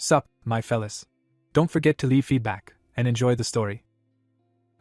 Sup, my fellas. Don't forget to leave feedback, and enjoy the story.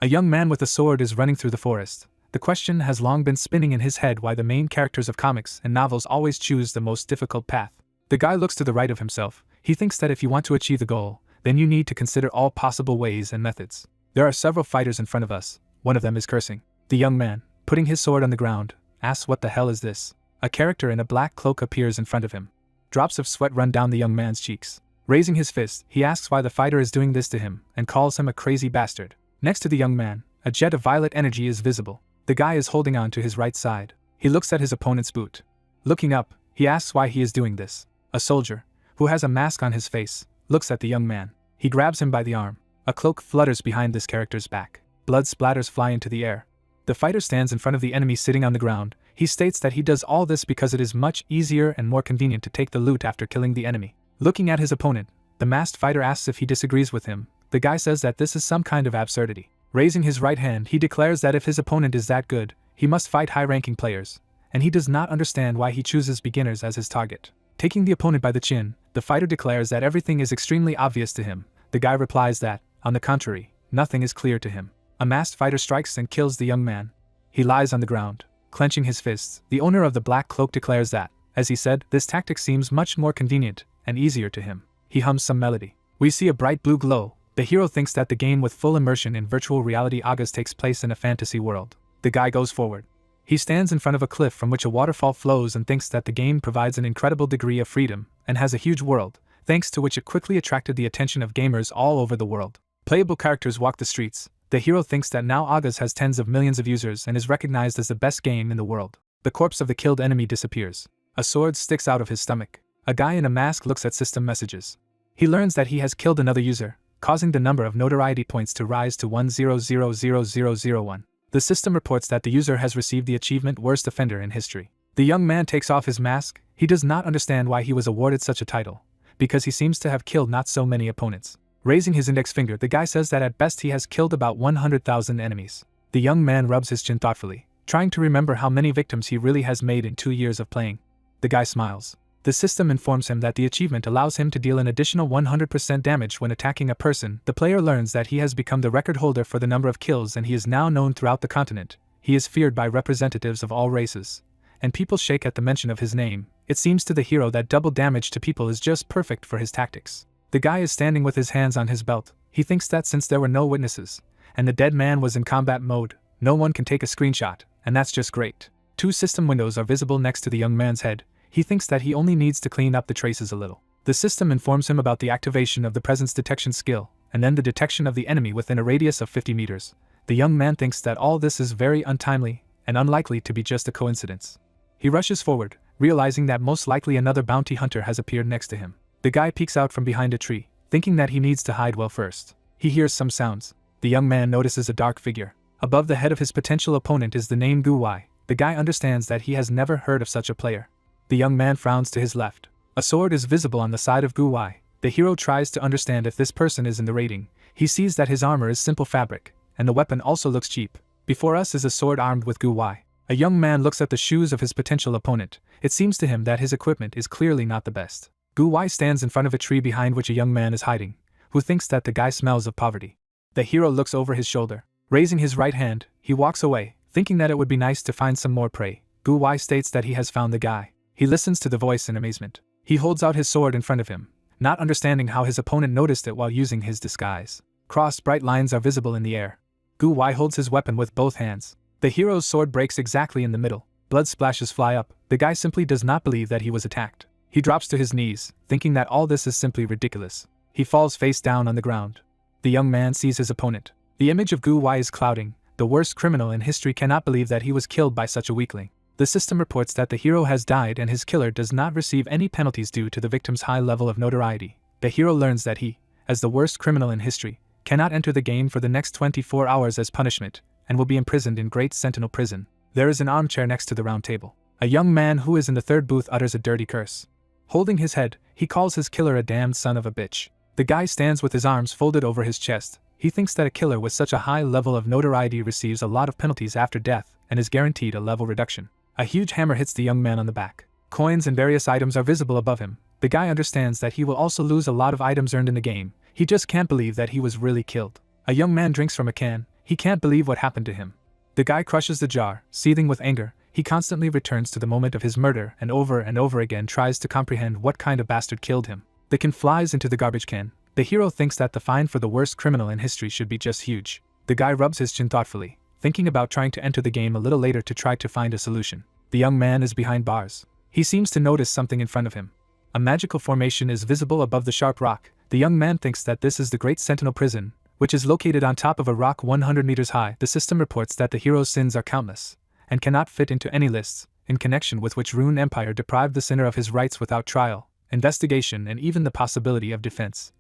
A young man with a sword is running through the forest. The question has long been spinning in his head why the main characters of comics and novels always choose the most difficult path. The guy looks to the right of himself. He thinks that if you want to achieve the goal, then you need to consider all possible ways and methods. There are several fighters in front of us. One of them is cursing. The young man, putting his sword on the ground, asks what the hell is this? A character in a black cloak appears in front of him. Drops of sweat run down the young man's cheeks. Raising his fist, he asks why the fighter is doing this to him, and calls him a crazy bastard. Next to the young man, a jet of violet energy is visible. The guy is holding on to his right side. He looks at his opponent's boot. Looking up, he asks why he is doing this. A soldier, who has a mask on his face, looks at the young man. He grabs him by the arm. A cloak flutters behind this character's back. Blood splatters fly into the air. The fighter stands in front of the enemy sitting on the ground. He states that he does all this because it is much easier and more convenient to take the loot after killing the enemy. Looking at his opponent, the masked fighter asks if he disagrees with him. The guy says that this is some kind of absurdity. Raising his right hand, he declares that if his opponent is that good, he must fight high-ranking players, and he does not understand why he chooses beginners as his target. Taking the opponent by the chin, the fighter declares that everything is extremely obvious to him. The guy replies that, on the contrary, nothing is clear to him. A masked fighter strikes and kills the young man. He lies on the ground, clenching his fists. The owner of the black cloak declares that, as he said, this tactic seems much more convenient and easier to him. He hums some melody. We see a bright blue glow. The hero thinks that the game with full immersion in virtual reality August takes place in a fantasy world. The guy goes forward. He stands in front of a cliff from which a waterfall flows and thinks that the game provides an incredible degree of freedom and has a huge world, thanks to which it quickly attracted the attention of gamers all over the world. Playable characters walk the streets. The hero thinks that now August has tens of millions of users and is recognized as the best game in the world. The corpse of the killed enemy disappears. A sword sticks out of his stomach. A guy in a mask looks at system messages. He learns that he has killed another user, causing the number of notoriety points to rise to 1000001. The system reports that the user has received the achievement Worst Offender in History. The young man takes off his mask. He does not understand why he was awarded such a title, because he seems to have killed not so many opponents. Raising his index finger, the guy says that at best he has killed about 100,000 enemies. The young man rubs his chin thoughtfully, trying to remember how many victims he really has made in 2 years of playing. The guy smiles. The system informs him that the achievement allows him to deal an additional 100% damage when attacking a person. The player learns that he has become the record holder for the number of kills and he is now known throughout the continent. He is feared by representatives of all races, and people shake at the mention of his name. It seems to the hero that double damage to people is just perfect for his tactics. The guy is standing with his hands on his belt. He thinks that since there were no witnesses, and the dead man was in combat mode, no one can take a screenshot, and that's just great. 2 system windows are visible next to the young man's head. He thinks that he only needs to clean up the traces a little. The system informs him about the activation of the presence detection skill, and then the detection of the enemy within a radius of 50 meters. The young man thinks that all this is very untimely, and unlikely to be just a coincidence. He rushes forward, realizing that most likely another bounty hunter has appeared next to him. The guy peeks out from behind a tree, thinking that he needs to hide well first. He hears some sounds. The young man notices a dark figure. Above the head of his potential opponent is the name Gu Wai. The guy understands that he has never heard of such a player. The young man frowns to his left. A sword is visible on the side of Gu Wai. The hero tries to understand if this person is in the rating. He sees that his armor is simple fabric, and the weapon also looks cheap. Before us is a sword armed with Gu Wai. A young man looks at the shoes of his potential opponent. It seems to him that his equipment is clearly not the best. Gu Wai stands in front of a tree behind which a young man is hiding, who thinks that the guy smells of poverty. The hero looks over his shoulder. Raising his right hand, he walks away, thinking that it would be nice to find some more prey. Gu Wai states that he has found the guy. He listens to the voice in amazement. He holds out his sword in front of him, not understanding how his opponent noticed it while using his disguise. Crossed bright lines are visible in the air. Gu Wai holds his weapon with both hands. The hero's sword breaks exactly in the middle. Blood splashes fly up. The guy simply does not believe that he was attacked. He drops to his knees, thinking that all this is simply ridiculous. He falls face down on the ground. The young man sees his opponent. The image of Gu Wai is clouding. The worst criminal in history cannot believe that he was killed by such a weakling. The system reports that the hero has died and his killer does not receive any penalties due to the victim's high level of notoriety. The hero learns that he, as the worst criminal in history, cannot enter the game for the next 24 hours as punishment, and will be imprisoned in Great Sentinel Prison. There is an armchair next to the round table. A young man who is in the third booth utters a dirty curse. Holding his head, he calls his killer a damned son of a bitch. The guy stands with his arms folded over his chest. He thinks that a killer with such a high level of notoriety receives a lot of penalties after death and is guaranteed a level reduction. A huge hammer hits the young man on the back. Coins and various items are visible above him. The guy understands that he will also lose a lot of items earned in the game. He just can't believe that he was really killed. A young man drinks from a can. He can't believe what happened to him. The guy crushes the jar, seething with anger. He constantly returns to the moment of his murder and over again tries to comprehend what kind of bastard killed him. The can flies into the garbage can. The hero thinks that the fine for the worst criminal in history should be just huge. The guy rubs his chin thoughtfully, thinking about trying to enter the game a little later to try to find a solution. The young man is behind bars. He seems to notice something in front of him. A magical formation is visible above the sharp rock. The young man thinks that this is the Great Sentinel Prison, which is located on top of a rock 100 meters high. The system reports that the hero's sins are countless and cannot fit into any lists, in connection with which Rune Empire deprived the sinner of his rights without trial, investigation, and even the possibility of defense.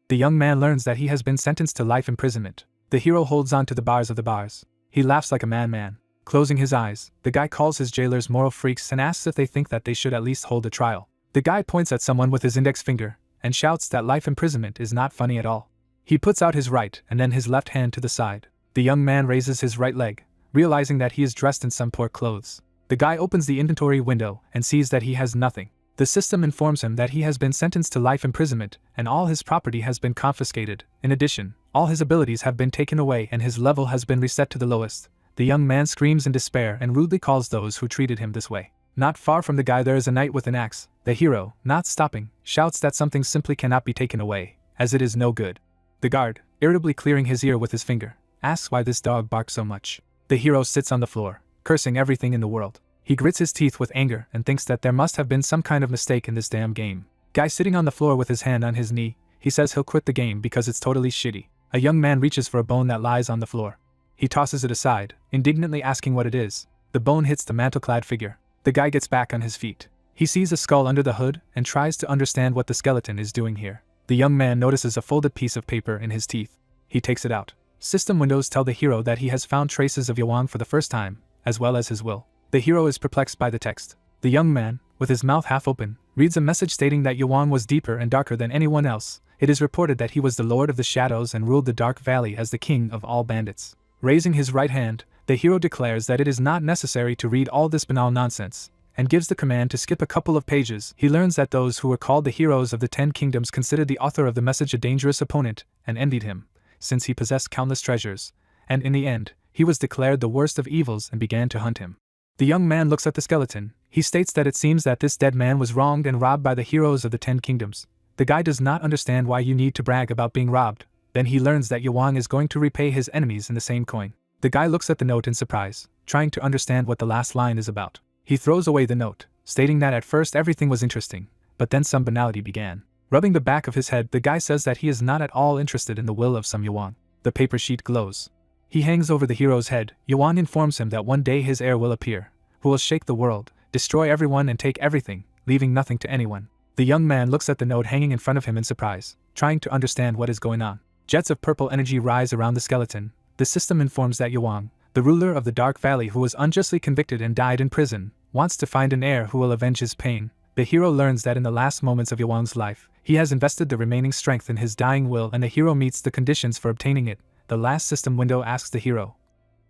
The young man learns that he has been sentenced to life imprisonment. The hero holds on to the bars of the bars. He laughs like a madman. Closing his eyes, the guy calls his jailers moral freaks and asks if they think that they should at least hold a trial. The guy points at someone with his index finger and shouts that life imprisonment is not funny at all. He puts out his right and then his left hand to the side. The young man raises his right leg, realizing that he is dressed in some poor clothes. The guy opens the inventory window and sees that he has nothing. The system informs him that he has been sentenced to life imprisonment and all his property has been confiscated. In addition, all his abilities have been taken away and his level has been reset to the lowest. The young man screams in despair and rudely calls those who treated him this way. Not far from the guy there is a knight with an axe. The hero, not stopping, shouts that something simply cannot be taken away, as it is no good. The guard, irritably clearing his ear with his finger, asks why this dog barks so much. The hero sits on the floor, cursing everything in the world. He grits his teeth with anger and thinks that there must have been some kind of mistake in this damn game. Guy sitting on the floor with his hand on his knee, he says he'll quit the game because it's totally shitty. A young man reaches for a bone that lies on the floor. He tosses it aside, indignantly asking what it is. The bone hits the mantle-clad figure. The guy gets back on his feet. He sees a skull under the hood and tries to understand what the skeleton is doing here. The young man notices a folded piece of paper in his teeth. He takes it out. System windows tell the hero that he has found traces of Yawang for the first time, as well as his will. The hero is perplexed by the text. The young man, with his mouth half open, reads a message stating that Yawang was deeper and darker than anyone else. It is reported that he was the Lord of the Shadows and ruled the Dark Valley as the king of all bandits. Raising his right hand, the hero declares that it is not necessary to read all this banal nonsense, and gives the command to skip a couple of pages. He learns that those who were called the heroes of the 10 kingdoms considered the author of the message a dangerous opponent, and envied him, since he possessed countless treasures, and in the end, he was declared the worst of evils and began to hunt him. The young man looks at the skeleton. He states that it seems that this dead man was wronged and robbed by the heroes of the 10 kingdoms. The guy does not understand why you need to brag about being robbed. Then he learns that Yawang is going to repay his enemies in the same coin. The guy looks at the note in surprise, trying to understand what the last line is about. He throws away the note, stating that at first everything was interesting, but then some banality began. Rubbing the back of his head, the guy says that he is not at all interested in the will of some Yawang. The paper sheet glows. He hangs over the hero's head. Yawang informs him that one day his heir will appear, who will shake the world, destroy everyone and take everything, leaving nothing to anyone. The young man looks at the note hanging in front of him in surprise, trying to understand what is going on. Jets of purple energy rise around the skeleton. The system informs that Yawang, the ruler of the Dark Valley who was unjustly convicted and died in prison, wants to find an heir who will avenge his pain. The hero learns that in the last moments of Yawang's life, he has invested the remaining strength in his dying will and the hero meets the conditions for obtaining it. The last system window asks the hero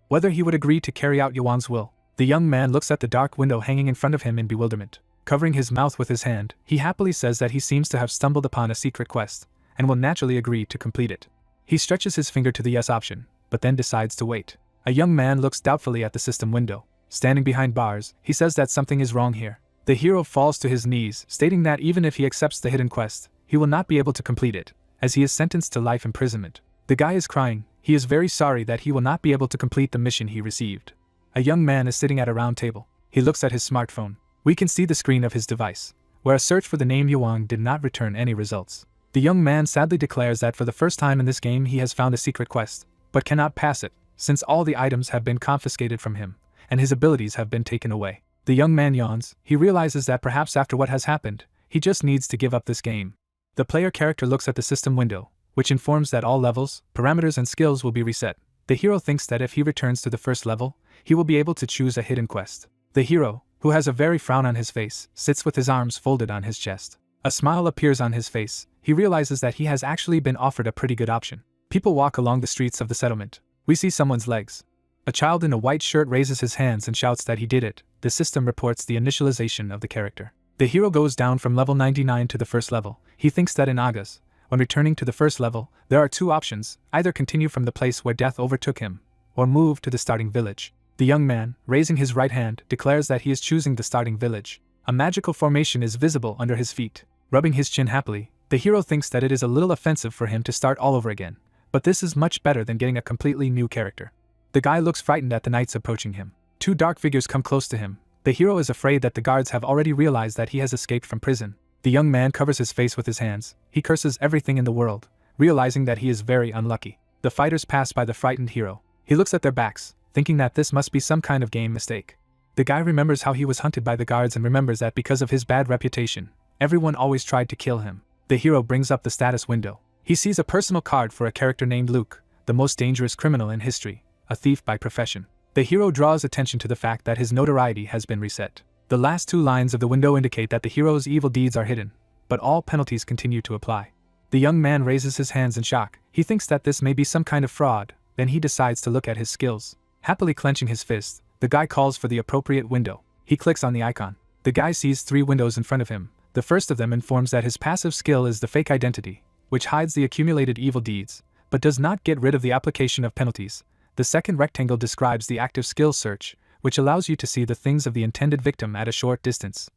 whether he would agree to carry out Yawang's will. The young man looks at the dark window hanging in front of him in bewilderment. Covering his mouth with his hand, he happily says that he seems to have stumbled upon a secret quest, and will naturally agree to complete it. He stretches his finger to the yes option, but then decides to wait. A young man looks doubtfully at the system window. Standing behind bars, he says that something is wrong here. The hero falls to his knees, stating that even if he accepts the hidden quest, he will not be able to complete it, as he is sentenced to life imprisonment. The guy is crying. He is very sorry that he will not be able to complete the mission he received. A young man is sitting at a round table. He looks at his smartphone. We can see the screen of his device, where a search for the name Yawang did not return any results. The young man sadly declares that for the first time in this game he has found a secret quest, but cannot pass it, since all the items have been confiscated from him, and his abilities have been taken away. The young man yawns. He realizes that perhaps after what has happened, he just needs to give up this game. The player character looks at the system window, which informs that all levels, parameters and skills will be reset. The hero thinks that if he returns to the first level, he will be able to choose a hidden quest. The hero, who has a very frown on his face, sits with his arms folded on his chest. A smile appears on his face. He realizes that he has actually been offered a pretty good option. People walk along the streets of the settlement. We see someone's legs. A child in a white shirt raises his hands and shouts that he did it. The system reports the initialization of the character. The hero goes down from level 99 to the first level. He thinks that in Agas, when returning to the first level, there are two options: either continue from the place where death overtook him, or move to the starting village. The young man, raising his right hand, declares that he is choosing the starting village. A magical formation is visible under his feet. Rubbing his chin happily, the hero thinks that it is a little offensive for him to start all over again, but this is much better than getting a completely new character. The guy looks frightened at the knights approaching him. Two dark figures come close to him. The hero is afraid that the guards have already realized that he has escaped from prison. The young man covers his face with his hands. He curses everything in the world, realizing that he is very unlucky. The fighters pass by the frightened hero. He looks at their backs, thinking that this must be some kind of game mistake. The guy remembers how he was hunted by the guards and remembers that because of his bad reputation, everyone always tried to kill him. The hero brings up the status window. He sees a personal card for a character named Luke, the most dangerous criminal in history, a thief by profession. The hero draws attention to the fact that his notoriety has been reset. The last two lines of the window indicate that the hero's evil deeds are hidden, but all penalties continue to apply. The young man raises his hands in shock. He thinks that this may be some kind of fraud, then he decides to look at his skills. Happily clenching his fist, the guy calls for the appropriate window. He clicks on the icon. The guy sees three windows in front of him. The first of them informs that his passive skill is the fake identity, which hides the accumulated evil deeds, but does not get rid of the application of penalties. The second rectangle describes the active skill search, which allows you to see the things of the intended victim at a short distance,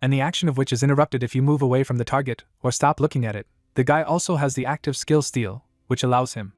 and the action of which is interrupted if you move away from the target or stop looking at it. The guy also has the active skill steal, which allows him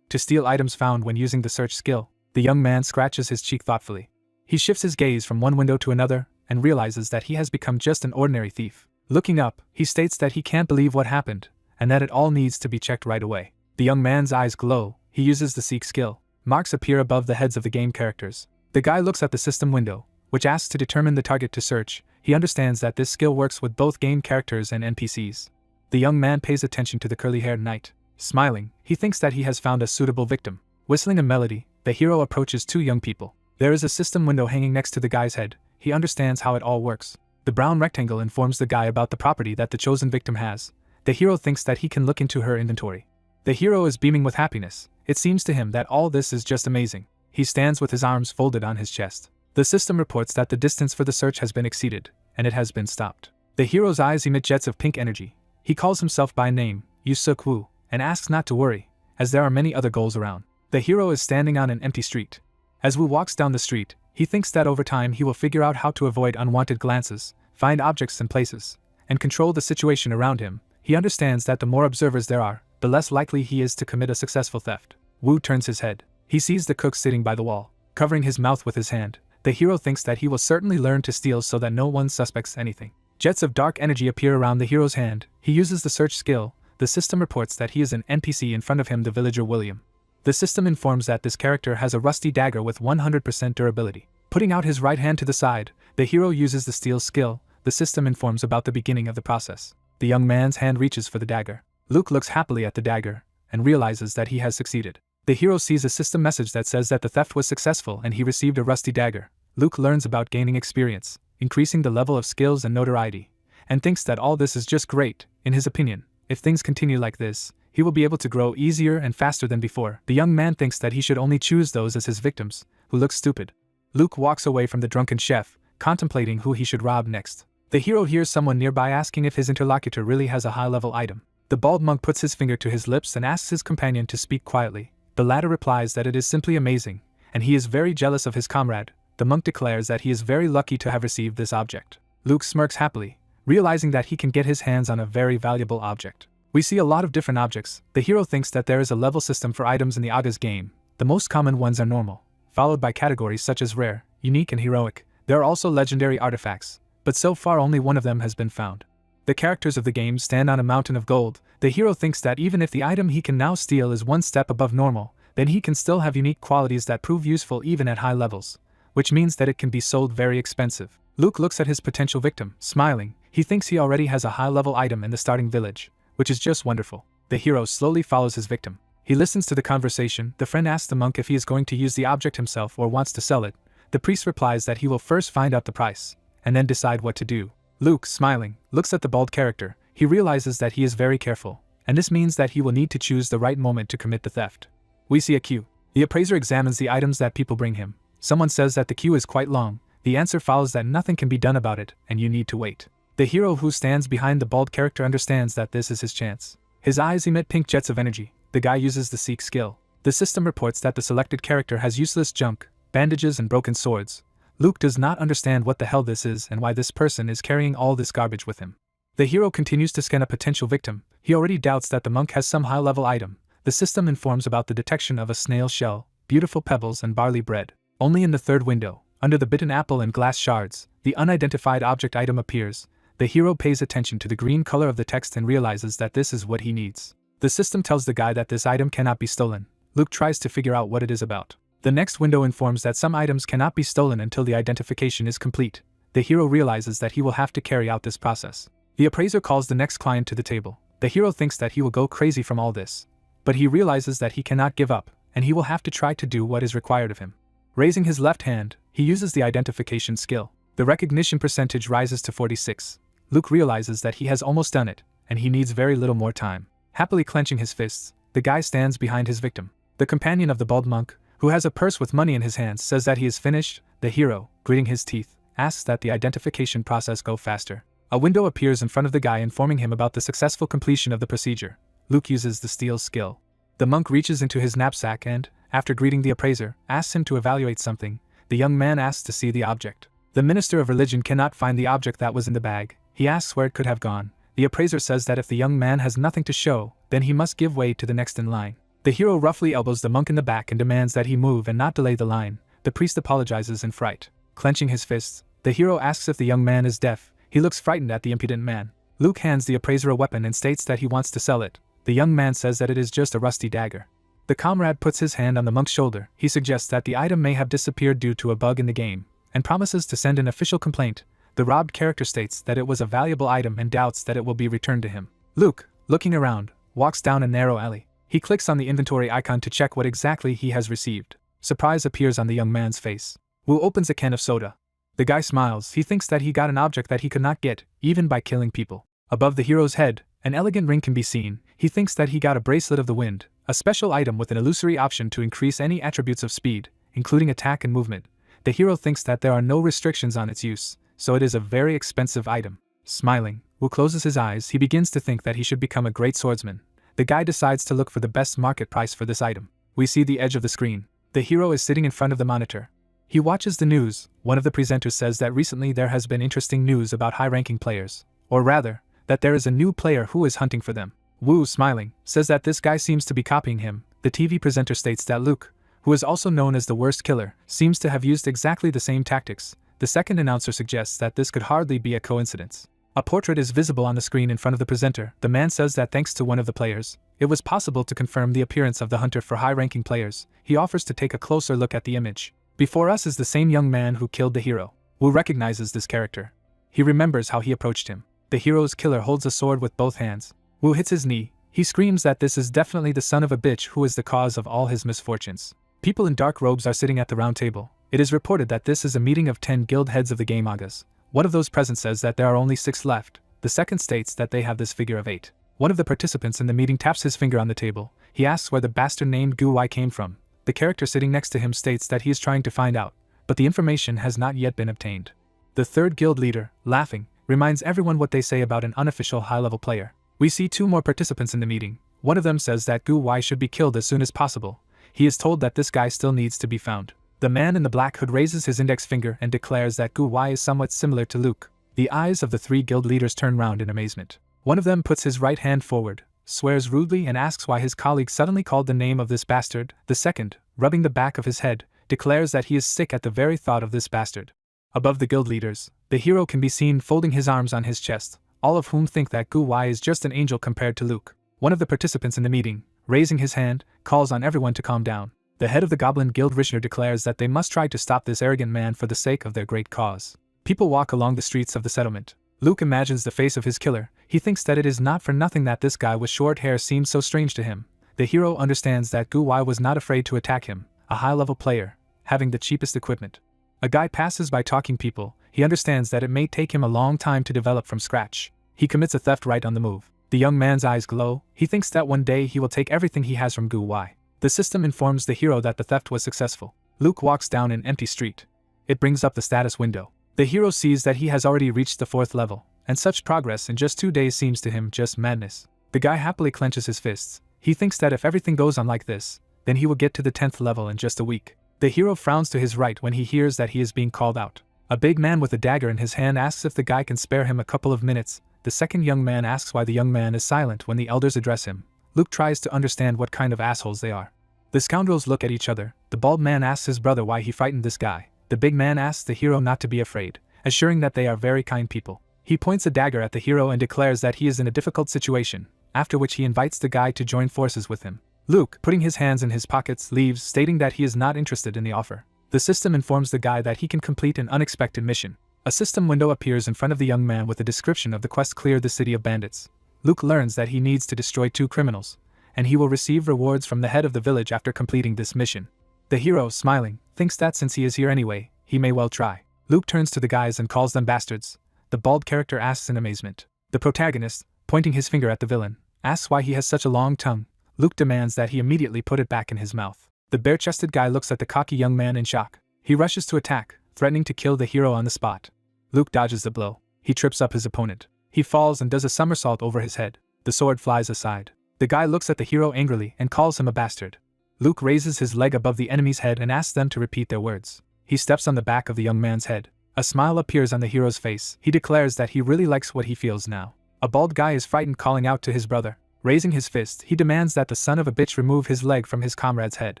to steal items found when using the search skill. The young man scratches his cheek thoughtfully. He shifts his gaze from one window to another and realizes that he has become just an ordinary thief. Looking up, he states that he can't believe what happened, and that it all needs to be checked right away. The young man's eyes glow. He uses the seek skill. Marks appear above the heads of the game characters. The guy looks at the system window, which asks to determine the target to search. He understands that this skill works with both game characters and NPCs. The young man pays attention to the curly-haired knight. Smiling, he thinks that he has found a suitable victim. Whistling a melody, the hero approaches two young people. There is a system window hanging next to the guy's head. He understands how it all works. The brown rectangle informs the guy about the property that the chosen victim has. The hero thinks that he can look into her inventory. The hero is beaming with happiness. It seems to him that all this is just amazing. He stands with his arms folded on his chest. The system reports that the distance for the search has been exceeded, and it has been stopped. The hero's eyes emit jets of pink energy. He calls himself by name, Yu Suk Woo, and asks not to worry, as there are many other goals around. The hero is standing on an empty street. As Wu walks down the street, he thinks that over time he will figure out how to avoid unwanted glances, find objects and places, and control the situation around him. He understands that the more observers there are, the less likely he is to commit a successful theft. Wu turns his head. He sees the cook sitting by the wall, covering his mouth with his hand. The hero thinks that he will certainly learn to steal so that no one suspects anything. Jets of dark energy appear around the hero's hand. He uses the search skill. The system reports that he is an NPC. In front of him, the villager William. The system informs that this character has a rusty dagger with 100% durability. Putting out his right hand to the side, the hero uses the steal skill. The system informs about the beginning of the process. The young man's hand reaches for the dagger. Luke looks happily at the dagger and realizes that he has succeeded. The hero sees a system message that says that the theft was successful and he received a rusty dagger. Luke learns about gaining experience, increasing the level of skills and notoriety, and thinks that all this is just great. In his opinion, if things continue like this, he will be able to grow easier and faster than before. The young man thinks that he should only choose those as his victims, who look stupid. Luke walks away from the drunken chef, contemplating who he should rob next. The hero hears someone nearby asking if his interlocutor really has a high-level item. The bald monk puts his finger to his lips and asks his companion to speak quietly. The latter replies that it is simply amazing, and he is very jealous of his comrade. The monk declares that he is very lucky to have received this object. Luke smirks happily, realizing that he can get his hands on a very valuable object. We see a lot of different objects. The hero thinks that there is a level system for items in the Aga's game. The most common ones are normal, followed by categories such as rare, unique and heroic. There are also legendary artifacts, but so far only one of them has been found. The characters of the game stand on a mountain of gold. The hero thinks that even if the item he can now steal is one step above normal, then he can still have unique qualities that prove useful even at high levels, which means that it can be sold very expensive. Luke looks at his potential victim, smiling. He thinks he already has a high-level item in the starting village, which is just wonderful. The hero slowly follows his victim. He listens to the conversation. The friend asks the monk if he is going to use the object himself or wants to sell it. The priest replies that he will first find out the price, and then decide what to do. Luke, smiling, looks at the bald character. He realizes that he is very careful, and this means that he will need to choose the right moment to commit the theft. We see a queue. The appraiser examines the items that people bring him. Someone says that the queue is quite long. The answer follows that nothing can be done about it, and you need to wait. The hero who stands behind the bald character understands that this is his chance. His eyes emit pink jets of energy. The guy uses the seek skill. The system reports that the selected character has useless junk, bandages and broken swords. Luke does not understand what the hell this is and why this person is carrying all this garbage with him. The hero continues to scan a potential victim. He already doubts that the monk has some high-level item. The system informs about the detection of a snail shell, beautiful pebbles and barley bread. Only in the third window, under the bitten apple and glass shards, the unidentified object item appears. The hero pays attention to the green color of the text and realizes that this is what he needs. The system tells the guy that this item cannot be stolen. Luke tries to figure out what it is about. The next window informs that some items cannot be stolen until the identification is complete. The hero realizes that he will have to carry out this process. The appraiser calls the next client to the table. The hero thinks that he will go crazy from all this. But he realizes that he cannot give up, and he will have to try to do what is required of him. Raising his left hand, he uses the identification skill. The recognition percentage rises to 46. Luke realizes that he has almost done it, and he needs very little more time. Happily clenching his fists, the guy stands behind his victim. The companion of the bald monk, who has a purse with money in his hands, says that he is finished. The hero, gritting his teeth, asks that the identification process go faster. A window appears in front of the guy informing him about the successful completion of the procedure. Luke uses the steal skill. The monk reaches into his knapsack and, after greeting the appraiser, asks him to evaluate something. The young man asks to see the object. The minister of religion cannot find the object that was in the bag. He asks where it could have gone. The appraiser says that if the young man has nothing to show, then he must give way to the next in line. The hero roughly elbows the monk in the back and demands that he move and not delay the line. The priest apologizes in fright. Clenching his fists, the hero asks if the young man is deaf. He looks frightened at the impudent man. Luke hands the appraiser a weapon and states that he wants to sell it. The young man says that it is just a rusty dagger. The comrade puts his hand on the monk's shoulder. He suggests that the item may have disappeared due to a bug in the game, and promises to send an official complaint. The robbed character states that it was a valuable item and doubts that it will be returned to him. Luke, looking around, walks down a narrow alley. He clicks on the inventory icon to check what exactly he has received. Surprise appears on the young man's face. Wu opens a can of soda. The guy smiles. He thinks that he got an object that he could not get, even by killing people. Above the hero's head, an elegant ring can be seen. He thinks that he got a bracelet of the wind, a special item with an illusory option to increase any attributes of speed, including attack and movement. The hero thinks that there are no restrictions on its use, so it is a very expensive item. Smiling, Wu closes his eyes. He begins to think that he should become a great swordsman. The guy decides to look for the best market price for this item. We see the edge of the screen. The hero is sitting in front of the monitor. He watches the news. One of the presenters says that recently there has been interesting news about high-ranking players. Or rather, that there is a new player who is hunting for them. Wu, smiling, says that this guy seems to be copying him. The TV presenter states that Luke, who is also known as the worst killer, seems to have used exactly the same tactics. The second announcer suggests that this could hardly be a coincidence. A portrait is visible on the screen in front of the presenter. The man says that thanks to one of the players, it was possible to confirm the appearance of the hunter for high-ranking players. He offers to take a closer look at the image. Before us is the same young man who killed the hero. Wu recognizes this character. He remembers how he approached him. The hero's killer holds a sword with both hands. Wu hits his knee. He screams that this is definitely the son of a bitch who is the cause of all his misfortunes. People in dark robes are sitting at the round table. It is reported that this is a meeting of 10 guild heads of the game Agas. One of those present says that there are only 6 left. The second states that they have this figure of 8. One of the participants in the meeting taps his finger on the table. He asks where the bastard named Gu Wai came from. The character sitting next to him states that he is trying to find out, but the information has not yet been obtained. The third guild leader, laughing, reminds everyone what they say about an unofficial high-level player. We see 2 more participants in the meeting. One of them says that Gu Wai should be killed as soon as possible. He is told that this guy still needs to be found. The man in the black hood raises his index finger and declares that Gu Wai is somewhat similar to Luke. The eyes of the 3 guild leaders turn round in amazement. One of them puts his right hand forward, swears rudely and asks why his colleague suddenly called the name of this bastard. The second, rubbing the back of his head, declares that he is sick at the very thought of this bastard. Above the guild leaders, the hero can be seen folding his arms on his chest, all of whom think that Gu Wai is just an angel compared to Luke. One of the participants in the meeting, raising his hand, calls on everyone to calm down. The head of the Goblin Guild Rishner declares that they must try to stop this arrogant man for the sake of their great cause. People walk along the streets of the settlement. Luke imagines the face of his killer. He thinks that it is not for nothing that this guy with short hair seems so strange to him. The hero understands that Gu Wai was not afraid to attack him, a high-level player, having the cheapest equipment. A guy passes by talking people. He understands that it may take him a long time to develop from scratch. He commits a theft right on the move. The young man's eyes glow. He thinks that one day he will take everything he has from Gu Wai. The system informs the hero that the theft was successful. Luke walks down an empty street. It brings up the status window. The hero sees that he has already reached the 4th level. and such progress in just 2 days seems to him just madness. The guy happily clenches his fists. He thinks that if everything goes on like this, then he will get to the 10th level in just a week. The hero frowns to his right when he hears that he is being called out. A big man with a dagger in his hand asks if the guy can spare him a couple of minutes. The second young man asks why the young man is silent when the elders address him. Luke tries to understand what kind of assholes they are. The scoundrels look at each other. The bald man asks his brother why he frightened this guy. The big man asks the hero not to be afraid, assuring that they are very kind people. He points a dagger at the hero and declares that he is in a difficult situation, after which he invites the guy to join forces with him. Luke, putting his hands in his pockets, leaves, stating that he is not interested in the offer. The system informs the guy that he can complete an unexpected mission. A system window appears in front of the young man with a description of the quest: clear the city of bandits. Luke learns that he needs to destroy 2 criminals, and he will receive rewards from the head of the village after completing this mission. The hero, smiling, thinks that since he is here anyway, he may well try. Luke turns to the guys and calls them bastards. The bald character asks in amazement. The protagonist, pointing his finger at the villain, asks why he has such a long tongue. Luke demands that he immediately put it back in his mouth. The bare-chested guy looks at the cocky young man in shock. He rushes to attack, threatening to kill the hero on the spot. Luke dodges the blow. He trips up his opponent. He falls and does a somersault over his head. The sword flies aside. The guy looks at the hero angrily and calls him a bastard. Luke raises his leg above the enemy's head and asks them to repeat their words. He steps on the back of the young man's head. A smile appears on the hero's face. He declares that he really likes what he feels now. A bald guy is frightened, calling out to his brother. Raising his fist, he demands that the son of a bitch remove his leg from his comrade's head.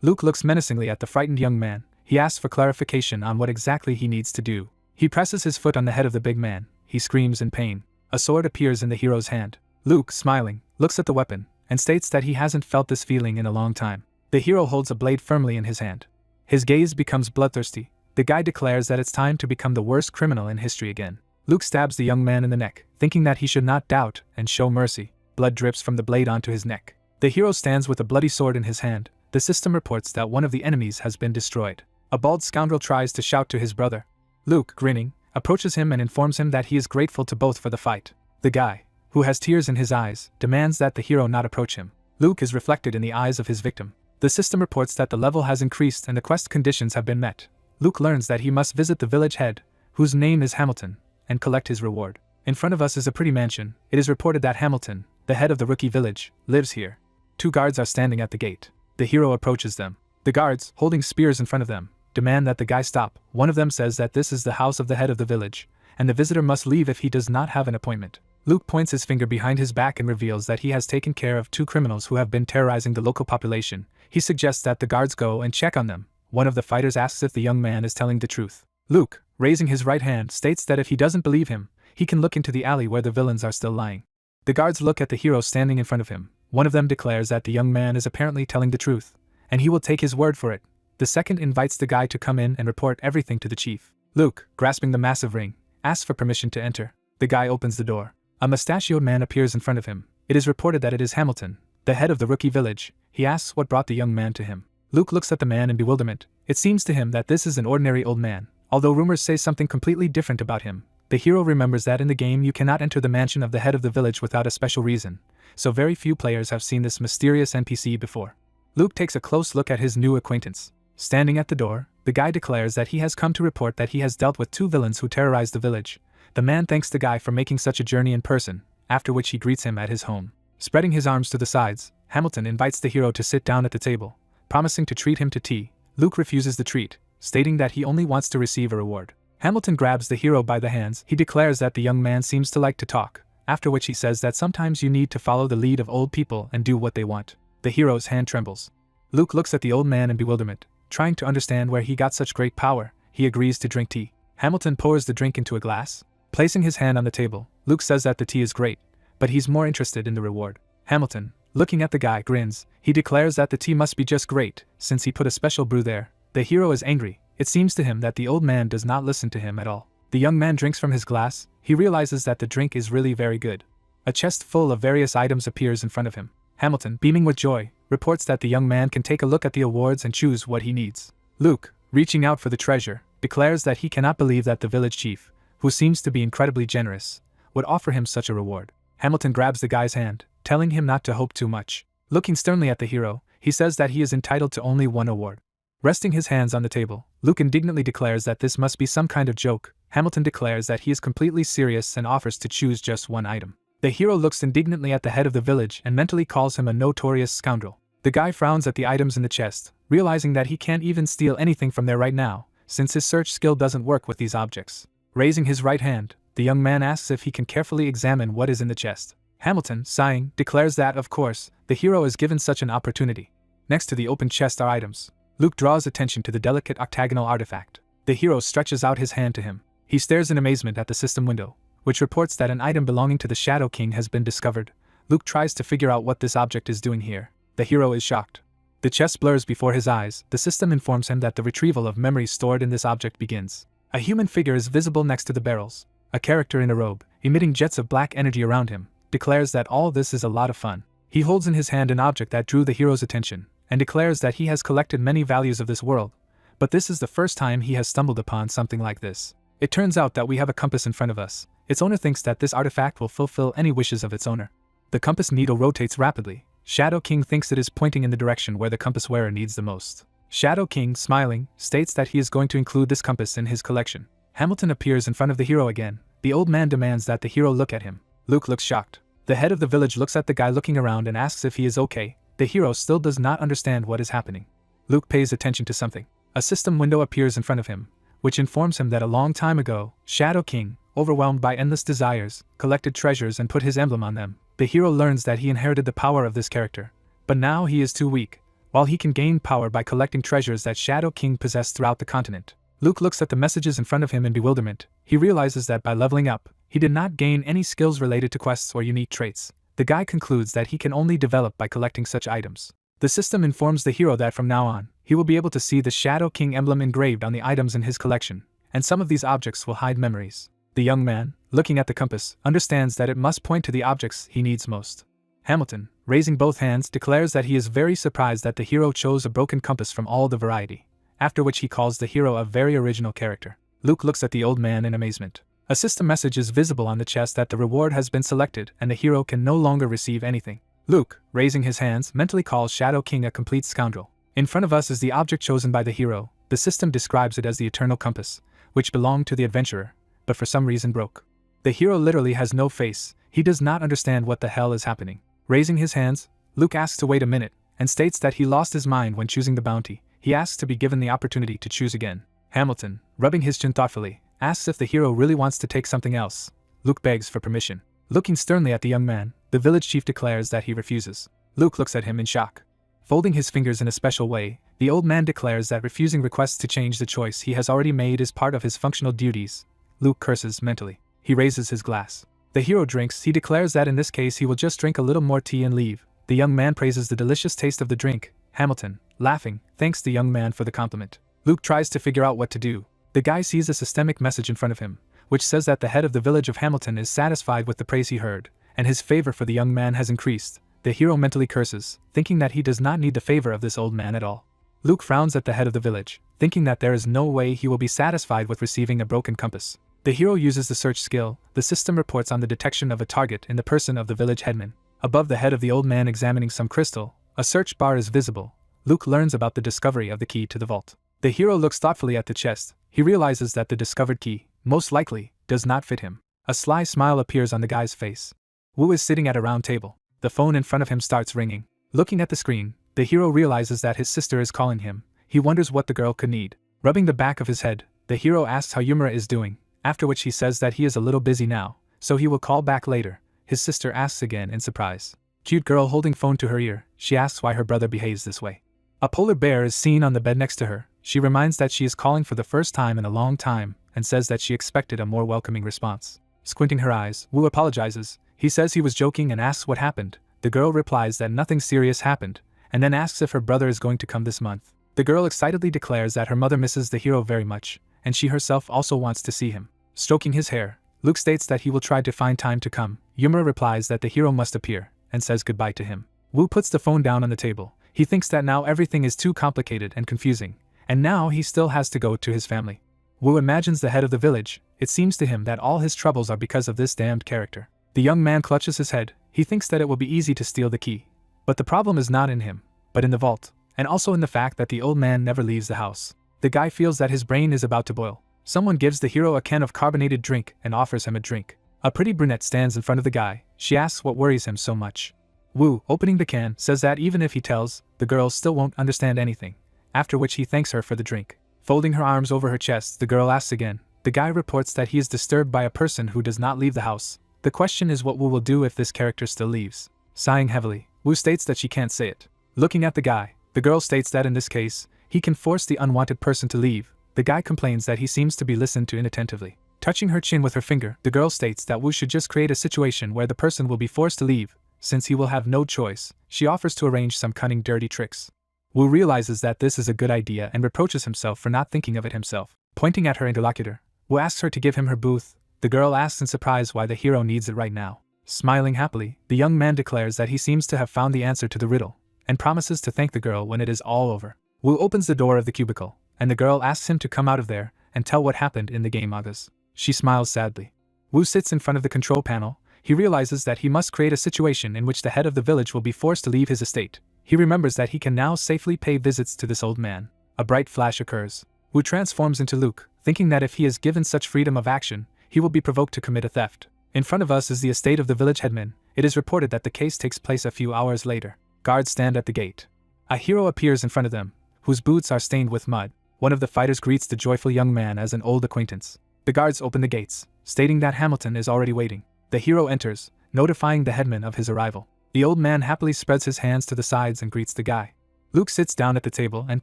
Luke looks menacingly at the frightened young man. He asks for clarification on what exactly he needs to do. He presses his foot on the head of the big man. He screams in pain. A sword appears in the hero's hand. Luke, smiling, looks at the weapon, and states that he hasn't felt this feeling in a long time. The hero holds a blade firmly in his hand. His gaze becomes bloodthirsty. The guy declares that it's time to become the worst criminal in history again. Luke stabs the young man in the neck, thinking that he should not doubt and show mercy. Blood drips from the blade onto his neck. The hero stands with a bloody sword in his hand. The system reports that one of the enemies has been destroyed. A bald scoundrel tries to shout to his brother. Luke, grinning, approaches him and informs him that he is grateful to both for the fight. The guy, who has tears in his eyes, demands that the hero not approach him. Luke is reflected in the eyes of his victim. The system reports that the level has increased and the quest conditions have been met. Luke learns that he must visit the village head, whose name is Hamilton, and collect his reward. In front of us is a pretty mansion. It is reported that Hamilton, the head of the rookie village, lives here. 2 guards are standing at the gate. The hero approaches them. The guards, holding spears in front of them, demand that the guy stop. One of them says that this is the house of the head of the village, and the visitor must leave if he does not have an appointment. Luke points his finger behind his back and reveals that he has taken care of 2 criminals who have been terrorizing the local population. He suggests that the guards go and check on them. One of the fighters asks if the young man is telling the truth. Luke, raising his right hand, states that if he doesn't believe him, he can look into the alley where the villains are still lying. The guards look at the hero standing in front of him. One of them declares that the young man is apparently telling the truth, and he will take his word for it. The second invites the guy to come in and report everything to the chief. Luke, grasping the massive ring, asks for permission to enter. The guy opens the door. A mustachioed man appears in front of him. It is reported that it is Hamilton, the head of the rookie village. He asks what brought the young man to him. Luke looks at the man in bewilderment. It seems to him that this is an ordinary old man, although rumors say something completely different about him. The hero remembers that in the game you cannot enter the mansion of the head of the village without a special reason, so very few players have seen this mysterious NPC before. Luke takes a close look at his new acquaintance. Standing at the door, the guy declares that he has come to report that he has dealt with 2 villains who terrorized the village. The man thanks the guy for making such a journey in person, after which he greets him at his home. Spreading his arms to the sides, Hamilton invites the hero to sit down at the table, promising to treat him to tea. Luke refuses the treat, stating that he only wants to receive a reward. Hamilton grabs the hero by the hands. He declares that the young man seems to like to talk, after which he says that sometimes you need to follow the lead of old people and do what they want. The hero's hand trembles. Luke looks at the old man in bewilderment, trying to understand where he got such great power. He agrees to drink tea. Hamilton pours the drink into a glass. Placing his hand on the table, Luke says that the tea is great, but he's more interested in the reward. Hamilton, looking at the guy, grins. He declares that the tea must be just great, since he put a special brew there. The hero is angry. It seems to him that the old man does not listen to him at all. The young man drinks from his glass. He realizes that the drink is really very good. A chest full of various items appears in front of him. Hamilton, beaming with joy, reports that the young man can take a look at the awards and choose what he needs. Luke, reaching out for the treasure, declares that he cannot believe that the village chief, who seems to be incredibly generous, would offer him such a reward. Hamilton grabs the guy's hand, telling him not to hope too much. Looking sternly at the hero, he says that he is entitled to only 1 award. Resting his hands on the table, Luke indignantly declares that this must be some kind of joke. Hamilton declares that he is completely serious and offers to choose just one item. The hero looks indignantly at the head of the village and mentally calls him a notorious scoundrel. The guy frowns at the items in the chest, realizing that he can't even steal anything from there right now, since his search skill doesn't work with these objects. Raising his right hand, the young man asks if he can carefully examine what is in the chest. Hamilton, sighing, declares that, of course, the hero is given such an opportunity. Next to the open chest are items. Luke draws attention to the delicate octagonal artifact. The hero stretches out his hand to him. He stares in amazement at the system window, which reports that an item belonging to the Shadow King has been discovered. Luke tries to figure out what this object is doing here. The hero is shocked. The chest blurs before his eyes. The system informs him that the retrieval of memories stored in this object begins. A human figure is visible next to the barrels. A character in a robe, emitting jets of black energy around him, declares that all this is a lot of fun. He holds in his hand an object that drew the hero's attention, and declares that he has collected many values of this world, but this is the first time he has stumbled upon something like this. It turns out that we have a compass in front of us. Its owner thinks that this artifact will fulfill any wishes of its owner. The compass needle rotates rapidly. Shadow King thinks it is pointing in the direction where the compass wearer needs the most. Shadow King, smiling, states that he is going to include this compass in his collection. Hamilton appears in front of the hero again. The old man demands that the hero look at him. Luke looks shocked. The head of the village looks at the guy looking around and asks if he is okay. The hero still does not understand what is happening. Luke pays attention to something. A system window appears in front of him, which informs him that a long time ago, Shadow King, overwhelmed by endless desires, collected treasures and put his emblem on them. The hero learns that he inherited the power of this character, but now he is too weak. While he can gain power by collecting treasures that Shadow King possessed throughout the continent. Luke looks at the messages in front of him in bewilderment. He realizes that by leveling up, he did not gain any skills related to quests or unique traits. The guy concludes that he can only develop by collecting such items. The system informs the hero that from now on, he will be able to see the Shadow King emblem engraved on the items in his collection, and some of these objects will hide memories. The young man, looking at the compass, understands that it must point to the objects he needs most. Hamilton, raising both hands, declares that he is very surprised that the hero chose a broken compass from all the variety, after which he calls the hero a very original character. Luke looks at the old man in amazement. A system message is visible on the chest that the reward has been selected and the hero can no longer receive anything. Luke, raising his hands, mentally calls Shadow King a complete scoundrel. In front of us is the object chosen by the hero. The system describes it as the Eternal Compass, which belonged to the adventurer, but for some reason broke. The hero literally has no face. He does not understand what the hell is happening. Raising his hands, Luke asks to wait a minute, and states that he lost his mind when choosing the bounty. He asks to be given the opportunity to choose again. Hamilton, rubbing his chin thoughtfully, asks if the hero really wants to take something else. Luke begs for permission. Looking sternly at the young man, the village chief declares that he refuses. Luke looks at him in shock. Folding his fingers in a special way, the old man declares that refusing requests to change the choice he has already made is part of his functional duties. Luke curses mentally. He raises his glass. The hero drinks. He declares that in this case he will just drink a little more tea and leave. The young man praises the delicious taste of the drink. Hamilton, laughing, thanks the young man for the compliment. Luke tries to figure out what to do. The guy sees a systemic message in front of him, which says that the head of the village of Hamilton is satisfied with the praise he heard, and his favor for the young man has increased. The hero mentally curses, thinking that he does not need the favor of this old man at all. Luke frowns at the head of the village, thinking that there is no way he will be satisfied with receiving a broken compass. The hero uses the search skill. The system reports on the detection of a target in the person of the village headman. Above the head of the old man examining some crystal, a search bar is visible. Luke learns about the discovery of the key to the vault. The hero looks thoughtfully at the chest. He realizes that the discovered key, most likely, does not fit him. A sly smile appears on the guy's face. Wu is sitting at a round table. The phone in front of him starts ringing. Looking at the screen, the hero realizes that his sister is calling him. He wonders what the girl could need. Rubbing the back of his head, the hero asks how Yumura is doing, after which he says that he is a little busy now, so he will call back later. His sister asks again in surprise. Cute girl holding phone to her ear, she asks why her brother behaves this way. A polar bear is seen on the bed next to her. She reminds that she is calling for the first time in a long time, and says that she expected a more welcoming response. Squinting her eyes, Wu apologizes. He says he was joking and asks what happened. The girl replies that nothing serious happened, and then asks if her brother is going to come this month. The girl excitedly declares that her mother misses the hero very much, and she herself also wants to see him. Stroking his hair, Luke states that he will try to find time to come. Yumura replies that the hero must appear, and says goodbye to him. Wu puts the phone down on the table. He thinks that now everything is too complicated and confusing, and now he still has to go to his family. Wu imagines the head of the village. It seems to him that all his troubles are because of this damned character. The young man clutches his head. He thinks that it will be easy to steal the key. But the problem is not in him, but in the vault, and also in the fact that the old man never leaves the house. The guy feels that his brain is about to boil. Someone gives the hero a can of carbonated drink and offers him a drink. A pretty brunette stands in front of the guy. She asks what worries him so much. Woo, opening the can, says that even if he tells, the girl still won't understand anything, after which he thanks her for the drink. Folding her arms over her chest, the girl asks again. The guy reports that he is disturbed by a person who does not leave the house. The question is what Woo will do if this character still leaves. Sighing heavily, Woo states that she can't say it. Looking at the guy, the girl states that in this case, he can force the unwanted person to leave. The guy complains that he seems to be listened to inattentively. Touching her chin with her finger, the girl states that Woo should just create a situation where the person will be forced to leave, since he will have no choice. She offers to arrange some cunning dirty tricks. Woo realizes that this is a good idea and reproaches himself for not thinking of it himself. Pointing at her interlocutor, Woo asks her to give him her booth. The girl asks in surprise why the hero needs it right now. Smiling happily, the young man declares that he seems to have found the answer to the riddle, and promises to thank the girl when it is all over. Woo opens the door of the cubicle, and the girl asks him to come out of there and tell what happened in the game mangas. She smiles sadly. Woo sits in front of the control panel. He realizes that he must create a situation in which the head of the village will be forced to leave his estate. He remembers that he can now safely pay visits to this old man. A bright flash occurs. Woo transforms into Luke, thinking that if he is given such freedom of action, he will be provoked to commit a theft. In front of us is the estate of the village headman. It is reported that the case takes place a few hours later. Guards stand at the gate. A hero appears in front of them, whose boots are stained with mud. One of the fighters greets the joyful young man as an old acquaintance. The guards open the gates, stating that Hamilton is already waiting. The hero enters, notifying the headman of his arrival. The old man happily spreads his hands to the sides and greets the guy. Luke sits down at the table and,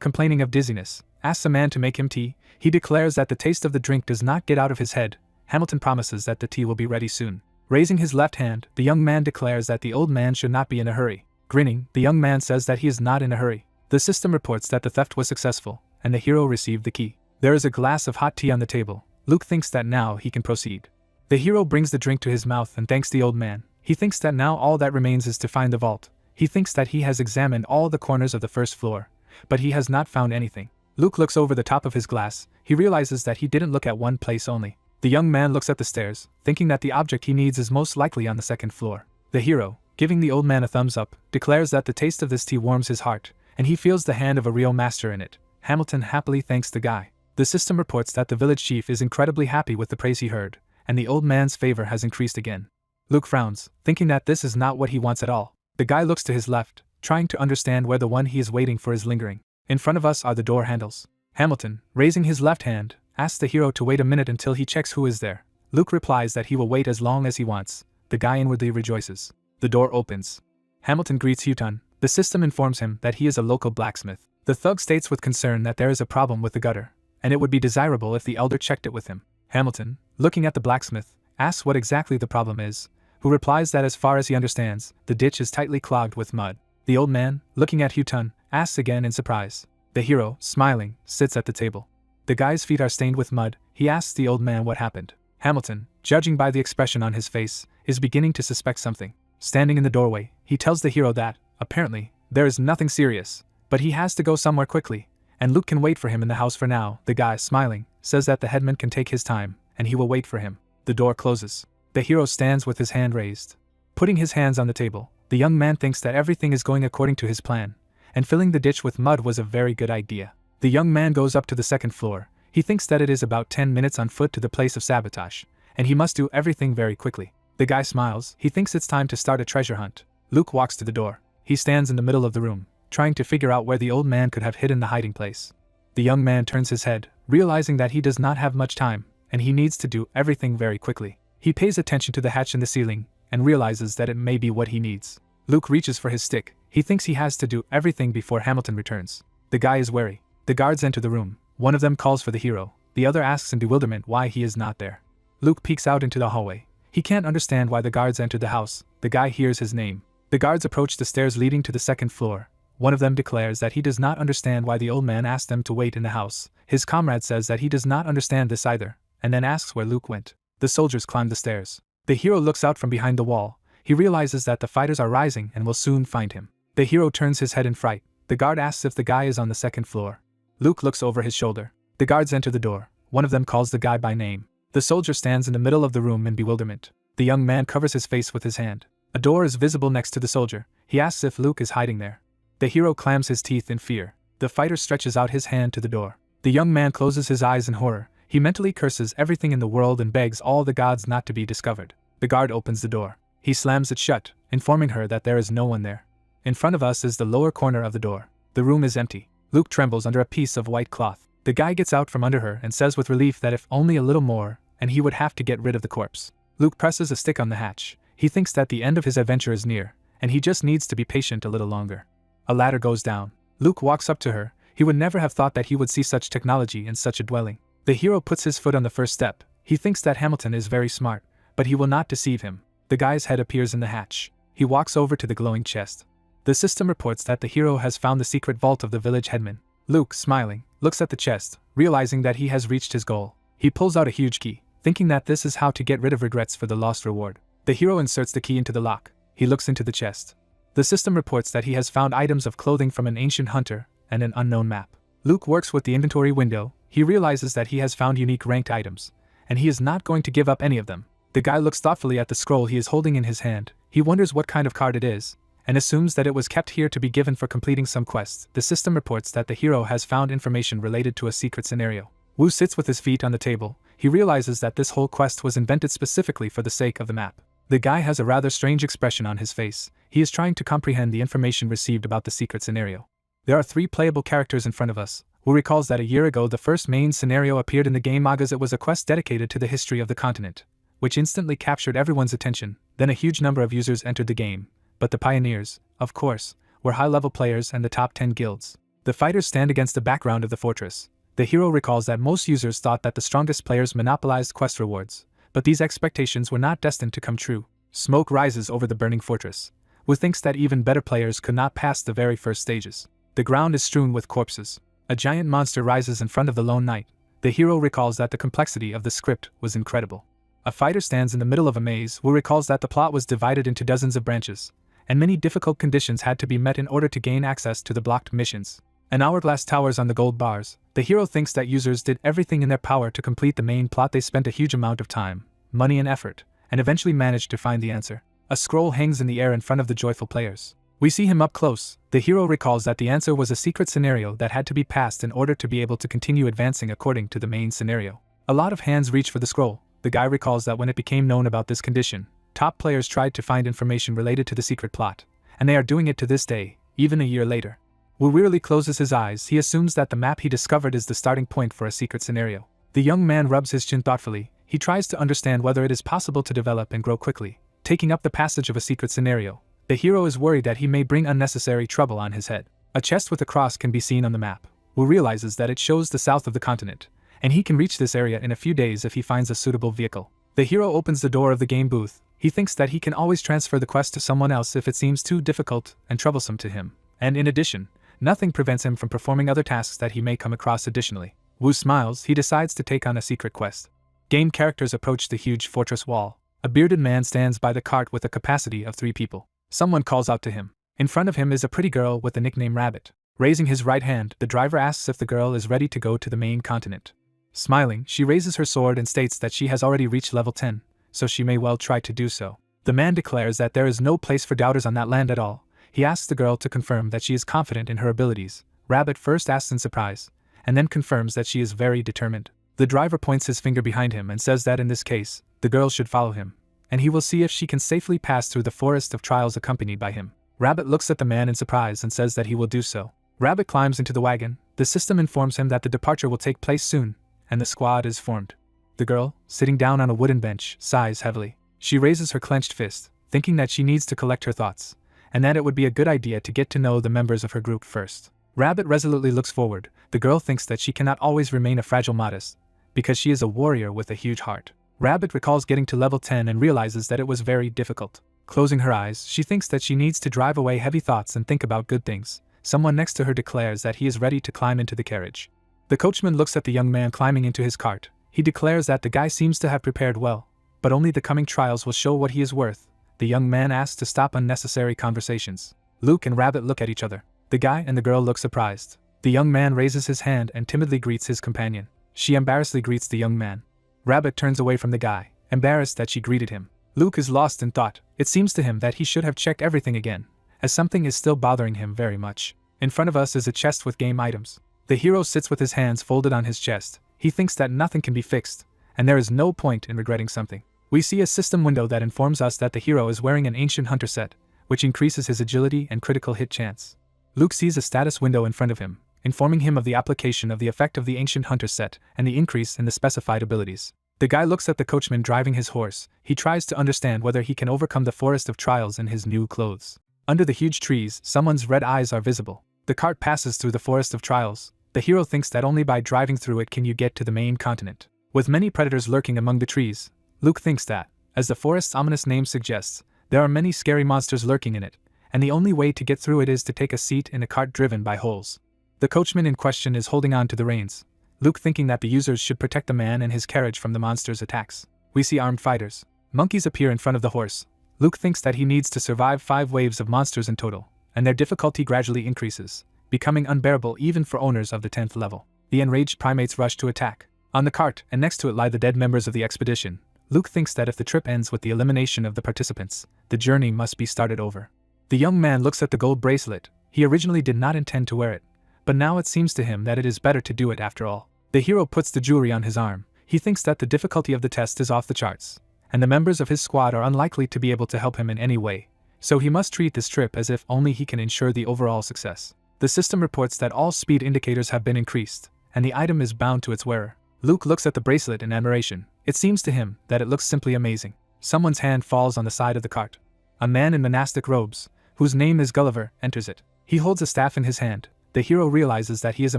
complaining of dizziness, asks a man to make him tea. He declares that the taste of the drink does not get out of his head. Hamilton promises that the tea will be ready soon. Raising his left hand, the young man declares that the old man should not be in a hurry. Grinning, the young man says that he is not in a hurry. The system reports that the theft was successful, and the hero received the key. There is a glass of hot tea on the table. Luke thinks that now he can proceed. The hero brings the drink to his mouth and thanks the old man. He thinks that now all that remains is to find the vault. He thinks that he has examined all the corners of the first floor, but he has not found anything. Luke looks over the top of his glass. He realizes that he didn't look at one place only. The young man looks up the stairs, thinking that the object he needs is most likely on the second floor. The hero, giving the old man a thumbs up, declares that the taste of this tea warms his heart, and he feels the hand of a real master in it. Hamilton happily thanks the guy. The system reports that the village chief is incredibly happy with the praise he heard, and the old man's favor has increased again. Luke frowns, thinking that this is not what he wants at all. The guy looks to his left, trying to understand where the one he is waiting for is lingering. In front of us are the door handles. Hamilton, raising his left hand, asks the hero to wait a minute until he checks who is there. Luke replies that he will wait as long as he wants. The guy inwardly rejoices. The door opens. Hamilton greets Hutun. The system informs him that he is a local blacksmith. The thug states with concern that there is a problem with the gutter, and it would be desirable if the elder checked it with him. Hamilton, looking at the blacksmith, asks what exactly the problem is, who replies that as far as he understands, the ditch is tightly clogged with mud. The old man, looking at Hutun, asks again in surprise. The hero, smiling, sits at the table. The guy's feet are stained with mud. He asks the old man what happened. Hamilton, judging by the expression on his face, is beginning to suspect something. Standing in the doorway, he tells the hero that, apparently, there is nothing serious, but he has to go somewhere quickly, and Luke can wait for him in the house for now. The guy, smiling, says that the headman can take his time, and he will wait for him. The door closes. The hero stands with his hand raised. Putting his hands on the table, the young man thinks that everything is going according to his plan, and filling the ditch with mud was a very good idea. The young man goes up to the second floor. He thinks that it is about 10 minutes on foot to the place of sabotage, and he must do everything very quickly. The guy smiles. He thinks it's time to start a treasure hunt. Luke walks to the door. He stands in the middle of the room, trying to figure out where the old man could have hidden the hiding place. The young man turns his head, realizing that he does not have much time, and he needs to do everything very quickly. He pays attention to the hatch in the ceiling, and realizes that it may be what he needs. Luke reaches for his stick. He thinks he has to do everything before Hamilton returns. The guy is wary. The guards enter the room. One of them calls for the hero. The other asks in bewilderment why he is not there. Luke peeks out into the hallway. He can't understand why the guards entered the house. The guy hears his name. The guards approach the stairs leading to the second floor. One of them declares that he does not understand why the old man asked them to wait in the house. His comrade says that he does not understand this either, and then asks where Luke went. The soldiers climb the stairs. The hero looks out from behind the wall. He realizes that the fighters are rising and will soon find him. The hero turns his head in fright. The guard asks if the guy is on the second floor. Luke looks over his shoulder. The guards enter the door. One of them calls the guy by name. The soldier stands in the middle of the room in bewilderment. The young man covers his face with his hand. A door is visible next to the soldier. He asks if Luke is hiding there. The hero clams his teeth in fear. The fighter stretches out his hand to the door. The young man closes his eyes in horror. He mentally curses everything in the world and begs all the gods not to be discovered. The guard opens the door. He slams it shut, informing her that there is no one there. In front of us is the lower corner of the door. The room is empty. Luke trembles under a piece of white cloth. The guy gets out from under her and says with relief that if only a little more, and he would have to get rid of the corpse. Luke presses a stick on the hatch. He thinks that the end of his adventure is near, and he just needs to be patient a little longer. A ladder goes down. Luke walks up to her. He would never have thought that he would see such technology in such a dwelling. The hero puts his foot on the first step. He thinks that Hamilton is very smart, but he will not deceive him. The guy's head appears in the hatch. He walks over to the glowing chest. The system reports that the hero has found the secret vault of the village headman. Luke, smiling, looks at the chest, realizing that he has reached his goal. He pulls out a huge key, thinking that this is how to get rid of regrets for the lost reward. The hero inserts the key into the lock. He looks into the chest. The system reports that he has found items of clothing from an ancient hunter and an unknown map. Luke works with the inventory window. He realizes that he has found unique ranked items, and he is not going to give up any of them. The guy looks thoughtfully at the scroll he is holding in his hand. He wonders what kind of card it is, and assumes that it was kept here to be given for completing some quest. The system reports that the hero has found information related to a secret scenario. Wu sits with his feet on the table. He realizes that this whole quest was invented specifically for the sake of the map. The guy has a rather strange expression on his face. He is trying to comprehend the information received about the secret scenario. There are 3 playable characters in front of us. Wu recalls that a year ago the first main scenario appeared in the game Magas. It was a quest dedicated to the history of the continent, which instantly captured everyone's attention. Then a huge number of users entered the game, but the pioneers, of course, were high-level players and the top 10 guilds. The fighters stand against the background of the fortress. The hero recalls that most users thought that the strongest players monopolized quest rewards, but these expectations were not destined to come true. Smoke rises over the burning fortress. Wu thinks that even better players could not pass the very first stages. The ground is strewn with corpses. A giant monster rises in front of the lone knight. The hero recalls that the complexity of the script was incredible. A fighter stands in the middle of a maze. Wu recalls that the plot was divided into dozens of branches, and many difficult conditions had to be met in order to gain access to the blocked missions. An hourglass towers on the gold bars. The hero thinks that users did everything in their power to complete the main plot. They spent a huge amount of time, money and effort, and eventually managed to find the answer. A scroll hangs in the air in front of the joyful players. We see him up close. The hero recalls that the answer was a secret scenario that had to be passed in order to be able to continue advancing according to the main scenario. A lot of hands reach for the scroll. The guy recalls that when it became known about this condition, top players tried to find information related to the secret plot, and they are doing it to this day, even a year later. Wu wearily closes his eyes. He assumes that the map he discovered is the starting point for a secret scenario. The young man rubs his chin thoughtfully. He tries to understand whether it is possible to develop and grow quickly, taking up the passage of a secret scenario. The hero is worried that he may bring unnecessary trouble on his head. A chest with a cross can be seen on the map. Wu realizes that it shows the south of the continent, and he can reach this area in a few days if he finds a suitable vehicle. The hero opens the door of the game booth. He thinks that he can always transfer the quest to someone else if it seems too difficult and troublesome to him, and in addition, nothing prevents him from performing other tasks that he may come across additionally. Wu smiles. He decides to take on a secret quest. Game characters approach the huge fortress wall. A bearded man stands by the cart with a capacity of 3 people. Someone calls out to him. In front of him is a pretty girl with the nickname Rabbit. Raising his right hand, the driver asks if the girl is ready to go to the main continent. Smiling, she raises her sword and states that she has already reached level 10, so she may well try to do so. The man declares that there is no place for doubters on that land at all. He asks the girl to confirm that she is confident in her abilities. Rabbit first asks in surprise, and then confirms that she is very determined. The driver points his finger behind him and says that in this case, the girl should follow him, and he will see if she can safely pass through the forest of trials accompanied by him. Rabbit looks at the man in surprise and says that he will do so. Rabbit climbs into the wagon. The system informs him that the departure will take place soon, and the squad is formed. The girl, sitting down on a wooden bench, sighs heavily. She raises her clenched fist, thinking that she needs to collect her thoughts, and that it would be a good idea to get to know the members of her group first. Rabbit resolutely looks forward. The girl thinks that she cannot always remain a fragile modest, because she is a warrior with a huge heart. Rabbit recalls getting to level 10 and realizes that it was very difficult. Closing her eyes, she thinks that she needs to drive away heavy thoughts and think about good things. Someone next to her declares that he is ready to climb into the carriage. The coachman looks at the young man climbing into his cart. He declares that the guy seems to have prepared well, but only the coming trials will show what he is worth. The young man asks to stop unnecessary conversations. Luke and Rabbit look at each other. The guy and the girl look surprised. The young man raises his hand and timidly greets his companion. She embarrassedly greets the young man. Rabbit turns away from the guy, embarrassed that she greeted him. Luke is lost in thought. It seems to him that he should have checked everything again, as something is still bothering him very much. In front of us is a chest with game items. The hero sits with his hands folded on his chest. he thinks that nothing can be fixed, and there is no point in regretting something. We see a system window that informs us that the hero is wearing an ancient hunter set, which increases his agility and critical hit chance. Luke sees a status window in front of him, informing him of the application of the effect of the ancient hunter set and the increase in the specified abilities. The guy looks at the coachman driving his horse. He tries to understand whether he can overcome the forest of trials in his new clothes. Under the huge trees, someone's red eyes are visible. The cart passes through the forest of trials. The hero thinks that only by driving through it can you get to the main continent. With many predators lurking among the trees, Luke thinks that, as the forest's ominous name suggests, there are many scary monsters lurking in it, and the only way to get through it is to take a seat in a cart driven by holes. The coachman in question is holding on to the reins, Luke thinking that the users should protect the man and his carriage from the monster's attacks. We see armed fighters. Monkeys appear in front of the horse. Luke thinks that he needs to survive 5 waves of monsters in total, and their difficulty gradually increases, becoming unbearable even for owners of the 10th level. The enraged primates rush to attack. On the cart, and next to it lie the dead members of the expedition. Luke thinks that if the trip ends with the elimination of the participants, the journey must be started over. The young man looks at the gold bracelet. He originally did not intend to wear it, but now it seems to him that it is better to do it after all. The hero puts the jewelry on his arm. He thinks that the difficulty of the test is off the charts, and the members of his squad are unlikely to be able to help him in any way, so he must treat this trip as if only he can ensure the overall success. The system reports that all speed indicators have been increased, and the item is bound to its wearer. Luke looks at the bracelet in admiration. It seems to him that it looks simply amazing. Someone's hand falls on the side of the cart. A man in monastic robes, whose name is Gulliver, enters it. He holds a staff in his hand. The hero realizes that he is a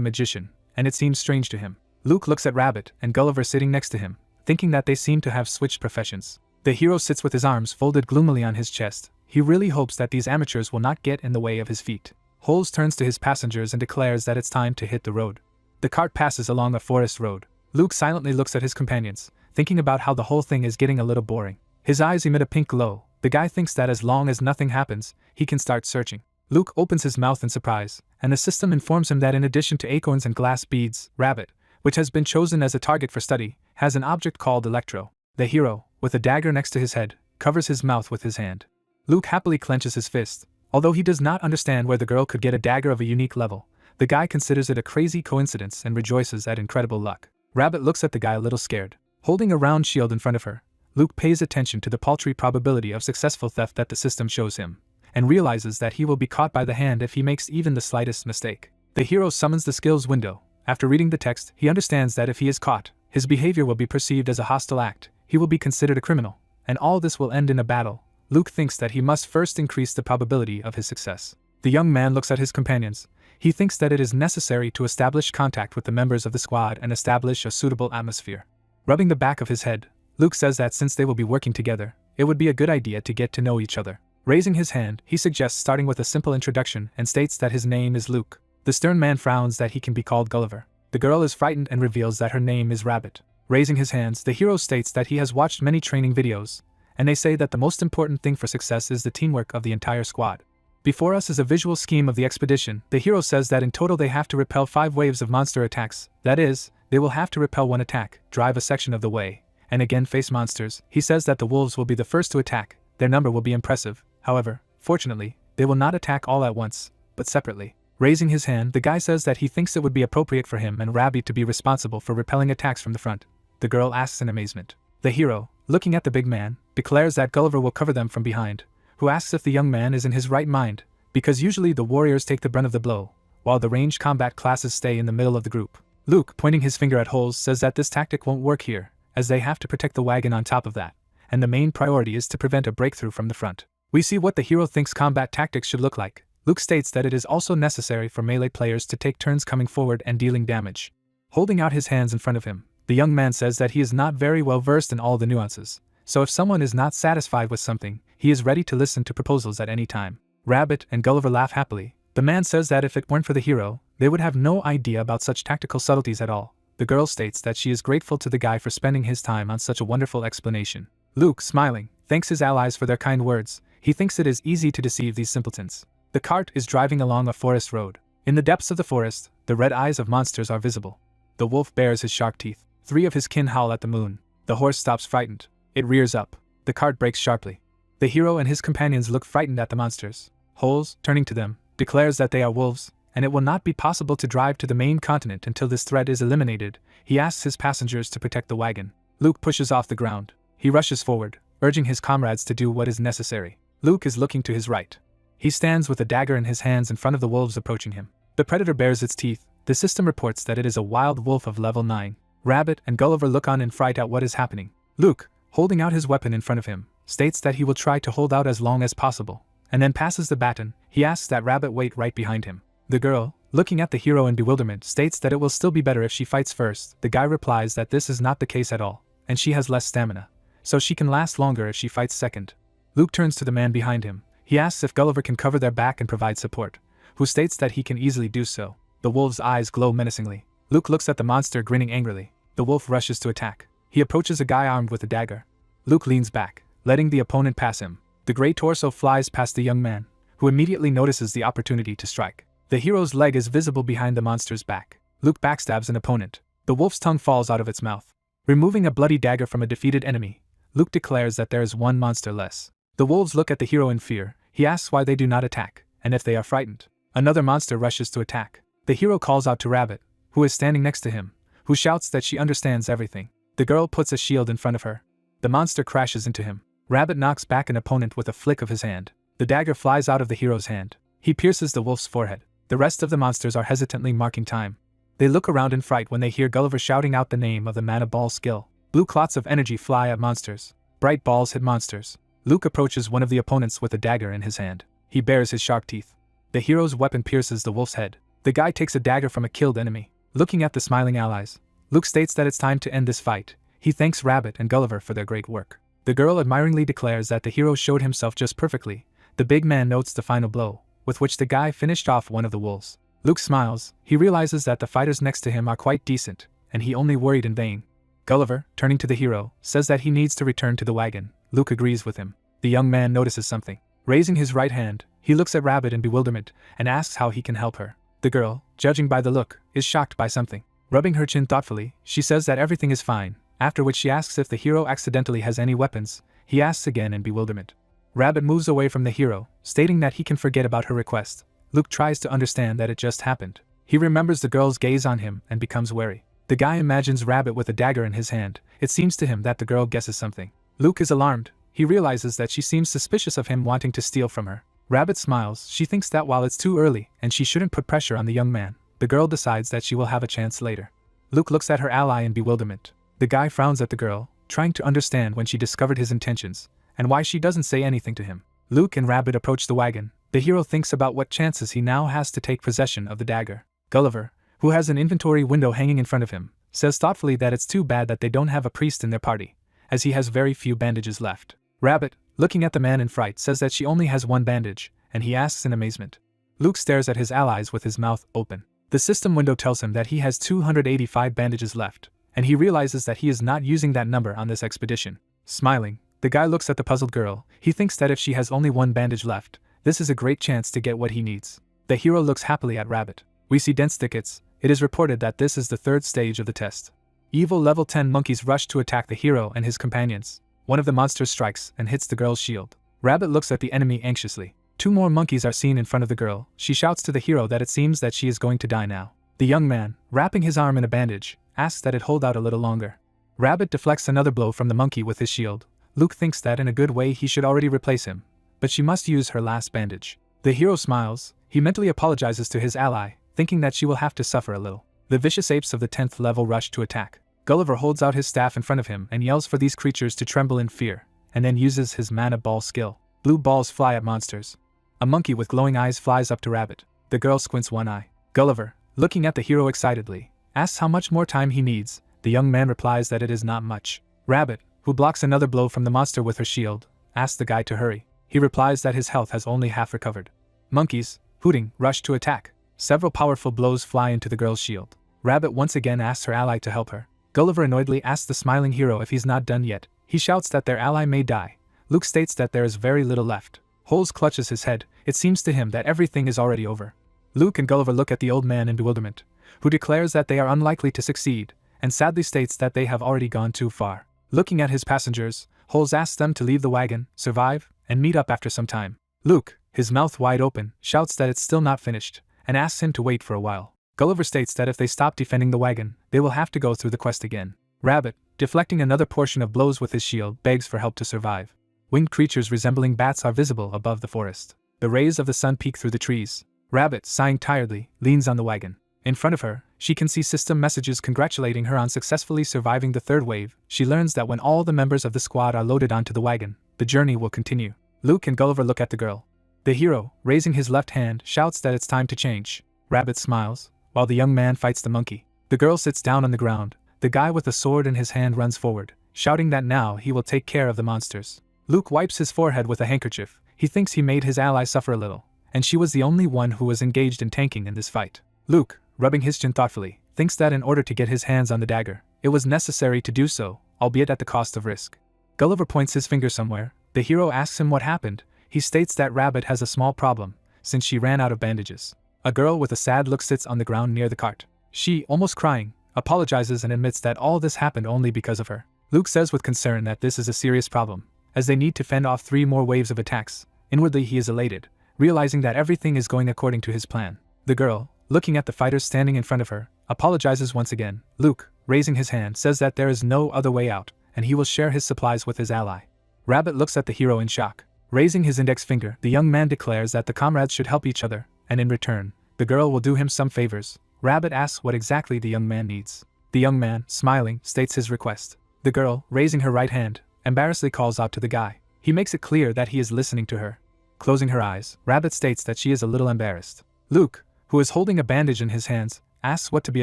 magician, and it seems strange to him. Luke looks at Rabbit and Gulliver sitting next to him, thinking that they seem to have switched professions. The hero sits with his arms folded gloomily on his chest. He really hopes that these amateurs will not get in the way of his feat. Holes turns to his passengers and declares that it's time to hit the road. The cart passes along a forest road. Luke silently looks at his companions, thinking about how the whole thing is getting a little boring. His eyes emit a pink glow. The guy thinks that as long as nothing happens, he can start searching. Luke opens his mouth in surprise, and the system informs him that in addition to acorns and glass beads, Rabbit, which has been chosen as a target for study, has an object called Electro. The hero, with a dagger next to his head, covers his mouth with his hand. Luke happily clenches his fist. Although he does not understand where the girl could get a dagger of a unique level, the guy considers it a crazy coincidence and rejoices at incredible luck. Rabbit looks at the guy a little scared. Holding a round shield in front of her, Luke pays attention to the paltry probability of successful theft that the system shows him, and realizes that he will be caught by the hand if he makes even the slightest mistake. The hero summons the skills window. After reading the text, he understands that if he is caught, his behavior will be perceived as a hostile act, he will be considered a criminal, and all this will end in a battle. Luke thinks that he must first increase the probability of his success. The young man looks at his companions. He thinks that it is necessary to establish contact with the members of the squad and establish a suitable atmosphere. Rubbing the back of his head, Luke says that since they will be working together, it would be a good idea to get to know each other. Raising his hand, he suggests starting with a simple introduction and states that his name is Luke. The stern man frowns that he can be called Gulliver. The girl is frightened and reveals that her name is Rabbit. Raising his hands, the hero states that he has watched many training videos, and they say that the most important thing for success is the teamwork of the entire squad. Before us is a visual scheme of the expedition. The hero says that in total they have to repel 5 waves of monster attacks. That is, they will have to repel 1 attack, drive a section of the way, and again face monsters. He says that the wolves will be the first to attack. Their number will be impressive. However, fortunately, they will not attack all at once, but separately. Raising his hand, the guy says that he thinks it would be appropriate for him and Rabbit to be responsible for repelling attacks from the front. The girl asks in amazement. The hero, looking at the big man, declares that Gulliver will cover them from behind, who asks if the young man is in his right mind, because usually the warriors take the brunt of the blow, while the ranged combat classes stay in the middle of the group. Luke, pointing his finger at Holes, says that this tactic won't work here, as they have to protect the wagon on top of that, and the main priority is to prevent a breakthrough from the front. We see what the hero thinks combat tactics should look like. Luke states that it is also necessary for melee players to take turns coming forward and dealing damage. Holding out his hands in front of him, the young man says that he is not very well versed in all the nuances, so if someone is not satisfied with something, he is ready to listen to proposals at any time. Rabbit and Gulliver laugh happily. The man says that if it weren't for the hero, they would have no idea about such tactical subtleties at all. The girl states that she is grateful to the guy for spending his time on such a wonderful explanation. Luke, smiling, thanks his allies for their kind words. He thinks it is easy to deceive these simpletons. The cart is driving along a forest road. In the depths of the forest, the red eyes of monsters are visible. The wolf bares his sharp teeth. 3 of his kin howl at the moon. The horse stops frightened. It rears up. The cart brakes sharply. The hero and his companions look frightened at the monsters. Holes, turning to them, declares that they are wolves. and it will not be possible to drive to the main continent until this threat is eliminated. He asks his passengers to protect the wagon. Luke pushes off the ground. He rushes forward, urging his comrades to do what is necessary. Luke is looking to his right. He stands with a dagger in his hands in front of the wolves approaching him. The predator bares its teeth. The system reports that it is a wild wolf of level 9. Rabbit and Gulliver look on in fright at what is happening. Luke, holding out his weapon in front of him, states that he will try to hold out as long as possible, and then passes the baton. He asks that Rabbit wait right behind him. The girl, looking at the hero in bewilderment, states that it will still be better if she fights first. The guy replies that this is not the case at all, and she has less stamina, so she can last longer if she fights second. Luke turns to the man behind him. He asks if Gulliver can cover their back and provide support, who states that he can easily do so. The wolf's eyes glow menacingly. Luke looks at the monster, grinning angrily. The wolf rushes to attack. He approaches a guy armed with a dagger. Luke leans back, letting the opponent pass him. The gray torso flies past the young man, who immediately notices the opportunity to strike. The hero's leg is visible behind the monster's back. Luke backstabs an opponent. The wolf's tongue falls out of its mouth. Removing a bloody dagger from a defeated enemy, Luke declares that there is one monster less. The wolves look at the hero in fear. He asks why they do not attack, and if they are frightened. Another monster rushes to attack. The hero calls out to Rabbit, who is standing next to him, who shouts that she understands everything. The girl puts a shield in front of her. The monster crashes into him. Rabbit knocks back an opponent with a flick of his hand. The dagger flies out of the hero's hand. He pierces the wolf's forehead. The rest of the monsters are hesitantly marking time. They look around in fright when they hear Gulliver shouting out the name of the mana ball skill. Blue clots of energy fly at monsters. Bright balls hit monsters. Luke approaches one of the opponents with a dagger in his hand. He bares his sharp teeth. The hero's weapon pierces the wolf's head. The guy takes a dagger from a killed enemy. Looking at the smiling allies, Luke states that it's time to end this fight. He thanks Rabbit and Gulliver for their great work. The girl admiringly declares that the hero showed himself just perfectly. The big man notes the final blow, with which the guy finished off one of the wolves. Luke smiles. He realizes that the fighters next to him are quite decent, and he only worried in vain. Gulliver, turning to the hero, says that he needs to return to the wagon. Luke agrees with him. The young man notices something. Raising his right hand, he looks at Rabbit in bewilderment and asks how he can help her. The girl, judging by the look, is shocked by something. Rubbing her chin thoughtfully, she says that everything is fine, after which she asks if the hero accidentally has any weapons. He asks again in bewilderment. Rabbit moves away from the hero, stating that he can forget about her request. Luke tries to understand that it just happened. He remembers the girl's gaze on him and becomes wary. The guy imagines Rabbit with a dagger in his hand. It seems to him that the girl guesses something. Luke is alarmed. He realizes that she seems suspicious of him wanting to steal from her. Rabbit smiles. She thinks that while it's too early and she shouldn't put pressure on the young man, the girl decides that she will have a chance later. Luke looks at her ally in bewilderment. The guy frowns at the girl, trying to understand when she discovered his intentions, and why she doesn't say anything to him. Luke and Rabbit approach the wagon. The hero thinks about what chances he now has to take possession of the dagger. Gulliver, who has an inventory window hanging in front of him, says thoughtfully that it's too bad that they don't have a priest in their party, as he has very few bandages left. Rabbit, looking at the man in fright, says that she only has one bandage, and he asks in amazement. Luke stares at his allies with his mouth open. The system window tells him that he has 285 bandages left, and he realizes that he is not using that number on this expedition. Smiling, the guy looks at the puzzled girl. He thinks that if she has only one bandage left, this is a great chance to get what he needs. The hero looks happily at Rabbit. We see dense thickets. It is reported that this is the third stage of the test. Evil level 10 monkeys rush to attack the hero and his companions. One of the monsters strikes and hits the girl's shield. Rabbit looks at the enemy anxiously. 2 more monkeys are seen in front of the girl. She shouts to the hero that it seems that she is going to die now. The young man, wrapping his arm in a bandage, asks that it hold out a little longer. Rabbit deflects another blow from the monkey with his shield. Luke thinks that in a good way he should already replace him, but she must use her last bandage. The hero smiles. He mentally apologizes to his ally, thinking that she will have to suffer a little. The vicious apes of the 10th level rush to attack. Gulliver holds out his staff in front of him and yells for these creatures to tremble in fear, and then uses his mana ball skill. Blue balls fly at monsters. A monkey with glowing eyes flies up to Rabbit. The girl squints one eye. Gulliver, looking at the hero excitedly, asks how much more time he needs. The young man replies that it is not much. Rabbit, who blocks another blow from the monster with her shield, asks the guy to hurry. He replies that his health has only half recovered. Monkeys, hooting, rush to attack. Several powerful blows fly into the girl's shield. Rabbit once again asks her ally to help her. Gulliver annoyedly asks the smiling hero if he's not done yet. He shouts that their ally may die. Luke states that there is very little left. Holes clutches his head. It seems to him that everything is already over. Luke and Gulliver look at the old man in bewilderment, who declares that they are unlikely to succeed, and sadly states that they have already gone too far. Looking at his passengers, Holes asks them to leave the wagon, survive, and meet up after some time. Luke, his mouth wide open, shouts that it's still not finished, and asks him to wait for a while. Gulliver states that if they stop defending the wagon, they will have to go through the quest again. Rabbit, deflecting another portion of blows with his shield, begs for help to survive. Winged creatures resembling bats are visible above the forest. The rays of the sun peek through the trees. Rabbit, sighing tiredly, leans on the wagon. In front of her, she can see system messages congratulating her on successfully surviving the third wave. She learns that when all the members of the squad are loaded onto the wagon, the journey will continue. Luke and Gulliver look at the girl. The hero, raising his left hand, shouts that it's time to change. Rabbit smiles, while the young man fights the monkey. The girl sits down on the ground. The guy with the sword in his hand runs forward, shouting that now he will take care of the monsters. Luke wipes his forehead with a handkerchief. He thinks he made his ally suffer a little, and she was the only one who was engaged in tanking in this fight. Luke, rubbing his chin thoughtfully, thinks that in order to get his hands on the dagger, it was necessary to do so, albeit at the cost of risk. Gulliver points his finger somewhere. The hero asks him what happened. He states that Rabbit has a small problem, since she ran out of bandages. A girl with a sad look sits on the ground near the cart. She, almost crying, apologizes and admits that all this happened only because of her. Luke says with concern that this is a serious problem, as they need to fend off 3 more waves of attacks. Inwardly he is elated, realizing that everything is going according to his plan. The girl, looking at the fighters standing in front of her, apologizes once again. Luke, raising his hand, says that there is no other way out, and he will share his supplies with his ally. Rabbit looks at the hero in shock. Raising his index finger, the young man declares that the comrades should help each other, and in return, the girl will do him some favors. Rabbit asks what exactly the young man needs. The young man, smiling, states his request. The girl, raising her right hand, embarrassedly calls out to the guy. He makes it clear that he is listening to her. Closing her eyes, Rabbit states that she is a little embarrassed. Luke, who is holding a bandage in his hands, asks what to be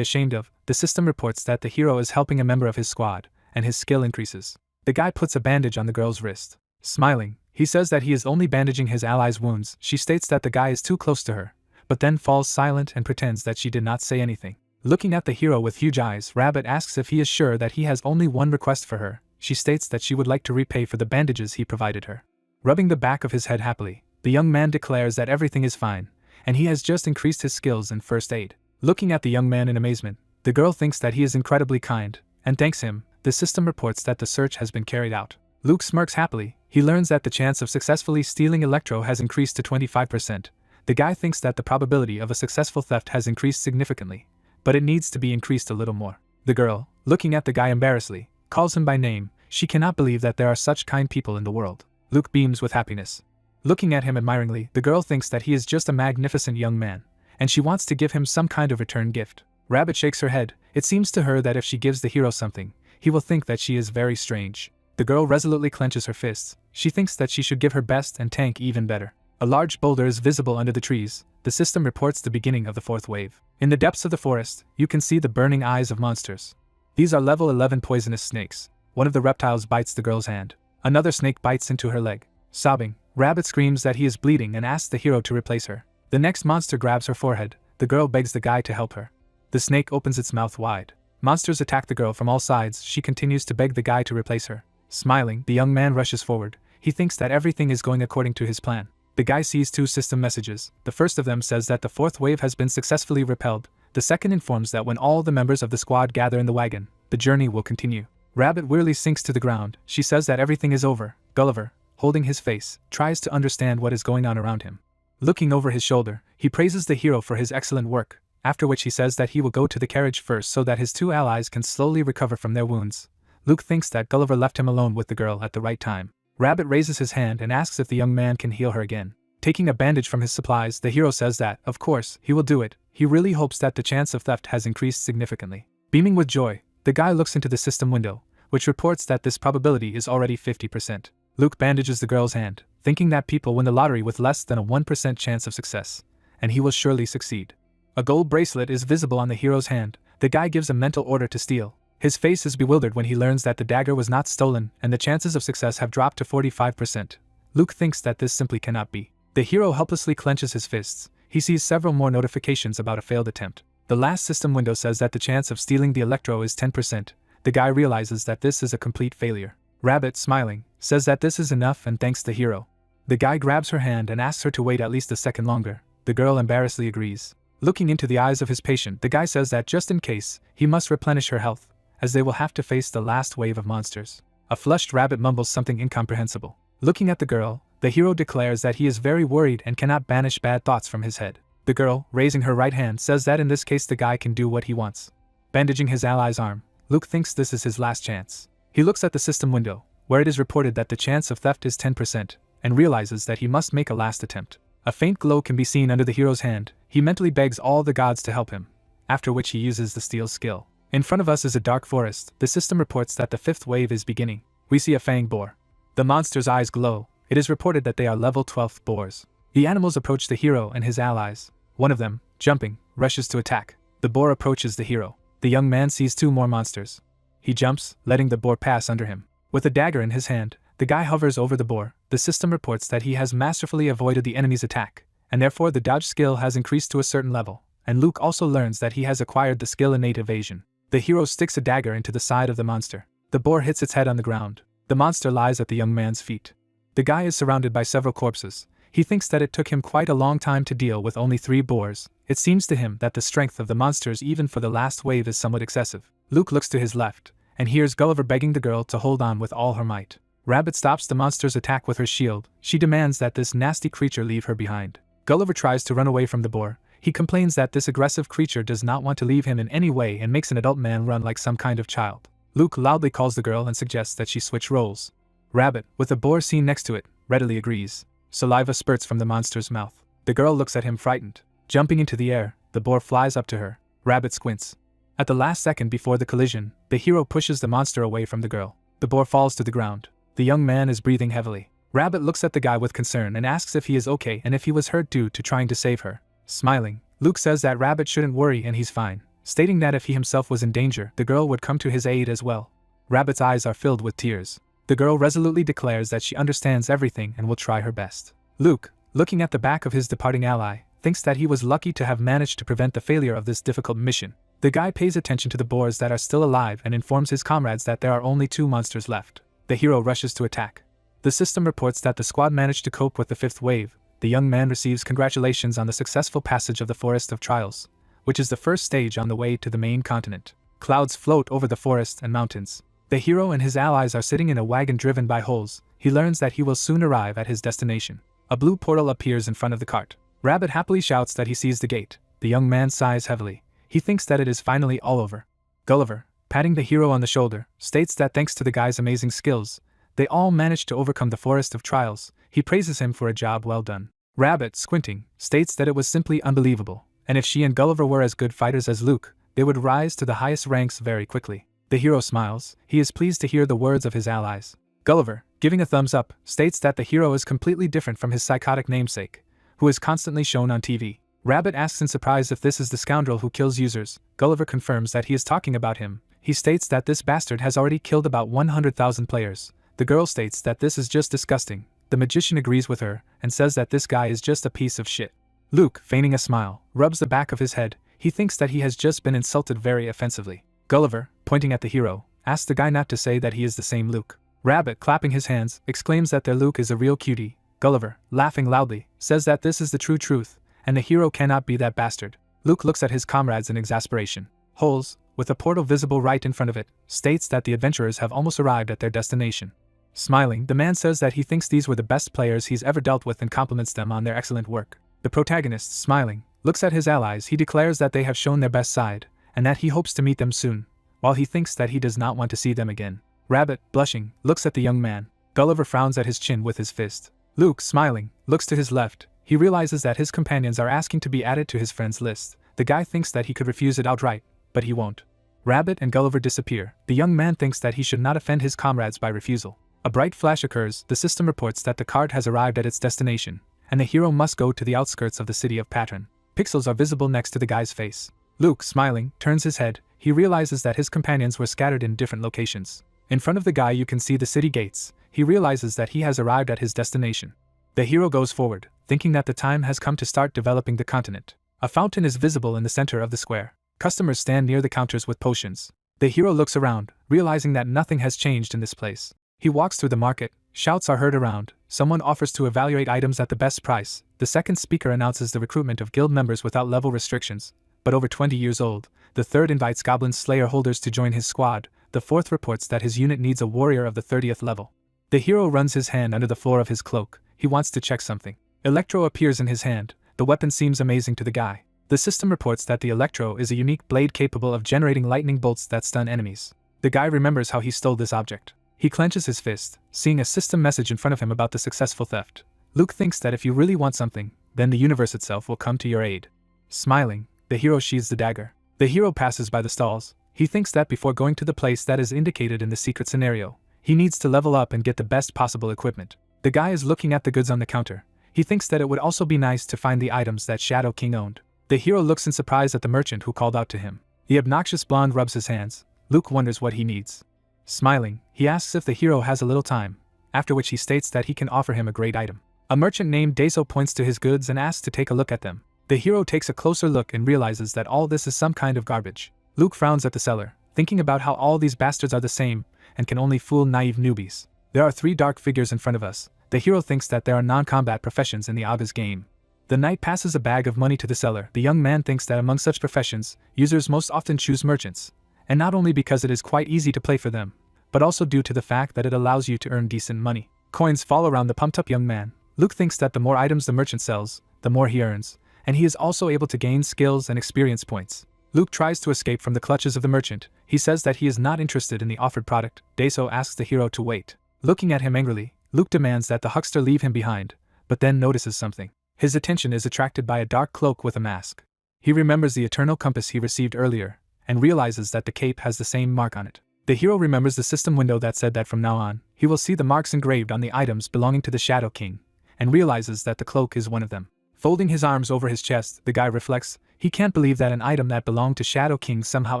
ashamed of. The system reports that the hero is helping a member of his squad, and his skill increases. The guy puts a bandage on the girl's wrist. Smiling, he says that he is only bandaging his ally's wounds. She states that the guy is too close to her, but then falls silent and pretends that she did not say anything. Looking at the hero with huge eyes, Rabbit asks if he is sure that he has only one request for her. She states that she would like to repay for the bandages he provided her. Rubbing the back of his head happily, the young man declares that everything is fine, and he has just increased his skills in first aid. Looking at the young man in amazement, the girl thinks that he is incredibly kind, and thanks him. The system reports that the search has been carried out. Luke smirks happily. He learns that the chance of successfully stealing Electro has increased to 25%. The guy thinks that the probability of a successful theft has increased significantly, but it needs to be increased a little more. The girl, looking at the guy embarrassedly, calls him by name. She cannot believe that there are such kind people in the world. Luke beams with happiness. Looking at him admiringly, the girl thinks that he is just a magnificent young man, and she wants to give him some kind of return gift. Rabbit shakes her head. It seems to her that if she gives the hero something, he will think that she is very strange. The girl resolutely clenches her fists. She thinks that she should give her best and tank even better. A large boulder is visible under the trees. The system reports the beginning of the 4th wave. In the depths of the forest, you can see the burning eyes of monsters. These are level 11 poisonous snakes. One of the reptiles bites the girl's hand. Another snake bites into her leg. Sobbing, Rabbit screams that he is bleeding and asks the hero to replace her. The next monster grabs her forehead. The girl begs the guy to help her. The snake opens its mouth wide. Monsters attack the girl from all sides. She continues to beg the guy to replace her. Smiling, the young man rushes forward. He thinks that everything is going according to his plan. The guy sees 2 system messages. The first of them says that the 4th wave has been successfully repelled. The second informs that when all the members of the squad gather in the wagon, the journey will continue. Rabbit wearily sinks to the ground. She says that everything is over. Gulliver, holding his face, tries to understand what is going on around him. Looking over his shoulder, he praises the hero for his excellent work, after which he says that he will go to the carriage first so that his 2 allies can slowly recover from their wounds. Luke thinks that Gulliver left him alone with the girl at the right time. Rabbit raises his hand and asks if the young man can heal her again. Taking a bandage from his supplies, the hero says that, of course, he will do it. He really hopes that the chance of theft has increased significantly. Beaming with joy, the guy looks into the system window, which reports that this probability is already 50%. Luke bandages the girl's hand, thinking that people win the lottery with less than a 1% chance of success, and he will surely succeed. A gold bracelet is visible on the hero's hand. The guy gives a mental order to steal. His face is bewildered when he learns that the dagger was not stolen and the chances of success have dropped to 45%. Luke thinks that this simply cannot be. The hero helplessly clenches his fists. He sees several more notifications about a failed attempt. The last system window says that the chance of stealing the Electro is 10%. The guy realizes that this is a complete failure. Rabbit, smiling, says that this is enough and thanks the hero. The guy grabs her hand and asks her to wait at least a second longer. The girl embarrassedly agrees. Looking into the eyes of his patient, the guy says that just in case, he must replenish her health, as they will have to face the last wave of monsters. A flushed Rabbit mumbles something incomprehensible. Looking at the girl, the hero declares that he is very worried and cannot banish bad thoughts from his head. The girl, raising her right hand, says that in this case the guy can do what he wants. Bandaging his ally's arm, Luke thinks this is his last chance. He looks at the system window, where it is reported that the chance of theft is 10%, and realizes that he must make a last attempt. A faint glow can be seen under the hero's hand. He mentally begs all the gods to help him, after which he uses the steal skill. In front of us is a dark forest. The system reports that the 5th wave is beginning. We see a fang boar. The monster's eyes glow. It is reported that they are level 12 boars. The animals approach the hero and his allies. One of them, jumping, rushes to attack. The boar approaches the hero. The young man sees 2 more monsters. He jumps, letting the boar pass under him. With a dagger in his hand, the guy hovers over the boar. The system reports that he has masterfully avoided the enemy's attack, and therefore the dodge skill has increased to a certain level, and Luke also learns that he has acquired the skill innate evasion. The hero sticks a dagger into the side of the monster. The boar hits its head on the ground. The monster lies at the young man's feet. The guy is surrounded by several corpses. He thinks that it took him quite a long time to deal with only 3 boars. It seems to him that the strength of the monsters even for the last wave is somewhat excessive. Luke looks to his left, and hears Gulliver begging the girl to hold on with all her might. Rabbit stops the monster's attack with her shield. She demands that this nasty creature leave her behind. Gulliver tries to run away from the boar. He complains that this aggressive creature does not want to leave him in any way and makes an adult man run like some kind of child. Luke loudly calls the girl and suggests that she switch roles. Rabbit, with the boar scene next to it, readily agrees. Saliva spurts from the monster's mouth. The girl looks at him frightened. Jumping into the air, the boar flies up to her. Rabbit squints. At the last second before the collision, the hero pushes the monster away from the girl. The boar falls to the ground. The young man is breathing heavily. Rabbit looks at the guy with concern and asks if he is okay and if he was hurt due to trying to save her. Smiling, Luke says that Rabbit shouldn't worry and he's fine, stating that if he himself was in danger, the girl would come to his aid as well. Rabbit's eyes are filled with tears. The girl resolutely declares that she understands everything and will try her best. Luke, looking at the back of his departing ally, thinks that he was lucky to have managed to prevent the failure of this difficult mission. The guy pays attention to the boars that are still alive and informs his comrades that there are only 2 monsters left. The hero rushes to attack. The system reports that the squad managed to cope with the 5th wave. The young man receives congratulations on the successful passage of the Forest of Trials, which is the first stage on the way to the main continent. Clouds float over the forest and mountains. The hero and his allies are sitting in a wagon driven by holes. He learns that he will soon arrive at his destination. A blue portal appears in front of the cart. Rabbit happily shouts that he sees the gate. The young man sighs heavily. He thinks that it is finally all over. Gulliver, patting the hero on the shoulder, states that thanks to the guy's amazing skills, they all managed to overcome the Forest of Trials. He praises him for a job well done. Rabbit, squinting, states that it was simply unbelievable, and if she and Gulliver were as good fighters as Luke, they would rise to the highest ranks very quickly. The hero smiles. He is pleased to hear the words of his allies. Gulliver, giving a thumbs up, states that the hero is completely different from his psychotic namesake, who is constantly shown on TV. Rabbit asks in surprise if this is the scoundrel who kills users. Gulliver confirms that he is talking about him. He states that this bastard has already killed about 100,000 players. The girl states that this is just disgusting. The magician agrees with her and says that this guy is just a piece of shit. Luke, feigning a smile, rubs the back of his head. He thinks that he has just been insulted very offensively. Gulliver, pointing at the hero, asks the guy not to say that he is the same Luke. Rabbit, clapping his hands, exclaims that their Luke is a real cutie. Gulliver, laughing loudly, says that this is the true truth, and the hero cannot be that bastard. Luke looks at his comrades in exasperation. Holes, with a portal visible right in front of it, states that the adventurers have almost arrived at their destination. Smiling, the man says that he thinks these were the best players he's ever dealt with and compliments them on their excellent work. The protagonist, smiling, looks at his allies. He declares that they have shown their best side, and that he hopes to meet them soon, while he thinks that he does not want to see them again. Rabbit, blushing, looks at the young man. Gulliver frowns at his chin with his fist. Luke, smiling, looks to his left. He realizes that his companions are asking to be added to his friends list. The guy thinks that he could refuse it outright, but he won't. Rabbit and Gulliver disappear. The young man thinks that he should not offend his comrades by refusal. A bright flash occurs. The system reports that the cart has arrived at its destination, and the hero must go to the outskirts of the city of Patron. Pixels are visible next to the guy's face. Luke, smiling, turns his head. He realizes that his companions were scattered in different locations. In front of the guy you can see the city gates. He realizes that he has arrived at his destination. The hero goes forward, thinking that the time has come to start developing the continent. A fountain is visible in the center of the square. Customers stand near the counters with potions. The hero looks around, realizing that nothing has changed in this place. He walks through the market. Shouts are heard around. Someone offers to evaluate items at the best price. The second speaker announces the recruitment of guild members without level restrictions, but over 20 years old. The third invites Goblin Slayer holders to join his squad. The fourth reports that his unit needs a warrior of the 30th level. The hero runs his hand under the floor of his cloak. He wants to check something. Electro appears in his hand. The weapon seems amazing to the guy. The system reports that the Electro is a unique blade capable of generating lightning bolts that stun enemies. The guy remembers how he stole this object. He clenches his fist, seeing a system message in front of him about the successful theft. Luke thinks that if you really want something, then the universe itself will come to your aid. Smiling, the hero sheathes the dagger. The hero passes by the stalls. He thinks that before going to the place that is indicated in the secret scenario, he needs to level up and get the best possible equipment. The guy is looking at the goods on the counter. He thinks that it would also be nice to find the items that Shadow King owned. The hero looks in surprise at the merchant who called out to him. The obnoxious blonde rubs his hands. Luke wonders what he needs. Smiling, he asks if the hero has a little time, after which he states that he can offer him a great item. A merchant named Daeso points to his goods and asks to take a look at them. The hero takes a closer look and realizes that all this is some kind of garbage. Luke frowns at the seller, thinking about how all these bastards are the same and can only fool naive newbies. There are 3 dark figures in front of us. The hero thinks that there are non-combat professions in the Aga's game. The knight passes a bag of money to the seller. The young man thinks that among such professions, users most often choose merchants, and not only because it is quite easy to play for them, but also due to the fact that it allows you to earn decent money. Coins fall around the pumped-up young man. Luke thinks that the more items the merchant sells, the more he earns, and he is also able to gain skills and experience points. Luke tries to escape from the clutches of the merchant. He says that he is not interested in the offered product. Daeso asks the hero to wait. Looking at him angrily, Luke demands that the huckster leave him behind, but then notices something. His attention is attracted by a dark cloak with a mask. He remembers the eternal compass he received earlier, and realizes that the cape has the same mark on it. The hero remembers the system window that said that from now on, he will see the marks engraved on the items belonging to the Shadow King, and realizes that the cloak is one of them. Folding his arms over his chest, the guy reflects. He can't believe that an item that belonged to Shadow King somehow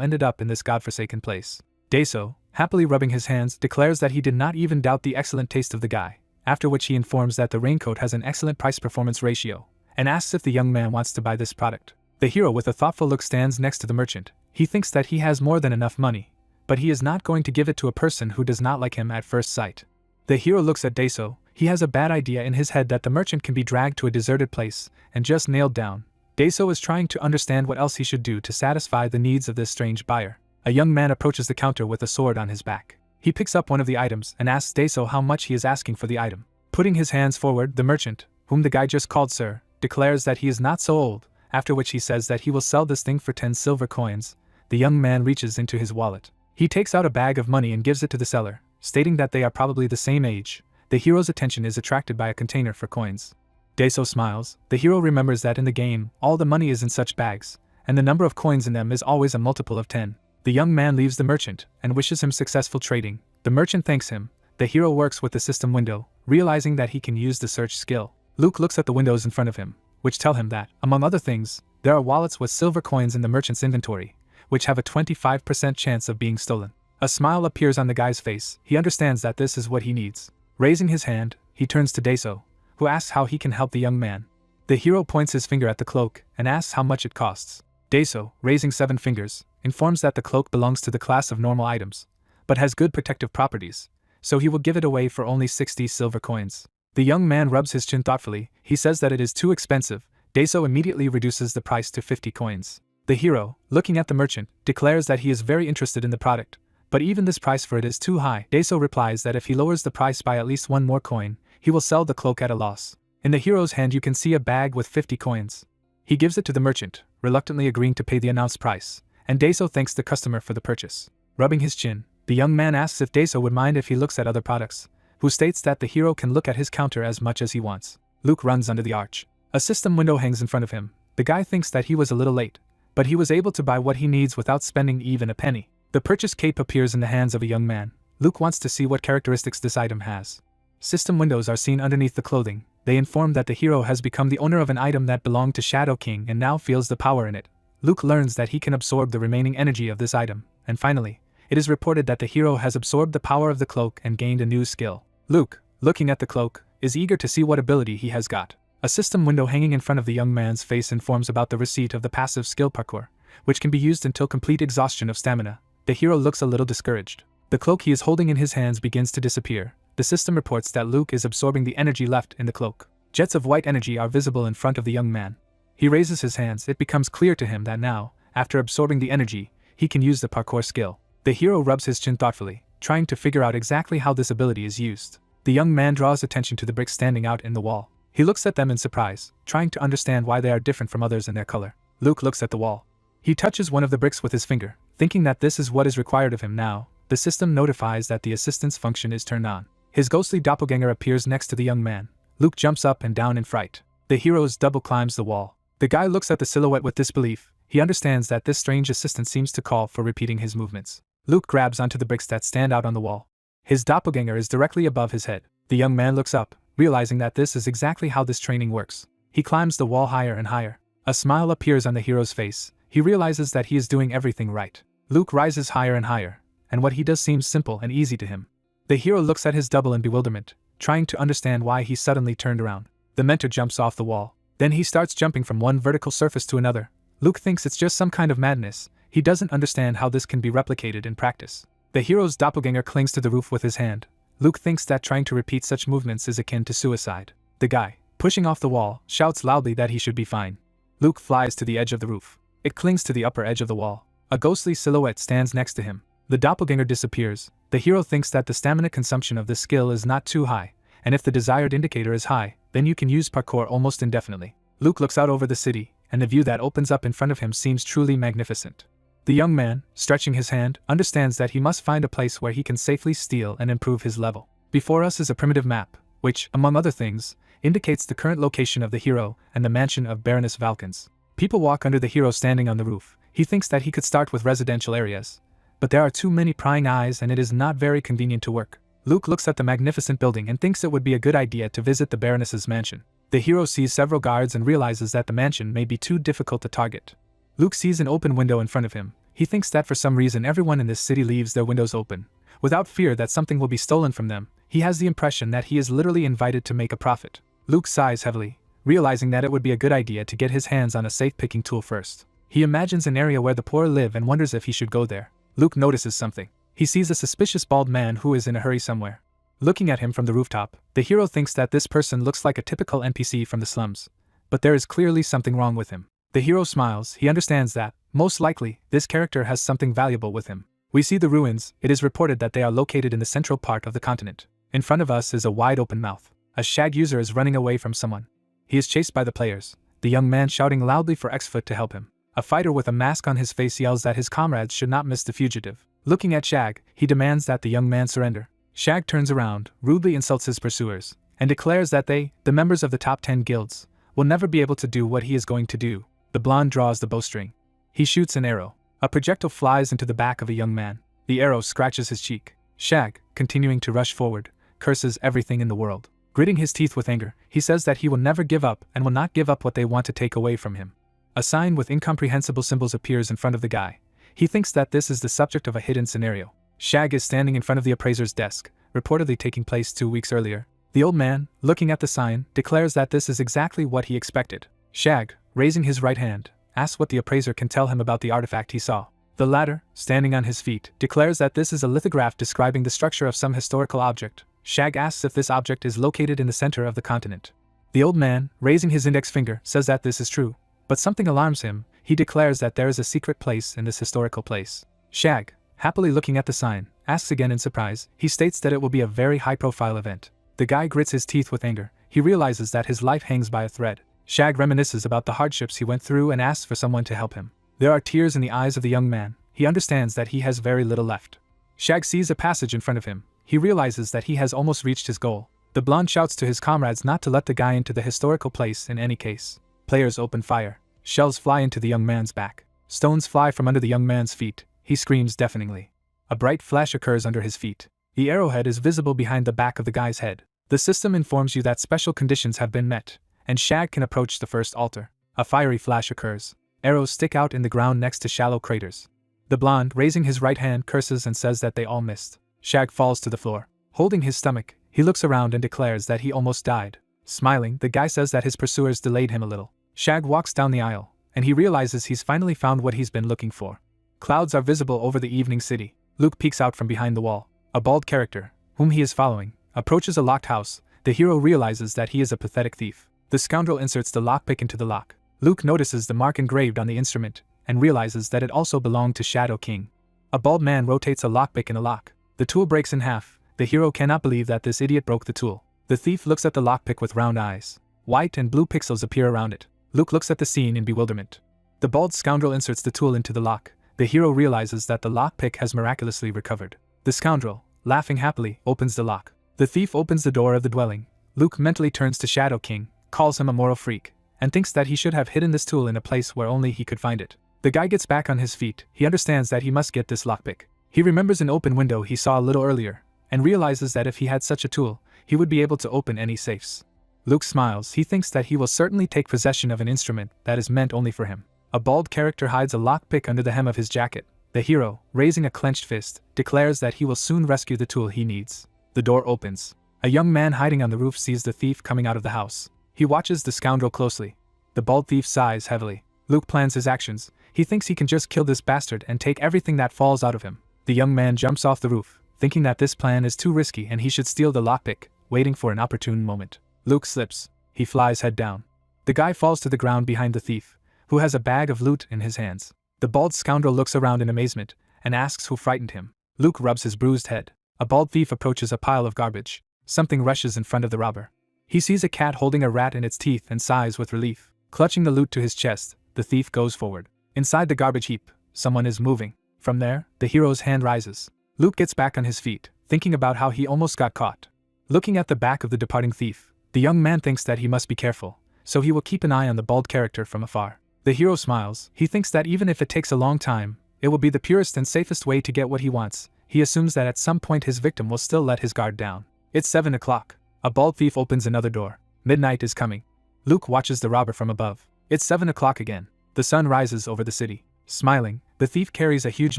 ended up in this godforsaken place. Daeso, happily rubbing his hands, declares that he did not even doubt the excellent taste of the guy, after which he informs that the raincoat has an excellent price-performance ratio, and asks if the young man wants to buy this product. The hero with a thoughtful look stands next to the merchant. He thinks that he has more than enough money, but he is not going to give it to a person who does not like him at first sight. The hero looks at Daeso. He has a bad idea in his head that the merchant can be dragged to a deserted place and just nailed down. Daeso is trying to understand what else he should do to satisfy the needs of this strange buyer. A young man approaches the counter with a sword on his back. He picks up one of the items and asks Daeso how much he is asking for the item. Putting his hands forward, the merchant, whom the guy just called sir, declares that he is not so old, after which he says that he will sell this thing for 10 silver coins. The young man reaches into his wallet. He takes out a bag of money and gives it to the seller, stating that they are probably the same age. The hero's attention is attracted by a container for coins. Daeso smiles. The hero remembers that in the game, all the money is in such bags, and the number of coins in them is always a multiple of 10. The young man leaves the merchant and wishes him successful trading. The merchant thanks him. The hero works with the system window, realizing that he can use the search skill. Luke looks at the windows in front of him, which tell him that, among other things, there are wallets with silver coins in the merchant's inventory, which have a 25% chance of being stolen. A smile appears on the guy's face. He understands that this is what he needs. Raising his hand, he turns to Daeso, who asks how he can help the young man. The hero points his finger at the cloak and asks how much it costs. Daeso, raising 7 fingers, informs that the cloak belongs to the class of normal items, but has good protective properties, so he will give it away for only 60 silver coins. The young man rubs his chin thoughtfully. He says that it is too expensive. Daeso immediately reduces the price to 50 coins. The hero, looking at the merchant, declares that he is very interested in the product, but even this price for it is too high. Daeso replies that if he lowers the price by at least 1 more coin, he will sell the cloak at a loss. In the hero's hand you can see a bag with 50 coins. He gives it to the merchant, reluctantly agreeing to pay the announced price, and Daeso thanks the customer for the purchase. Rubbing his chin, the young man asks if Daeso would mind if he looks at other products, who states that the hero can look at his counter as much as he wants. Luke runs under the arch. A system window hangs in front of him. The guy thinks that he was a little late, but he was able to buy what he needs without spending even a penny. The purchase cape appears in the hands of a young man. Luke wants to see what characteristics this item has. System windows are seen underneath the clothing. They inform that the hero has become the owner of an item that belonged to Shadow King and now feels the power in it. Luke learns that he can absorb the remaining energy of this item, and finally, it is reported that the hero has absorbed the power of the cloak and gained a new skill. Luke, looking at the cloak, is eager to see what ability he has got. A system window hanging in front of the young man's face informs about the receipt of the passive skill parkour, which can be used until complete exhaustion of stamina. The hero looks a little discouraged. The cloak he is holding in his hands begins to disappear. The system reports that Luke is absorbing the energy left in the cloak. Jets of white energy are visible in front of the young man. He raises his hands. It becomes clear to him that now, after absorbing the energy, he can use the parkour skill. The hero rubs his chin thoughtfully, trying to figure out exactly how this ability is used. The young man draws attention to the brick standing out in the wall. He looks at them in surprise, trying to understand why they are different from others in their color. Luke looks at the wall. He touches one of the bricks with his finger, thinking that this is what is required of him now. The system notifies that the assistance function is turned on. His ghostly doppelganger appears next to the young man. Luke jumps up and down in fright. The hero's double climbs the wall. The guy looks at the silhouette with disbelief. He understands that this strange assistant seems to call for repeating his movements. Luke grabs onto the bricks that stand out on the wall. His doppelganger is directly above his head. The young man looks up, realizing that this is exactly how this training works. He climbs the wall higher and higher. A smile appears on the hero's face. He realizes that he is doing everything right. Luke rises higher and higher, and what he does seems simple and easy to him. The hero looks at his double in bewilderment, trying to understand why he suddenly turned around. The mentor jumps off the wall. Then he starts jumping from one vertical surface to another. Luke thinks it's just some kind of madness. He doesn't understand how this can be replicated in practice. The hero's doppelganger clings to the roof with his hand. Luke thinks that trying to repeat such movements is akin to suicide. The guy, pushing off the wall, shouts loudly that he should be fine. Luke flies to the edge of the roof. It clings to the upper edge of the wall. A ghostly silhouette stands next to him. The doppelganger disappears. The hero thinks that the stamina consumption of this skill is not too high, and if the desired indicator is high, then you can use parkour almost indefinitely. Luke looks out over the city, and the view that opens up in front of him seems truly magnificent. The young man, stretching his hand, understands that he must find a place where he can safely steal and improve his level. Before us is a primitive map, which, among other things, indicates the current location of the hero and the mansion of Baroness Valkens. People walk under the hero standing on the roof. He thinks that he could start with residential areas, but there are too many prying eyes and it is not very convenient to work. Luke looks at the magnificent building and thinks it would be a good idea to visit the Baroness's mansion. The hero sees several guards and realizes that the mansion may be too difficult to target. Luke sees an open window in front of him. He thinks that for some reason everyone in this city leaves their windows open, without fear that something will be stolen from them. He has the impression that he is literally invited to make a profit. Luke sighs heavily, realizing that it would be a good idea to get his hands on a safe-picking tool first. He imagines an area where the poor live and wonders if he should go there. Luke notices something. He sees a suspicious bald man who is in a hurry somewhere. Looking at him from the rooftop, the hero thinks that this person looks like a typical NPC from the slums, but there is clearly something wrong with him. The hero smiles. He understands that, most likely, this character has something valuable with him. We see the ruins. It is reported that they are located in the central part of the continent. In front of us is a wide open mouth. A shag user is running away from someone. He is chased by the players, the young man shouting loudly for Xfoot to help him. A fighter with a mask on his face yells that his comrades should not miss the fugitive. Looking at Shag, he demands that the young man surrender. Shag turns around, rudely insults his pursuers, and declares that they, the members of the top 10 guilds, will never be able to do what he is going to do. The blonde draws the bowstring. He shoots an arrow. A projectile flies into the back of a young man. The arrow scratches his cheek. Shag, continuing to rush forward, curses everything in the world. Gritting his teeth with anger, he says that he will never give up and will not give up what they want to take away from him. A sign with incomprehensible symbols appears in front of the guy. He thinks that this is the subject of a hidden scenario. Shag is standing in front of the appraiser's desk, reportedly taking place 2 weeks earlier. The old man, looking at the sign, declares that this is exactly what he expected. Shag, raising his right hand, asks what the appraiser can tell him about the artifact he saw. The latter, standing on his feet, declares that this is a lithograph describing the structure of some historical object. Shag asks if this object is located in the center of the continent. The old man, raising his index finger, says that this is true, but something alarms him. He declares that there is a secret place in this historical place. Shag, happily looking at the sign, asks again in surprise. He states that it will be a very high-profile event. The guy grits his teeth with anger. He realizes that his life hangs by a thread. Shag reminisces about the hardships he went through and asks for someone to help him. There are tears in the eyes of the young man. He understands that he has very little left. Shag sees a passage in front of him. He realizes that he has almost reached his goal. The blonde shouts to his comrades not to let the guy into the historical place in any case. Players open fire. Shells fly into the young man's back. Stones fly from under the young man's feet. He screams deafeningly. A bright flash occurs under his feet. The arrowhead is visible behind the back of the guy's head. The system informs you that special conditions have been met, and Shag can approach the first altar. A fiery flash occurs. Arrows stick out in the ground next to shallow craters. The blonde, raising his right hand, curses and says that they all missed. Shag falls to the floor. Holding his stomach, he looks around and declares that he almost died. Smiling, the guy says that his pursuers delayed him a little. Shag walks down the aisle, and he realizes he's finally found what he's been looking for. Clouds are visible over the evening city. Luke peeks out from behind the wall. A bald character, whom he is following, approaches a locked house. The hero realizes that he is a pathetic thief. The scoundrel inserts the lockpick into the lock. Luke notices the mark engraved on the instrument, and realizes that it also belonged to Shadow King. A bald man rotates a lockpick in a lock. The tool breaks in half. The hero cannot believe that this idiot broke the tool. The thief looks at the lockpick with round eyes. White and blue pixels appear around it. Luke looks at the scene in bewilderment. The bald scoundrel inserts the tool into the lock. The hero realizes that the lockpick has miraculously recovered. The scoundrel, laughing happily, opens the lock. The thief opens the door of the dwelling. Luke mentally turns to Shadow King, calls him a moral freak, and thinks that he should have hidden this tool in a place where only he could find it. The guy gets back on his feet. He understands that he must get this lockpick. He remembers an open window he saw a little earlier, and realizes that if he had such a tool, he would be able to open any safes. Luke smiles. He thinks that he will certainly take possession of an instrument that is meant only for him. A bald character hides a lockpick under the hem of his jacket. The hero, raising a clenched fist, declares that he will soon rescue the tool he needs. The door opens. A young man hiding on the roof sees the thief coming out of the house. He watches the scoundrel closely. The bald thief sighs heavily. Luke plans his actions. He thinks he can just kill this bastard and take everything that falls out of him. The young man jumps off the roof, thinking that this plan is too risky and he should steal the lockpick, waiting for an opportune moment. Luke slips. He flies head down. The guy falls to the ground behind the thief, who has a bag of loot in his hands. The bald scoundrel looks around in amazement and asks who frightened him. Luke rubs his bruised head. A bald thief approaches a pile of garbage. Something rushes in front of the robber. He sees a cat holding a rat in its teeth and sighs with relief. Clutching the loot to his chest, the thief goes forward. Inside the garbage heap, someone is moving. From there, the hero's hand rises. Luke gets back on his feet, thinking about how he almost got caught. Looking at the back of the departing thief, the young man thinks that he must be careful, so he will keep an eye on the bald character from afar. The hero smiles. He thinks that even if it takes a long time, it will be the purest and safest way to get what he wants. He assumes that at some point his victim will still let his guard down. It's 7 o'clock. A bald thief opens another door. Midnight is coming. Luke watches the robber from above. It's 7 o'clock again. The sun rises over the city. Smiling, the thief carries a huge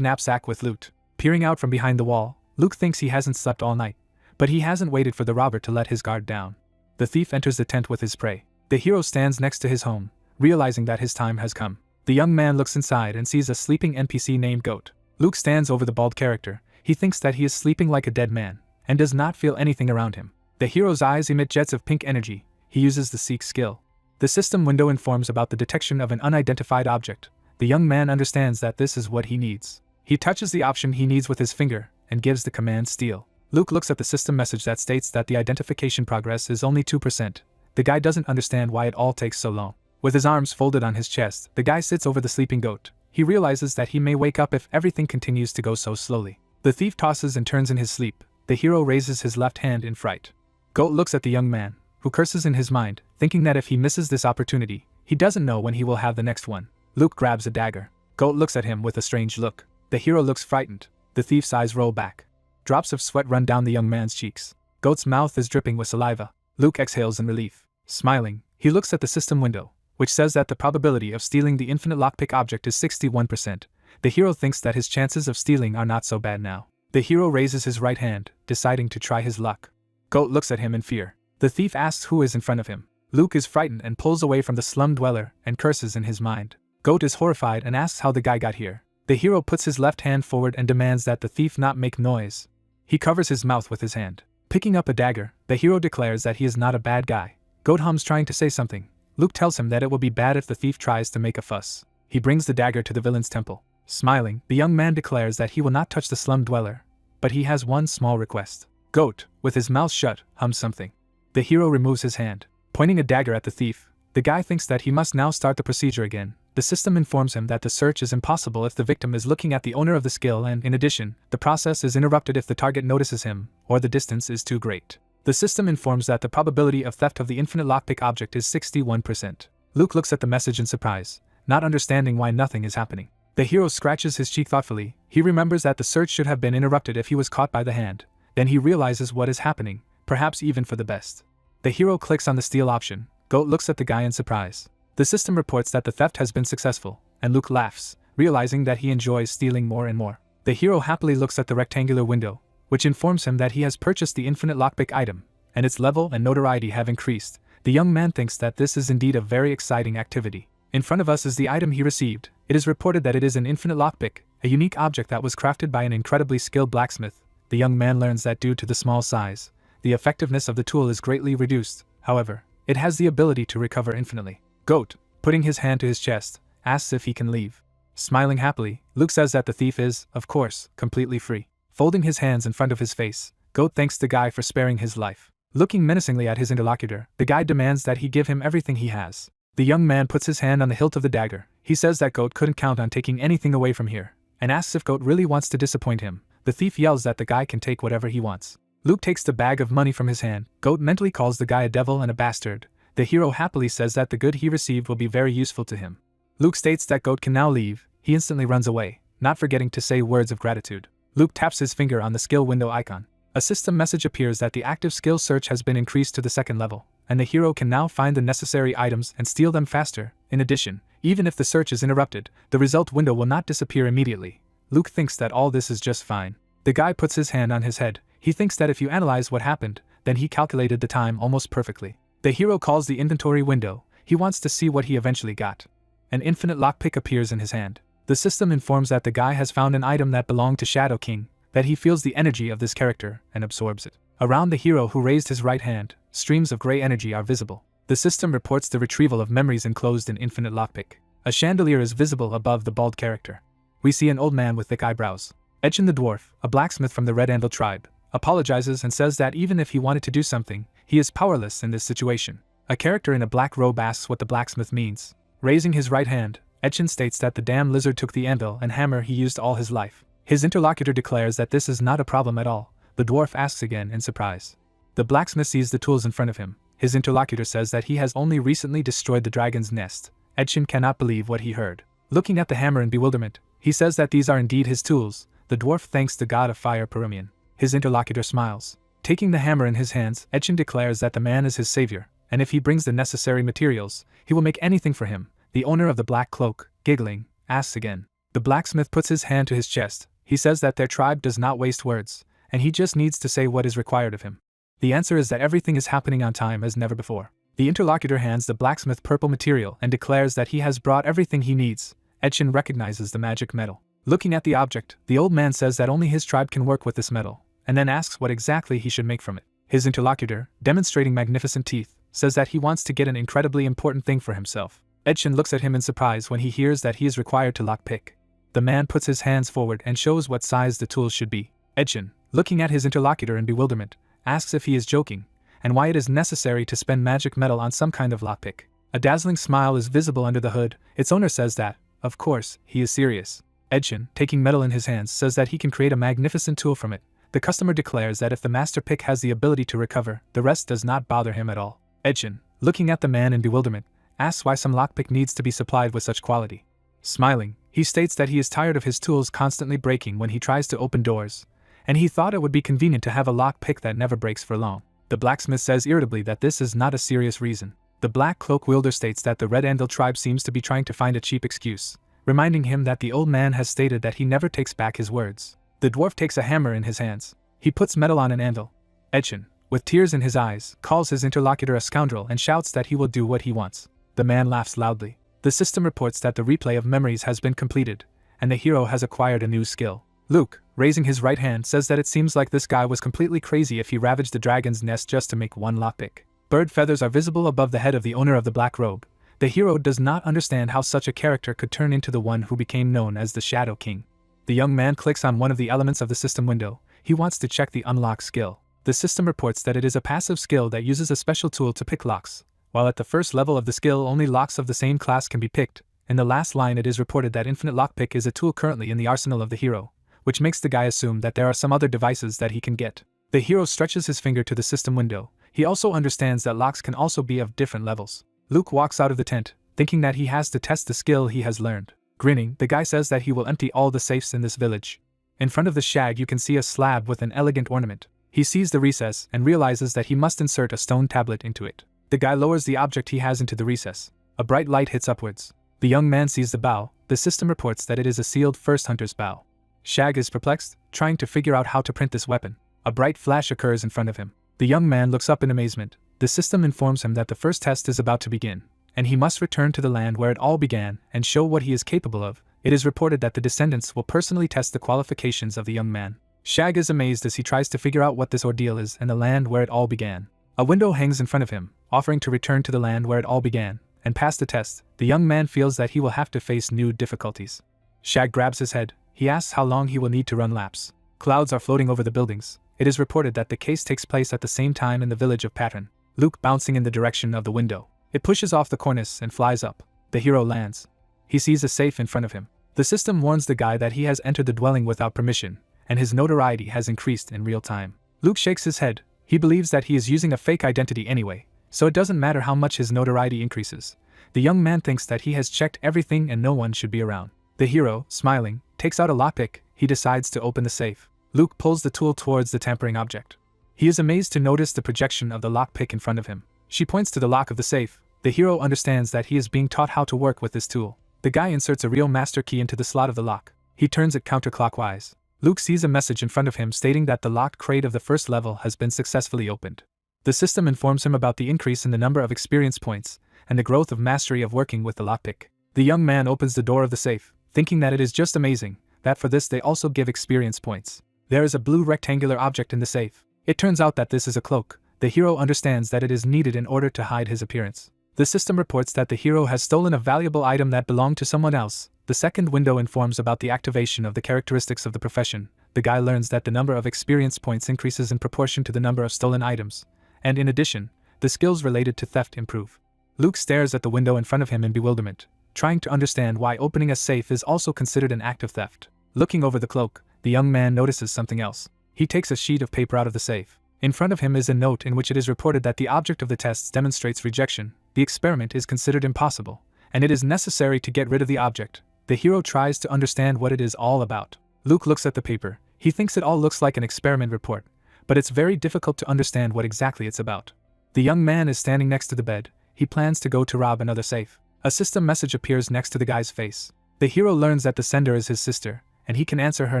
knapsack with loot. Peering out from behind the wall, Luke thinks he hasn't slept all night, but he hasn't waited for the robber to let his guard down. The thief enters the tent with his prey. The hero stands next to his home, realizing that his time has come. The young man looks inside and sees a sleeping NPC named Goat. Luke stands over the bald character. He thinks that he is sleeping like a dead man, and does not feel anything around him. The hero's eyes emit jets of pink energy. He uses the Seek skill. The system window informs about the detection of an unidentified object. The young man understands that this is what he needs. He touches the option he needs with his finger, and gives the command steal. Luke looks at the system message that states that the identification progress is only 2%. The guy doesn't understand why it all takes so long. With his arms folded on his chest, the guy sits over the sleeping goat. He realizes that he may wake up if everything continues to go so slowly. The thief tosses and turns in his sleep. The hero raises his left hand in fright. Goat looks at the young man, who curses in his mind, thinking that if he misses this opportunity, he doesn't know when he will have the next one. Luke grabs a dagger. Goat looks at him with a strange look. The hero looks frightened. The thief's eyes roll back. Drops of sweat run down the young man's cheeks. Goat's mouth is dripping with saliva. Luke exhales in relief. Smiling, he looks at the system window, which says that the probability of stealing the infinite lockpick object is 61%. The hero thinks that his chances of stealing are not so bad now. The hero raises his right hand, deciding to try his luck. Goat looks at him in fear. The thief asks who is in front of him. Luke is frightened and pulls away from the slum dweller and curses in his mind. Goat is horrified and asks how the guy got here. The hero puts his left hand forward and demands that the thief not make noise. He covers his mouth with his hand. Picking up a dagger, the hero declares that he is not a bad guy. Goat hums trying to say something. Luke tells him that it will be bad if the thief tries to make a fuss. He brings the dagger to the villain's temple. Smiling, the young man declares that he will not touch the slum dweller, but he has one small request. Goat, with his mouth shut, hums something. The hero removes his hand, pointing a dagger at the thief. The guy thinks that he must now start the procedure again. The system informs him that the search is impossible if the victim is looking at the owner of the skill, and in addition, the process is interrupted if the target notices him, or the distance is too great. The system informs that the probability of theft of the infinite lockpick object is 61%. Luke looks at the message in surprise, not understanding why nothing is happening. The hero scratches his cheek thoughtfully. He remembers that the search should have been interrupted if he was caught by the hand. Then he realizes what is happening, perhaps even for the best. The hero clicks on the steal option. Goat looks at the guy in surprise. The system reports that the theft has been successful, and Luke laughs, realizing that he enjoys stealing more and more. The hero happily looks at the rectangular window, which informs him that he has purchased the infinite lockpick item, and its level and notoriety have increased. The young man thinks that this is indeed a very exciting activity. In front of us is the item he received. It is reported that it is an infinite lockpick, a unique object that was crafted by an incredibly skilled blacksmith. The young man learns that due to the small size, the effectiveness of the tool is greatly reduced. However, it has the ability to recover infinitely. Goat, putting his hand to his chest, asks if he can leave. Smiling happily, Luke says that the thief is, of course, completely free. Folding his hands in front of his face, Goat thanks the guy for sparing his life. Looking menacingly at his interlocutor, the guy demands that he give him everything he has. The young man puts his hand on the hilt of the dagger. He says that Goat couldn't count on taking anything away from here, and asks if Goat really wants to disappoint him. The thief yells that the guy can take whatever he wants. Luke takes the bag of money from his hand. Goat mentally calls the guy a devil and a bastard. The hero happily says that the good he received will be very useful to him. Luke states that Goat can now leave. He instantly runs away, not forgetting to say words of gratitude. Luke taps his finger on the skill window icon. A system message appears that the active skill search has been increased to the 2nd level, and the hero can now find the necessary items and steal them faster. In addition, even if the search is interrupted, the result window will not disappear immediately. Luke thinks that all this is just fine. The guy puts his hand on his head. He thinks that if you analyze what happened, then he calculated the time almost perfectly. The hero calls the inventory window. He wants to see what he eventually got. An infinite lockpick appears in his hand. The system informs that the guy has found an item that belonged to Shadow King, that he feels the energy of this character and absorbs it. Around the hero who raised his right hand, streams of gray energy are visible. The system reports the retrieval of memories enclosed in infinite lockpick. A chandelier is visible above the bald character. We see an old man with thick eyebrows. Etchin the dwarf, a blacksmith from the Red Anvil tribe, apologizes and says that even if he wanted to do something, he is powerless in this situation. A character in a black robe asks what the blacksmith means. Raising his right hand, Etchin states that the damn lizard took the anvil and hammer he used all his life. His interlocutor declares that this is not a problem at all. The dwarf asks again in surprise. The blacksmith sees the tools in front of him. His interlocutor says that he has only recently destroyed the dragon's nest. Etchin cannot believe what he heard. Looking at the hammer in bewilderment, he says that these are indeed his tools. The dwarf thanks the god of fire Perumian. His interlocutor smiles. Taking the hammer in his hands, Etchin declares that the man is his savior, and if he brings the necessary materials, he will make anything for him. The owner of the black cloak, giggling, asks again. The blacksmith puts his hand to his chest. He says that their tribe does not waste words, and he just needs to say what is required of him. The answer is that everything is happening on time as never before. The interlocutor hands the blacksmith purple material and declares that he has brought everything he needs. Etchin recognizes the magic metal. Looking at the object, the old man says that only his tribe can work with this metal, and then asks what exactly he should make from it. His interlocutor, demonstrating magnificent teeth, says that he wants to get an incredibly important thing for himself. Etchin looks at him in surprise when he hears that he is required to lockpick. The man puts his hands forward and shows what size the tools should be. Etchin, looking at his interlocutor in bewilderment, asks if he is joking, and why it is necessary to spend magic metal on some kind of lockpick. A dazzling smile is visible under the hood. Its owner says that, of course, he is serious. Etchin, taking metal in his hands, says that he can create a magnificent tool from it. The customer declares that if the master pick has the ability to recover, the rest does not bother him at all. Etchin, looking at the man in bewilderment, asks why some lockpick needs to be supplied with such quality. Smiling, he states that he is tired of his tools constantly breaking when he tries to open doors, and he thought it would be convenient to have a lockpick that never breaks for long. The blacksmith says irritably that this is not a serious reason. The black cloak wielder states that the Red Anvil tribe seems to be trying to find a cheap excuse, reminding him that the old man has stated that he never takes back his words. The dwarf takes a hammer in his hands. He puts metal on an anvil. Etchin, with tears in his eyes, calls his interlocutor a scoundrel and shouts that he will do what he wants. The man laughs loudly. The system reports that the replay of memories has been completed, and the hero has acquired a new skill. Luke, raising his right hand, says that it seems like this guy was completely crazy if he ravaged the dragon's nest just to make one lockpick. Bird feathers are visible above the head of the owner of the black robe. The hero does not understand how such a character could turn into the one who became known as the Shadow King. The young man clicks on one of the elements of the system window. He wants to check the unlock skill. The system reports that it is a passive skill that uses a special tool to pick locks. While at the first level of the skill only locks of the same class can be picked, in the last line it is reported that infinite lockpick is a tool currently in the arsenal of the hero, which makes the guy assume that there are some other devices that he can get. The hero stretches his finger to the system window. He also understands that locks can also be of different levels. Luke walks out of the tent, thinking that he has to test the skill he has learned. Grinning, the guy says that he will empty all the safes in this village. In front of the shag you can see a slab with an elegant ornament. He sees the recess and realizes that he must insert a stone tablet into it. The guy lowers the object he has into the recess. A bright light hits upwards. The young man sees the bow. The system reports that it is a sealed first hunter's bow. Shag is perplexed, trying to figure out how to print this weapon. A bright flash occurs in front of him. The young man looks up in amazement. The system informs him that the first test is about to begin, and he must return to the land where it all began and show what he is capable of. It is reported that the descendants will personally test the qualifications of the young man. Shag is amazed as he tries to figure out what this ordeal is and the land where it all began. A window hangs in front of him, offering to return to the land where it all began, and pass the test. The young man feels that he will have to face new difficulties. Shag grabs his head. He asks how long he will need to run laps. Clouds are floating over the buildings. It is reported that the case takes place at the same time in the village of Patron. Luke bouncing in the direction of the window. It pushes off the cornice and flies up. The hero lands. He sees a safe in front of him. The system warns the guy that he has entered the dwelling without permission, and his notoriety has increased in real time. Luke shakes his head. He believes that he is using a fake identity anyway, so it doesn't matter how much his notoriety increases. The young man thinks that he has checked everything and no one should be around. The hero, smiling, takes out a lockpick. He decides to open the safe. Luke pulls the tool towards the tampering object. He is amazed to notice the projection of the lockpick in front of him. She points to the lock of the safe. The hero understands that he is being taught how to work with this tool. The guy inserts a real master key into the slot of the lock. He turns it counterclockwise. Luke sees a message in front of him stating that the locked crate of the first level has been successfully opened. The system informs him about the increase in the number of experience points and the growth of mastery of working with the lockpick. The young man opens the door of the safe, thinking that it is just amazing that for this they also give experience points. There is a blue rectangular object in the safe. It turns out that this is a cloak. The hero understands that it is needed in order to hide his appearance. The system reports that the hero has stolen a valuable item that belonged to someone else. The second window informs about the activation of the characteristics of the profession. The guy learns that the number of experience points increases in proportion to the number of stolen items, and in addition, the skills related to theft improve. Luke stares at the window in front of him in bewilderment, trying to understand why opening a safe is also considered an act of theft. Looking over the cloak, the young man notices something else. He takes a sheet of paper out of the safe. In front of him is a note in which it is reported that the object of the tests demonstrates rejection. The experiment is considered impossible, and it is necessary to get rid of the object. The hero tries to understand what it is all about. Luke looks at the paper. He thinks it all looks like an experiment report, but it's very difficult to understand what exactly it's about. The young man is standing next to the bed. He plans to go to rob another safe. A system message appears next to the guy's face. The hero learns that the sender is his sister, and he can answer her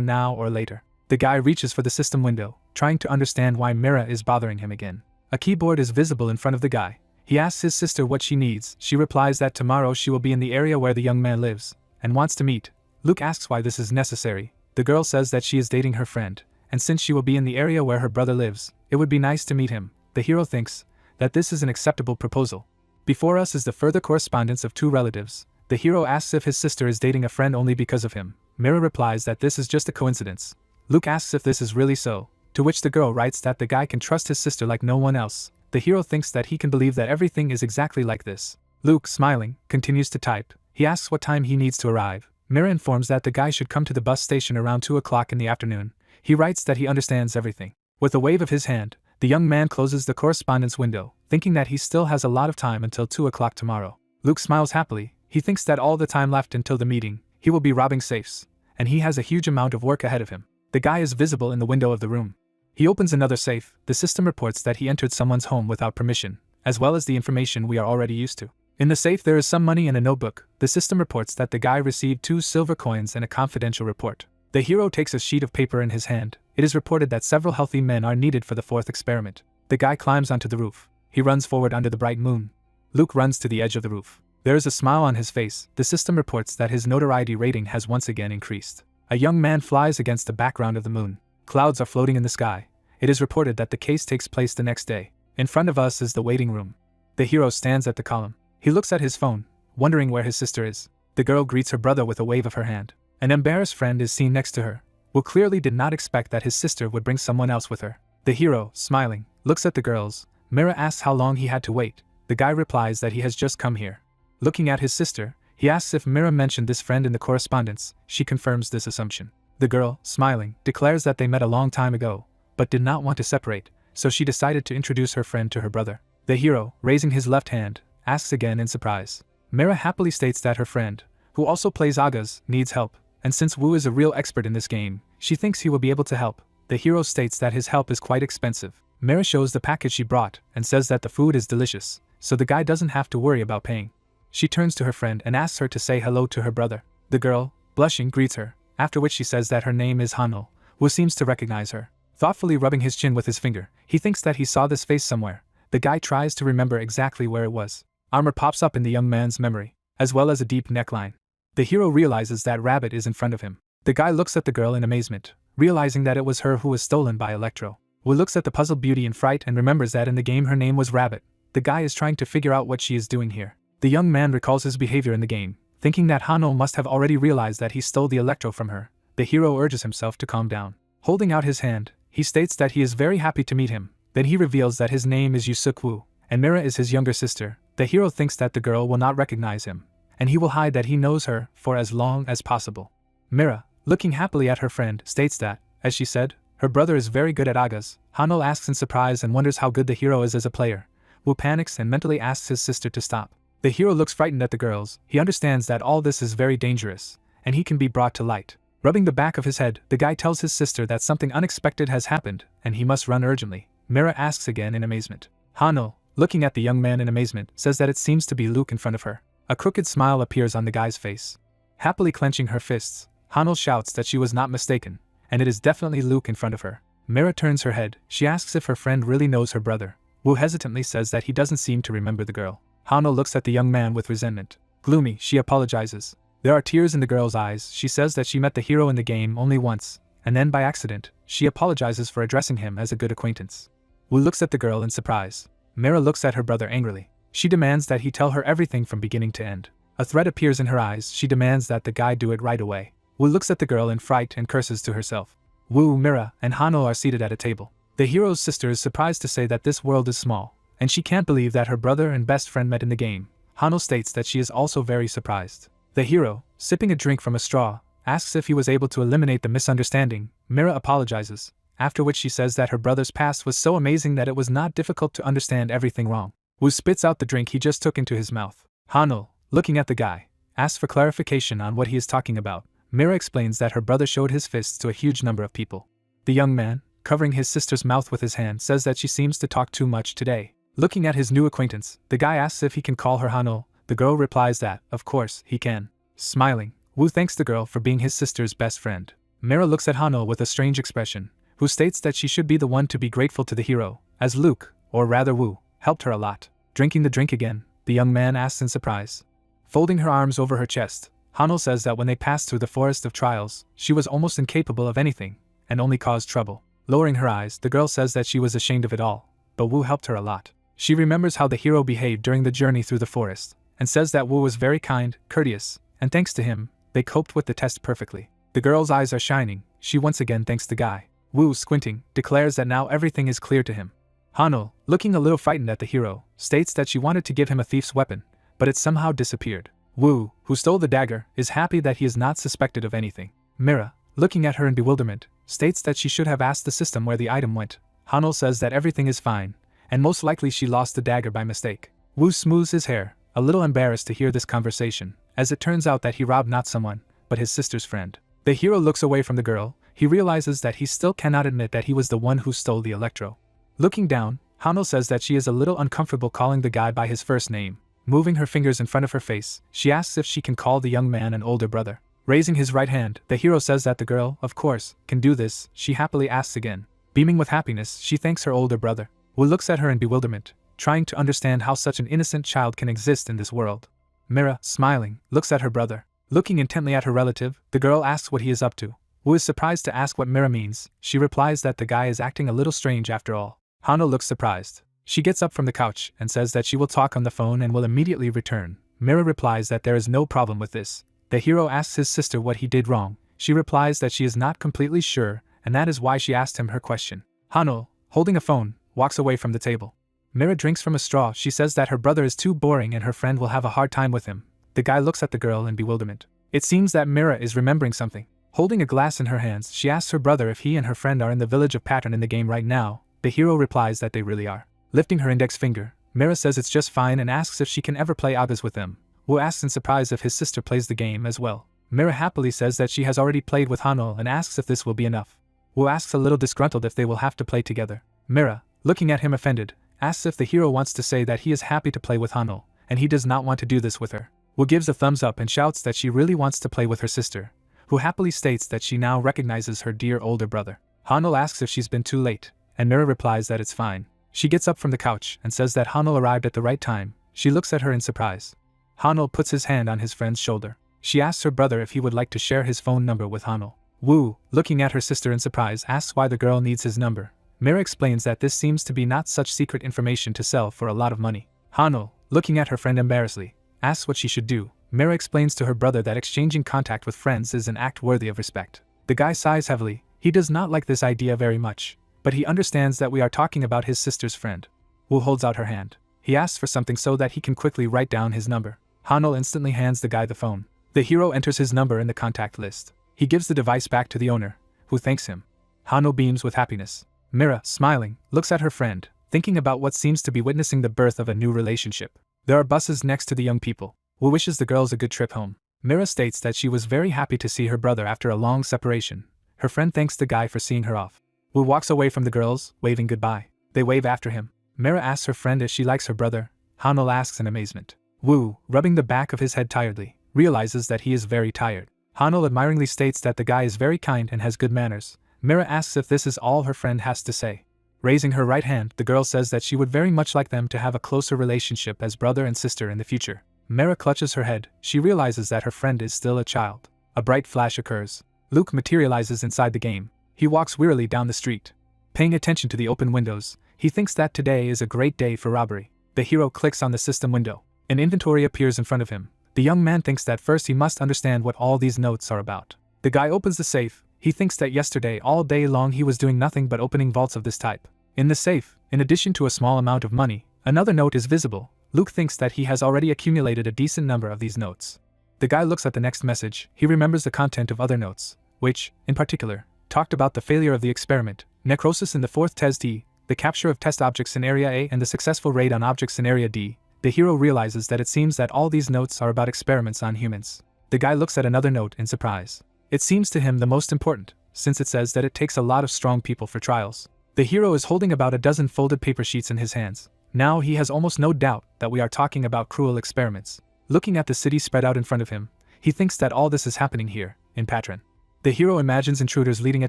now or later. The guy reaches for the system window, trying to understand why Mira is bothering him again. A keyboard is visible in front of the guy. He asks his sister what she needs. She replies that tomorrow she will be in the area where the young man lives, and wants to meet. Luke asks why this is necessary. The girl says that she is dating her friend, and since she will be in the area where her brother lives, it would be nice to meet him. The hero thinks that this is an acceptable proposal. Before us is the further correspondence of two relatives. The hero asks if his sister is dating a friend only because of him. Mira replies that this is just a coincidence. Luke asks if this is really so, to which the girl writes that the guy can trust his sister like no one else. The hero thinks that he can believe that everything is exactly like this. Luke, smiling, continues to type. He asks what time he needs to arrive. Mira informs that the guy should come to the bus station around 2 o'clock in the afternoon. He writes that he understands everything. With a wave of his hand, the young man closes the correspondence window, thinking that he still has a lot of time until 2 o'clock tomorrow. Luke smiles happily. He thinks that all the time left until the meeting, he will be robbing safes, and he has a huge amount of work ahead of him. The guy is visible in the window of the room. He opens another safe. The system reports that he entered someone's home without permission, as well as the information we are already used to. In the safe there is some money and a notebook. The system reports that the guy received 2 silver coins and a confidential report. The hero takes a sheet of paper in his hand. It is reported that several healthy men are needed for the 4th experiment. The guy climbs onto the roof. He runs forward under the bright moon. Luke runs to the edge of the roof. There is a smile on his face. The system reports that his notoriety rating has once again increased. A young man flies against the background of the moon. Clouds are floating in the sky. It is reported that the case takes place the next day. In front of us is the waiting room. The hero stands at the column. He looks at his phone, wondering where his sister is. The girl greets her brother with a wave of her hand. An embarrassed friend is seen next to her, who clearly did not expect that his sister would bring someone else with her. The hero, smiling, looks at the girls. Mira asks how long he had to wait. The guy replies that he has just come here. Looking at his sister, he asks if Mira mentioned this friend in the correspondence. She confirms this assumption. The girl, smiling, declares that they met a long time ago, but did not want to separate, so she decided to introduce her friend to her brother. The hero, raising his left hand, asks again in surprise. Mira happily states that her friend, who also plays Agas, needs help, and since Wu is a real expert in this game, she thinks he will be able to help. The hero states that his help is quite expensive. Mira shows the package she brought and says that the food is delicious, so the guy doesn't have to worry about paying. She turns to her friend and asks her to say hello to her brother. The girl, blushing, greets her, after which she says that her name is Hanul, who seems to recognize her. Thoughtfully rubbing his chin with his finger, he thinks that he saw this face somewhere. The guy tries to remember exactly where it was. Armor pops up in the young man's memory, as well as a deep neckline. The hero realizes that Rabbit is in front of him. The guy looks at the girl in amazement, realizing that it was her who was stolen by Electro. Wu looks at the puzzled beauty in fright and remembers that in the game her name was Rabbit. The guy is trying to figure out what she is doing here. The young man recalls his behavior in the game, thinking that Hanul must have already realized that he stole the Electro from her. The hero urges himself to calm down. Holding out his hand, He states that he is very happy to meet him. Then he reveals that his name is Yusuk-woo, and Mira is his younger sister. The hero thinks that the girl will not recognize him, and he will hide that he knows her for as long as possible. Mira, looking happily at her friend, states that, as she said, her brother is very good at agas. Hanul asks in surprise and wonders how good the hero is as a player. Woo panics and mentally asks his sister to stop. The hero looks frightened at the girls. He understands that all this is very dangerous, and he can be brought to light. Rubbing the back of his head, the guy tells his sister that something unexpected has happened, and he must run urgently. Mira asks again in amazement. Hanul, looking at the young man in amazement, says that it seems to be Luke in front of her. A crooked smile appears on the guy's face. Happily clenching her fists, Hanul shouts that she was not mistaken, and it is definitely Luke in front of her. Mira turns her head. She asks if her friend really knows her brother. Woo hesitantly says that he doesn't seem to remember the girl. Hanul looks at the young man with resentment. Gloomy, she apologizes. There are tears in the girl's eyes. She says that she met the hero in the game only once, and then by accident, she apologizes for addressing him as a good acquaintance. Woo looks at the girl in surprise. Mira looks at her brother angrily. She demands that he tell her everything from beginning to end. A threat appears in her eyes. She demands that the guy do it right away. Woo looks at the girl in fright and curses to herself. Woo, Mira, and Hanul are seated at a table. The hero's sister is surprised to say that this world is small, and she can't believe that her brother and best friend met in the game. Hanul states that she is also very surprised. The hero, sipping a drink from a straw, asks if he was able to eliminate the misunderstanding. Mira apologizes, after which she says that her brother's past was so amazing that it was not difficult to understand everything wrong. Woo spits out the drink he just took into his mouth. Hanul, looking at the guy, asks for clarification on what he is talking about. Mira explains that her brother showed his fists to a huge number of people. The young man, covering his sister's mouth with his hand, says that she seems to talk too much today. Looking at his new acquaintance, the guy asks if he can call her Hanul. The girl replies that, of course, he can. Smiling, Woo thanks the girl for being his sister's best friend. Mira looks at Hanul with a strange expression, who states that she should be the one to be grateful to the hero, as Luke, or rather Woo, helped her a lot. Drinking the drink again, the young man asks in surprise. Folding her arms over her chest, Hanul says that when they passed through the forest of trials, she was almost incapable of anything, and only caused trouble. Lowering her eyes, the girl says that she was ashamed of it all, but Woo helped her a lot. She remembers how the hero behaved during the journey through the forest, and says that Woo was very kind, courteous, and thanks to him, they coped with the test perfectly. The girl's eyes are shining. She once again thanks the guy. Woo, squinting, declares that now everything is clear to him. Hanul, looking a little frightened at the hero, states that she wanted to give him a thief's weapon, but it somehow disappeared. Woo, who stole the dagger, is happy that he is not suspected of anything. Mira, looking at her in bewilderment, states that she should have asked the system where the item went. Hanul says that everything is fine, and most likely she lost the dagger by mistake. Woo smooths his hair, a little embarrassed to hear this conversation, as it turns out that he robbed not someone, but his sister's friend. The hero looks away from the girl. He realizes that he still cannot admit that he was the one who stole the electro. Looking down, Hanul says that she is a little uncomfortable calling the guy by his first name. Moving her fingers in front of her face, she asks if she can call the young man an older brother. Raising his right hand, the hero says that the girl, of course, can do this. She happily asks again. Beaming with happiness, she thanks her older brother. Woo looks at her in bewilderment, trying to understand how such an innocent child can exist in this world. Mira, smiling, looks at her brother. Looking intently at her relative, the girl asks what he is up to. Woo is surprised to ask what Mira means. She replies that the guy is acting a little strange after all. Hanul looks surprised. She gets up from the couch and says that she will talk on the phone and will immediately return. Mira replies that there is no problem with this. The hero asks his sister what he did wrong. She replies that she is not completely sure, and that is why she asked him her question. Hanul, holding a phone, walks away from the table. Mira drinks from a straw. She says that her brother is too boring and her friend will have a hard time with him. The guy looks at the girl in bewilderment. It seems that Mira is remembering something. Holding a glass in her hands, she asks her brother if he and her friend are in the village of Pattern in the game right now. The hero replies that they really are. Lifting her index finger, Mira says it's just fine and asks if she can ever play Agas with them. Woo asks in surprise if his sister plays the game as well. Mira happily says that she has already played with Hanul and asks if this will be enough. Woo asks a little disgruntled if they will have to play together. Mira, looking at him offended, asks if the hero wants to say that he is happy to play with Hanul, and he does not want to do this with her. Woo gives a thumbs up and shouts that she really wants to play with her sister, who happily states that she now recognizes her dear older brother. Hanul asks if she's been too late, and Mira replies that it's fine. She gets up from the couch and says that Hanul arrived at the right time. She looks at her in surprise. Hanul puts his hand on his friend's shoulder. She asks her brother if he would like to share his phone number with Hanul. Woo, looking at her sister in surprise, asks why the girl needs his number. Mira explains that this seems to be not such secret information to sell for a lot of money. Hanul, looking at her friend embarrassedly, asks what she should do. Mira explains to her brother that exchanging contact with friends is an act worthy of respect. The guy sighs heavily. He does not like this idea very much. but he understands that we are talking about his sister's friend. Wu holds out her hand. He asks for something so that he can quickly write down his number. Hanul instantly hands the guy the phone. The hero enters his number in the contact list. He gives the device back to the owner, who thanks him. Hanul beams with happiness. Mira, smiling, looks at her friend, thinking about what seems to be witnessing the birth of a new relationship. There are buses next to the young people. Wu wishes the girls a good trip home. Mira states that she was very happy to see her brother after a long separation. Her friend thanks the guy for seeing her off. Wu walks away from the girls, waving goodbye. They wave after him. Mira asks her friend if she likes her brother. Hanul asks in amazement. Wu, rubbing the back of his head tiredly, realizes that he is very tired. Hanul admiringly states that the guy is very kind and has good manners. Mira asks if this is all her friend has to say. Raising her right hand, the girl says that she would very much like them to have a closer relationship as brother and sister in the future. Mira clutches her head. She realizes that her friend is still a child. A bright flash occurs. Luke materializes inside the game. He walks wearily down the street. Paying attention to the open windows, he thinks that today is a great day for robbery. The hero clicks on the system window. An inventory appears in front of him. The young man thinks that first he must understand what all these notes are about. The guy opens the safe. He thinks that yesterday all day long he was doing nothing but opening vaults of this type. In the safe, in addition to a small amount of money, another note is visible. Luke thinks that he has already accumulated a decent number of these notes. The guy looks at the next message. He remembers the content of other notes, which, in particular, talked about the failure of the experiment, necrosis in the 4th test D, the capture of test objects in Area A and the successful raid on objects in Area D. The hero realizes that it seems that all these notes are about experiments on humans. The guy looks at another note in surprise. It seems to him the most important, since it says that it takes a lot of strong people for trials. The hero is holding about a dozen folded paper sheets in his hands. Now he has almost no doubt that we are talking about cruel experiments. Looking at the city spread out in front of him, he thinks that all this is happening here, in Patron. The hero imagines intruders leading a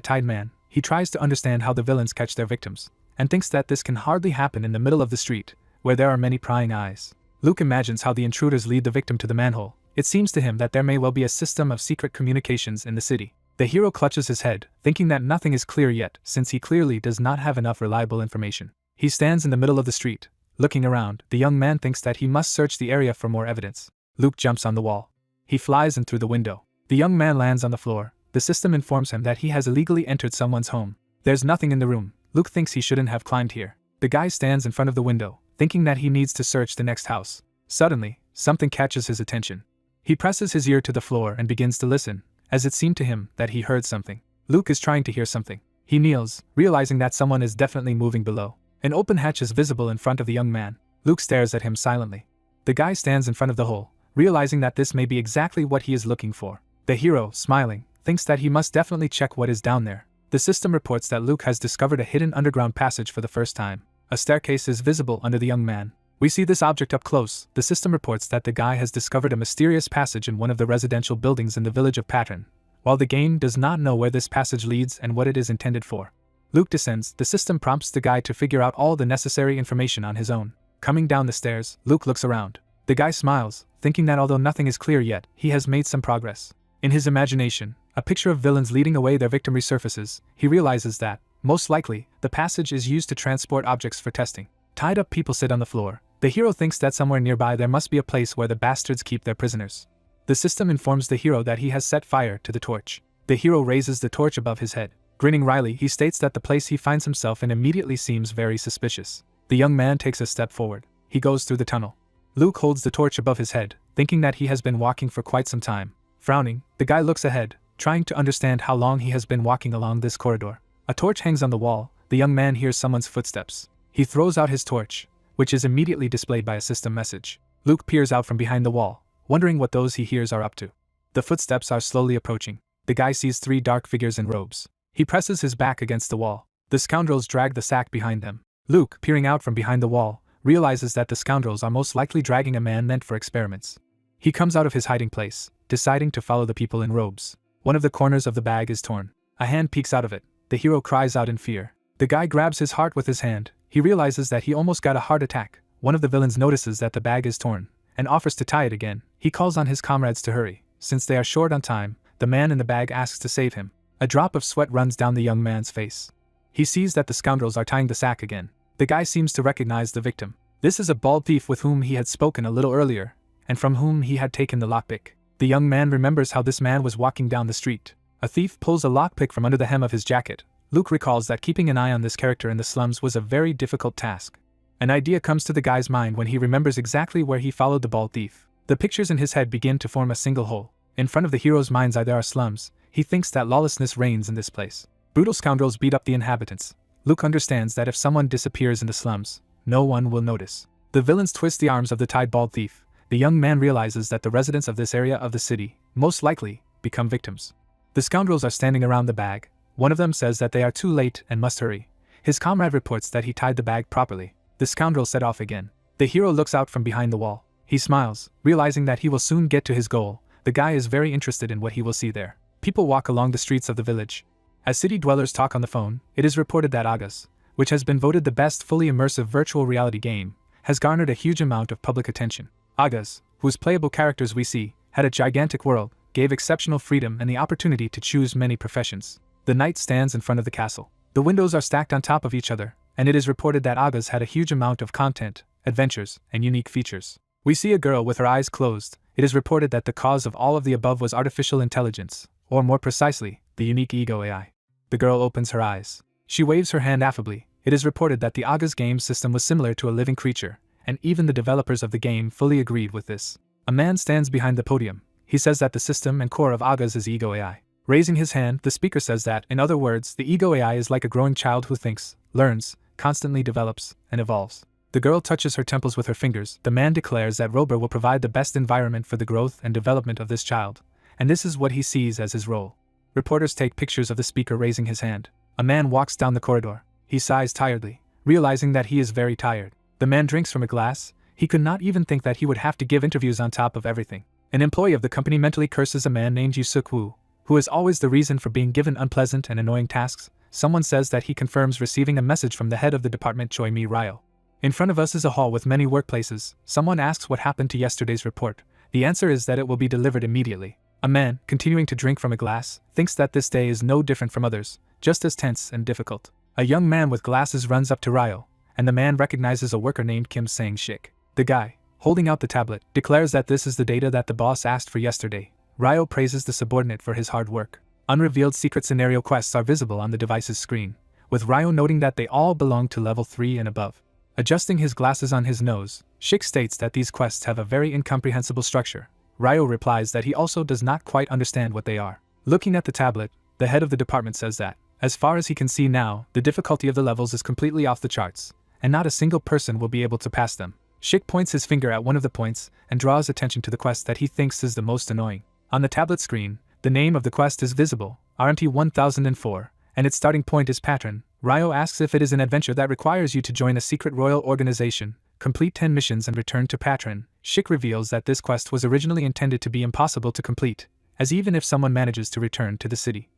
tide man. He tries to understand how the villains catch their victims, and thinks that this can hardly happen in the middle of the street, where there are many prying eyes. Luke imagines how the intruders lead the victim to the manhole. It seems to him that there may well be a system of secret communications in the city. The hero clutches his head, thinking that nothing is clear yet, since he clearly does not have enough reliable information. He stands in the middle of the street. Looking around, the young man thinks that he must search the area for more evidence. Luke jumps on the wall. He flies in through the window. The young man lands on the floor. The system informs him that he has illegally entered someone's home. There's nothing in the room. Luke thinks he shouldn't have climbed here. The guy stands in front of the window, thinking that he needs to search the next house. Suddenly, something catches his attention. He presses his ear to the floor and begins to listen, as it seemed to him that he heard something. Luke is trying to hear something. He kneels, realizing that someone is definitely moving below. An open hatch is visible in front of the young man. Luke stares at him silently. The guy stands in front of the hole, realizing that this may be exactly what he is looking for. The hero, smiling, thinks that he must definitely check what is down there. The system reports that Luke has discovered a hidden underground passage for the first time. A staircase is visible under the young man. We see this object up close. The system reports that the guy has discovered a mysterious passage in one of the residential buildings in the village of Patron. While the game does not know where this passage leads and what it is intended for. Luke descends. The system prompts the guy to figure out all the necessary information on his own. Coming down the stairs, Luke looks around. The guy smiles, thinking that although nothing is clear yet, he has made some progress. In his imagination, a picture of villains leading away their victim resurfaces. He realizes that, most likely, the passage is used to transport objects for testing. Tied up people sit on the floor. The hero thinks that somewhere nearby there must be a place where the bastards keep their prisoners. The system informs the hero that he has set fire to the torch. The hero raises the torch above his head. Grinning wryly, he states that the place he finds himself in immediately seems very suspicious. The young man takes a step forward. He goes through the tunnel. Luke holds the torch above his head, thinking that he has been walking for quite some time. Frowning, the guy looks ahead, trying to understand how long he has been walking along this corridor. A torch hangs on the wall. The young man hears someone's footsteps. He throws out his torch, which is immediately displayed by a system message. Luke peers out from behind the wall, wondering what those he hears are up to. The footsteps are slowly approaching. The guy sees 3 dark figures in robes. He presses his back against the wall. The scoundrels drag the sack behind them. Luke, peering out from behind the wall, realizes that the scoundrels are most likely dragging a man meant for experiments. He comes out of his hiding place, deciding to follow the people in robes. One of the corners of the bag is torn. A hand peeks out of it. The hero cries out in fear. The guy grabs his heart with his hand. He realizes that he almost got a heart attack. One of the villains notices that the bag is torn, and offers to tie it again. He calls on his comrades to hurry. Since they are short on time, the man in the bag asks to save him. A drop of sweat runs down the young man's face. He sees that the scoundrels are tying the sack again. The guy seems to recognize the victim. This is a bald thief with whom he had spoken a little earlier, and from whom he had taken the lockpick. The young man remembers how this man was walking down the street. A thief pulls a lockpick from under the hem of his jacket. Luke recalls that keeping an eye on this character in the slums was a very difficult task. An idea comes to the guy's mind when he remembers exactly where he followed the bald thief. The pictures in his head begin to form a single whole. In front of the hero's mind's eye there are slums. He thinks that lawlessness reigns in this place. Brutal scoundrels beat up the inhabitants. Luke understands that if someone disappears in the slums, no one will notice. The villains twist the arms of the tied bald thief. The young man realizes that the residents of this area of the city, most likely, become victims. The scoundrels are standing around the bag. One of them says that they are too late and must hurry. His comrade reports that he tied the bag properly. The scoundrels set off again. The hero looks out from behind the wall. He smiles, realizing that he will soon get to his goal. The guy is very interested in what he will see there. People walk along the streets of the village. As city dwellers talk on the phone, it is reported that Agas, which has been voted the best fully immersive virtual reality game, has garnered a huge amount of public attention. Agas, whose playable characters we see, had a gigantic world, gave exceptional freedom and the opportunity to choose many professions. The knight stands in front of the castle. The windows are stacked on top of each other, and it is reported that Agas had a huge amount of content, adventures, and unique features. We see a girl with her eyes closed. It is reported that the cause of all of the above was artificial intelligence, or more precisely, the unique ego AI. The girl opens her eyes. She waves her hand affably. It is reported that the Agas game system was similar to a living creature, and even the developers of the game fully agreed with this. A man stands behind the podium. He says that the system and core of Agas is ego AI. Raising his hand, the speaker says that, in other words, the ego AI is like a growing child who thinks, learns, constantly develops, and evolves. The girl touches her temples with her fingers. The man declares that Robert will provide the best environment for the growth and development of this child, and this is what he sees as his role. Reporters take pictures of the speaker raising his hand. A man walks down the corridor. He sighs tiredly, realizing that he is very tired. The man drinks from a glass. He could not even think that he would have to give interviews on top of everything. An employee of the company mentally curses a man named Yusuk Woo, who is always the reason for being given unpleasant and annoying tasks. Someone says that he confirms receiving a message from the head of the department, Choi Mi Ryo. In front of us is a hall with many workplaces. Someone asks what happened to yesterday's report. The answer is that it will be delivered immediately. A man, continuing to drink from a glass, thinks that this day is no different from others, just as tense and difficult. A young man with glasses runs up to Ryo, and the man recognizes a worker named Kim Sang-shik. The guy, holding out the tablet, declares that this is the data that the boss asked for yesterday. Ryo praises the subordinate for his hard work. Unrevealed secret scenario quests are visible on the device's screen, with Ryo noting that they all belong to level 3 and above. Adjusting his glasses on his nose, Shik states that these quests have a very incomprehensible structure. Ryo replies that he also does not quite understand what they are. Looking at the tablet, the head of the department says that, as far as he can see now, the difficulty of the levels is completely off the charts, and not a single person will be able to pass them. Shik points his finger at one of the points and draws attention to the quest that he thinks is the most annoying. On the tablet screen, the name of the quest is visible, RMT 1004, and its starting point is Patron. Ryo asks if it is an adventure that requires you to join a secret royal organization, complete 10 missions and return to Patron. Shik reveals that this quest was originally intended to be impossible to complete, as even if someone manages to return to the city,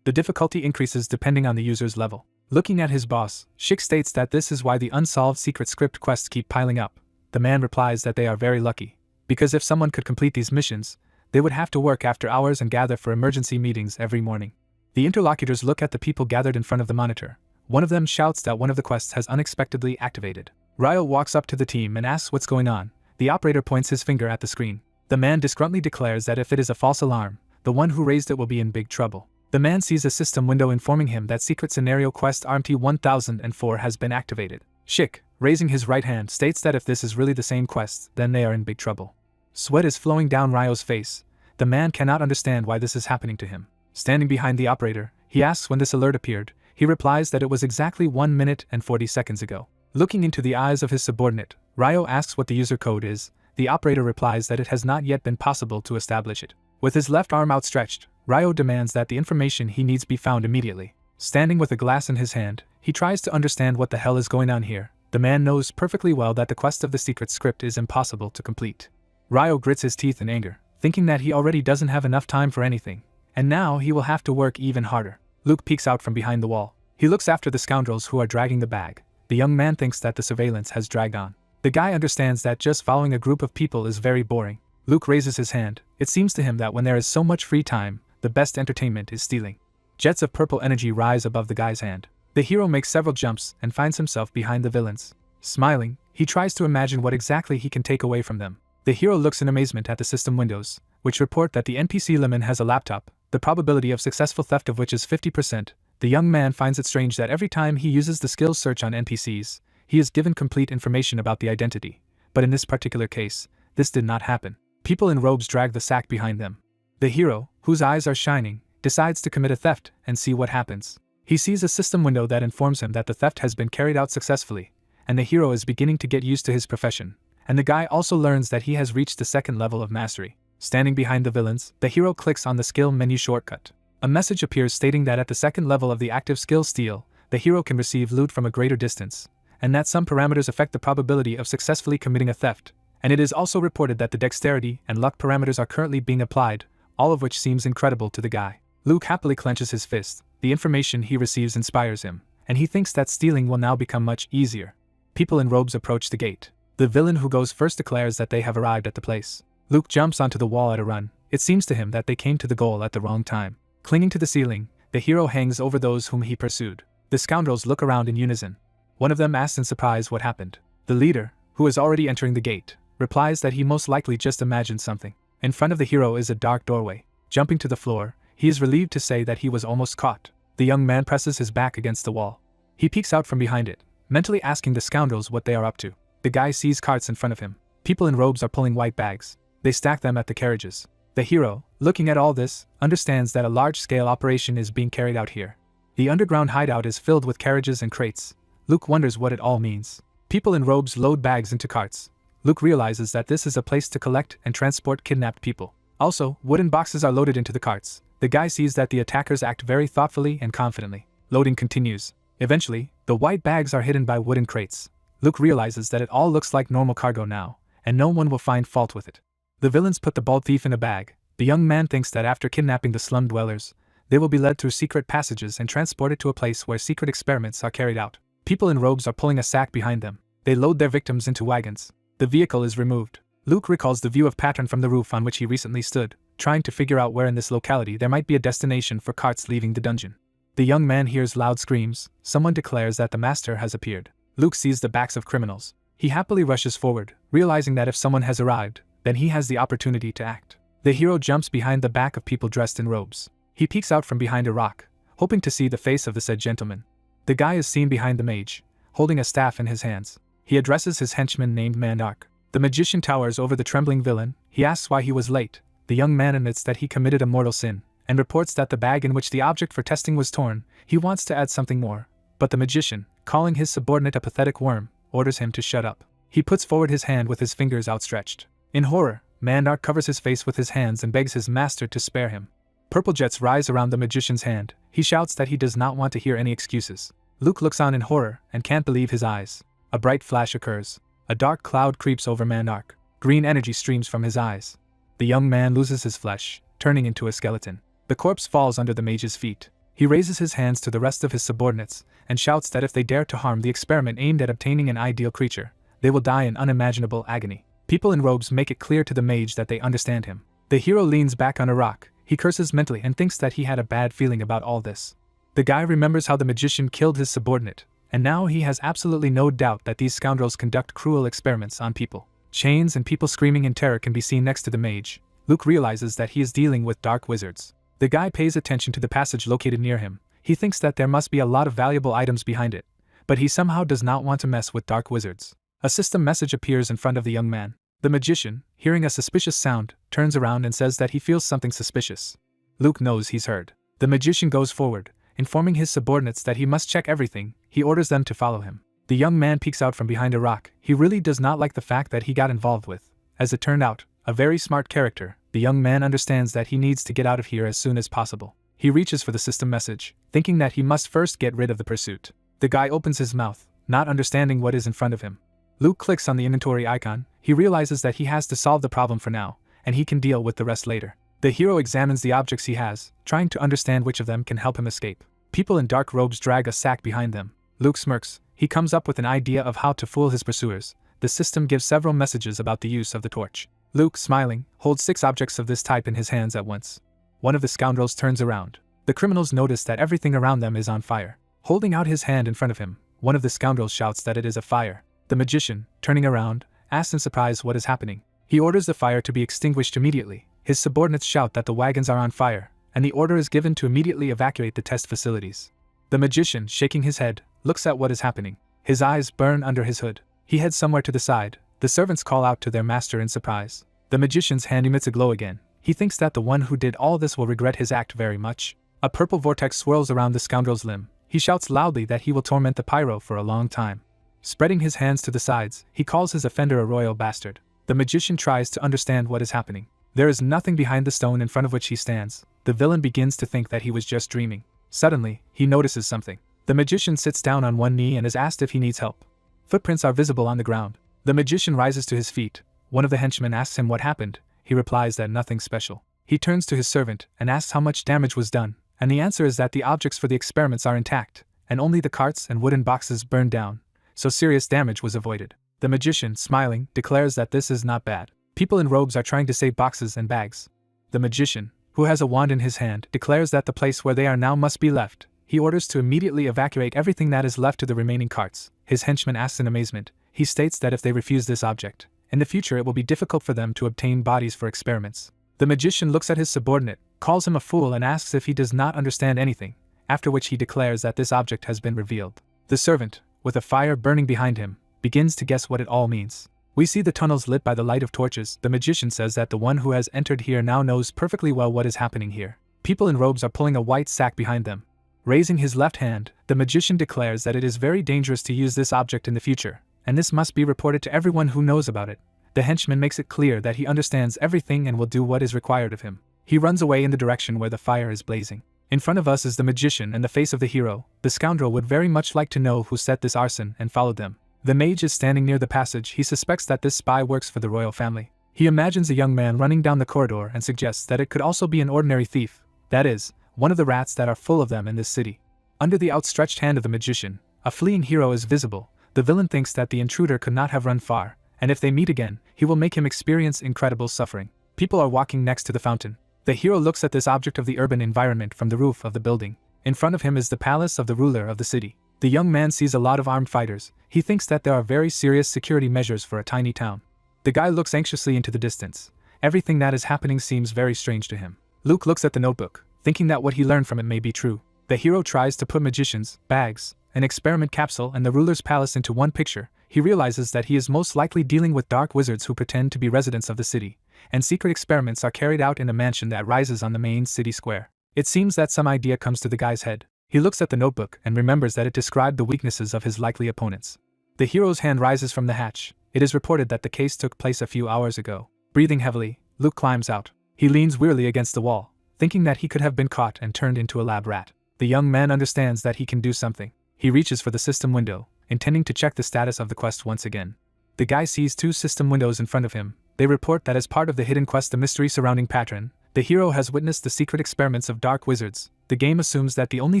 the difficulty increases depending on the user's level. Looking at his boss, Shik states that this is why the unsolved secret script quests keep piling up. The man replies that they are very lucky, because if someone could complete these missions, they would have to work after hours and gather for emergency meetings every morning. The interlocutors look at the people gathered in front of the monitor. One of them shouts that one of the quests has unexpectedly activated. Ryo walks up to the team and asks what's going on. The operator points his finger at the screen. The man disgruntledly declares that if it is a false alarm, the one who raised it will be in big trouble. The man sees a system window informing him that secret scenario quest RMT 1004 has been activated. Shik, raising his right hand, states that if this is really the same quest, then they are in big trouble. Sweat is flowing down Ryo's face. The man cannot understand why this is happening to him. Standing behind the operator, he asks when this alert appeared. He replies that it was exactly 1 minute and 40 seconds ago. Looking into the eyes of his subordinate, Ryo asks what the user code is. The operator replies that it has not yet been possible to establish it. With his left arm outstretched, Ryo demands that the information he needs be found immediately. Standing with a glass in his hand, he tries to understand what the hell is going on here. The man knows perfectly well that the quest of the secret script is impossible to complete. Ryo grits his teeth in anger, thinking that he already doesn't have enough time for anything, and now he will have to work even harder. Luke peeks out from behind the wall. He looks after the scoundrels who are dragging the bag. The young man thinks that the surveillance has dragged on. The guy understands that just following a group of people is very boring. Luke raises his hand. It seems to him that when there is so much free time, the best entertainment is stealing. Jets of purple energy rise above the guy's hand. The hero makes several jumps and finds himself behind the villains. Smiling, he tries to imagine what exactly he can take away from them. The hero looks in amazement at the system windows, which report that the NPC Lemon has a laptop, the probability of successful theft of which is 50%. The young man finds it strange that every time he uses the skills search on NPCs, he is given complete information about the identity, but in this particular case, this did not happen. People in robes drag the sack behind them. The hero, whose eyes are shining, decides to commit a theft and see what happens. He sees a system window that informs him that the theft has been carried out successfully, and the hero is beginning to get used to his profession, and the guy also learns that he has reached the second level of mastery. Standing behind the villains, the hero clicks on the skill menu shortcut. A message appears stating that at the second level of the active skill steal, the hero can receive loot from a greater distance, and that some parameters affect the probability of successfully committing a theft, and it is also reported that the dexterity and luck parameters are currently being applied, all of which seems incredible to the guy. Luke happily clenches his fist. The information he receives inspires him, and he thinks that stealing will now become much easier. People in robes approach the gate. The villain who goes first declares that they have arrived at the place. Luke jumps onto the wall at a run. It seems to him that they came to the goal at the wrong time. Clinging to the ceiling, the hero hangs over those whom he pursued. The scoundrels look around in unison. One of them asks in surprise what happened. The leader, who is already entering the gate, replies that he most likely just imagined something. In front of the hero is a dark doorway. Jumping to the floor, he is relieved to say that he was almost caught. The young man presses his back against the wall. He peeks out from behind it, mentally asking the scoundrels what they are up to. The guy sees carts in front of him. People in robes are pulling white bags. They stack them at the carriages. The hero, looking at all this, understands that a large-scale operation is being carried out here. The underground hideout is filled with carriages and crates. Luke wonders what it all means. People in robes load bags into carts. Luke realizes that this is a place to collect and transport kidnapped people. Also, wooden boxes are loaded into the carts. The guy sees that the attackers act very thoughtfully and confidently. Loading continues. Eventually, the white bags are hidden by wooden crates. Luke realizes that it all looks like normal cargo now, and no one will find fault with it. The villains put the bald thief in a bag. The young man thinks that after kidnapping the slum dwellers, they will be led through secret passages and transported to a place where secret experiments are carried out. People in robes are pulling a sack behind them. They load their victims into wagons. The vehicle is removed. Luke recalls the view of Pattern from the roof on which he recently stood, trying to figure out where in this locality there might be a destination for carts leaving the dungeon. The young man hears loud screams. Someone declares that the master has appeared. Luke sees the backs of criminals. He happily rushes forward, realizing that if someone has arrived, then he has the opportunity to act. The hero jumps behind the back of people dressed in robes. He peeks out from behind a rock, hoping to see the face of the said gentleman. The guy is seen behind the mage, holding a staff in his hands. He addresses his henchman named Mandark. The magician towers over the trembling villain. He asks why he was late. The young man admits that he committed a mortal sin, and reports that the bag in which the object for testing was torn. He wants to add something more, but the magician, calling his subordinate a pathetic worm, orders him to shut up. He puts forward his hand with his fingers outstretched. In horror, Mandark covers his face with his hands and begs his master to spare him. Purple jets rise around the magician's hand. He shouts that he does not want to hear any excuses. Luke looks on in horror and can't believe his eyes. A bright flash occurs. A dark cloud creeps over Mandark. Green energy streams from his eyes. The young man loses his flesh, turning into a skeleton. The corpse falls under the mage's feet. He raises his hands to the rest of his subordinates and shouts that if they dare to harm the experiment aimed at obtaining an ideal creature, they will die in unimaginable agony. People in robes make it clear to the mage that they understand him. The hero leans back on a rock. He curses mentally and thinks that he had a bad feeling about all this. The guy remembers how the magician killed his subordinate, and now he has absolutely no doubt that these scoundrels conduct cruel experiments on people. Chains and people screaming in terror can be seen next to the mage. Luke realizes that he is dealing with dark wizards. The guy pays attention to the passage located near him. He thinks that there must be a lot of valuable items behind it, but he somehow does not want to mess with dark wizards. A system message appears in front of the young man. The magician, hearing a suspicious sound, turns around and says that he feels something suspicious. Luke knows he's heard. The magician goes forward, informing his subordinates that he must check everything. He orders them to follow him. The young man peeks out from behind a rock. He really does not like the fact that he got involved with. As it turned out, a very smart character, the young man understands that he needs to get out of here as soon as possible. He reaches for the system message, thinking that he must first get rid of the pursuit. The guy opens his mouth, not understanding what is in front of him. Luke clicks on the inventory icon. He realizes that he has to solve the problem for now, and he can deal with the rest later. The hero examines the objects he has, trying to understand which of them can help him escape. People in dark robes drag a sack behind them. Luke smirks. He comes up with an idea of how to fool his pursuers. The system gives several messages about the use of the torch. Luke, smiling, holds 6 objects of this type in his hands at once. One of the scoundrels turns around. The criminals notice that everything around them is on fire. Holding out his hand in front of him, one of the scoundrels shouts that it is a fire. The magician, turning around, asks in surprise what is happening. He orders the fire to be extinguished immediately. His subordinates shout that the wagons are on fire, and the order is given to immediately evacuate the test facilities. The magician, shaking his head, looks at what is happening. His eyes burn under his hood. He heads somewhere to the side. The servants call out to their master in surprise. The magician's hand emits a glow again. He thinks that the one who did all this will regret his act very much. A purple vortex swirls around the scoundrel's limb. He shouts loudly that he will torment the pyro for a long time. Spreading his hands to the sides, he calls his offender a royal bastard. The magician tries to understand what is happening. There is nothing behind the stone in front of which he stands. The villain begins to think that he was just dreaming. Suddenly, he notices something. The magician sits down on one knee and is asked if he needs help. Footprints are visible on the ground. The magician rises to his feet. One of the henchmen asks him what happened. He replies that nothing special. He turns to his servant and asks how much damage was done, and the answer is that the objects for the experiments are intact, and only the carts and wooden boxes burned down, so serious damage was avoided. The magician, smiling, declares that this is not bad. People in robes are trying to save boxes and bags. The magician, who has a wand in his hand, declares that the place where they are now must be left. He orders to immediately evacuate everything that is left to the remaining carts. His henchman asks in amazement. He states that if they refuse this object, in the future it will be difficult for them to obtain bodies for experiments. The magician looks at his subordinate, calls him a fool and asks if he does not understand anything, after which he declares that this object has been revealed. The servant, with a fire burning behind him, begins to guess what it all means. We see the tunnels lit by the light of torches. The magician says that the one who has entered here now knows perfectly well what is happening here. People in robes are pulling a white sack behind them. Raising his left hand, the magician declares that it is very dangerous to use this object in the future, and this must be reported to everyone who knows about it. The henchman makes it clear that he understands everything and will do what is required of him. He runs away in the direction where the fire is blazing. In front of us is the magician and the face of the hero. The scoundrel would very much like to know who set this arson and followed them. The mage is standing near the passage. He suspects that this spy works for the royal family. He imagines a young man running down the corridor and suggests that it could also be an ordinary thief, that is, one of the rats that are full of them in this city. Under the outstretched hand of the magician, a fleeing hero is visible. The villain thinks that the intruder could not have run far, and if they meet again, he will make him experience incredible suffering. People are walking next to the fountain. The hero looks at this object of the urban environment from the roof of the building. In front of him is the palace of the ruler of the city. The young man sees a lot of armed fighters. He thinks that there are very serious security measures for a tiny town. The guy looks anxiously into the distance. Everything that is happening seems very strange to him. Luke looks at the notebook, thinking that what he learned from it may be true. The hero tries to put magicians, bags, an experiment capsule and the ruler's palace into one picture. He realizes that he is most likely dealing with dark wizards who pretend to be residents of the city, and secret experiments are carried out in a mansion that rises on the main city square. It seems that some idea comes to the guy's head. He looks at the notebook and remembers that it described the weaknesses of his likely opponents. The hero's hand rises from the hatch. It is reported that the case took place a few hours ago. Breathing heavily, Luke climbs out. He leans wearily against the wall, thinking that he could have been caught and turned into a lab rat. The young man understands that he can do something. He reaches for the system window, intending to check the status of the quest once again. The guy sees two system windows in front of him. They report that as part of the hidden quest, the mystery surrounding Patron, the hero has witnessed the secret experiments of dark wizards. The game assumes that the only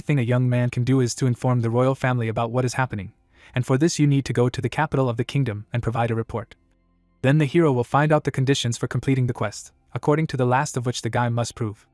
thing a young man can do is to inform the royal family about what is happening, and for this you need to go to the capital of the kingdom and provide a report. Then the hero will find out the conditions for completing the quest, according to the last of which the guy must prove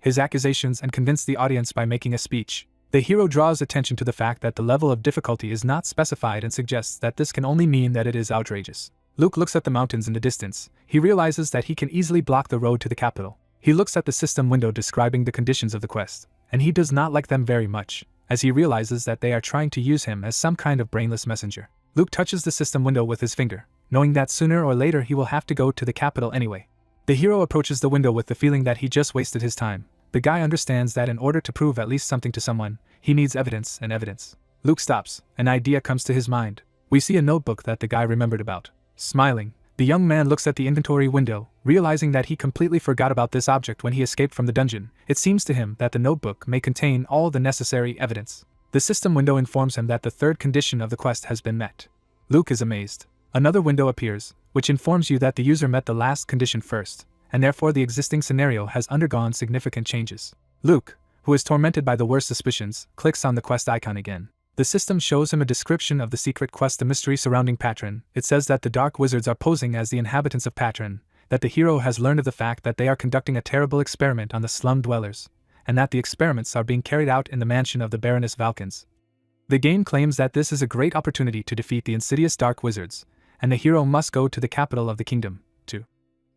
his accusations and convince the audience by making a speech. The hero draws attention to the fact that the level of difficulty is not specified and suggests that this can only mean that it is outrageous. Luke looks at the mountains in the distance. He realizes that he can easily block the road to the capital. He looks at the system window describing the conditions of the quest, and he does not like them very much, as he realizes that they are trying to use him as some kind of brainless messenger. Luke touches the system window with his finger, knowing that sooner or later he will have to go to the capital anyway. The hero approaches the window with the feeling that he just wasted his time. The guy understands that in order to prove at least something to someone, he needs evidence and evidence. Luke stops. An idea comes to his mind. We see a notebook that the guy remembered about. Smiling, the young man looks at the inventory window, realizing that he completely forgot about this object when he escaped from the dungeon. It seems to him that the notebook may contain all the necessary evidence. The system window informs him that the third condition of the quest has been met. Luke is amazed. Another window appears, which informs you that the user met the last condition first, and therefore the existing scenario has undergone significant changes. Luke, who is tormented by the worst suspicions, clicks on the quest icon again. The system shows him a description of the secret quest, the mystery surrounding Patron. It says that the dark wizards are posing as the inhabitants of Patron, that the hero has learned of the fact that they are conducting a terrible experiment on the slum dwellers, and that the experiments are being carried out in the mansion of the Baroness Valkens. The game claims that this is a great opportunity to defeat the insidious dark wizards, and the hero must go to the capital of the kingdom to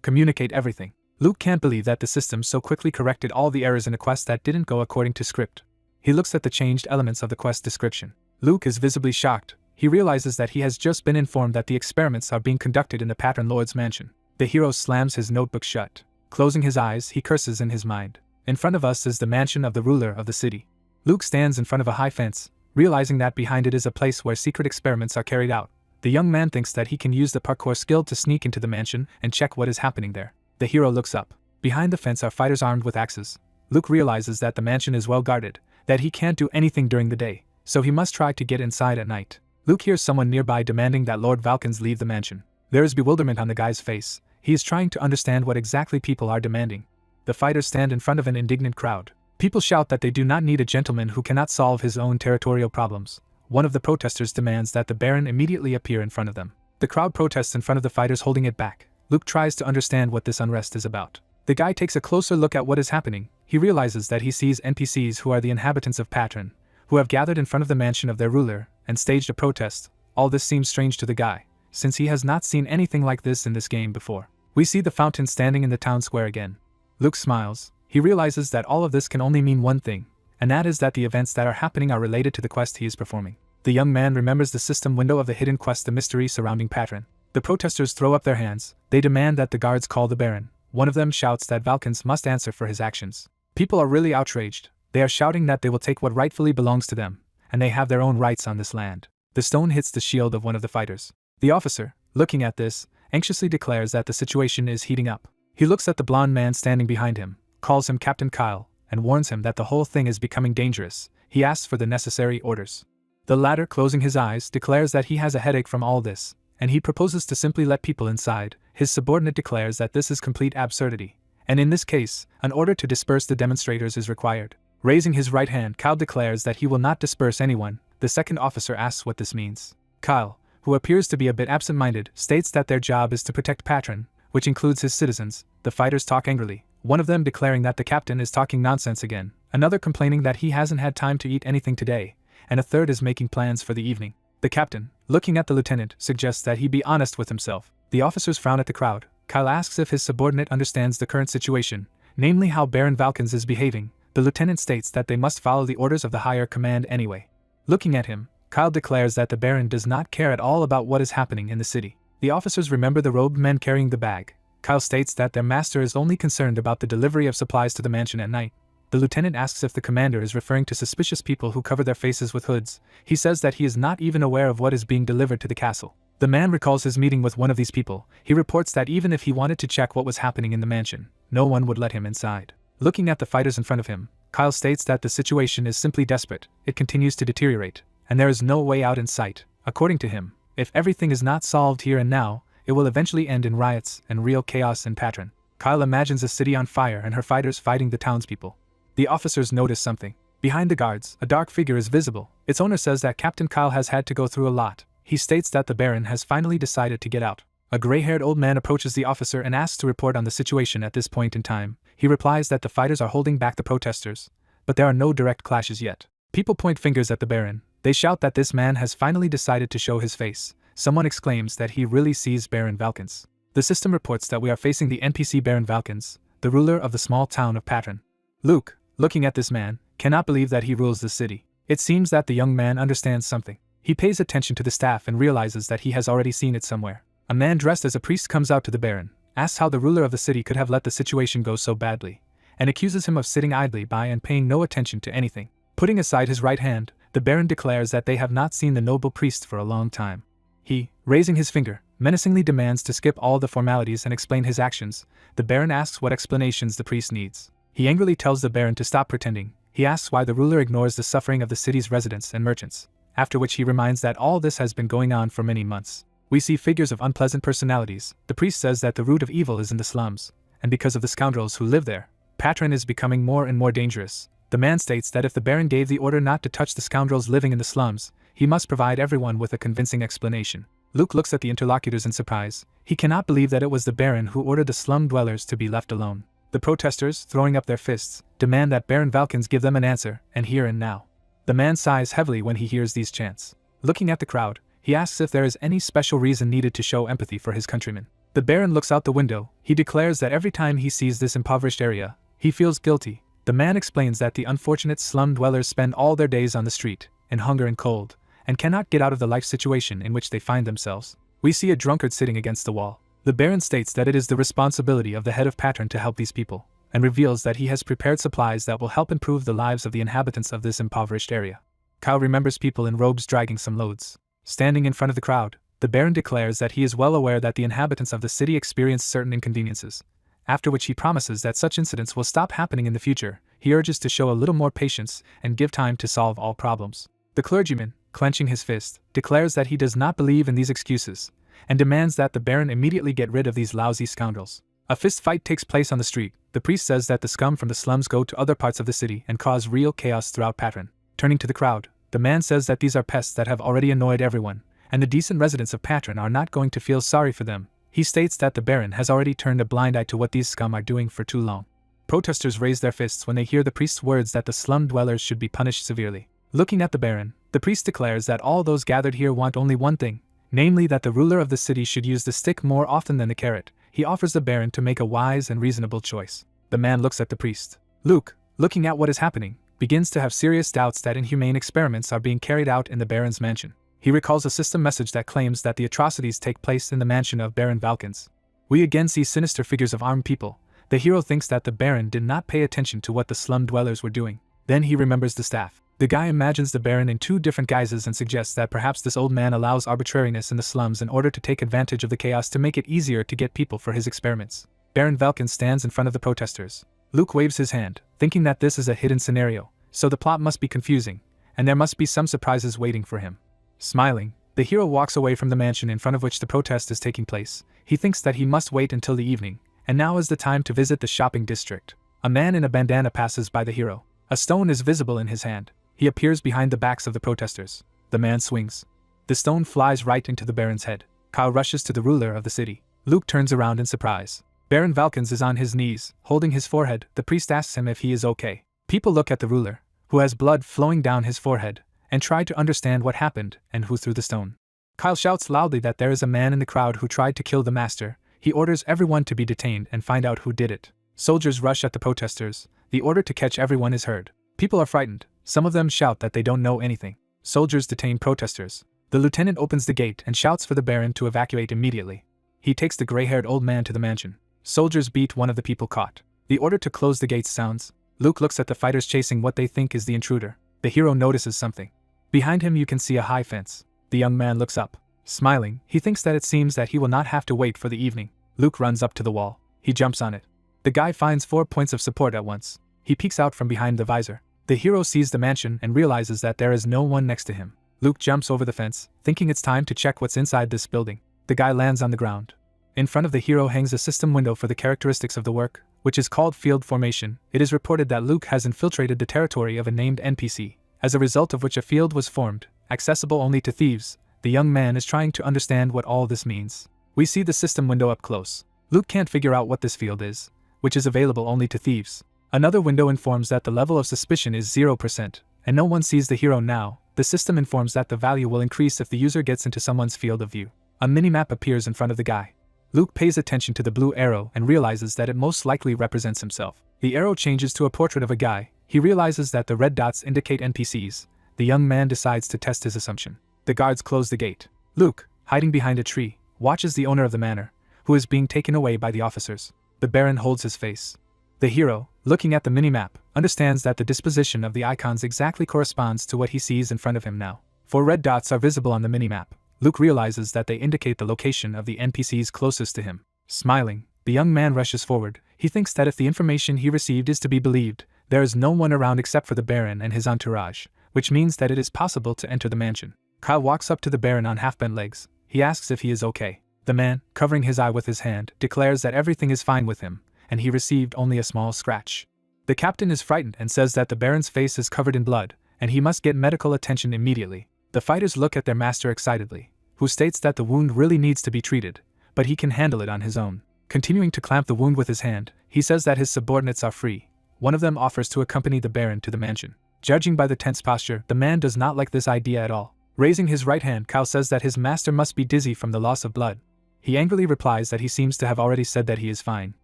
communicate everything. Luke can't believe that the system so quickly corrected all the errors in a quest that didn't go according to script. He looks at the changed elements of the quest description. Luke is visibly shocked. He realizes that he has just been informed that the experiments are being conducted in the Pattern Lord's mansion. The hero slams his notebook shut. Closing his eyes, he curses in his mind. In front of us is the mansion of the ruler of the city. Luke stands in front of a high fence, realizing that behind it is a place where secret experiments are carried out. The young man thinks that he can use the parkour skill to sneak into the mansion and check what is happening there. The hero looks up. Behind the fence are fighters armed with axes. Luke realizes that the mansion is well guarded, that he can't do anything during the day, so he must try to get inside at night. Luke hears someone nearby demanding that Lord Valkans leave the mansion. There is bewilderment on the guy's face. He is trying to understand what exactly people are demanding. The fighters stand in front of an indignant crowd. People shout that they do not need a gentleman who cannot solve his own territorial problems. One of the protesters demands that the Baron immediately appear in front of them. The crowd protests in front of the fighters, holding it back. Luke tries to understand what this unrest is about. The guy takes a closer look at what is happening. He realizes that he sees NPCs who are the inhabitants of Pattern, who have gathered in front of the mansion of their ruler and staged a protest. All this seems strange to the guy, since he has not seen anything like this in this game before. We see the fountain standing in the town square again. Luke smiles. He realizes that all of this can only mean one thing, and that is that the events that are happening are related to the quest he is performing. The young man remembers the system window of the hidden quest, the mystery surrounding Pattern. The protesters throw up their hands. They demand that the guards call the Baron. One of them shouts that Valkans must answer for his actions. People are really outraged. They are shouting that they will take what rightfully belongs to them, and they have their own rights on this land. The stone hits the shield of one of the fighters. The officer, looking at this, anxiously declares that the situation is heating up. He looks at the blonde man standing behind him, calls him Captain Kyle, and warns him that the whole thing is becoming dangerous. He asks for the necessary orders. The latter, closing his eyes, declares that he has a headache from all this, and he proposes to simply let people inside. His subordinate declares that this is complete absurdity, and in this case, an order to disperse the demonstrators is required. Raising his right hand, Kyle declares that he will not disperse anyone. The second officer asks what this means. Kyle, who appears to be a bit absent-minded, states that their job is to protect Pattern, which includes his citizens. The fighters talk angrily, one of them declaring that the captain is talking nonsense again, another complaining that he hasn't had time to eat anything today, and a third is making plans for the evening. The captain, looking at the lieutenant, suggests that he be honest with himself. The officers frown at the crowd. Kyle asks if his subordinate understands the current situation, namely how Baron Valkans is behaving. The lieutenant states that they must follow the orders of the higher command anyway. Looking at him, Kyle declares that the Baron does not care at all about what is happening in the city. The officers remember the robed men carrying the bag. Kyle states that their master is only concerned about the delivery of supplies to the mansion at night. The lieutenant asks if the commander is referring to suspicious people who cover their faces with hoods. He says that he is not even aware of what is being delivered to the castle. The man recalls his meeting with one of these people. He reports that even if he wanted to check what was happening in the mansion, no one would let him inside. Looking at the fighters in front of him, Kyle states that the situation is simply desperate. It continues to deteriorate, and there is no way out in sight. According to him, if everything is not solved here and now, it will eventually end in riots and real chaos in Pattern. Kyle imagines a city on fire and her fighters fighting the townspeople. The officers notice something. Behind the guards, a dark figure is visible. Its owner says that Captain Kyle has had to go through a lot. He states that the Baron has finally decided to get out. A gray-haired old man approaches the officer and asks to report on the situation at this point in time. He replies that the fighters are holding back the protesters, but there are no direct clashes yet. People point fingers at the Baron. They shout that this man has finally decided to show his face. Someone exclaims that he really sees Baron Valkans. The system reports that we are facing the NPC Baron Valkans, the ruler of the small town of Pattern. Luke, looking at this man, cannot believe that he rules the city. It seems that the young man understands something. He pays attention to the staff and realizes that he has already seen it somewhere. A man dressed as a priest comes out to the Baron, asks how the ruler of the city could have let the situation go so badly, and accuses him of sitting idly by and paying no attention to anything. Putting aside his right hand, the Baron declares that they have not seen the noble priest for a long time. He, raising his finger, menacingly demands to skip all the formalities and explain his actions. The Baron asks what explanations the priest needs. He angrily tells the Baron to stop pretending. He asks why the ruler ignores the suffering of the city's residents and merchants, after which he reminds that all this has been going on for many months. We see figures of unpleasant personalities. The priest says that the root of evil is in the slums, and because of the scoundrels who live there, Pattern is becoming more and more dangerous. The man states that if the Baron gave the order not to touch the scoundrels living in the slums, he must provide everyone with a convincing explanation. Luke looks at the interlocutors in surprise. He cannot believe that it was the Baron who ordered the slum dwellers to be left alone. The protesters, throwing up their fists, demand that Baron Valkans give them an answer, and here and now. The man sighs heavily when he hears these chants. Looking at the crowd, he asks if there is any special reason needed to show empathy for his countrymen. The Baron looks out the window. He declares that every time he sees this impoverished area, he feels guilty. The man explains that the unfortunate slum dwellers spend all their days on the street, in hunger and cold, and cannot get out of the life situation in which they find themselves. We see a drunkard sitting against the wall. The Baron states that it is the responsibility of the head of Pattern to help these people, and reveals that he has prepared supplies that will help improve the lives of the inhabitants of this impoverished area. Kyle remembers people in robes dragging some loads. Standing in front of the crowd, the Baron declares that he is well aware that the inhabitants of the city experience certain inconveniences, after which he promises that such incidents will stop happening in the future. He urges to show a little more patience and give time to solve all problems. The clergyman, clenching his fist, declares that he does not believe in these excuses, and demands that the Baron immediately get rid of these lousy scoundrels. A fist fight takes place on the street. The priest says that the scum from the slums go to other parts of the city and cause real chaos throughout Pattern. Turning to the crowd, the man says that these are pests that have already annoyed everyone, and the decent residents of Pattern are not going to feel sorry for them. He states that the Baron has already turned a blind eye to what these scum are doing for too long. Protesters raise their fists when they hear the priest's words that the slum dwellers should be punished severely. Looking at the Baron, the priest declares that all those gathered here want only one thing, namely that the ruler of the city should use the stick more often than the carrot. He offers the Baron to make a wise and reasonable choice. The man looks at the priest. Luke, looking at what is happening, begins to have serious doubts that inhumane experiments are being carried out in the Baron's mansion. He recalls a system message that claims that the atrocities take place in the mansion of Baron Valkens. We again see sinister figures of armed people. The hero thinks that the Baron did not pay attention to what the slum dwellers were doing. Then he remembers the staff. The guy imagines the Baron in two different guises and suggests that perhaps this old man allows arbitrariness in the slums in order to take advantage of the chaos to make it easier to get people for his experiments. Baron Valkens stands in front of the protesters. Luke waves his hand, thinking that this is a hidden scenario, so the plot must be confusing, and there must be some surprises waiting for him. Smiling, the hero walks away from the mansion in front of which the protest is taking place. He thinks that he must wait until the evening, and now is the time to visit the shopping district. A man in a bandana passes by the hero. A stone is visible in his hand. He appears behind the backs of the protesters. The man swings. The stone flies right into the Baron's head. Kyle rushes to the ruler of the city. Luke turns around in surprise. Baron Valkens is on his knees, holding his forehead. The priest asks him if he is okay. People look at the ruler, who has blood flowing down his forehead, and try to understand what happened and who threw the stone. Kyle shouts loudly that there is a man in the crowd who tried to kill the master. He orders everyone to be detained and find out who did it. Soldiers rush at the protesters. The order to catch everyone is heard. People are frightened. Some of them shout that they don't know anything. Soldiers detain protesters. The lieutenant opens the gate and shouts for the Baron to evacuate immediately. He takes the gray-haired old man to the mansion. Soldiers beat one of the people caught. The order to close the gates sounds. Luke looks at the fighters chasing what they think is the intruder. The hero notices something. Behind him you can see a high fence. The young man looks up. Smiling, he thinks that it seems that he will not have to wait for the evening. Luke runs up to the wall. He jumps on it. The guy finds 4 points of support at once. He peeks out from behind the visor. The hero sees the mansion and realizes that there is no one next to him. Luke jumps over the fence, thinking it's time to check what's inside this building. The guy lands on the ground. In front of the hero hangs a system window for the characteristics of the work, which is called field formation. It is reported that Luke has infiltrated the territory of a named NPC, as a result of which a field was formed, accessible only to thieves. The young man is trying to understand what all this means. We see the system window up close. Luke can't figure out what this field is, which is available only to thieves. Another window informs that the level of suspicion is 0%, and no one sees the hero now. The system informs that the value will increase if the user gets into someone's field of view. A minimap appears in front of the guy. Luke pays attention to the blue arrow and realizes that it most likely represents himself. The arrow changes to a portrait of a guy. He realizes that the red dots indicate NPCs. The young man decides to test his assumption. The guards close the gate. Luke, hiding behind a tree, watches the owner of the manor, who is being taken away by the officers. The Baron holds his face. The hero, looking at the minimap, understands that the disposition of the icons exactly corresponds to what he sees in front of him now. 4 red dots are visible on the minimap. Luke realizes that they indicate the location of the NPCs closest to him. Smiling, the young man rushes forward. He thinks that if the information he received is to be believed, there is no one around except for the Baron and his entourage, which means that it is possible to enter the mansion. Kyle walks up to the Baron on half-bent legs. He asks if he is okay. The man, covering his eye with his hand, declares that everything is fine with him, and he received only a small scratch. The captain is frightened and says that the Baron's face is covered in blood, and he must get medical attention immediately. The fighters look at their master excitedly, who states that the wound really needs to be treated, but he can handle it on his own. Continuing to clamp the wound with his hand, he says that his subordinates are free. One of them offers to accompany the Baron to the mansion. Judging by the tense posture, the man does not like this idea at all. Raising his right hand, Kyle says that his master must be dizzy from the loss of blood. He angrily replies that he seems to have already said that he is fine.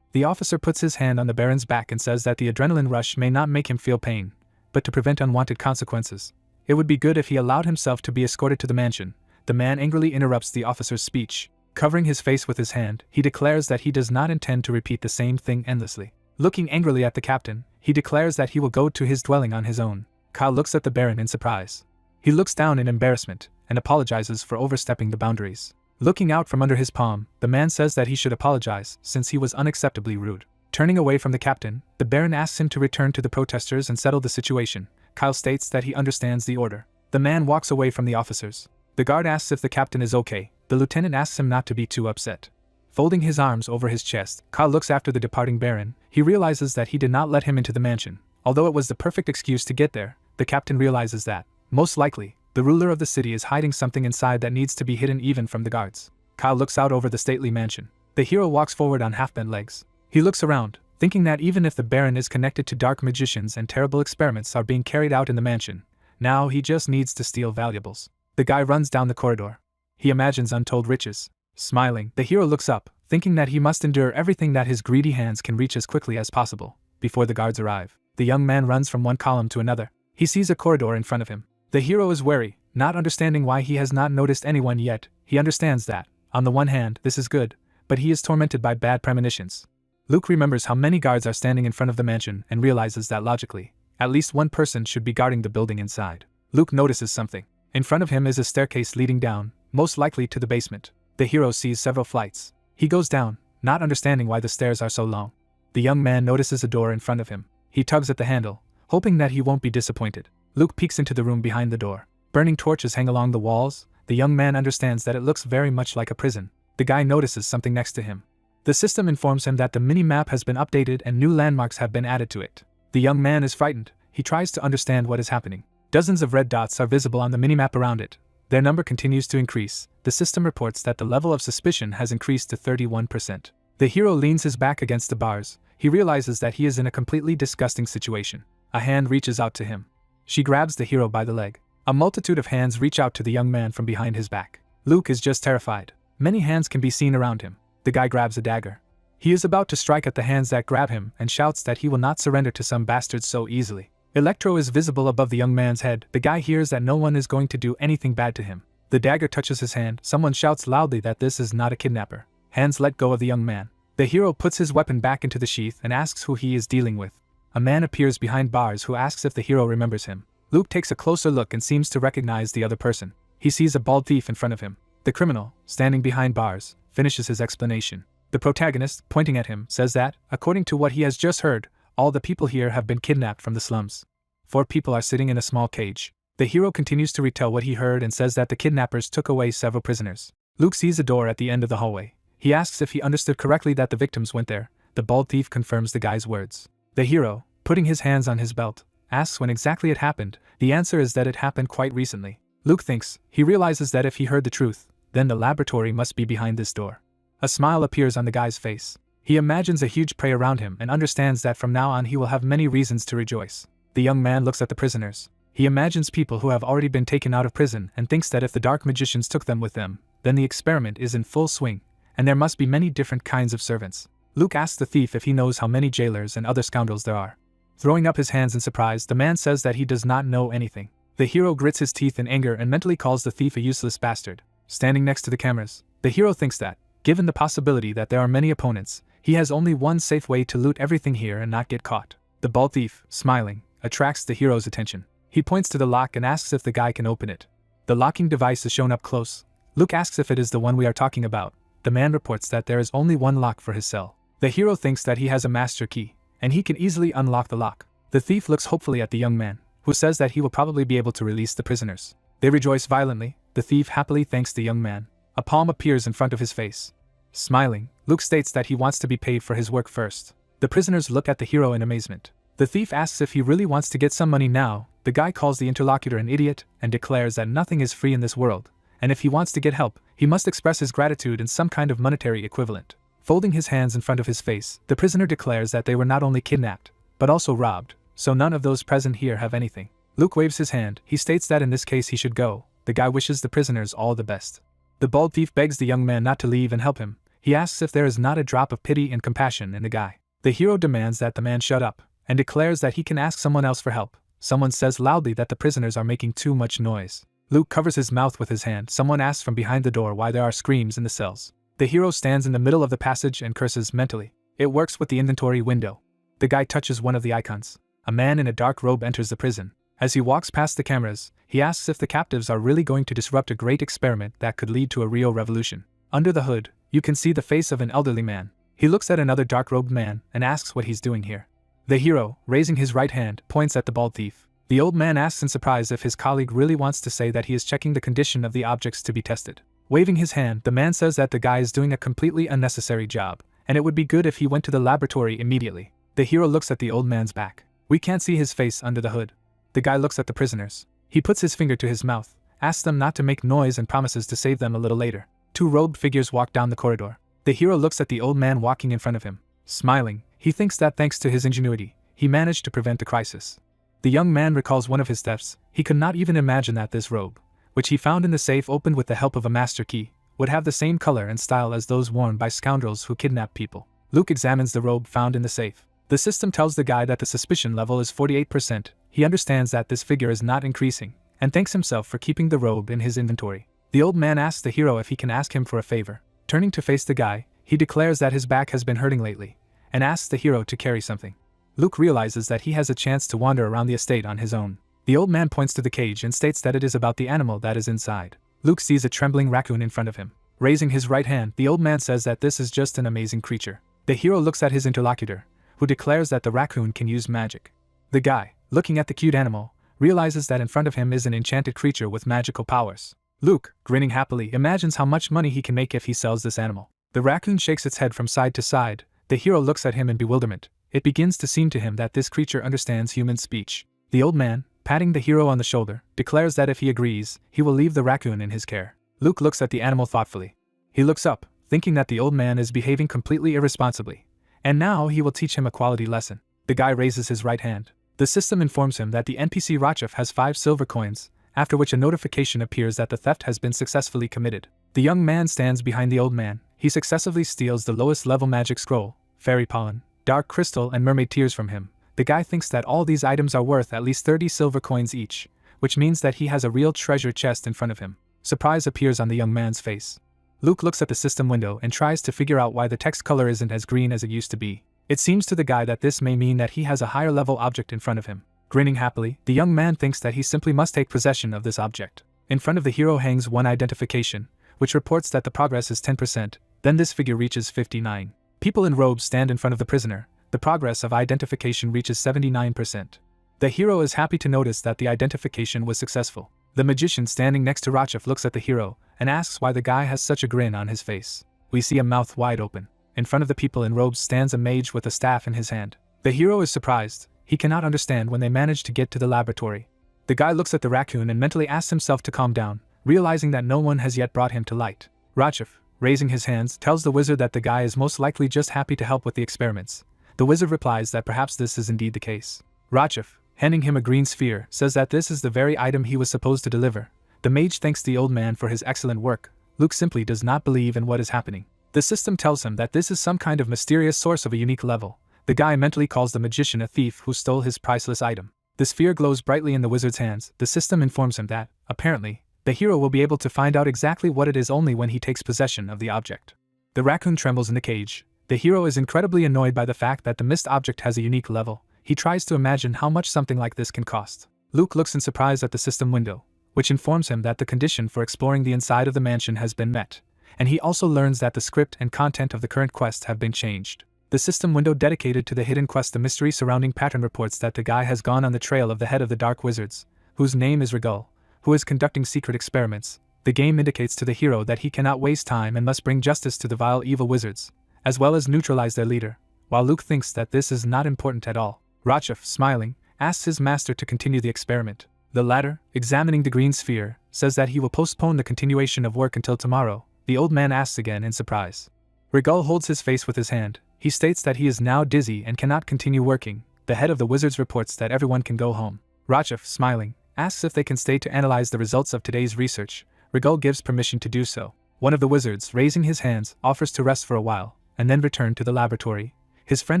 The officer puts his hand on the Baron's back and says that the adrenaline rush may not make him feel pain, but to prevent unwanted consequences, it would be good if he allowed himself to be escorted to the mansion. The man angrily interrupts the officer's speech. Covering his face with his hand, he declares that he does not intend to repeat the same thing endlessly. Looking angrily at the captain, he declares that he will go to his dwelling on his own. Kyle looks at the Baron in surprise. He looks down in embarrassment and apologizes for overstepping the boundaries. Looking out from under his palm, the man says that he should apologize since he was unacceptably rude. Turning away from the captain, the Baron asks him to return to the protesters and settle the situation. Kyle states that he understands the order. The man walks away from the officers. The guard asks if the captain is okay. The lieutenant asks him not to be too upset. Folding his arms over his chest, Kyle looks after the departing Baron. He realizes that he did not let him into the mansion. Although it was the perfect excuse to get there, the captain realizes that, most likely, the ruler of the city is hiding something inside that needs to be hidden even from the guards. Kyle looks out over the stately mansion. The hero walks forward on half-bent legs. He looks around, thinking that even if the Baron is connected to dark magicians and terrible experiments are being carried out in the mansion, now he just needs to steal valuables. The guy runs down the corridor. He imagines untold riches. Smiling, the hero looks up, thinking that he must endure everything that his greedy hands can reach as quickly as possible, before the guards arrive. The young man runs from one column to another. He sees a corridor in front of him. The hero is wary, not understanding why he has not noticed anyone yet. He understands that, on the one hand, this is good, but he is tormented by bad premonitions. Luke remembers how many guards are standing in front of the mansion and realizes that logically, at least one person should be guarding the building inside. Luke notices something. In front of him is a staircase leading down, most likely to the basement. The hero sees several flights. He goes down, not understanding why the stairs are so long. The young man notices a door in front of him. He tugs at the handle, hoping that he won't be disappointed. Luke peeks into the room behind the door. Burning torches hang along the walls. The young man understands that it looks very much like a prison. The guy notices something next to him. The system informs him that the mini-map has been updated and new landmarks have been added to it. The young man is frightened. He tries to understand what is happening. Dozens of red dots are visible on the minimap around it. Their number continues to increase. The system reports that the level of suspicion has increased to 31%. The hero leans his back against the bars. He realizes that he is in a completely disgusting situation. A hand reaches out to him. She grabs the hero by the leg. A multitude of hands reach out to the young man from behind his back. Luke is just terrified. Many hands can be seen around him. The guy grabs a dagger. He is about to strike at the hands that grab him and shouts that he will not surrender to some bastards so easily. Electro is visible above the young man's head. The guy hears that no one is going to do anything bad to him. The dagger touches his hand. Someone shouts loudly that this is not a kidnapper. Hands let go of the young man. The hero puts his weapon back into the sheath and asks who he is dealing with. A man appears behind bars who asks if the hero remembers him. Luke takes a closer look and seems to recognize the other person. He sees a bald thief in front of him. The criminal, standing behind bars, finishes his explanation. The protagonist, pointing at him, says that, according to what he has just heard, all the people here have been kidnapped from the slums. 4 people are sitting in a small cage. The hero continues to retell what he heard and says that the kidnappers took away several prisoners. Luke sees a door at the end of the hallway. He asks if he understood correctly that the victims went there. The bald thief confirms the guy's words. The hero, putting his hands on his belt, asks when exactly it happened. The answer is that it happened quite recently. Luke thinks. He realizes that if he heard the truth, then the laboratory must be behind this door. A smile appears on the guy's face. He imagines a huge prey around him and understands that from now on he will have many reasons to rejoice. The young man looks at the prisoners. He imagines people who have already been taken out of prison and thinks that if the dark magicians took them with them, then the experiment is in full swing, and there must be many different kinds of servants. Luke asks the thief if he knows how many jailers and other scoundrels there are. Throwing up his hands in surprise, the man says that he does not know anything. The hero grits his teeth in anger and mentally calls the thief a useless bastard. Standing next to the cameras, the hero thinks that, given the possibility that there are many opponents, he has only one safe way to loot everything here and not get caught. The bald thief, smiling, attracts the hero's attention. He points to the lock and asks if the guy can open it. The locking device is shown up close. Luke asks if it is the one we are talking about. The man reports that there is only one lock for his cell. The hero thinks that he has a master key, and he can easily unlock the lock. The thief looks hopefully at the young man, who says that he will probably be able to release the prisoners. They rejoice violently. The thief happily thanks the young man. A palm appears in front of his face. Smiling, Luke states that he wants to be paid for his work first. The prisoners look at the hero in amazement. The thief asks if he really wants to get some money now. The guy calls the interlocutor an idiot and declares that nothing is free in this world, and if he wants to get help, he must express his gratitude in some kind of monetary equivalent. Folding his hands in front of his face, the prisoner declares that they were not only kidnapped, but also robbed, so none of those present here have anything. Luke waves his hand. He states that in this case he should go. The guy wishes the prisoners all the best. The bald thief begs the young man not to leave and help him. He asks if there is not a drop of pity and compassion in the guy. The hero demands that the man shut up, and declares that he can ask someone else for help. Someone says loudly that the prisoners are making too much noise. Luke covers his mouth with his hand. Someone asks from behind the door why there are screams in the cells. The hero stands in the middle of the passage and curses mentally. It works with the inventory window. The guy touches one of the icons. A man in a dark robe enters the prison. As he walks past the cameras, he asks if the captives are really going to disrupt a great experiment that could lead to a real revolution. Under the hood, you can see the face of an elderly man. He looks at another dark-robed man and asks what he's doing here. The hero, raising his right hand, points at the bald thief. The old man asks in surprise if his colleague really wants to say that he is checking the condition of the objects to be tested. Waving his hand, the man says that the guy is doing a completely unnecessary job, and it would be good if he went to the laboratory immediately. The hero looks at the old man's back. We can't see his face under the hood. The guy looks at the prisoners. He puts his finger to his mouth, asks them not to make noise and promises to save them a little later. Two robed figures walk down the corridor. The hero looks at the old man walking in front of him. Smiling, he thinks that thanks to his ingenuity, he managed to prevent the crisis. The young man recalls one of his thefts. He could not even imagine that this robe, which he found in the safe opened with the help of a master key, would have the same color and style as those worn by scoundrels who kidnap people. Luke examines the robe found in the safe. The system tells the guy that the suspicion level is 48%. He understands that this figure is not increasing, and thanks himself for keeping the robe in his inventory. The old man asks the hero if he can ask him for a favor. Turning to face the guy, he declares that his back has been hurting lately, and asks the hero to carry something. Luke realizes that he has a chance to wander around the estate on his own. The old man points to the cage and states that it is about the animal that is inside. Luke sees a trembling raccoon in front of him. Raising his right hand, the old man says that this is just an amazing creature. The hero looks at his interlocutor, who declares that the raccoon can use magic. The guy, looking at the cute animal, realizes that in front of him is an enchanted creature with magical powers. Luke, grinning happily, imagines how much money he can make if he sells this animal. The raccoon shakes its head from side to side. The hero looks at him in bewilderment. It begins to seem to him that this creature understands human speech. The old man, patting the hero on the shoulder, declares that if he agrees, he will leave the raccoon in his care. Luke looks at the animal thoughtfully. He looks up, thinking that the old man is behaving completely irresponsibly, and now he will teach him a quality lesson. The guy raises his right hand. The system informs him that the NPC Rachef has 5 silver coins, after which a notification appears that the theft has been successfully committed. The young man stands behind the old man. He successively steals the lowest level magic scroll, fairy pollen, dark crystal and mermaid tears from him. The guy thinks that all these items are worth at least 30 silver coins each, which means that he has a real treasure chest in front of him. Surprise appears on the young man's face. Luke looks at the system window and tries to figure out why the text color isn't as green as it used to be. It seems to the guy that this may mean that he has a higher level object in front of him. Grinning happily, the young man thinks that he simply must take possession of this object. In front of the hero hangs one identification, which reports that the progress is 10%, then this figure reaches 59. People in robes stand in front of the prisoner. The progress of identification reaches 79%. The hero is happy to notice that the identification was successful. The magician standing next to Rachef looks at the hero and asks why the guy has such a grin on his face. We see a mouth wide open. In front of the people in robes stands a mage with a staff in his hand. The hero is surprised. He cannot understand when they manage to get to the laboratory. The guy looks at the raccoon and mentally asks himself to calm down, realizing that no one has yet brought him to light. Rachef, raising his hands, tells the wizard that the guy is most likely just happy to help with the experiments. The wizard replies that perhaps this is indeed the case. Rachef, handing him a green sphere, says that this is the very item he was supposed to deliver. The mage thanks the old man for his excellent work. Luke simply does not believe in what is happening. The system tells him that this is some kind of mysterious source of a unique level. The guy mentally calls the magician a thief who stole his priceless item. The sphere glows brightly in the wizard's hands. The system informs him that, apparently, the hero will be able to find out exactly what it is only when he takes possession of the object. The raccoon trembles in the cage. The hero is incredibly annoyed by the fact that the missed object has a unique level. He tries to imagine how much something like this can cost. Luke looks in surprise at the system window, which informs him that the condition for exploring the inside of the mansion has been met, and he also learns that the script and content of the current quest have been changed. The system window dedicated to the hidden quest, the mystery surrounding pattern, reports that the guy has gone on the trail of the head of the Dark Wizards, whose name is Regal, who is conducting secret experiments. The game indicates to the hero that he cannot waste time and must bring justice to the vile evil wizards, as well as neutralize their leader, while Luke thinks that this is not important at all. Rachef, smiling, asks his master to continue the experiment. The latter, examining the green sphere, says that he will postpone the continuation of work until tomorrow. The old man asks again in surprise. Regal holds his face with his hand. He states that he is now dizzy and cannot continue working. The head of the wizards reports that everyone can go home. Rachef, smiling, asks if they can stay to analyze the results of today's research. Regal gives permission to do so. One of the wizards, raising his hands, offers to rest for a while, and then return to the laboratory. His friend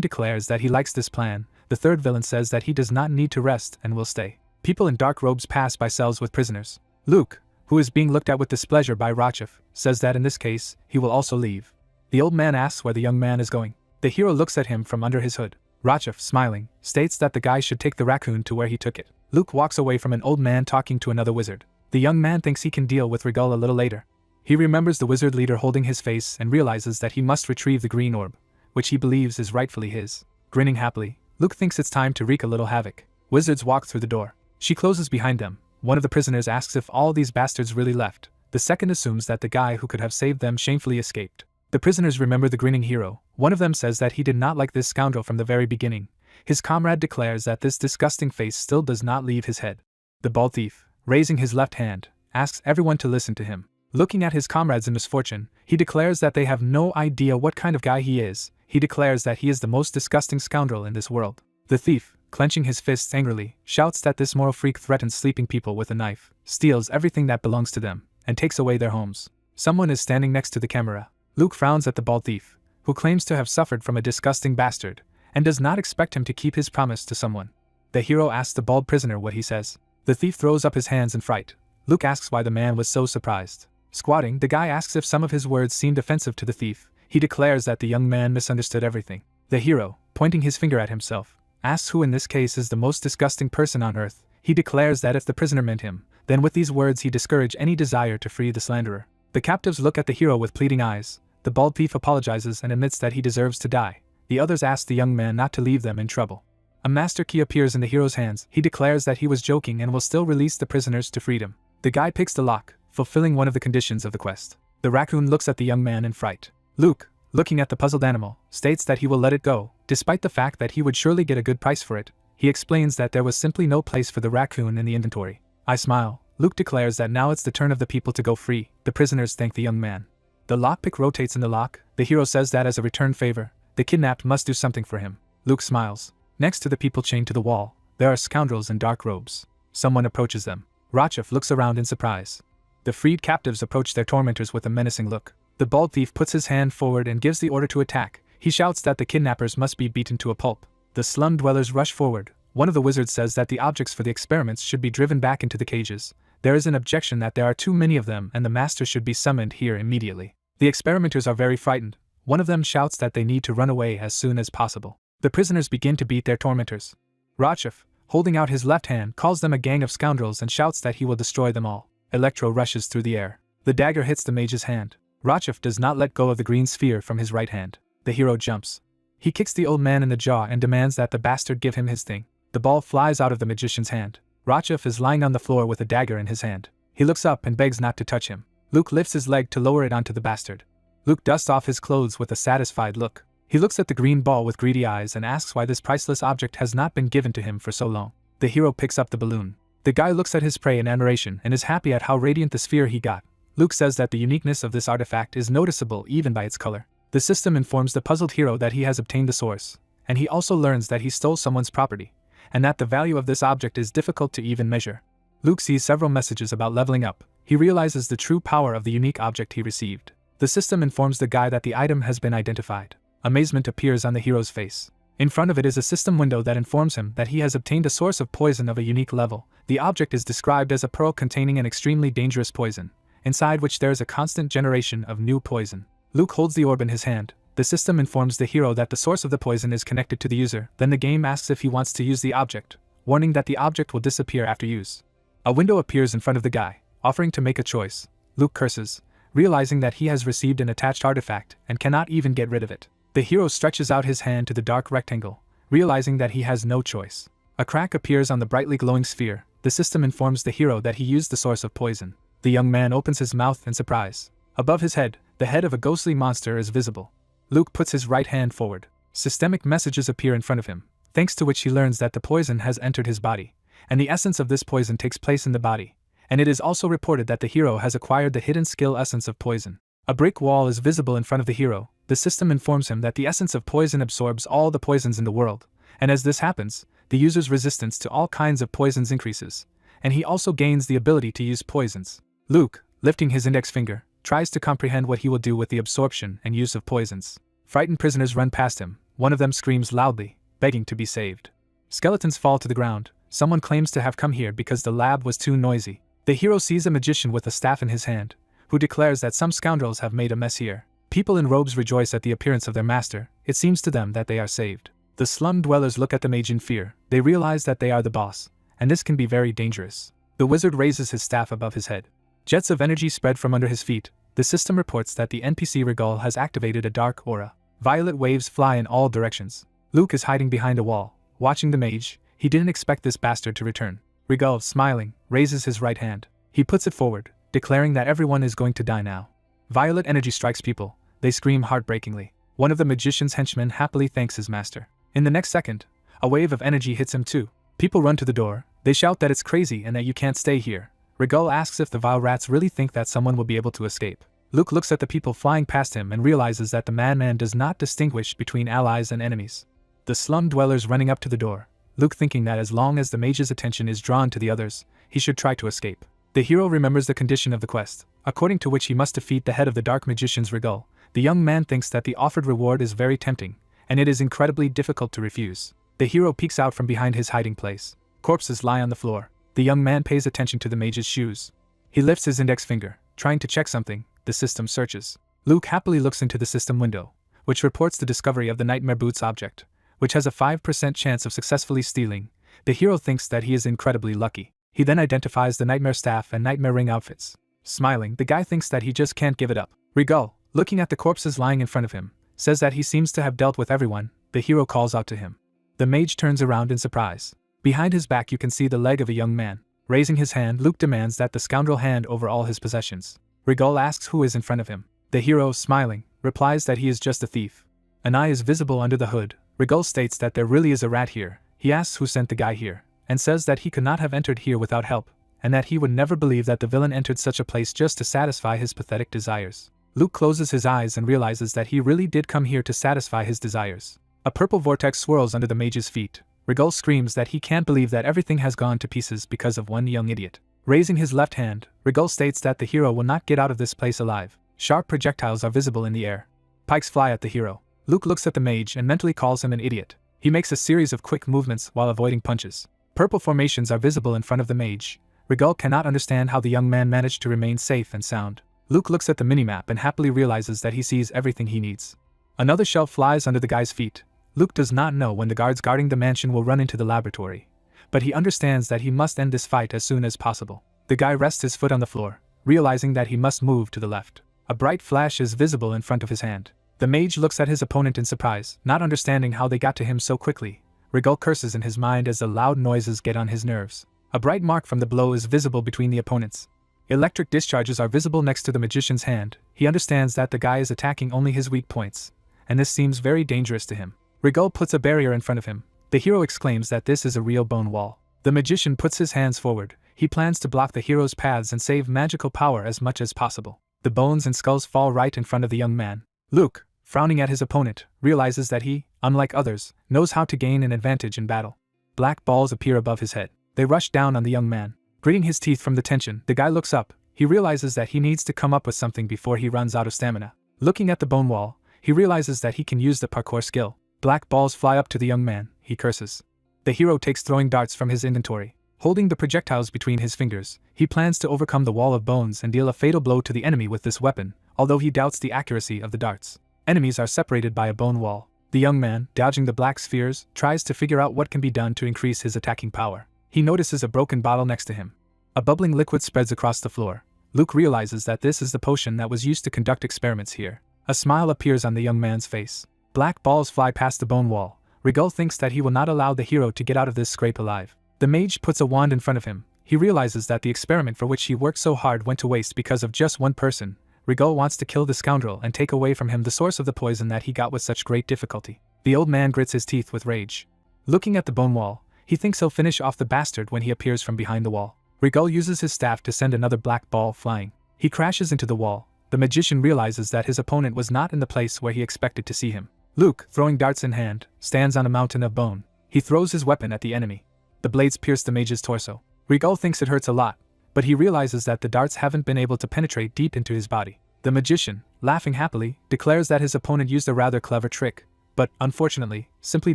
declares that he likes this plan. The third villain says that he does not need to rest and will stay. People in dark robes pass by cells with prisoners. Luke, who is being looked at with displeasure by Rachef, says that in this case, he will also leave. The old man asks where the young man is going. The hero looks at him from under his hood. Rachef, smiling, states that the guy should take the raccoon to where he took it. Luke walks away from an old man talking to another wizard. The young man thinks he can deal with Regal a little later. He remembers the wizard leader holding his face and realizes that he must retrieve the green orb, which he believes is rightfully his. Grinning happily, Luke thinks it's time to wreak a little havoc. Wizards walk through the door. She closes behind them. One of the prisoners asks if all these bastards really left. The second assumes that the guy who could have saved them shamefully escaped. The prisoners remember the grinning hero. One of them says that he did not like this scoundrel from the very beginning. His comrade declares that this disgusting face still does not leave his head. The bald thief, raising his left hand, asks everyone to listen to him. Looking at his comrades in misfortune, he declares that they have no idea what kind of guy he is. He declares that he is the most disgusting scoundrel in this world. The thief, clenching his fists angrily, shouts that this moral freak threatens sleeping people with a knife, steals everything that belongs to them, and takes away their homes. Someone is standing next to the camera. Luke frowns at the bald thief, who claims to have suffered from a disgusting bastard, and does not expect him to keep his promise to someone. The hero asks the bald prisoner what he says. The thief throws up his hands in fright. Luke asks why the man was so surprised. Squatting, the guy asks if some of his words seemed offensive to the thief. He declares that the young man misunderstood everything. The hero, pointing his finger at himself, asks who in this case is the most disgusting person on earth. He declares that if the prisoner meant him, then with these words he discouraged any desire to free the slanderer. The captives look at the hero with pleading eyes. The bald thief apologizes and admits that he deserves to die. The others ask the young man not to leave them in trouble. A master key appears in the hero's hands. He declares that he was joking and will still release the prisoners to freedom. The guy picks the lock, fulfilling one of the conditions of the quest. The raccoon looks at the young man in fright. Luke, looking at the puzzled animal, states that he will let it go, despite the fact that he would surely get a good price for it. He explains that there was simply no place for the raccoon in the inventory. I smile. Luke declares that now it's the turn of the people to go free. The prisoners thank the young man. The lockpick rotates in the lock. The hero says that as a return favor, the kidnapped must do something for him. Luke smiles. Next to the people chained to the wall, there are scoundrels in dark robes. Someone approaches them. Rachef looks around in surprise. The freed captives approach their tormentors with a menacing look. The bald thief puts his hand forward and gives the order to attack. He shouts that the kidnappers must be beaten to a pulp. The slum dwellers rush forward. One of the wizards says that the objects for the experiments should be driven back into the cages. There is an objection that there are too many of them and the master should be summoned here immediately. The experimenters are very frightened. One of them shouts that they need to run away as soon as possible. The prisoners begin to beat their tormentors. Rachef, holding out his left hand, calls them a gang of scoundrels and shouts that he will destroy them all. Electro rushes through the air. The dagger hits the mage's hand. Rachef does not let go of the green sphere from his right hand. The hero jumps. He kicks the old man in the jaw and demands that the bastard give him his thing. The ball flies out of the magician's hand. Rachef is lying on the floor with a dagger in his hand. He looks up and begs not to touch him. Luke lifts his leg to lower it onto the bastard. Luke dusts off his clothes with a satisfied look. He looks at the green ball with greedy eyes and asks why this priceless object has not been given to him for so long. The hero picks up the balloon. The guy looks at his prey in admiration and is happy at how radiant the sphere he got. Luke says that the uniqueness of this artifact is noticeable even by its color. The system informs the puzzled hero that he has obtained the source, and he also learns that he stole someone's property, and that the value of this object is difficult to even measure. Luke sees several messages about leveling up. He realizes the true power of the unique object he received. The system informs the guy that the item has been identified. Amazement appears on the hero's face. In front of it is a system window that informs him that he has obtained a source of poison of a unique level. The object is described as a pearl containing an extremely dangerous poison, inside which there is a constant generation of new poison. Luke holds the orb in his hand. The system informs the hero that the source of the poison is connected to the user. Then the game asks if he wants to use the object, warning that the object will disappear after use. A window appears in front of the guy, offering to make a choice. Luke curses, realizing that he has received an attached artifact and cannot even get rid of it. The hero stretches out his hand to the dark rectangle, realizing that he has no choice. A crack appears on the brightly glowing sphere. The system informs the hero that he used the source of poison. The young man opens his mouth in surprise. Above his head, the head of a ghostly monster is visible. Luke puts his right hand forward. Systemic messages appear in front of him, thanks to which he learns that the poison has entered his body, and the essence of this poison takes place in the body, and it is also reported that the hero has acquired the hidden skill essence of poison. A brick wall is visible in front of the hero. The system informs him that the essence of poison absorbs all the poisons in the world, and as this happens, the user's resistance to all kinds of poisons increases, and he also gains the ability to use poisons. Luke, lifting his index finger, tries to comprehend what he will do with the absorption and use of poisons. Frightened prisoners run past him, one of them screams loudly, begging to be saved. Skeletons fall to the ground, someone claims to have come here because the lab was too noisy. The hero sees a magician with a staff in his hand, who declares that some scoundrels have made a mess here. People in robes rejoice at the appearance of their master, it seems to them that they are saved. The slum dwellers look at the mage in fear, they realize that they are the boss, and this can be very dangerous. The wizard raises his staff above his head. Jets of energy spread from under his feet. The system reports that the NPC Regal has activated a dark aura. Violet waves fly in all directions. Luke is hiding behind a wall, watching the mage. He didn't expect this bastard to return. Regal, smiling, raises his right hand. He puts it forward, declaring that everyone is going to die now. Violet energy strikes people. They scream heartbreakingly. One of the magician's henchmen happily thanks his master. In the next second, a wave of energy hits him too. People run to the door. They shout that it's crazy and that you can't stay here. Regal asks if the vile rats really think that someone will be able to escape. Luke looks at the people flying past him and realizes that the madman does not distinguish between allies and enemies. The slum dwellers running up to the door. Luke thinking that as long as the mage's attention is drawn to the others, he should try to escape. The hero remembers the condition of the quest, according to which he must defeat the head of the dark magician's Regal. The young man thinks that the offered reward is very tempting, and it is incredibly difficult to refuse. The hero peeks out from behind his hiding place. Corpses lie on the floor. The young man pays attention to the mage's shoes. He lifts his index finger, trying to check something. The system searches. Luke happily looks into the system window, which reports the discovery of the Nightmare Boots object, which has a 5% chance of successfully stealing. The hero thinks that he is incredibly lucky. He then identifies the Nightmare Staff and Nightmare Ring outfits. Smiling, the guy thinks that he just can't give it up. Regal, looking at the corpses lying in front of him, says that he seems to have dealt with everyone. The hero calls out to him. The mage turns around in surprise. Behind his back you can see the leg of a young man. Raising his hand, Luke demands that the scoundrel hand over all his possessions. Regal asks who is in front of him. The hero, smiling, replies that he is just a thief. An eye is visible under the hood. Regal states that there really is a rat here. He asks who sent the guy here, and says that he could not have entered here without help, and that he would never believe that the villain entered such a place just to satisfy his pathetic desires. Luke closes his eyes and realizes that he really did come here to satisfy his desires. A purple vortex swirls under the mage's feet. Regal screams that he can't believe that everything has gone to pieces because of one young idiot. Raising his left hand, Regal states that the hero will not get out of this place alive. Sharp projectiles are visible in the air. Pikes fly at the hero. Luke looks at the mage and mentally calls him an idiot. He makes a series of quick movements while avoiding punches. Purple formations are visible in front of the mage. Regal cannot understand how the young man managed to remain safe and sound. Luke looks at the minimap and happily realizes that he sees everything he needs. Another shelf flies under the guy's feet. Luke does not know when the guards guarding the mansion will run into the laboratory, but he understands that he must end this fight as soon as possible. The guy rests his foot on the floor, realizing that he must move to the left. A bright flash is visible in front of his hand. The mage looks at his opponent in surprise, not understanding how they got to him so quickly. Regal curses in his mind as the loud noises get on his nerves. A bright mark from the blow is visible between the opponents. Electric discharges are visible next to the magician's hand. He understands that the guy is attacking only his weak points, and this seems very dangerous to him. Regal puts a barrier in front of him. The hero exclaims that this is a real bone wall. The magician puts his hands forward. He plans to block the hero's paths and save magical power as much as possible. The bones and skulls fall right in front of the young man. Luke, frowning at his opponent, realizes that he, unlike others, knows how to gain an advantage in battle. Black balls appear above his head. They rush down on the young man. Gritting his teeth from the tension, the guy looks up. He realizes that he needs to come up with something before he runs out of stamina. Looking at the bone wall, he realizes that he can use the parkour skill. Black balls fly up to the young man. He curses. The hero takes throwing darts from his inventory. Holding the projectiles between his fingers, he plans to overcome the wall of bones and deal a fatal blow to the enemy with this weapon, although he doubts the accuracy of the darts. Enemies are separated by a bone wall. The young man, dodging the black spheres, tries to figure out what can be done to increase his attacking power. He notices a broken bottle next to him. A bubbling liquid spreads across the floor. Luke realizes that this is the potion that was used to conduct experiments here. A smile appears on the young man's face. Black balls fly past the bone wall. Regal thinks that he will not allow the hero to get out of this scrape alive. The mage puts a wand in front of him. He realizes that the experiment for which he worked so hard went to waste because of just one person. Regal wants to kill the scoundrel and take away from him the source of the poison that he got with such great difficulty. The old man grits his teeth with rage. Looking at the bone wall, he thinks he'll finish off the bastard when he appears from behind the wall. Regal uses his staff to send another black ball flying. He crashes into the wall. The magician realizes that his opponent was not in the place where he expected to see him. Luke, throwing darts in hand, stands on a mountain of bone. He throws his weapon at the enemy. The blades pierce the mage's torso. Regal thinks it hurts a lot, but he realizes that the darts haven't been able to penetrate deep into his body. The magician, laughing happily, declares that his opponent used a rather clever trick, but, unfortunately, simply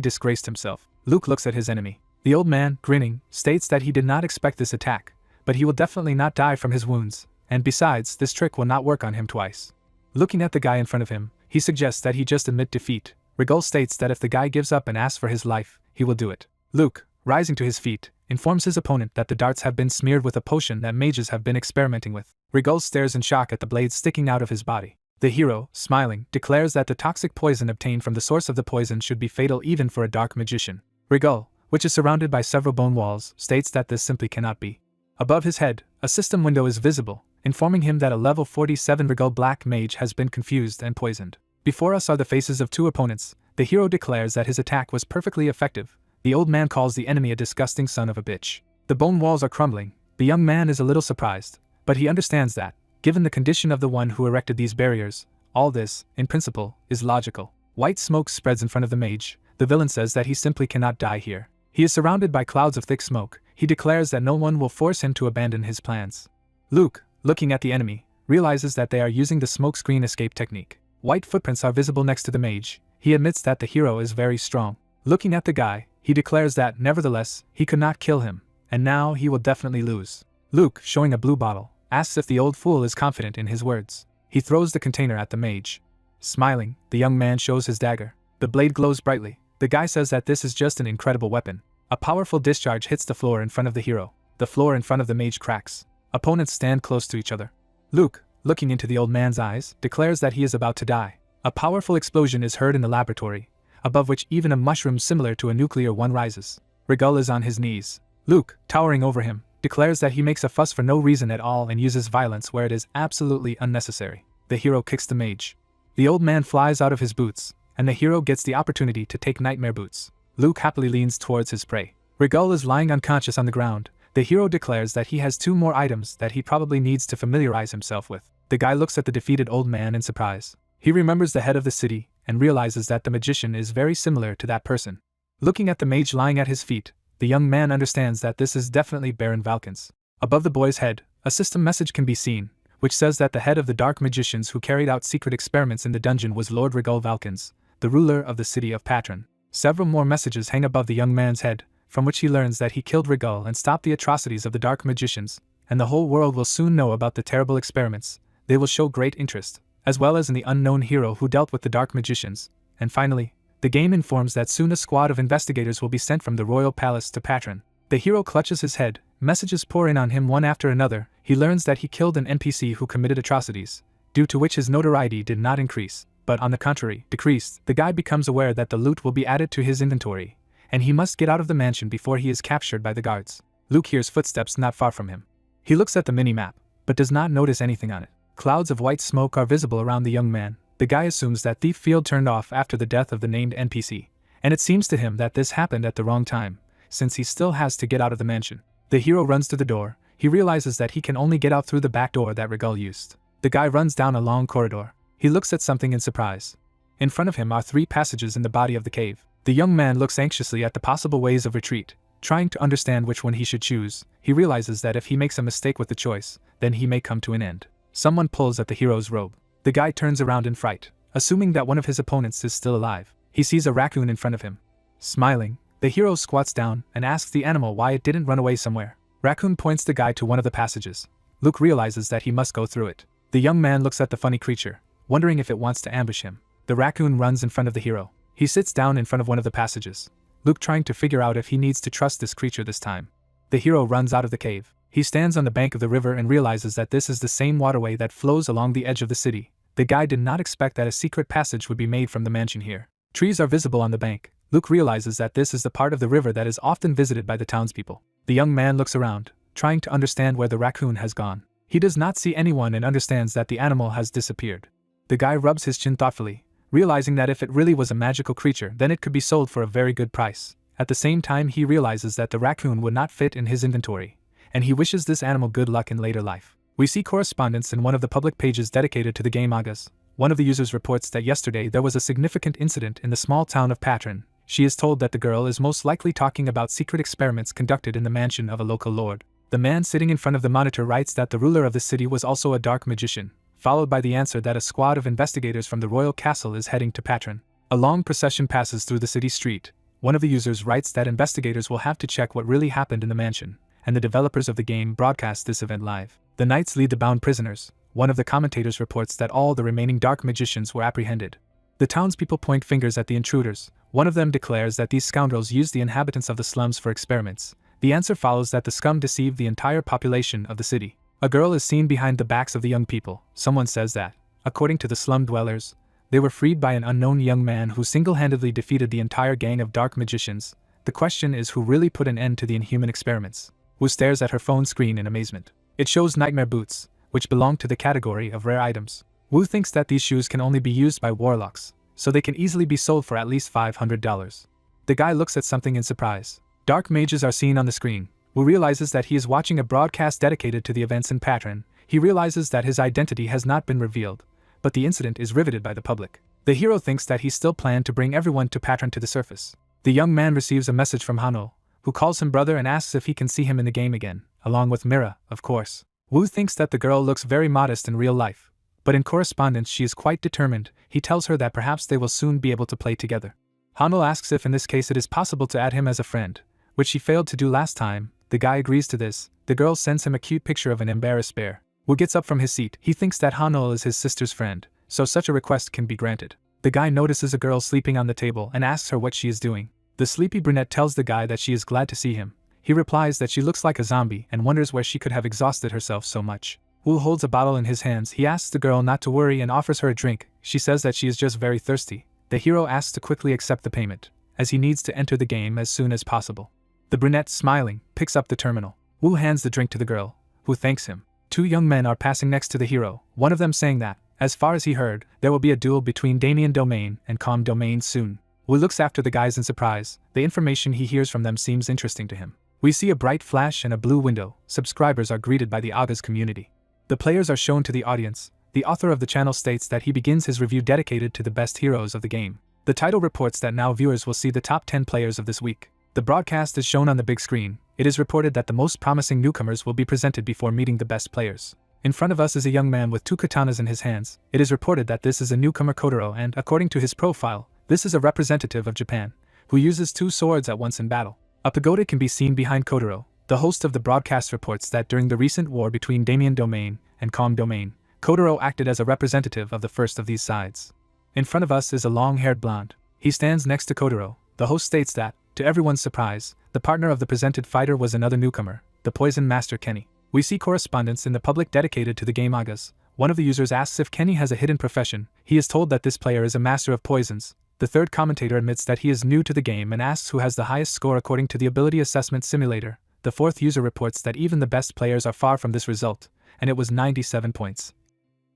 disgraced himself. Luke looks at his enemy. The old man, grinning, states that he did not expect this attack, but he will definitely not die from his wounds, and besides, this trick will not work on him twice. Looking at the guy in front of him, he suggests that he just admit defeat. Rigol states that if the guy gives up and asks for his life, he will do it. Luke, rising to his feet, informs his opponent that the darts have been smeared with a potion that mages have been experimenting with. Rigol stares in shock at the blades sticking out of his body. The hero, smiling, declares that the toxic poison obtained from the source of the poison should be fatal even for a dark magician. Rigol, which is surrounded by several bone walls, states that this simply cannot be. Above his head, a system window is visible, informing him that a level 47 Rigol black mage has been confused and poisoned. Before us are the faces of two opponents. The hero declares that his attack was perfectly effective. The old man calls the enemy a disgusting son of a bitch. The bone walls are crumbling. The young man is a little surprised, but he understands that, given the condition of the one who erected these barriers, all this, in principle, is logical. White smoke spreads in front of the mage. The villain says that he simply cannot die here. He is surrounded by clouds of thick smoke. He declares that no one will force him to abandon his plans. Luke, looking at the enemy, realizes that they are using the smokescreen escape technique. White footprints are visible next to the mage. He admits that the hero is very strong. Looking at the guy, he declares that, nevertheless, he could not kill him, and now he will definitely lose. Luke, showing a blue bottle, asks if the old fool is confident in his words. He throws the container at the mage. Smiling, the young man shows his dagger. The blade glows brightly. The guy says that this is just an incredible weapon. A powerful discharge hits the floor in front of the hero. The floor in front of the mage cracks. Opponents stand close to each other. Luke, looking into the old man's eyes, declares that he is about to die. A powerful explosion is heard in the laboratory, above which even a mushroom similar to a nuclear one rises. Rigol is on his knees. Luke, towering over him, declares that he makes a fuss for no reason at all and uses violence where it is absolutely unnecessary. The hero kicks the mage. The old man flies out of his boots, and the hero gets the opportunity to take nightmare boots. Luke happily leans towards his prey. Rigol is lying unconscious on the ground. The hero declares that he has 2 more items that he probably needs to familiarize himself with. The guy looks at the defeated old man in surprise. He remembers the head of the city, and realizes that the magician is very similar to that person. Looking at the mage lying at his feet, the young man understands that this is definitely Baron Valkens. Above the boy's head, a system message can be seen, which says that the head of the dark magicians who carried out secret experiments in the dungeon was Lord Rigol Valkens, the ruler of the city of Patron. Several more messages hang above the young man's head, from which he learns that he killed Rigol and stopped the atrocities of the dark magicians, and the whole world will soon know about the terrible experiments. They will show great interest, as well as in the unknown hero who dealt with the dark magicians. And finally, the game informs that soon a squad of investigators will be sent from the royal palace to Patron. The hero clutches his head. Messages pour in on him one after another. He learns that he killed an NPC who committed atrocities, due to which his notoriety did not increase, but on the contrary, decreased. The guy becomes aware that the loot will be added to his inventory, and he must get out of the mansion before he is captured by the guards. Luke hears footsteps not far from him. He looks at the mini-map, but does not notice anything on it. Clouds of white smoke are visible around the young man. The guy assumes that Thief Field turned off after the death of the named NPC, and it seems to him that this happened at the wrong time, since he still has to get out of the mansion. The hero runs to the door. He realizes that he can only get out through the back door that Rigol used. The guy runs down a long corridor. He looks at something in surprise. In front of him are 3 passages in the body of the cave. The young man looks anxiously at the possible ways of retreat, trying to understand which one he should choose. He realizes that if he makes a mistake with the choice, then he may come to an end. Someone pulls at the hero's robe. The guy turns around in fright, assuming that one of his opponents is still alive. He sees a raccoon in front of him. Smiling, the hero squats down and asks the animal why it didn't run away somewhere. Raccoon points the guy to one of the passages. Luke realizes that he must go through it. The young man looks at the funny creature, wondering if it wants to ambush him. The raccoon runs in front of the hero. He sits down in front of one of the passages. Luke trying to figure out if he needs to trust this creature this time. The hero runs out of the cave. He stands on the bank of the river and realizes that this is the same waterway that flows along the edge of the city. The guy did not expect that a secret passage would be made from the mansion here. Trees are visible on the bank. Luke realizes that this is the part of the river that is often visited by the townspeople. The young man looks around, trying to understand where the raccoon has gone. He does not see anyone and understands that the animal has disappeared. The guy rubs his chin thoughtfully, realizing that if it really was a magical creature, then it could be sold for a very good price. At the same time, he realizes that the raccoon would not fit in his inventory, and he wishes this animal good luck in later life. We see correspondence in one of the public pages dedicated to the game Agas. One of the users reports that yesterday there was a significant incident in the small town of Patron. She is told that the girl is most likely talking about secret experiments conducted in the mansion of a local lord. The man sitting in front of the monitor writes that the ruler of the city was also a dark magician, followed by the answer that a squad of investigators from the royal castle is heading to Patron. A long procession passes through the city street. One of the users writes that investigators will have to check what really happened in the mansion, and the developers of the game broadcast this event live. The knights lead the bound prisoners. One of the commentators reports that all the remaining dark magicians were apprehended. The townspeople point fingers at the intruders. One of them declares that these scoundrels used the inhabitants of the slums for experiments. The answer follows that the scum deceived the entire population of the city. A girl is seen behind the backs of the young people. Someone says that, according to the slum dwellers, they were freed by an unknown young man who single-handedly defeated the entire gang of dark magicians. The question is who really put an end to the inhuman experiments. Wu stares at her phone screen in amazement. It shows nightmare boots, which belong to the category of rare items. Wu thinks that these shoes can only be used by warlocks, so they can easily be sold for at least $500. The guy looks at something in surprise. Dark mages are seen on the screen. Wu realizes that he is watching a broadcast dedicated to the events in Patron. He realizes that his identity has not been revealed, but the incident is riveted by the public. The hero thinks that he still planned to bring everyone to Patron to the surface. The young man receives a message from Hanul, who calls him brother and asks if he can see him in the game again, along with Mira, of course. Wu thinks that the girl looks very modest in real life, but in correspondence she is quite determined. He tells her that perhaps they will soon be able to play together. Hanul asks if in this case it is possible to add him as a friend, which she failed to do last time. The guy agrees to this. The girl sends him a cute picture of an embarrassed bear. Wu gets up from his seat. He thinks that Hanul is his sister's friend, so such a request can be granted. The guy notices a girl sleeping on the table and asks her what she is doing. The sleepy brunette tells the guy that she is glad to see him. He replies that she looks like a zombie and wonders where she could have exhausted herself so much. Wu holds a bottle in his hands. He asks the girl not to worry and offers her a drink. She says that she is just very thirsty. The hero asks to quickly accept the payment, as he needs to enter the game as soon as possible. The brunette, smiling, picks up the terminal. Wu hands the drink to the girl, who thanks him. Two young men are passing next to the hero, one of them saying that, as far as he heard, there will be a duel between Damien Domain and Calm Domain soon. Wu looks after the guys in surprise. The information he hears from them seems interesting to him. We see a bright flash and a blue window. Subscribers are greeted by the Aga's community. The players are shown to the audience. The author of the channel states that he begins his review dedicated to the best heroes of the game. The title reports that now viewers will see the top 10 players of this week. The broadcast is shown on the big screen. It is reported that the most promising newcomers will be presented before meeting the best players. In front of us is a young man with two katanas in his hands. It is reported that this is a newcomer Kotaro and, according to his profile, this is a representative of Japan, who uses two swords at once in battle. A pagoda can be seen behind Kotaro. The host of the broadcast reports that during the recent war between Damien Domain and Calm Domain, Kotaro acted as a representative of the first of these sides. In front of us is a long-haired blonde. He stands next to Kotaro. The host states that, to everyone's surprise, the partner of the presented fighter was another newcomer, the Poison Master Kenny. We see correspondence in the public dedicated to the game Agas. One of the users asks if Kenny has a hidden profession. He is told that this player is a master of poisons. The third commentator admits that he is new to the game and asks who has the highest score according to the Ability Assessment Simulator. The fourth user reports that even the best players are far from this result, and it was 97 points.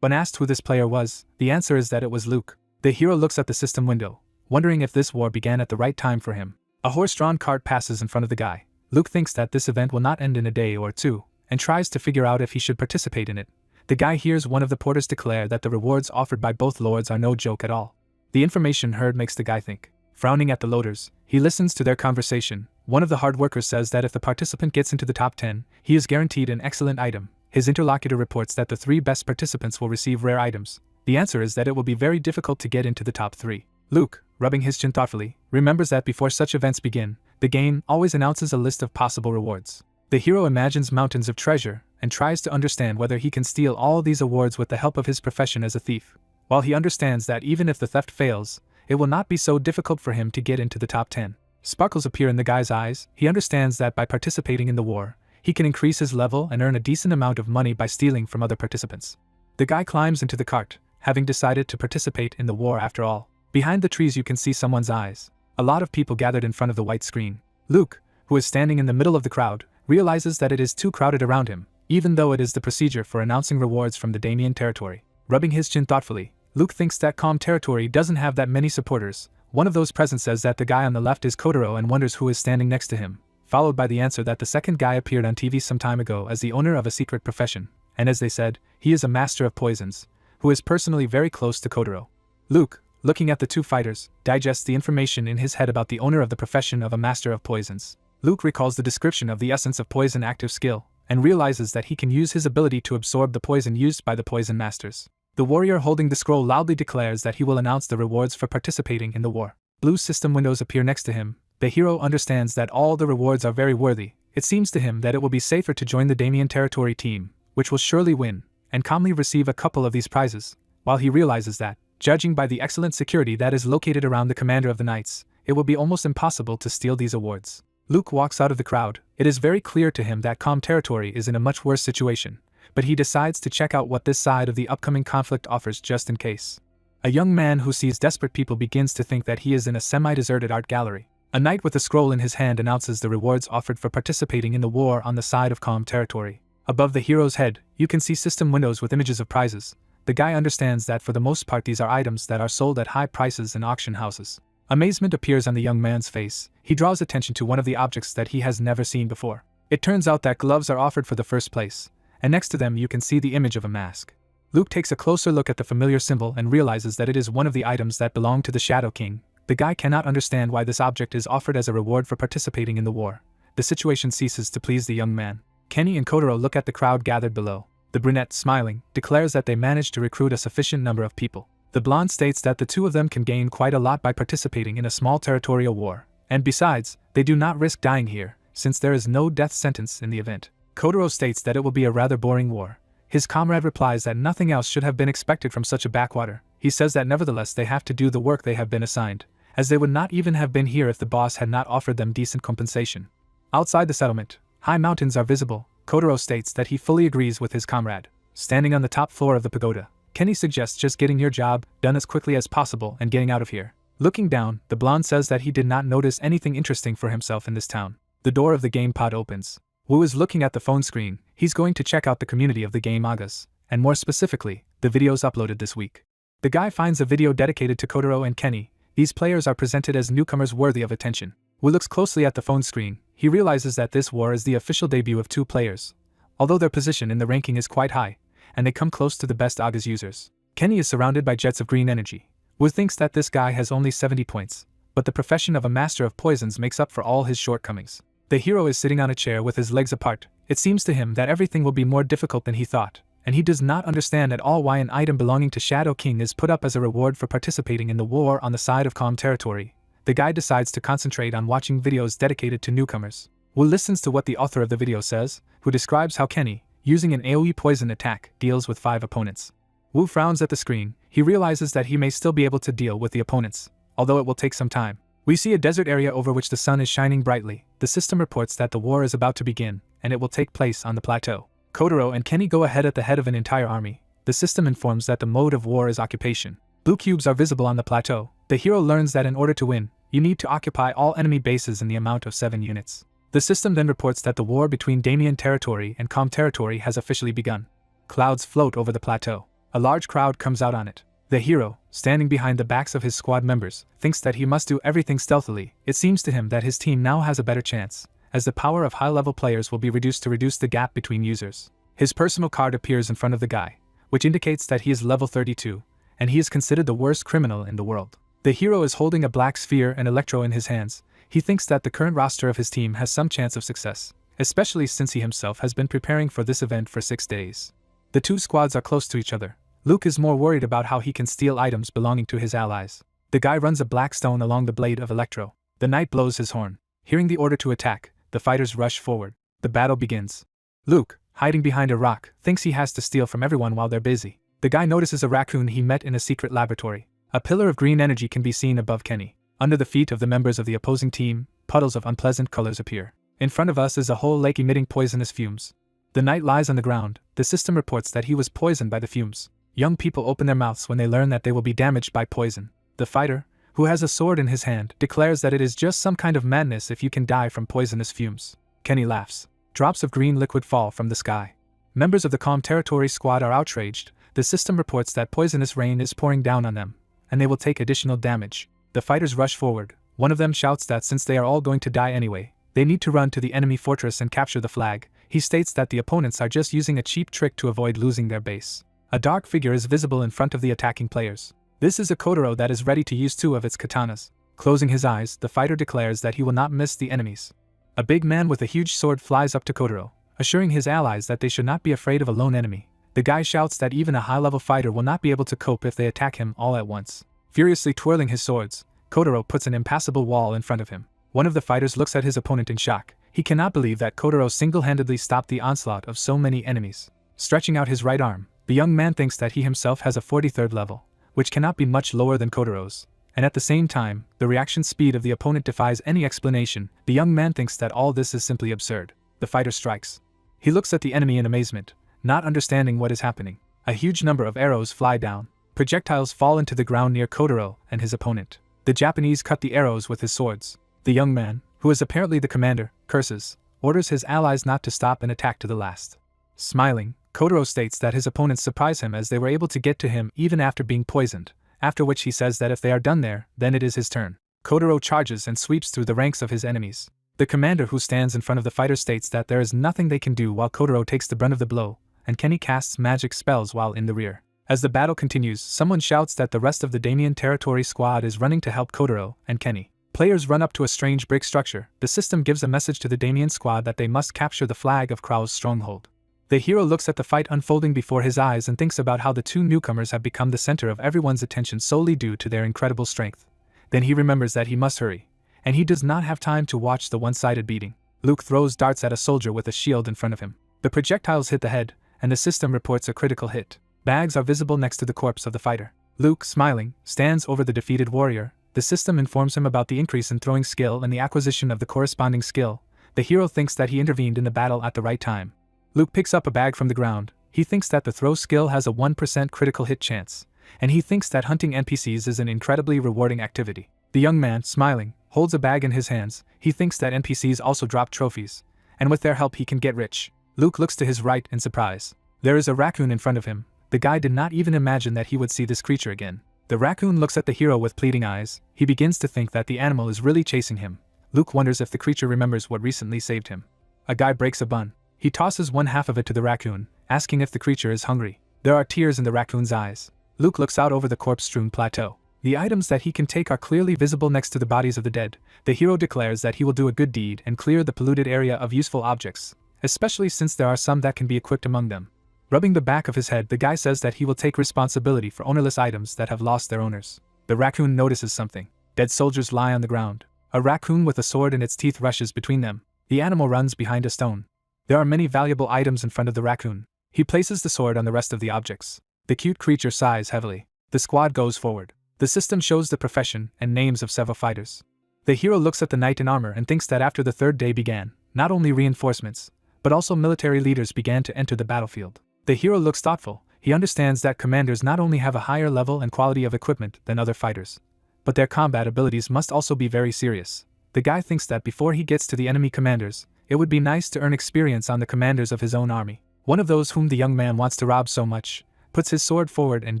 When asked who this player was, the answer is that it was Luke. The hero looks at the system window, wondering if this war began at the right time for him. A horse-drawn cart passes in front of the guy. Luke thinks that this event will not end in a day or two, and tries to figure out if he should participate in it. The guy hears one of the porters declare that the rewards offered by both lords are no joke at all. The information heard makes the guy think. Frowning at the loaders, he listens to their conversation. One of the hard workers says that if the participant gets into the top 10, he is guaranteed an excellent item. His interlocutor reports that the 3 best participants will receive rare items. The answer is that it will be very difficult to get into the top 3. Luke, rubbing his chin thoughtfully, remembers that before such events begin, the game always announces a list of possible rewards. The hero imagines mountains of treasure and tries to understand whether he can steal all these awards with the help of his profession as a thief. While he understands that even if the theft fails, it will not be so difficult for him to get into the top 10. Sparkles appear in the guy's eyes. He understands that by participating in the war, he can increase his level and earn a decent amount of money by stealing from other participants. The guy climbs into the cart, having decided to participate in the war after all. Behind the trees you can see someone's eyes. A lot of people gathered in front of the white screen. Luke, who is standing in the middle of the crowd, realizes that it is too crowded around him, even though it is the procedure for announcing rewards from the Damien territory. Rubbing his chin thoughtfully, Luke thinks that Calm territory doesn't have that many supporters. One of those present says that the guy on the left is Kotaro and wonders who is standing next to him, followed by the answer that the second guy appeared on TV some time ago as the owner of a secret profession, and as they said, he is a master of poisons, who is personally very close to Kotaro. Luke, looking at the two fighters, digests the information in his head about the owner of the profession of a master of poisons. Luke recalls the description of the essence of poison active skill, and realizes that he can use his ability to absorb the poison used by the poison masters. The warrior holding the scroll loudly declares that he will announce the rewards for participating in the war. Blue system windows appear next to him. The hero understands that all the rewards are very worthy. It seems to him that it will be safer to join the Damien Territory team, which will surely win, and calmly receive a couple of these prizes, while he realizes that, judging by the excellent security that is located around the commander of the knights, it will be almost impossible to steal these awards. Luke walks out of the crowd. It is very clear to him that Calm Territory is in a much worse situation, but he decides to check out what this side of the upcoming conflict offers just in case. A young man who sees desperate people begins to think that he is in a semi-deserted art gallery. A knight with a scroll in his hand announces the rewards offered for participating in the war on the side of Calm Territory. Above the hero's head, you can see system windows with images of prizes. The guy understands that for the most part these are items that are sold at high prices in auction houses. Amazement appears on the young man's face. He draws attention to one of the objects that he has never seen before. It turns out that gloves are offered for the first place, and next to them you can see the image of a mask. Luke takes a closer look at the familiar symbol and realizes that it is one of the items that belong to the Shadow King. The guy cannot understand why this object is offered as a reward for participating in the war. The situation ceases to please the young man. Kenny and Kotaro look at the crowd gathered below. The brunette, smiling, declares that they managed to recruit a sufficient number of people. The blonde states that the two of them can gain quite a lot by participating in a small territorial war, and besides, they do not risk dying here, since there is no death sentence in the event. Kotaro states that it will be a rather boring war. His comrade replies that nothing else should have been expected from such a backwater. He says that nevertheless they have to do the work they have been assigned, as they would not even have been here if the boss had not offered them decent compensation. Outside the settlement, high mountains are visible. Kotaro states that he fully agrees with his comrade. Standing on the top floor of the pagoda, Kenny suggests just getting your job done as quickly as possible and getting out of here. Looking down, the blonde says that he did not notice anything interesting for himself in this town. The door of the game pod opens. Wu is looking at the phone screen. He's going to check out the community of the game mangas, and more specifically, the videos uploaded this week. The guy finds a video dedicated to Kotaro and Kenny. These players are presented as newcomers worthy of attention. Wu looks closely at the phone screen. He realizes that this war is the official debut of two players, although their position in the ranking is quite high, and they come close to the best Aga's users. Kenny is surrounded by jets of green energy. Wu thinks that this guy has only 70 points, but the profession of a master of poisons makes up for all his shortcomings. The hero is sitting on a chair with his legs apart. It seems to him that everything will be more difficult than he thought, and he does not understand at all why an item belonging to Shadow King is put up as a reward for participating in the war on the side of Calm Territory. The guy decides to concentrate on watching videos dedicated to newcomers. Wu listens to what the author of the video says, who describes how Kenny, using an AoE poison attack, deals with 5 opponents. Wu frowns at the screen. He realizes that he may still be able to deal with the opponents, although it will take some time. We see a desert area over which the sun is shining brightly. The system reports that the war is about to begin, and it will take place on the plateau. Kotaro and Kenny go ahead at the head of an entire army. The system informs that the mode of war is occupation. Blue cubes are visible on the plateau. The hero learns that in order to win, you need to occupy all enemy bases in the amount of 7 units. The system then reports that the war between Damien Territory and Calm Territory has officially begun. Clouds float over the plateau. A large crowd comes out on it. The hero, standing behind the backs of his squad members, thinks that he must do everything stealthily. It seems to him that his team now has a better chance, as the power of high-level players will be reduced to reduce the gap between users. His personal card appears in front of the guy, which indicates that he is level 32, and he is considered the worst criminal in the world. The hero is holding a black sphere and electro in his hands. He thinks that the current roster of his team has some chance of success, especially since he himself has been preparing for this event for 6 days. The two squads are close to each other. Luke is more worried about how he can steal items belonging to his allies. The guy runs a black stone along the blade of electro. The knight blows his horn. Hearing the order to attack, the fighters rush forward. The battle begins. Luke, hiding behind a rock, thinks he has to steal from everyone while they're busy. The guy notices a raccoon he met in a secret laboratory. A pillar of green energy can be seen above Kenny. Under the feet of the members of the opposing team, puddles of unpleasant colors appear. In front of us is a whole lake emitting poisonous fumes. The knight lies on the ground. The system reports that he was poisoned by the fumes. Young people open their mouths when they learn that they will be damaged by poison. The fighter, who has a sword in his hand, declares that it is just some kind of madness if you can die from poisonous fumes. Kenny laughs. Drops of green liquid fall from the sky. Members of the Calm Territory squad are outraged. The system reports that poisonous rain is pouring down on them, and they will take additional damage. The fighters rush forward. One of them shouts that since they are all going to die anyway, they need to run to the enemy fortress and capture the flag. He states that the opponents are just using a cheap trick to avoid losing their base. A dark figure is visible in front of the attacking players. This is a Kotaro that is ready to use 2 of its katanas. Closing his eyes, the fighter declares that he will not miss the enemies. A big man with a huge sword flies up to Kotaro. assuring his allies that they should not be afraid of a lone enemy. The guy shouts that even a high-level fighter will not be able to cope if they attack him all at once. Furiously twirling his swords, Kotaro puts an impassable wall in front of him. One of the fighters looks at his opponent in shock. He cannot believe that Kotaro single-handedly stopped the onslaught of so many enemies. Stretching out his right arm, the young man thinks that he himself has a 43rd level, which cannot be much lower than Kotaro's. And at the same time, the reaction speed of the opponent defies any explanation. The young man thinks that all this is simply absurd. The fighter strikes. He looks at the enemy in amazement, not understanding what is happening. A huge number of arrows fly down. Projectiles fall into the ground near Kotaro and his opponent. The Japanese cut the arrows with his swords. The young man, who is apparently the commander, curses, orders his allies not to stop and attack to the last. Smiling, Kotaro states that his opponents surprise him as they were able to get to him even after being poisoned, after which he says that if they are done there, then it is his turn. Kotaro charges and sweeps through the ranks of his enemies. The commander who stands in front of the fighter states that there is nothing they can do while Kotaro takes the brunt of the blow, and Kenny casts magic spells while in the rear. As the battle continues, someone shouts that the rest of the Damien Territory squad is running to help Kotaro and Kenny. Players run up to a strange brick structure. The system gives a message to the Damien squad that they must capture the flag of Krau's stronghold. The hero looks at the fight unfolding before his eyes and thinks about how the two newcomers have become the center of everyone's attention solely due to their incredible strength. Then he remembers that he must hurry, and he does not have time to watch the one-sided beating. Luke throws darts at a soldier with a shield in front of him. The projectiles hit the head, and the system reports a critical hit. Bags are visible next to the corpse of the fighter. Luke, smiling, stands over the defeated warrior. The system informs him about the increase in throwing skill and the acquisition of the corresponding skill. The hero thinks that he intervened in the battle at the right time. Luke picks up a bag from the ground. He thinks that the throw skill has a 1% critical hit chance, and he thinks that hunting NPCs is an incredibly rewarding activity. The young man, smiling, holds a bag in his hands. He thinks that NPCs also drop trophies, and with their help he can get rich. Luke looks to his right in surprise. There is a raccoon in front of him. The guy did not even imagine that he would see this creature again. The raccoon looks at the hero with pleading eyes. He begins to think that the animal is really chasing him. Luke wonders if the creature remembers what recently saved him. A guy breaks a bun. He tosses one half of it to the raccoon, asking if the creature is hungry. There are tears in the raccoon's eyes. Luke looks out over the corpse-strewn plateau. The items that he can take are clearly visible next to the bodies of the dead. The hero declares that he will do a good deed and clear the polluted area of useful objects, especially since there are some that can be equipped among them. Rubbing the back of his head, the guy says that he will take responsibility for ownerless items that have lost their owners. The raccoon notices something. Dead soldiers lie on the ground. A raccoon with a sword in its teeth rushes between them. The animal runs behind a stone. There are many valuable items in front of the raccoon. He places the sword on the rest of the objects. The cute creature sighs heavily. The squad goes forward. The system shows the profession and names of several fighters. The hero looks at the knight in armor and thinks that after the third day began, not only reinforcements, but also military leaders began to enter the battlefield. The hero looks thoughtful. He understands that commanders not only have a higher level and quality of equipment than other fighters, but their combat abilities must also be very serious. The guy thinks that before he gets to the enemy commanders, it would be nice to earn experience on the commanders of his own army. One of those whom the young man wants to rob so much puts his sword forward and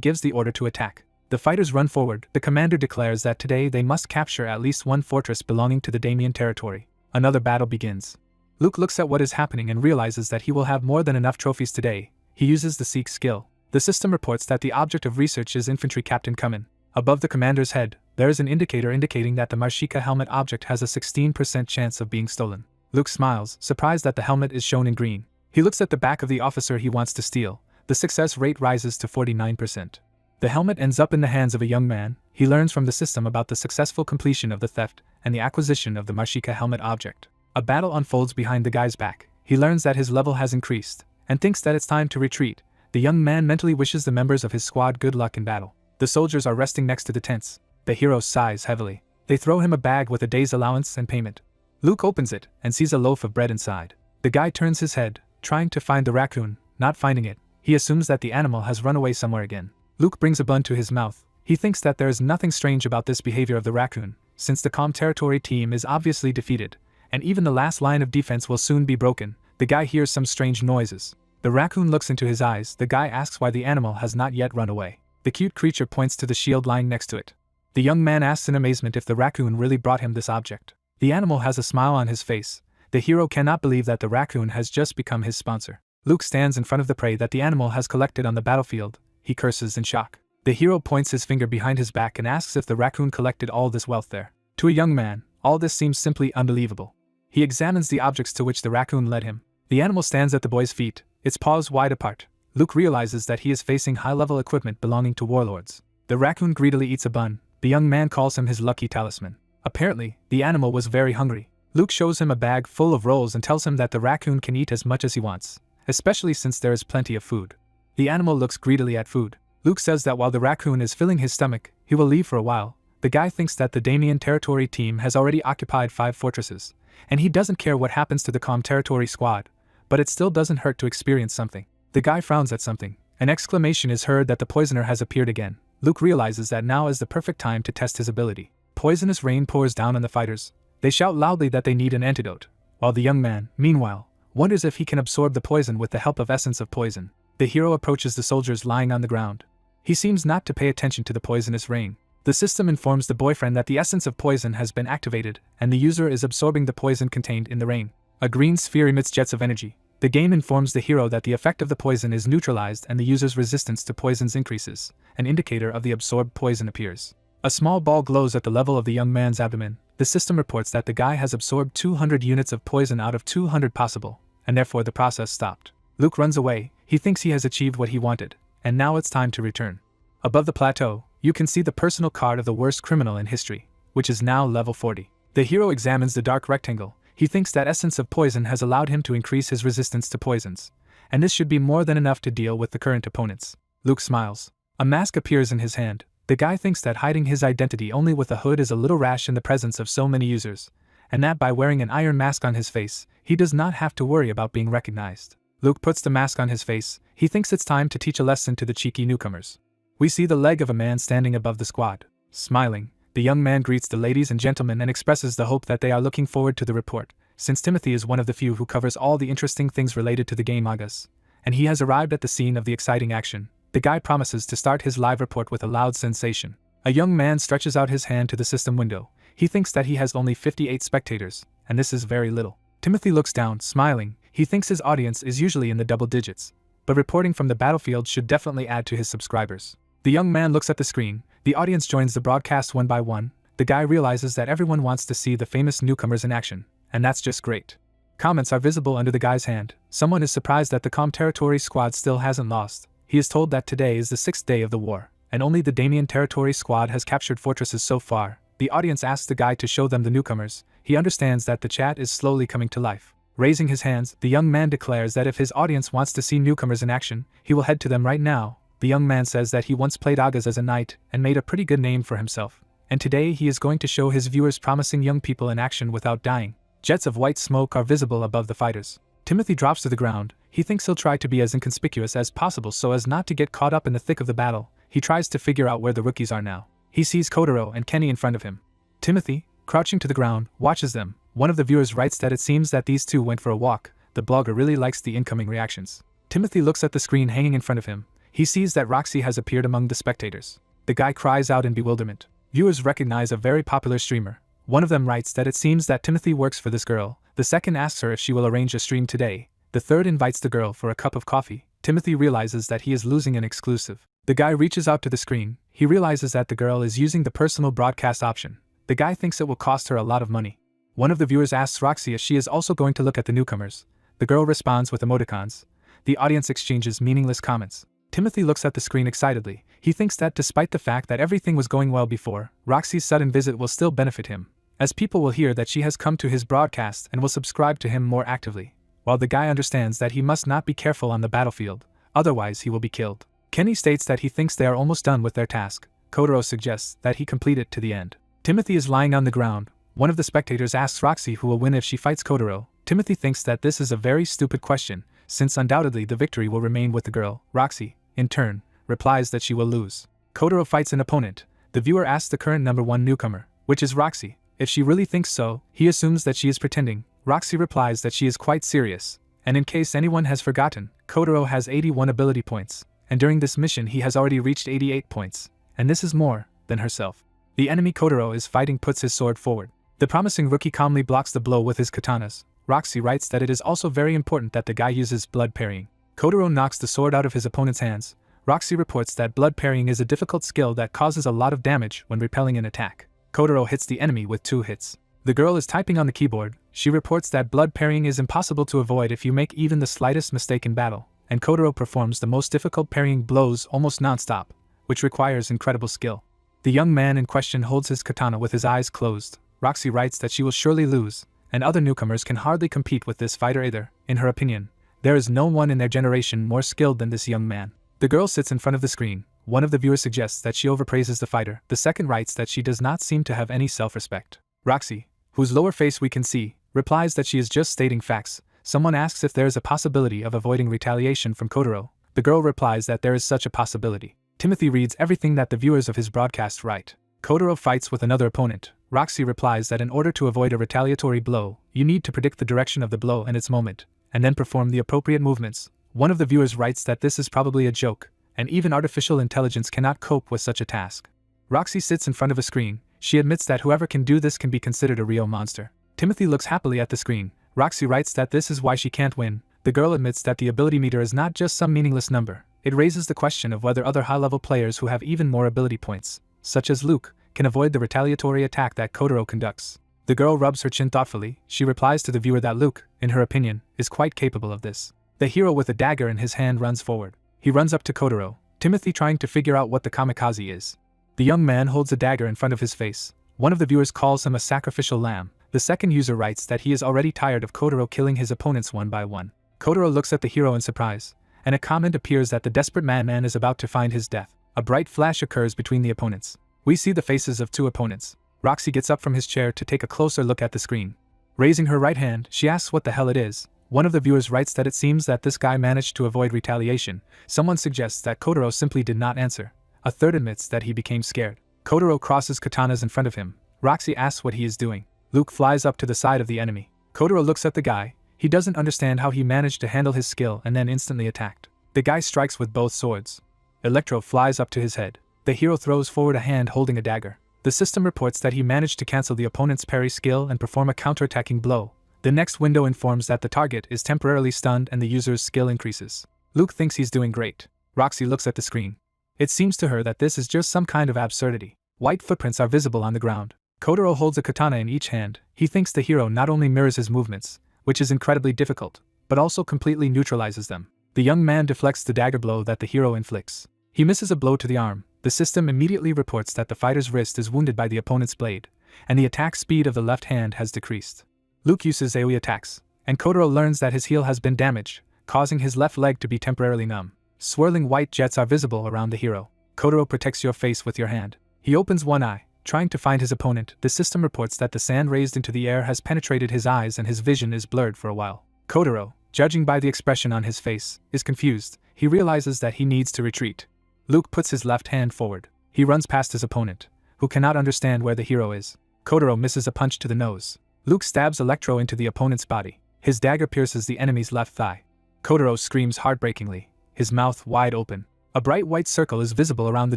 gives the order to attack. The fighters run forward. The commander declares that today they must capture at least one fortress belonging to the Damien territory. Another battle begins. Luke looks at what is happening and realizes that he will have more than enough trophies today. He uses the Seek skill. The system reports that the object of research is Infantry Captain Kumin. Above the commander's head, there is an indicator indicating that the Marshika helmet object has a 16% chance of being stolen. Luke smiles, surprised that the helmet is shown in green. He looks at the back of the officer he wants to steal. The success rate rises to 49%. The helmet ends up in the hands of a young man. He learns from the system about the successful completion of the theft and the acquisition of the Marshika helmet object. A battle unfolds behind the guy's back. He learns that his level has increased and thinks that it's time to retreat. The young man mentally wishes the members of his squad good luck in battle. The soldiers are resting next to the tents. The hero sighs heavily. They throw him a bag with a day's allowance and payment. Luke opens it and sees a loaf of bread inside. The guy turns his head, trying to find the raccoon. Not finding it, he assumes that the animal has run away somewhere again. Luke brings a bun to his mouth. He thinks that there is nothing strange about this behavior of the raccoon, since the Calm Territory team is obviously defeated, and even the last line of defense will soon be broken. The guy hears some strange noises. The raccoon looks into his eyes. The guy asks why the animal has not yet run away. The cute creature points to the shield lying next to it. The young man asks in amazement if the raccoon really brought him this object. The animal has a smile on his face. The hero cannot believe that the raccoon has just become his sponsor. Luke stands in front of the prey that the animal has collected on the battlefield. He curses in shock. The hero points his finger behind his back and asks if the raccoon collected all this wealth there. To a young man, all this seems simply unbelievable. He examines the objects to which the raccoon led him. The animal stands at the boy's feet, its paws wide apart. Luke realizes that he is facing high-level equipment belonging to warlords. The raccoon greedily eats a bun. The young man calls him his lucky talisman. Apparently, the animal was very hungry. Luke shows him a bag full of rolls and tells him that the raccoon can eat as much as he wants, especially since there is plenty of food. The animal looks greedily at food. Luke says that while the raccoon is filling his stomach, he will leave for a while. The guy thinks that the Damien Territory team has already occupied 5 fortresses, and he doesn't care what happens to the Calm Territory squad, but it still doesn't hurt to experience something. The guy frowns at something. An exclamation is heard that the poisoner has appeared again. Luke realizes that now is the perfect time to test his ability. Poisonous rain pours down on the fighters. They shout loudly that they need an antidote, while the young man, meanwhile, wonders if he can absorb the poison with the help of essence of poison. The hero approaches the soldiers lying on the ground. He seems not to pay attention to the poisonous rain. The system informs the boyfriend that the essence of poison has been activated, and the user is absorbing the poison contained in the rain. A green sphere emits jets of energy. The game informs the hero that the effect of the poison is neutralized and the user's resistance to poisons increases. An indicator of the absorbed poison appears. A small ball glows at the level of the young man's abdomen. The system reports that the guy has absorbed 200 units of poison out of 200 possible, and therefore the process stopped. Luke runs away. He thinks he has achieved what he wanted, and now it's time to return. Above the plateau, you can see the personal card of the worst criminal in history, which is now level 40. The hero examines the dark rectangle. He thinks that essence of poison has allowed him to increase his resistance to poisons, and this should be more than enough to deal with the current opponents. Luke smiles. A mask appears in his hand. The guy thinks that hiding his identity only with a hood is a little rash in the presence of so many users, and that by wearing an iron mask on his face, he does not have to worry about being recognized. Luke puts the mask on his face. He thinks it's time to teach a lesson to the cheeky newcomers. We see the leg of a man standing above the squad. Smiling, the young man greets the ladies and gentlemen and expresses the hope that they are looking forward to the report, since Timothy is one of the few who covers all the interesting things related to the game August, and he has arrived at the scene of the exciting action. The guy promises to start his live report with a loud sensation. A young man stretches out his hand to the system window. He thinks that he has only 58 spectators, and this is very little. Timothy looks down, smiling. He thinks his audience is usually in the double digits, but reporting from the battlefield should definitely add to his subscribers. The young man looks at the screen. The audience joins the broadcast one by one. The guy realizes that everyone wants to see the famous newcomers in action, and that's just great. Comments are visible under the guy's hand. Someone is surprised that the Calm Territory squad still hasn't lost. He is told that today is the 6th day of the war, and only the Damien Territory squad has captured fortresses so far. The audience asks the guy to show them the newcomers. He understands that the chat is slowly coming to life. Raising his hands, the young man declares that if his audience wants to see newcomers in action, he will head to them right now. The young man says that he once played Agas as a knight and made a pretty good name for himself, and today he is going to show his viewers promising young people in action without dying. Jets of white smoke are visible above the fighters. Timothy drops to the ground. He thinks he'll try to be as inconspicuous as possible so as not to get caught up in the thick of the battle. He tries to figure out where the rookies are now. He sees Kotaro and Kenny in front of him. Timothy, crouching to the ground, watches them. One of the viewers writes that it seems that these two went for a walk. The blogger really likes the incoming reactions. Timothy looks at the screen hanging in front of him. He sees that Roxy has appeared among the spectators. The guy cries out in bewilderment. Viewers recognize a very popular streamer. One of them writes that it seems that Timothy works for this girl. The second asks her if she will arrange a stream today. The third invites the girl for a cup of coffee. Timothy realizes that he is losing an exclusive. The guy reaches out to the screen. He realizes that the girl is using the personal broadcast option. The guy thinks it will cost her a lot of money. One of the viewers asks Roxy if she is also going to look at the newcomers. The girl responds with emoticons. The audience exchanges meaningless comments. Timothy looks at the screen excitedly. He thinks that despite the fact that everything was going well before, Roxy's sudden visit will still benefit him, as people will hear that she has come to his broadcast and will subscribe to him more actively. While the guy understands that he must not be careful on the battlefield, otherwise he will be killed. Kenny states that he thinks they are almost done with their task. Kotaro suggests that he complete it to the end. Timothy is lying on the ground. One of the spectators asks Roxy who will win if she fights Kotaro. Timothy thinks that this is a very stupid question, since undoubtedly the victory will remain with the girl. Roxy, in turn, replies that she will lose. Kotaro fights an opponent. The viewer asks the current #1 newcomer, which is Roxy, if she really thinks so. He assumes that she is pretending. Roxy replies that she is quite serious, and in case anyone has forgotten, Kotaro has 81 ability points, and during this mission he has already reached 88 points, and this is more than herself. The enemy Kotaro is fighting puts his sword forward. The promising rookie calmly blocks the blow with his katanas. Roxy writes that it is also very important that the guy uses blood parrying. Kotaro knocks the sword out of his opponent's hands. Roxy reports that blood parrying is a difficult skill that causes a lot of damage when repelling an attack. Kotaro hits the enemy with 2 hits. The girl is typing on the keyboard. She reports that blood parrying is impossible to avoid if you make even the slightest mistake in battle, and Kotaro performs the most difficult parrying blows almost non-stop, which requires incredible skill. The young man in question holds his katana with his eyes closed. Roxy writes that she will surely lose, and other newcomers can hardly compete with this fighter either. In her opinion, there is no one in their generation more skilled than this young man. The girl sits in front of the screen. One of the viewers suggests that she overpraises the fighter. The second writes that she does not seem to have any self-respect. Roxy, whose lower face we can see, replies that she is just stating facts. Someone asks if there is a possibility of avoiding retaliation from Kotaro. The girl replies that there is such a possibility. Timothy reads everything that the viewers of his broadcast write. Kotaro fights with another opponent. Roxy replies that in order to avoid a retaliatory blow, you need to predict the direction of the blow and its moment, and then perform the appropriate movements. One of the viewers writes that this is probably a joke, and even artificial intelligence cannot cope with such a task. Roxy sits in front of a screen. She admits that whoever can do this can be considered a real monster. Timothy looks happily at the screen. Roxy writes that this is why she can't win. The girl admits that the ability meter is not just some meaningless number. It raises the question of whether other high-level players who have even more ability points, such as Luke, can avoid the retaliatory attack that Kotaro conducts. The girl rubs her chin thoughtfully. She replies to the viewer that Luke, in her opinion, is quite capable of this. The hero with a dagger in his hand runs forward. He runs up to Kotaro, Timothy trying to figure out what the kamikaze is. The young man holds a dagger in front of his face. One of the viewers calls him a sacrificial lamb. The second user writes that he is already tired of Kotaro killing his opponents one by one. Kotaro looks at the hero in surprise, and a comment appears that the desperate madman is about to find his death. A bright flash occurs between the opponents. We see the faces of two opponents. Roxy gets up from his chair to take a closer look at the screen. Raising her right hand, she asks what the hell it is. One of the viewers writes that it seems that this guy managed to avoid retaliation. Someone suggests that Kotaro simply did not answer. A third admits that he became scared. Kotaro crosses katanas in front of him. Roxy asks what he is doing. Luke flies up to the side of the enemy. Kotaro looks at the guy. He doesn't understand how he managed to handle his skill and then instantly attacked. The guy strikes with both swords. Electro flies up to his head. The hero throws forward a hand holding a dagger. The system reports that he managed to cancel the opponent's parry skill and perform a counter-attacking blow. The next window informs that the target is temporarily stunned and the user's skill increases. Luke thinks he's doing great. Roxy looks at the screen. It seems to her that this is just some kind of absurdity. White footprints are visible on the ground. Kotaro holds a katana in each hand. He thinks the hero not only mirrors his movements, which is incredibly difficult, but also completely neutralizes them. The young man deflects the dagger blow that the hero inflicts. He misses a blow to the arm. The system immediately reports that the fighter's wrist is wounded by the opponent's blade, and the attack speed of the left hand has decreased. Luke uses AoE attacks, and Kotaro learns that his heel has been damaged, causing his left leg to be temporarily numb. Swirling white jets are visible around the hero. Kotaro protects your face with your hand. He opens one eye, trying to find his opponent. The system reports that the sand raised into the air has penetrated his eyes and his vision is blurred for a while. Kotaro, judging by the expression on his face, is confused. He realizes that he needs to retreat. Luke puts his left hand forward. He runs past his opponent, who cannot understand where the hero is. Kotaro misses a punch to the nose. Luke stabs Electro into the opponent's body. His dagger pierces the enemy's left thigh. Kotaro screams heartbreakingly, his mouth wide open. A bright white circle is visible around the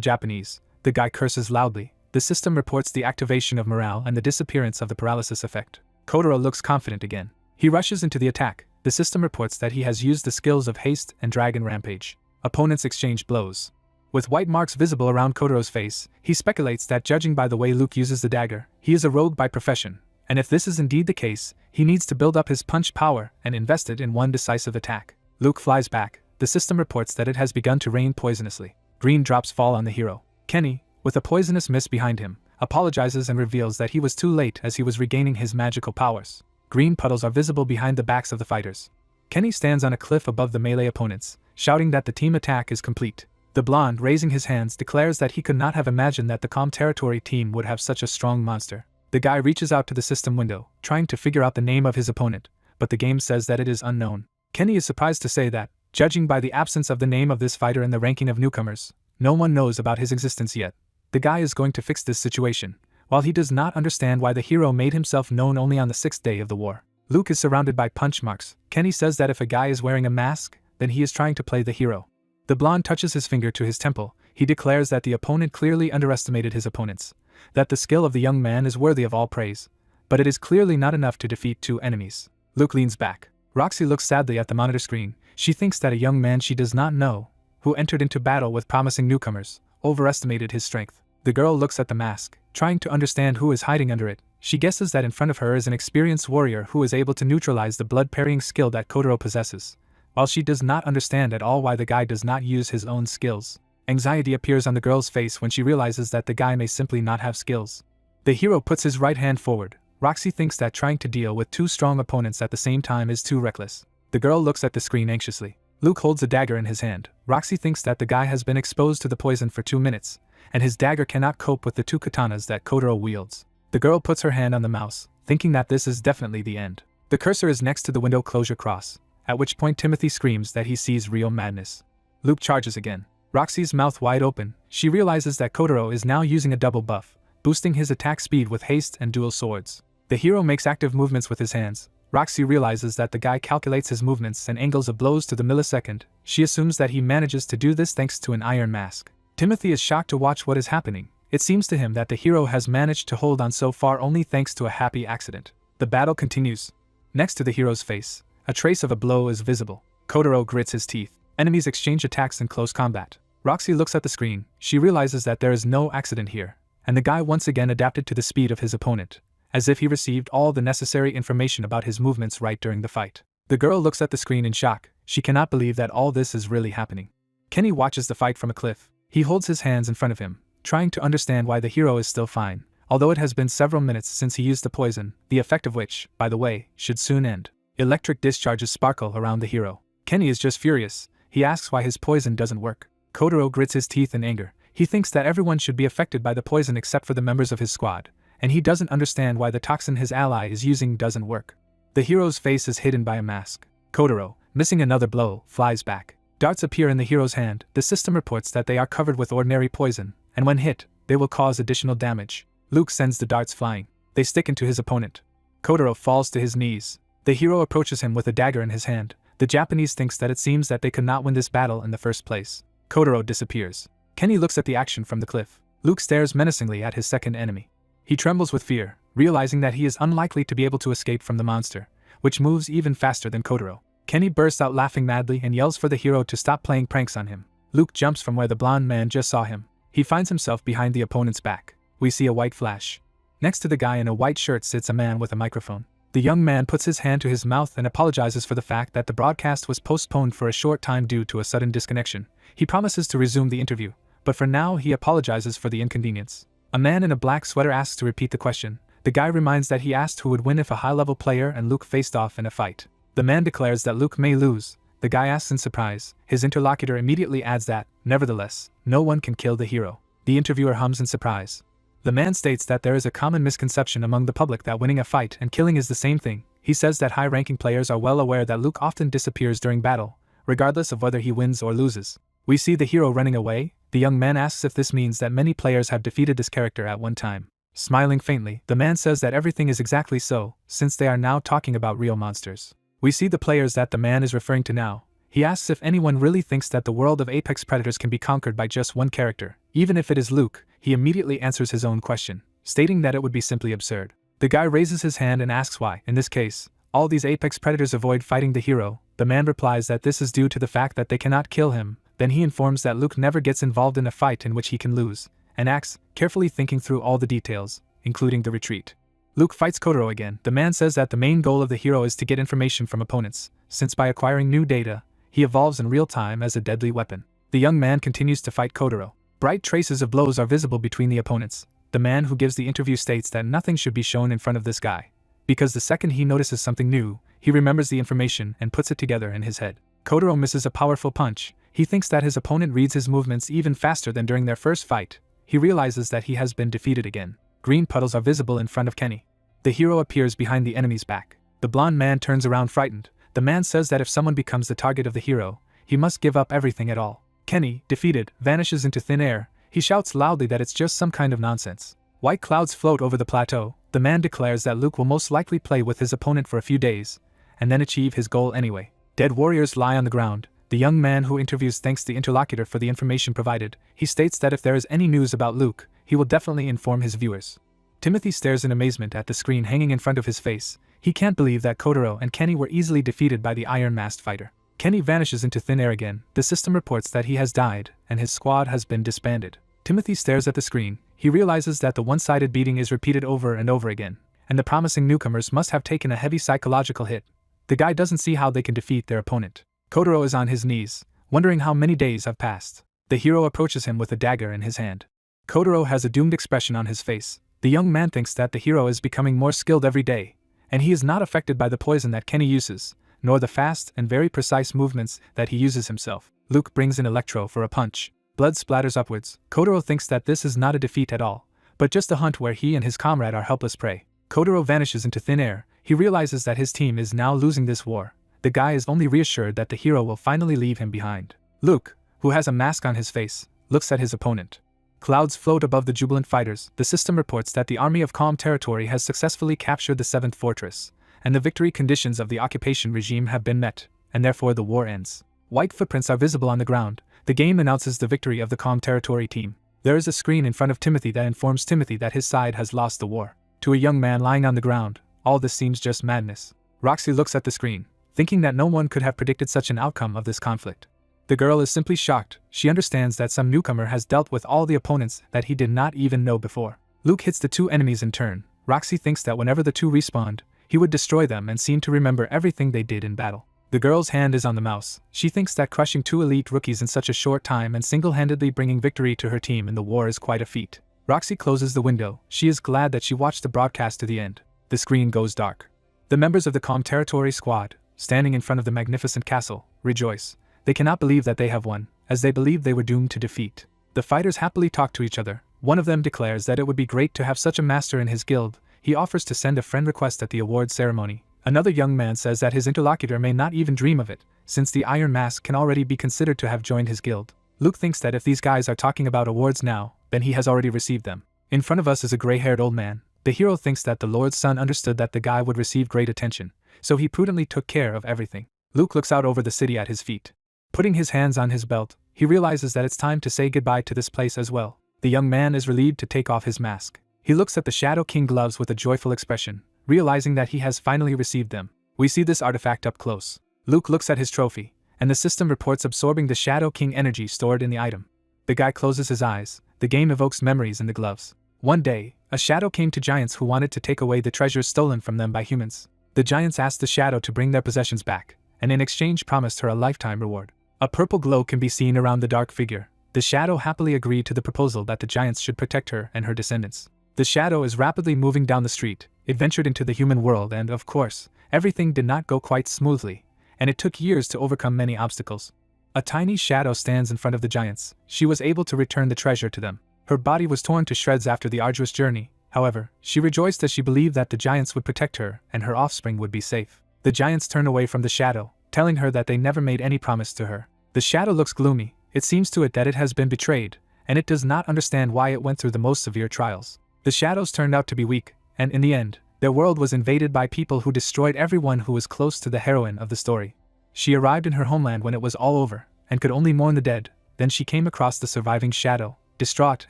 Japanese. The guy curses loudly. The system reports the activation of morale and the disappearance of the paralysis effect. Kotaro looks confident again. He rushes into the attack. The system reports that he has used the skills of haste and dragon rampage. Opponents exchange blows. With white marks visible around Kotaro's face, he speculates that judging by the way Luke uses the dagger, he is a rogue by profession. And if this is indeed the case, he needs to build up his punch power and invest it in one decisive attack. Luke flies back. The system reports that it has begun to rain poisonously. Green drops fall on the hero. Kenny, with a poisonous mist behind him, apologizes and reveals that he was too late as he was regaining his magical powers. Green puddles are visible behind the backs of the fighters. Kenny stands on a cliff above the melee opponents, shouting that the team attack is complete. The blonde, raising his hands, declares that he could not have imagined that the Calm Territory team would have such a strong monster. The guy reaches out to the system window, trying to figure out the name of his opponent, but the game says that it is unknown. Kenny is surprised to say that, judging by the absence of the name of this fighter in the ranking of newcomers, no one knows about his existence yet. The guy is going to fix this situation, while he does not understand why the hero made himself known only on the 6th day of the war. Luke is surrounded by punch marks. Kenny says that if a guy is wearing a mask, then he is trying to play the hero. The blonde touches his finger to his temple. He declares that the opponent clearly underestimated his opponents, that the skill of the young man is worthy of all praise, but it is clearly not enough to defeat two enemies. Luke leans back. Roxy looks sadly at the monitor screen. She thinks that a young man she does not know, who entered into battle with promising newcomers, overestimated his strength. The girl looks at the mask, trying to understand who is hiding under it. She guesses that in front of her is an experienced warrior who is able to neutralize the blood-parrying skill that Kotaro possesses, while she does not understand at all why the guy does not use his own skills. Anxiety appears on the girl's face when she realizes that the guy may simply not have skills. The hero puts his right hand forward. Roxy thinks that trying to deal with two strong opponents at the same time is too reckless. The girl looks at the screen anxiously. Luke holds a dagger in his hand. Roxy thinks that the guy has been exposed to the poison for 2 minutes, and his dagger cannot cope with the 2 katanas that Kotaro wields. The girl puts her hand on the mouse, thinking that this is definitely the end. The cursor is next to the window closure cross, at which point Timothy screams that he sees real madness. Luke charges again. Roxy's mouth wide open. She realizes that Kotaro is now using a double buff, boosting his attack speed with haste and dual swords. The hero makes active movements with his hands. Roxy realizes that the guy calculates his movements and angles of blows to the millisecond. She assumes that he manages to do this thanks to an iron mask. Timothy is shocked to watch what is happening. It seems to him that the hero has managed to hold on so far only thanks to a happy accident. The battle continues. Next to the hero's face, a trace of a blow is visible. Kotaro grits his teeth. Enemies exchange attacks in close combat. Roxy looks at the screen. She realizes that there is no accident here, and the guy once again adapted to the speed of his opponent, as if he received all the necessary information about his movements right during the fight. The girl looks at the screen in shock. She cannot believe that all this is really happening. Kenny watches the fight from a cliff. He holds his hands in front of him, trying to understand why the hero is still fine, although it has been several minutes since he used the poison, the effect of which, by the way, should soon end. Electric discharges sparkle around the hero. Kenny is just furious. He asks why his poison doesn't work. Kotaro grits his teeth in anger. He thinks that everyone should be affected by the poison except for the members of his squad, and he doesn't understand why the toxin his ally is using doesn't work. The hero's face is hidden by a mask. Kotaro, missing another blow, flies back. Darts appear in the hero's hand. The system reports that they are covered with ordinary poison, and when hit, they will cause additional damage. Luke sends the darts flying. They stick into his opponent. Kotaro falls to his knees. The hero approaches him with a dagger in his hand. The Japanese thinks that it seems that they could not win this battle in the first place. Kotaro disappears. Kenny looks at the action from the cliff. Luke stares menacingly at his second enemy. He trembles with fear, realizing that he is unlikely to be able to escape from the monster, which moves even faster than Kotaro. Kenny bursts out laughing madly and yells for the hero to stop playing pranks on him. Luke jumps from where the blonde man just saw him. He finds himself behind the opponent's back. We see a white flash. Next to the guy in a white shirt sits a man with a microphone. The young man puts his hand to his mouth and apologizes for the fact that the broadcast was postponed for a short time due to a sudden disconnection. He promises to resume the interview, but for now he apologizes for the inconvenience. A man in a black sweater asks to repeat the question. The guy reminds that he asked who would win if a high-level player and Luke faced off in a fight. The man declares that Luke may lose. The guy asks in surprise. His interlocutor immediately adds that, nevertheless, no one can kill the hero. The interviewer hums in surprise. The man states that there is a common misconception among the public that winning a fight and killing is the same thing. He says that high-ranking players are well aware that Luke often disappears during battle, regardless of whether he wins or loses. We see the hero running away. The young man asks if this means that many players have defeated this character at one time. Smiling faintly, the man says that everything is exactly so, since they are now talking about real monsters. We see the players that the man is referring to now. He asks if anyone really thinks that the world of apex predators can be conquered by just one character. Even if it is Luke, he immediately answers his own question, stating that it would be simply absurd. The guy raises his hand and asks why, in this case, all these apex predators avoid fighting the hero. The man replies that this is due to the fact that they cannot kill him. Then he informs that Luke never gets involved in a fight in which he can lose, and acts, carefully thinking through all the details, including the retreat. Luke fights Kotaro again. The man says that the main goal of the hero is to get information from opponents, since by acquiring new data, he evolves in real time as a deadly weapon. The young man continues to fight Kotaro. Bright traces of blows are visible between the opponents. The man who gives the interview states that nothing should be shown in front of this guy, because the second he notices something new, he remembers the information and puts it together in his head. Kotaro misses a powerful punch. He thinks that his opponent reads his movements even faster than during their first fight. He realizes that he has been defeated again. Green puddles are visible in front of Kenny. The hero appears behind the enemy's back. The blonde man turns around frightened. The man says that if someone becomes the target of the hero, he must give up everything at all. Kenny, defeated, vanishes into thin air. He shouts loudly that it's just some kind of nonsense. White clouds float over the plateau. The man declares that Luke will most likely play with his opponent for a few days, and then achieve his goal anyway. Dead warriors lie on the ground. The young man who interviews thanks the interlocutor for the information provided. He states that if there is any news about Luke, he will definitely inform his viewers. Timothy stares in amazement at the screen hanging in front of his face. He can't believe that Kotaro and Kenny were easily defeated by the Iron Masked fighter. Kenny vanishes into thin air again. The system reports that he has died, and his squad has been disbanded. Timothy stares at the screen. He realizes that the one-sided beating is repeated over and over again, and the promising newcomers must have taken a heavy psychological hit. The guy doesn't see how they can defeat their opponent. Kotaro is on his knees, wondering how many days have passed. The hero approaches him with a dagger in his hand. Kotaro has a doomed expression on his face. The young man thinks that the hero is becoming more skilled every day, and he is not affected by the poison that Kenny uses, nor the fast and very precise movements that he uses himself. Luke brings in Electro for a punch. Blood splatters upwards. Kotaro thinks that this is not a defeat at all, but just a hunt where he and his comrade are helpless prey. Kotaro vanishes into thin air. He realizes that his team is now losing this war. The guy is only reassured that the hero will finally leave him behind. Luke, who has a mask on his face, looks at his opponent. Clouds float above the jubilant fighters. The system reports that the Army of Calm Territory has successfully captured the 7th fortress, and the victory conditions of the occupation regime have been met, and therefore the war ends. White footprints are visible on the ground. The game announces the victory of the Calm Territory team. There is a screen in front of Timothy that informs Timothy that his side has lost the war. To a young man lying on the ground, all this seems just madness. Roxy looks at the screen, thinking that no one could have predicted such an outcome of this conflict. The girl is simply shocked. She understands that some newcomer has dealt with all the opponents that he did not even know before. Luke hits the two enemies in turn. Roxy thinks that whenever the two respawned, he would destroy them and seem to remember everything they did in battle. The girl's hand is on the mouse. She thinks that crushing 2 elite rookies in such a short time and single-handedly bringing victory to her team in the war is quite a feat. Roxy closes the window. She is glad that she watched the broadcast to the end. The screen goes dark. The members of the Calm Territory squad, standing in front of the magnificent castle, rejoice. They cannot believe that they have won, as they believe they were doomed to defeat. The fighters happily talk to each other. One of them declares that it would be great to have such a master in his guild. He offers to send a friend request at the award ceremony. Another young man says that his interlocutor may not even dream of it, since the Iron Mask can already be considered to have joined his guild. Luke thinks that if these guys are talking about awards now, then he has already received them. In front of us is a gray-haired old man. The hero thinks that the Lord's son understood that the guy would receive great attention, so he prudently took care of everything. Luke looks out over the city at his feet. Putting his hands on his belt, he realizes that it's time to say goodbye to this place as well. The young man is relieved to take off his mask. He looks at the Shadow King gloves with a joyful expression, realizing that he has finally received them. We see this artifact up close. Luke looks at his trophy, and the system reports absorbing the Shadow King energy stored in the item. The guy closes his eyes. The game evokes memories in the gloves. One day, a shadow came to giants who wanted to take away the treasures stolen from them by humans. The giants asked the shadow to bring their possessions back, and in exchange promised her a lifetime reward. A purple glow can be seen around the dark figure. The shadow happily agreed to the proposal that the giants should protect her and her descendants. The shadow is rapidly moving down the street. It ventured into the human world and, of course, everything did not go quite smoothly, and it took years to overcome many obstacles. A tiny shadow stands in front of the giants. She was able to return the treasure to them. Her body was torn to shreds after the arduous journey. However, she rejoiced as she believed that the giants would protect her and her offspring would be safe. The giants turn away from the shadow, telling her that they never made any promise to her. The shadow looks gloomy. It seems to it that it has been betrayed, and it does not understand why it went through the most severe trials. The shadows turned out to be weak, and in the end, their world was invaded by people who destroyed everyone who was close to the heroine of the story. She arrived in her homeland when it was all over, and could only mourn the dead. Then she came across the surviving shadow, distraught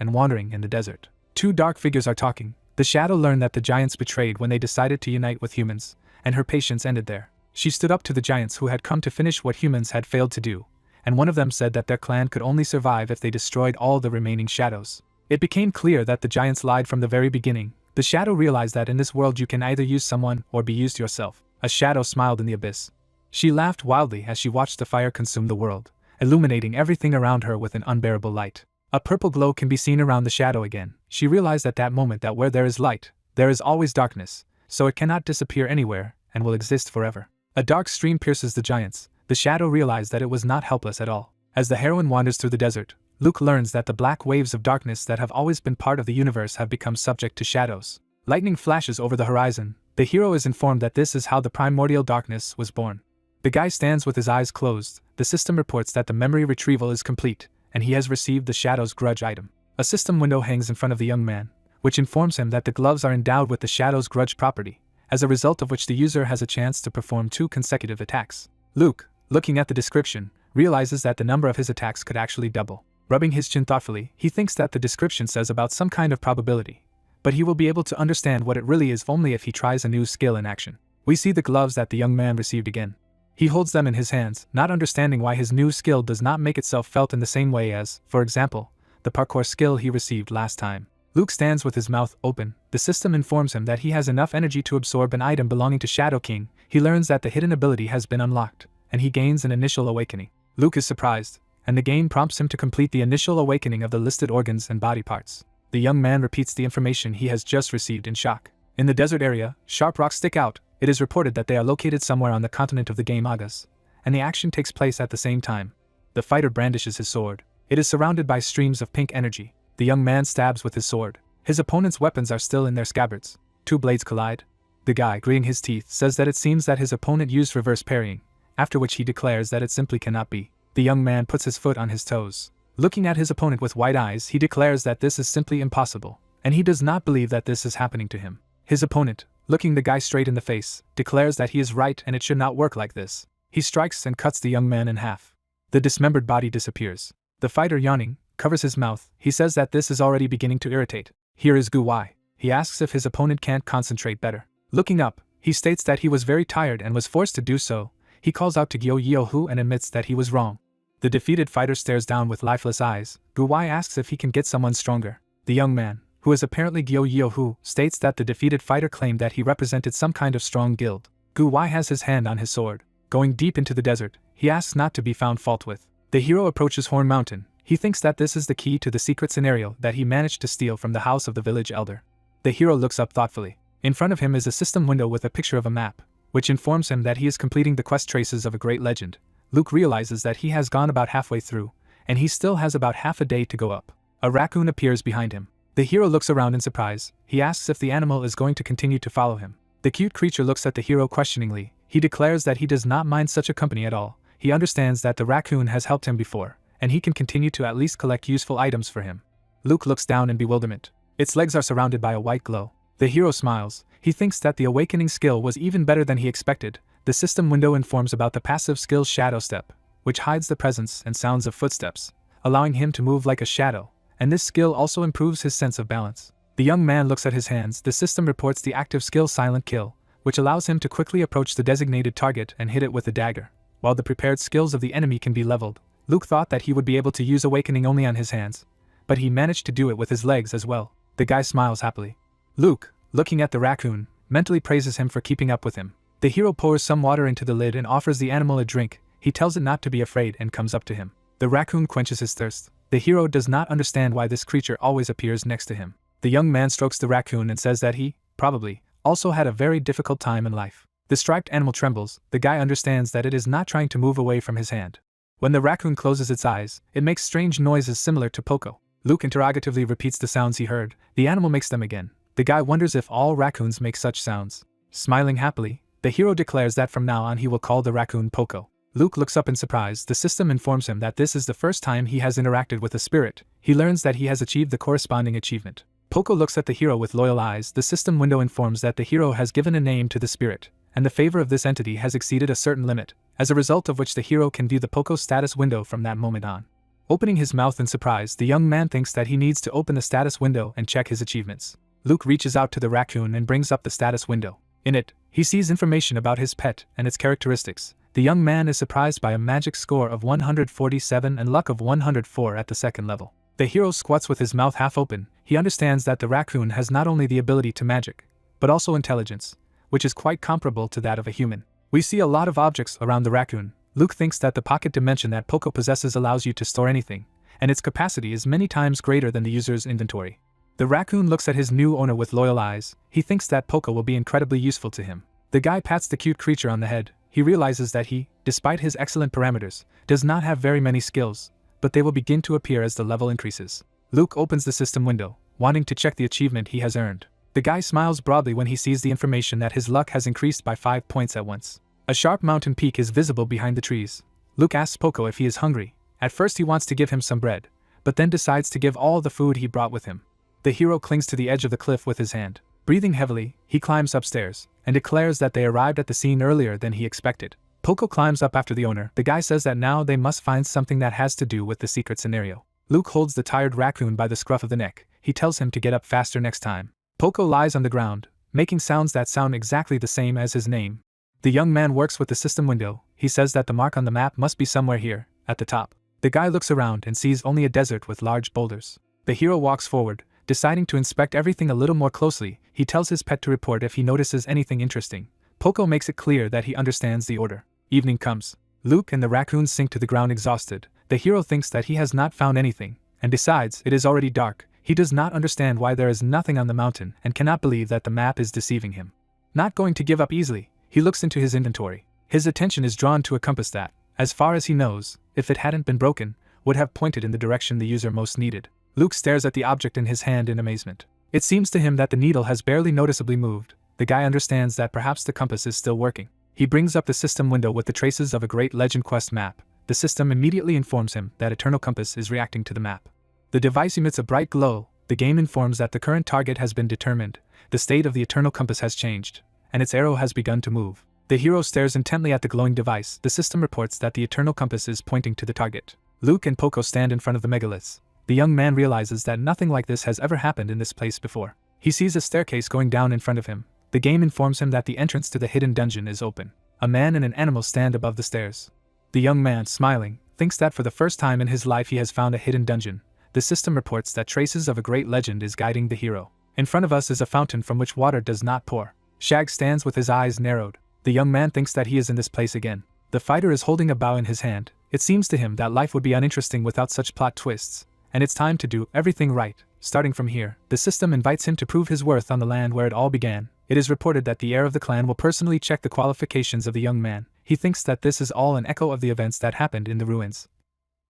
and wandering in the desert. Two dark figures are talking. The shadow learned that the giants betrayed when they decided to unite with humans, and her patience ended there. She stood up to the giants who had come to finish what humans had failed to do, and one of them said that their clan could only survive if they destroyed all the remaining shadows. It became clear that the giants lied from the very beginning. The shadow realized that in this world you can either use someone or be used yourself. A shadow smiled in the abyss. She laughed wildly as she watched the fire consume the world, illuminating everything around her with an unbearable light. A purple glow can be seen around the shadow again. She realized at that moment that where there is light, there is always darkness, so it cannot disappear anywhere and will exist forever. A dark stream pierces the giants. The shadow realized that it was not helpless at all. As the heroine wanders through the desert, Luke learns that the black waves of darkness that have always been part of the universe have become subject to shadows. Lightning flashes over the horizon. The hero is informed that this is how the primordial darkness was born. The guy stands with his eyes closed. The system reports that the memory retrieval is complete, and he has received the shadow's grudge item. A system window hangs in front of the young man, which informs him that the gloves are endowed with the shadow's grudge property, as a result of which the user has a chance to perform 2 consecutive attacks. Luke, looking at the description, realizes that the number of his attacks could actually double. Rubbing his chin thoughtfully, he thinks that the description says about some kind of probability, but he will be able to understand what it really is only if he tries a new skill in action. We see the gloves that the young man received again. He holds them in his hands, not understanding why his new skill does not make itself felt in the same way as, for example, the parkour skill he received last time. Luke stands with his mouth open. The system informs him that he has enough energy to absorb an item belonging to Shadow King. He learns that the hidden ability has been unlocked, and he gains an initial awakening. Luke is surprised, and the game prompts him to complete the initial awakening of the listed organs and body parts. The young man repeats the information he has just received in shock. In the desert area, sharp rocks stick out. It is reported that they are located somewhere on the continent of the game Agas, and the action takes place at the same time. The fighter brandishes his sword. It is surrounded by streams of pink energy. The young man stabs with his sword. His opponent's weapons are still in their scabbards. Two blades collide. The guy, gritting his teeth, says that it seems that his opponent used reverse parrying, after which he declares that it simply cannot be. The young man puts his foot on his toes. Looking at his opponent with wide eyes, he declares that this is simply impossible, and he does not believe that this is happening to him. His opponent, looking the guy straight in the face, declares that he is right and it should not work like this. He strikes and cuts the young man in half. The dismembered body disappears. The fighter, yawning, covers his mouth. He says that this is already beginning to irritate. Here is Gu Wai. He asks if his opponent can't concentrate better. Looking up, he states that he was very tired and was forced to do so. He calls out to Gyo Yeohu and admits that he was wrong. The defeated fighter stares down with lifeless eyes. Gu Wai asks if he can get someone stronger. The young man, who is apparently Gyo Yeohu, states that the defeated fighter claimed that he represented some kind of strong guild. Gu Wai has his hand on his sword. Going deep into the desert, he asks not to be found fault with. The hero approaches Horn Mountain. He thinks that this is the key to the secret scenario that he managed to steal from the house of the village elder. The hero looks up thoughtfully. In front of him is a system window with a picture of a map, which informs him that he is completing the quest traces of a great legend. Luke realizes that he has gone about halfway through, and he still has about half a day to go up. A raccoon appears behind him. The hero looks around in surprise. He asks if the animal is going to continue to follow him. The cute creature looks at the hero questioningly. He declares that he does not mind such a company at all. He understands that the raccoon has helped him before, and he can continue to at least collect useful items for him. Luke looks down in bewilderment. Its legs are surrounded by a white glow. The hero smiles. He thinks that the awakening skill was even better than he expected. The system window informs about the passive skill Shadow Step, which hides the presence and sounds of footsteps, allowing him to move like a shadow, and this skill also improves his sense of balance. The young man looks at his hands. The system reports the active skill Silent Kill, which allows him to quickly approach the designated target and hit it with a dagger. While the prepared skills of the enemy can be leveled, Luke thought that he would be able to use awakening only on his hands, but he managed to do it with his legs as well. The guy smiles happily. Luke, looking at the raccoon, mentally praises him for keeping up with him. The hero pours some water into the lid and offers the animal a drink. He tells it not to be afraid and comes up to him. The raccoon quenches his thirst. The hero does not understand why this creature always appears next to him. The young man strokes the raccoon and says that he, probably, also had a very difficult time in life. The striped animal trembles. The guy understands that it is not trying to move away from his hand. When the raccoon closes its eyes, it makes strange noises similar to Poco. Luke interrogatively repeats the sounds he heard. The animal makes them again. The guy wonders if all raccoons make such sounds. Smiling happily, the hero declares that from now on he will call the raccoon Poco. Luke looks up in surprise. The system informs him that this is the first time he has interacted with a spirit. He learns that he has achieved the corresponding achievement. Poco looks at the hero with loyal eyes. The system window informs that the hero has given a name to the spirit, and the favor of this entity has exceeded a certain limit, as a result of which the hero can view the Poco status window from that moment on. Opening his mouth in surprise, the young man thinks that he needs to open the status window and check his achievements. Luke reaches out to the raccoon and brings up the status window. In it, he sees information about his pet and its characteristics. The young man is surprised by a magic score of 147 and luck of 104 at the second level. The hero squats with his mouth half open. He understands that the raccoon has not only the ability to magic, but also intelligence, which is quite comparable to that of a human. We see a lot of objects around the raccoon. Luke thinks that the pocket dimension that Poco possesses allows you to store anything, and its capacity is many times greater than the user's inventory. The raccoon looks at his new owner with loyal eyes. He thinks that Poco will be incredibly useful to him. The guy pats the cute creature on the head. He realizes that he, despite his excellent parameters, does not have very many skills, but they will begin to appear as the level increases. Luke opens the system window, wanting to check the achievement he has earned. The guy smiles broadly when he sees the information that his luck has increased by 5 points at once. A sharp mountain peak is visible behind the trees. Luke asks Poco if he is hungry. At first he wants to give him some bread, but then decides to give all the food he brought with him. The hero clings to the edge of the cliff with his hand. Breathing heavily, he climbs upstairs, and declares that they arrived at the scene earlier than he expected. Poco climbs up after the owner. The guy says that now they must find something that has to do with the secret scenario. Luke holds the tired raccoon by the scruff of the neck. He tells him to get up faster next time. Poco lies on the ground, making sounds that sound exactly the same as his name. The young man works with the system window. He says that the mark on the map must be somewhere here, at the top. The guy looks around and sees only a desert with large boulders. The hero walks forward. Deciding to inspect everything a little more closely, he tells his pet to report if he notices anything interesting. Poco makes it clear that he understands the order. Evening comes. Luke and the raccoon sink to the ground exhausted. The hero thinks that he has not found anything, and besides, it is already dark. He does not understand why there is nothing on the mountain and cannot believe that the map is deceiving him. Not going to give up easily, he looks into his inventory. His attention is drawn to a compass that, as far as he knows, if it hadn't been broken, would have pointed in the direction the user most needed. Luke stares at the object in his hand in amazement. It seems to him that the needle has barely noticeably moved. The guy understands that perhaps the compass is still working. He brings up the system window with the traces of a Great Legend Quest map. The system immediately informs him that Eternal Compass is reacting to the map. The device emits a bright glow. The game informs that the current target has been determined. The state of the Eternal Compass has changed, and its arrow has begun to move. The hero stares intently at the glowing device. The system reports that the Eternal Compass is pointing to the target. Luke and Poco stand in front of the megaliths. The young man realizes that nothing like this has ever happened in this place before. He sees a staircase going down in front of him. The game informs him that the entrance to the hidden dungeon is open. A man and an animal stand above the stairs. The young man, smiling, thinks that for the first time in his life he has found a hidden dungeon. The system reports that traces of a great legend is guiding the hero. In front of us is a fountain from which water does not pour. Shag stands with his eyes narrowed. The young man thinks that he is in this place again. The fighter is holding a bow in his hand. It seems to him that life would be uninteresting without such plot twists. And it's time to do everything right. Starting from here, the system invites him to prove his worth on the land where it all began. It is reported that the heir of the clan will personally check the qualifications of the young man. He thinks that this is all an echo of the events that happened in the ruins,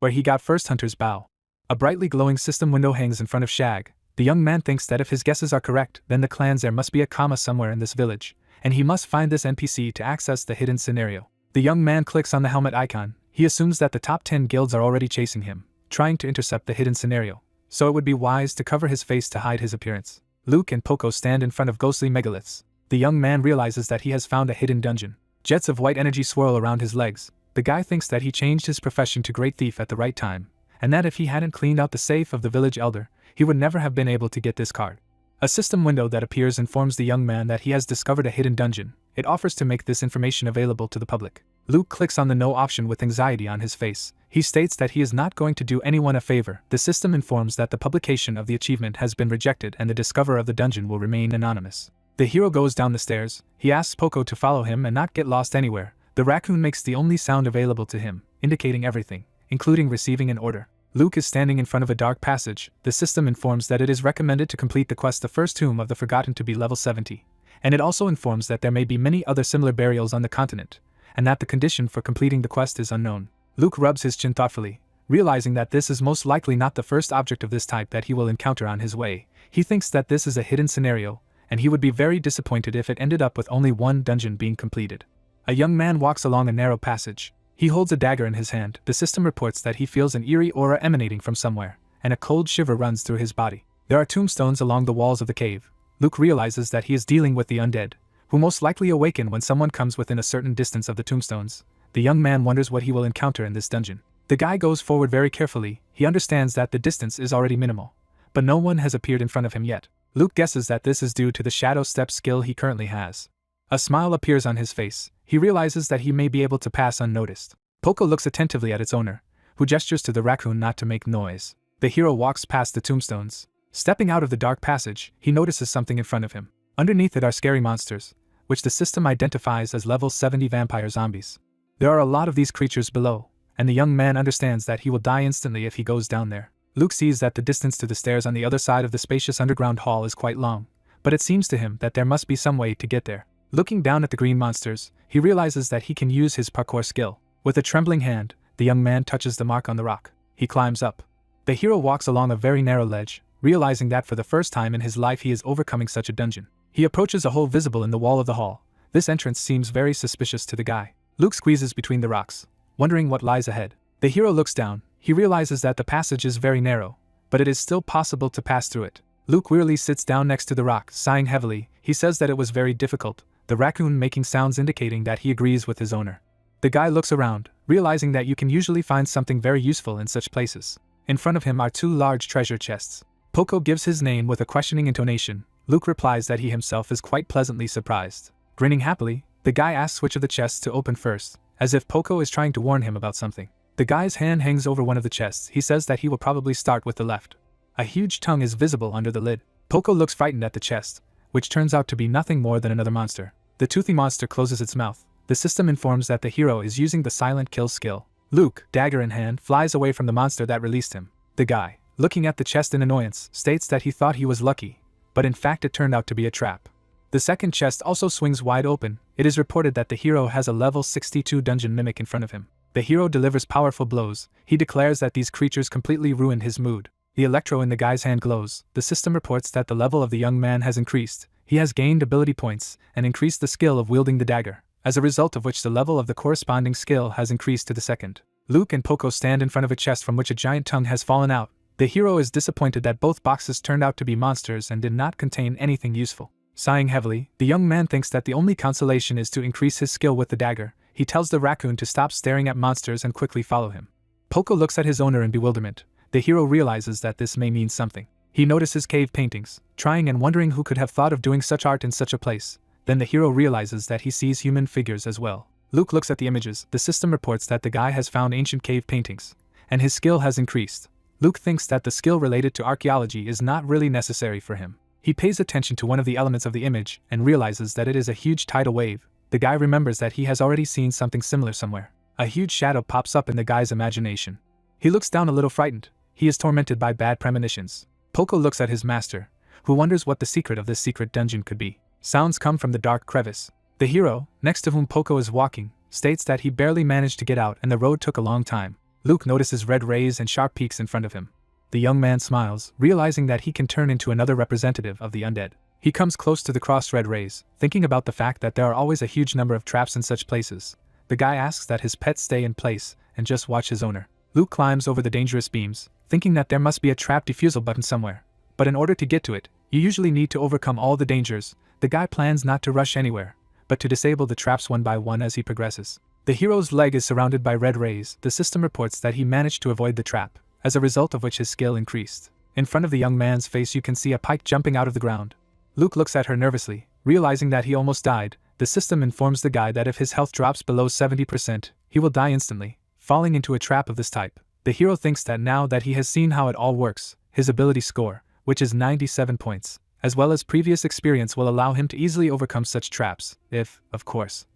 where he got first Hunter's bow. A brightly glowing system window hangs in front of Shag. The young man thinks that if his guesses are correct, then the clan's heir must be a comma somewhere in this village, and he must find this NPC to access the hidden scenario. The young man clicks on the helmet icon. He assumes that the top 10 guilds are already chasing him, trying to intercept the hidden scenario, so it would be wise to cover his face to hide his appearance. Luke and Poco stand in front of ghostly megaliths. The young man realizes that he has found a hidden dungeon. Jets of white energy swirl around his legs. The guy thinks that he changed his profession to great thief at the right time, and that if he hadn't cleaned out the safe of the village elder, he would never have been able to get this card. A system window that appears informs the young man that he has discovered a hidden dungeon. It offers to make this information available to the public. Luke clicks on the no option with anxiety on his face. He states that he is not going to do anyone a favor. The system informs that the publication of the achievement has been rejected and the discoverer of the dungeon will remain anonymous. The hero goes down the stairs. He asks Poco to follow him and not get lost anywhere. The raccoon makes the only sound available to him, indicating everything, including receiving an order. Luke is standing in front of a dark passage. The system informs that it is recommended to complete the quest The First Tomb of the Forgotten to be level 70, and it also informs that there may be many other similar burials on the continent, and that the condition for completing the quest is unknown. Luke rubs his chin thoughtfully, realizing that this is most likely not the first object of this type that he will encounter on his way. He thinks that this is a hidden scenario, and he would be very disappointed if it ended up with only one dungeon being completed. A young man walks along a narrow passage. He holds a dagger in his hand. The system reports that he feels an eerie aura emanating from somewhere, and a cold shiver runs through his body. There are tombstones along the walls of the cave. Luke realizes that he is dealing with the undead, who most likely awaken when someone comes within a certain distance of the tombstones. The young man wonders what he will encounter in this dungeon. The guy goes forward very carefully. He understands that the distance is already minimal, but no one has appeared in front of him yet. Luke guesses that this is due to the shadow step skill he currently has. A smile appears on his face. He realizes that he may be able to pass unnoticed. Poco looks attentively at its owner, who gestures to the raccoon not to make noise. The hero walks past the tombstones. Stepping out of the dark passage, he notices something in front of him. Underneath it are scary monsters, which the system identifies as level 70 vampire zombies. There are a lot of these creatures below, and the young man understands that he will die instantly if he goes down there. Luke sees that the distance to the stairs on the other side of the spacious underground hall is quite long, but it seems to him that there must be some way to get there. Looking down at the green monsters, he realizes that he can use his parkour skill. With a trembling hand, the young man touches the mark on the rock. He climbs up. The hero walks along a very narrow ledge, realizing that for the first time in his life he is overcoming such a dungeon. He approaches a hole visible in the wall of the hall. This entrance seems very suspicious to the guy. Luke squeezes between the rocks, wondering what lies ahead. The hero looks down. He realizes that the passage is very narrow, but it is still possible to pass through it. Luke wearily sits down next to the rock, sighing heavily. He says that it was very difficult, the raccoon making sounds indicating that he agrees with his owner. The guy looks around, realizing that you can usually find something very useful in such places. In front of him are two large treasure chests. Poco gives his name with a questioning intonation. Luke replies that he himself is quite pleasantly surprised. Grinning happily, the guy asks which of the chests to open first, as if Poco is trying to warn him about something. The guy's hand hangs over one of the chests. He says that he will probably start with the left. A huge tongue is visible under the lid. Poco looks frightened at the chest, which turns out to be nothing more than another monster. The toothy monster closes its mouth. The system informs that the hero is using the silent kill skill. Luke, dagger in hand, flies away from the monster that released him. The guy, looking at the chest in annoyance, states that he thought he was lucky, but in fact it turned out to be a trap. The second chest also swings wide open. It is reported that the hero has a level 62 dungeon mimic in front of him. The hero delivers powerful blows. He declares that these creatures completely ruined his mood. The electro in the guy's hand glows. The system reports that the level of the young man has increased. He has gained ability points and increased the skill of wielding the dagger, as a result of which the level of the corresponding skill has increased to the second. Luke and Poco stand in front of a chest from which a giant tongue has fallen out. The hero is disappointed that both boxes turned out to be monsters and did not contain anything useful. Sighing heavily, the young man thinks that the only consolation is to increase his skill with the dagger. He tells the raccoon to stop staring at monsters and quickly follow him. Poco looks at his owner in bewilderment. The hero realizes that this may mean something. He notices cave paintings, trying and wondering who could have thought of doing such art in such a place. Then the hero realizes that he sees human figures as well. Luke looks at the images. The system reports that the guy has found ancient cave paintings, and his skill has increased. Luke thinks that the skill related to archaeology is not really necessary for him. He pays attention to one of the elements of the image and realizes that it is a huge tidal wave. The guy remembers that he has already seen something similar somewhere. A huge shadow pops up in the guy's imagination. He looks down a little frightened. He is tormented by bad premonitions. Poco looks at his master, who wonders what the secret of this secret dungeon could be. Sounds come from the dark crevice. The hero, next to whom Poco is walking, states that he barely managed to get out and the road took a long time. Luke notices red rays and sharp peaks in front of him. The young man smiles, realizing that he can turn into another representative of the undead. He comes close to the crossed red rays, thinking about the fact that there are always a huge number of traps in such places. The guy asks that his pet stay in place and just watch his owner. Luke climbs over the dangerous beams, thinking that there must be a trap defusal button somewhere. But in order to get to it, you usually need to overcome all the dangers. The guy plans not to rush anywhere, but to disable the traps one by one as he progresses. The hero's leg is surrounded by red rays. The system reports that he managed to avoid the trap, as a result of which his skill increased. In front of the young man's face you can see a pike jumping out of the ground. Luke looks at her nervously, realizing that he almost died. The system informs the guy that if his health drops below 70%, he will die instantly, falling into a trap of this type. The hero thinks that now that he has seen how it all works, his ability score, which is 97 points, as well as previous experience will allow him to easily overcome such traps, if, of course,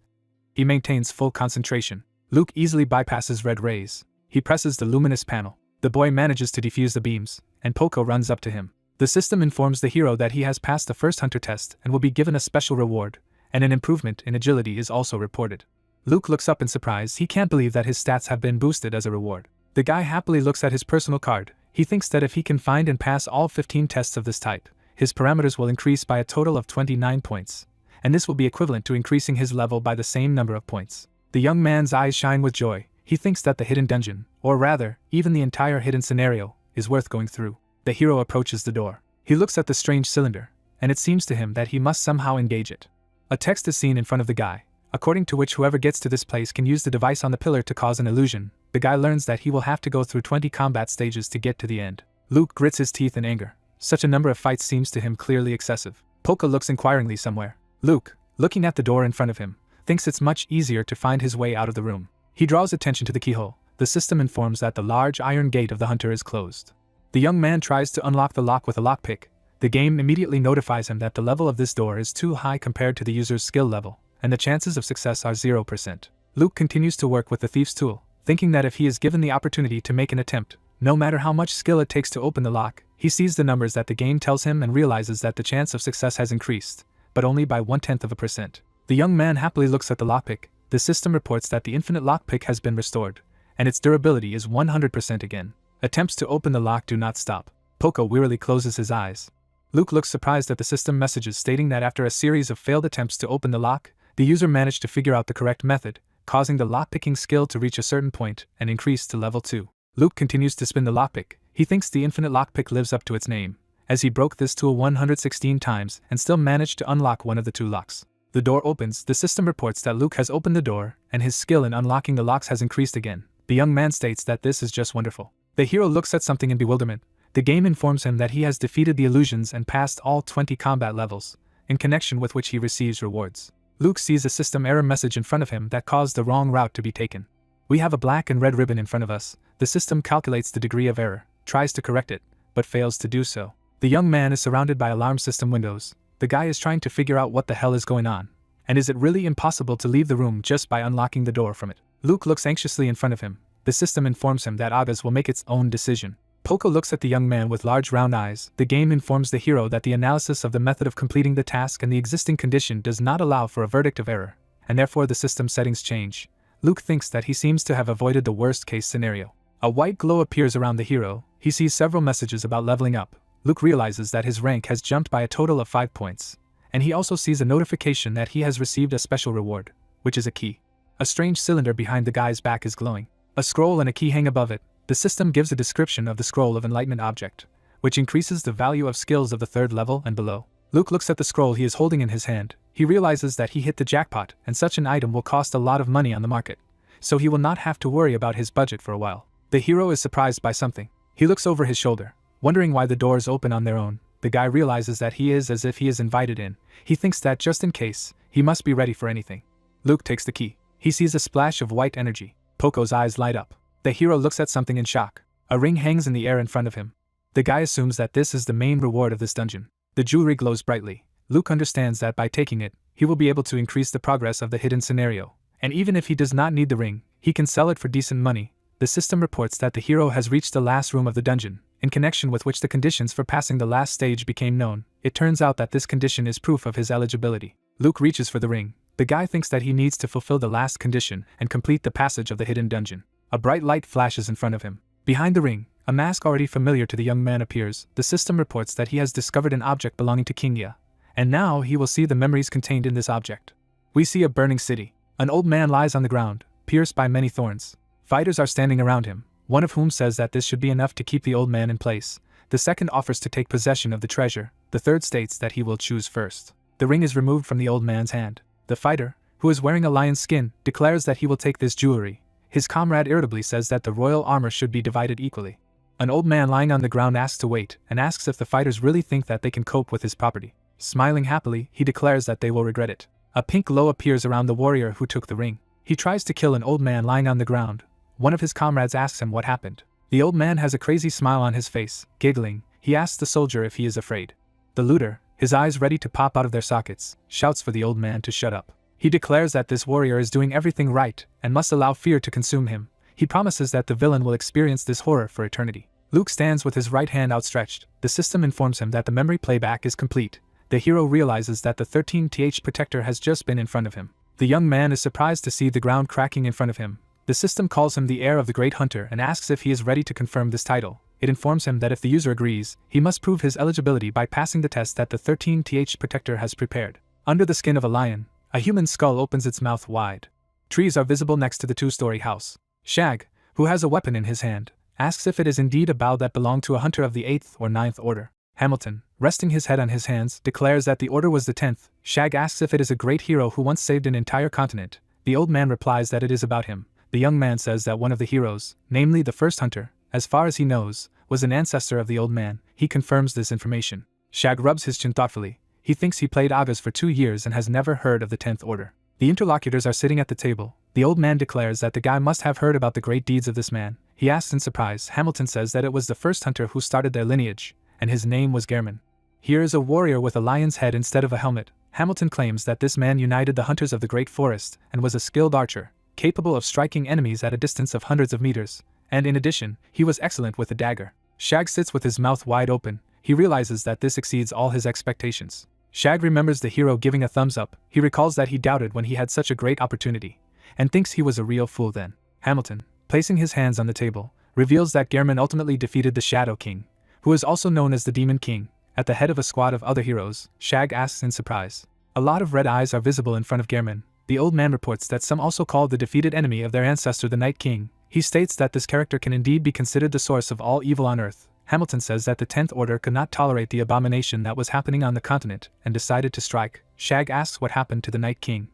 he maintains full concentration. Luke easily bypasses red rays. He presses the luminous panel. The boy manages to defuse the beams, and Poco runs up to him. The system informs the hero that he has passed the first hunter test and will be given a special reward, and an improvement in agility is also reported. Luke looks up in surprise. He can't believe that his stats have been boosted as a reward. The guy happily looks at his personal card. He thinks that if he can find and pass all 15 tests of this type, his parameters will increase by a total of 29 points, and this will be equivalent to increasing his level by the same number of points. The young man's eyes shine with joy. He thinks that the hidden dungeon, or rather, even the entire hidden scenario, is worth going through. The hero approaches the door. He looks at the strange cylinder, and it seems to him that he must somehow engage it. A text is seen in front of the guy, according to which whoever gets to this place can use the device on the pillar to cause an illusion. The guy learns that he will have to go through 20 combat stages to get to the end. Luke grits his teeth in anger. Such a number of fights seems to him clearly excessive. Poco looks inquiringly somewhere. Luke, looking at the door in front of him, thinks it's much easier to find his way out of the room. He draws attention to the keyhole. The system informs that the large iron gate of the hunter is closed. The young man tries to unlock the lock with a lockpick. The game immediately notifies him that the level of this door is too high compared to the user's skill level, and the chances of success are 0%. Luke continues to work with the thief's tool, thinking that if he is given the opportunity to make an attempt, no matter how much skill it takes to open the lock, he sees the numbers that the game tells him and realizes that the chance of success has increased, but only by 0.1%. The young man happily looks at the lockpick. The system reports that the infinite lockpick has been restored, and its durability is 100% again. Attempts to open the lock do not stop. Poco wearily closes his eyes. Luke looks surprised at the system messages stating that after a series of failed attempts to open the lock, the user managed to figure out the correct method, causing the lockpicking skill to reach a certain point and increase to level 2. Luke continues to spin the lockpick. He thinks the infinite lockpick lives up to its name, as he broke this tool 116 times and still managed to unlock one of the 2 locks. The door opens. The system reports that Luke has opened the door, and his skill in unlocking the locks has increased again. The young man states that this is just wonderful. The hero looks at something in bewilderment. The game informs him that he has defeated the illusions and passed all 20 combat levels, in connection with which he receives rewards. Luke sees a system error message in front of him that caused the wrong route to be taken. We have a black and red ribbon in front of us. The system calculates the degree of error, tries to correct it, but fails to do so. The young man is surrounded by alarm system windows. The guy is trying to figure out what the hell is going on. And is it really impossible to leave the room just by unlocking the door from it? Luke looks anxiously in front of him. The system informs him that Agas will make its own decision. Poco looks at the young man with large round eyes. The game informs the hero that the analysis of the method of completing the task and the existing condition does not allow for a verdict of error, and therefore the system settings change. Luke thinks that he seems to have avoided the worst-case scenario. A white glow appears around the hero. He sees several messages about leveling up. Luke realizes that his rank has jumped by a total of 5 points, and he also sees a notification that he has received a special reward, which is a key. A strange cylinder behind the guy's back is glowing. A scroll and a key hang above it. The system gives a description of the scroll of enlightenment object, which increases the value of skills of the 3rd level and below. Luke looks at the scroll he is holding in his hand. He realizes that he hit the jackpot, and such an item will cost a lot of money on the market, so he will not have to worry about his budget for a while. The hero is surprised by something. He looks over his shoulder, wondering why the doors open on their own. The guy realizes that he is as if he is invited in. He thinks that just in case, he must be ready for anything. Luke takes the key. He sees a splash of white energy. Poco's eyes light up. The hero looks at something in shock. A ring hangs in the air in front of him. The guy assumes that this is the main reward of this dungeon. The jewelry glows brightly. Luke understands that by taking it, he will be able to increase the progress of the hidden scenario. And even if he does not need the ring, he can sell it for decent money. The system reports that the hero has reached the last room of the dungeon, in connection with which the conditions for passing the last stage became known. It turns out that this condition is proof of his eligibility. Luke reaches for the ring. The guy thinks that he needs to fulfill the last condition and complete the passage of the hidden dungeon. A bright light flashes in front of him. Behind the ring, a mask already familiar to the young man appears. The system reports that he has discovered an object belonging to King Ya, and now he will see the memories contained in this object. We see a burning city. An old man lies on the ground, pierced by many thorns. Fighters are standing around him, one of whom says that this should be enough to keep the old man in place. The second offers to take possession of the treasure. The third states that he will choose first. The ring is removed from the old man's hand. The fighter, who is wearing a lion's skin, declares that he will take this jewelry. His comrade irritably says that the royal armor should be divided equally. An old man lying on the ground asks to wait, and asks if the fighters really think that they can cope with his property. Smiling happily, he declares that they will regret it. A pink glow appears around the warrior who took the ring. He tries to kill an old man lying on the ground. One of his comrades asks him what happened. The old man has a crazy smile on his face. Giggling, he asks the soldier if he is afraid. The looter, his eyes ready to pop out of their sockets, shouts for the old man to shut up. He declares that this warrior is doing everything right and must allow fear to consume him. He promises that the villain will experience this horror for eternity. Luke stands with his right hand outstretched. The system informs him that the memory playback is complete. The hero realizes that the 13th protector has just been in front of him. The young man is surprised to see the ground cracking in front of him. The system calls him the heir of the Great Hunter and asks if he is ready to confirm this title. It informs him that if the user agrees, he must prove his eligibility by passing the test that the 13th protector has prepared. Under the skin of a lion, a human skull opens its mouth wide. Trees are visible next to the 2-story house. Shag, who has a weapon in his hand, asks if it is indeed a bow that belonged to a hunter of the 8th or 9th order. Hamilton, resting his head on his hands, declares that the order was the 10th. Shag asks if it is a great hero who once saved an entire continent. The old man replies that it is about him. The young man says that one of the heroes, namely the first hunter, as far as he knows, was an ancestor of the old man. He confirms this information. Shag rubs his chin thoughtfully. He thinks he played Agas for 2 years and has never heard of the 10th order. The interlocutors are sitting at the table. The old man declares that the guy must have heard about the great deeds of this man. He asks in surprise. Hamilton says that it was the first hunter who started their lineage, and his name was Gehrman. Here is a warrior with a lion's head instead of a helmet. Hamilton claims that this man united the hunters of the Great Forest and was a skilled archer, capable of striking enemies at a distance of hundreds of meters, and in addition, he was excellent with a dagger. Shag sits with his mouth wide open. He realizes that this exceeds all his expectations. Shag remembers the hero giving a thumbs up. He recalls that he doubted when he had such a great opportunity, and thinks he was a real fool then. Hamilton, placing his hands on the table, reveals that Gehrman ultimately defeated the Shadow King, who is also known as the Demon King, at the head of a squad of other heroes. Shag asks in surprise. A lot of red eyes are visible in front of Gehrman. The old man reports that some also call the defeated enemy of their ancestor the Night King. He states that this character can indeed be considered the source of all evil on Earth. Hamilton says that the 10th Order could not tolerate the abomination that was happening on the continent and decided to strike. Shag asks what happened to the Night King.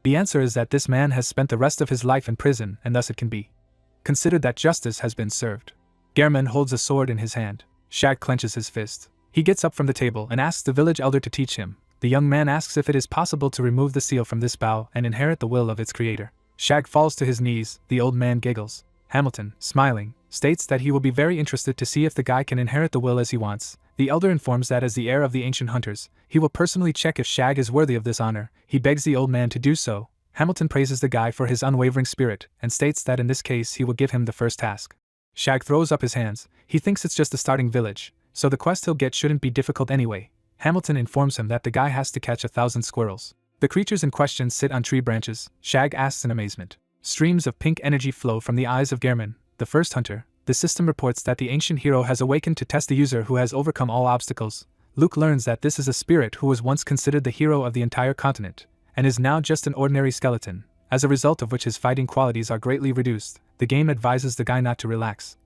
The answer is that this man has spent the rest of his life in prison and thus it can be considered that justice has been served. Gehrman holds a sword in his hand. Shag clenches his fist. He gets up from the table and asks the village elder to teach him. The young man asks if it is possible to remove the seal from this bow and inherit the will of its creator. Shag falls to his knees. The old man giggles. Hamilton, smiling, states that he will be very interested to see if the guy can inherit the will as he wants. The elder informs that as the heir of the ancient hunters, he will personally check if Shag is worthy of this honor. He begs the old man to do so. Hamilton praises the guy for his unwavering spirit and states that in this case he will give him the first task. Shag throws up his hands. He thinks it's just a starting village, so the quest he'll get shouldn't be difficult anyway. Hamilton informs him that the guy has to catch 1,000 squirrels. The creatures in question sit on tree branches. Shag asks in amazement. Streams of pink energy flow from the eyes of Gehrman, the first hunter. The system reports that the ancient hero has awakened to test the user who has overcome all obstacles. Luke learns that this is a spirit who was once considered the hero of the entire continent, and is now just an ordinary skeleton, as a result of which his fighting qualities are greatly reduced. The game advises the guy not to relax,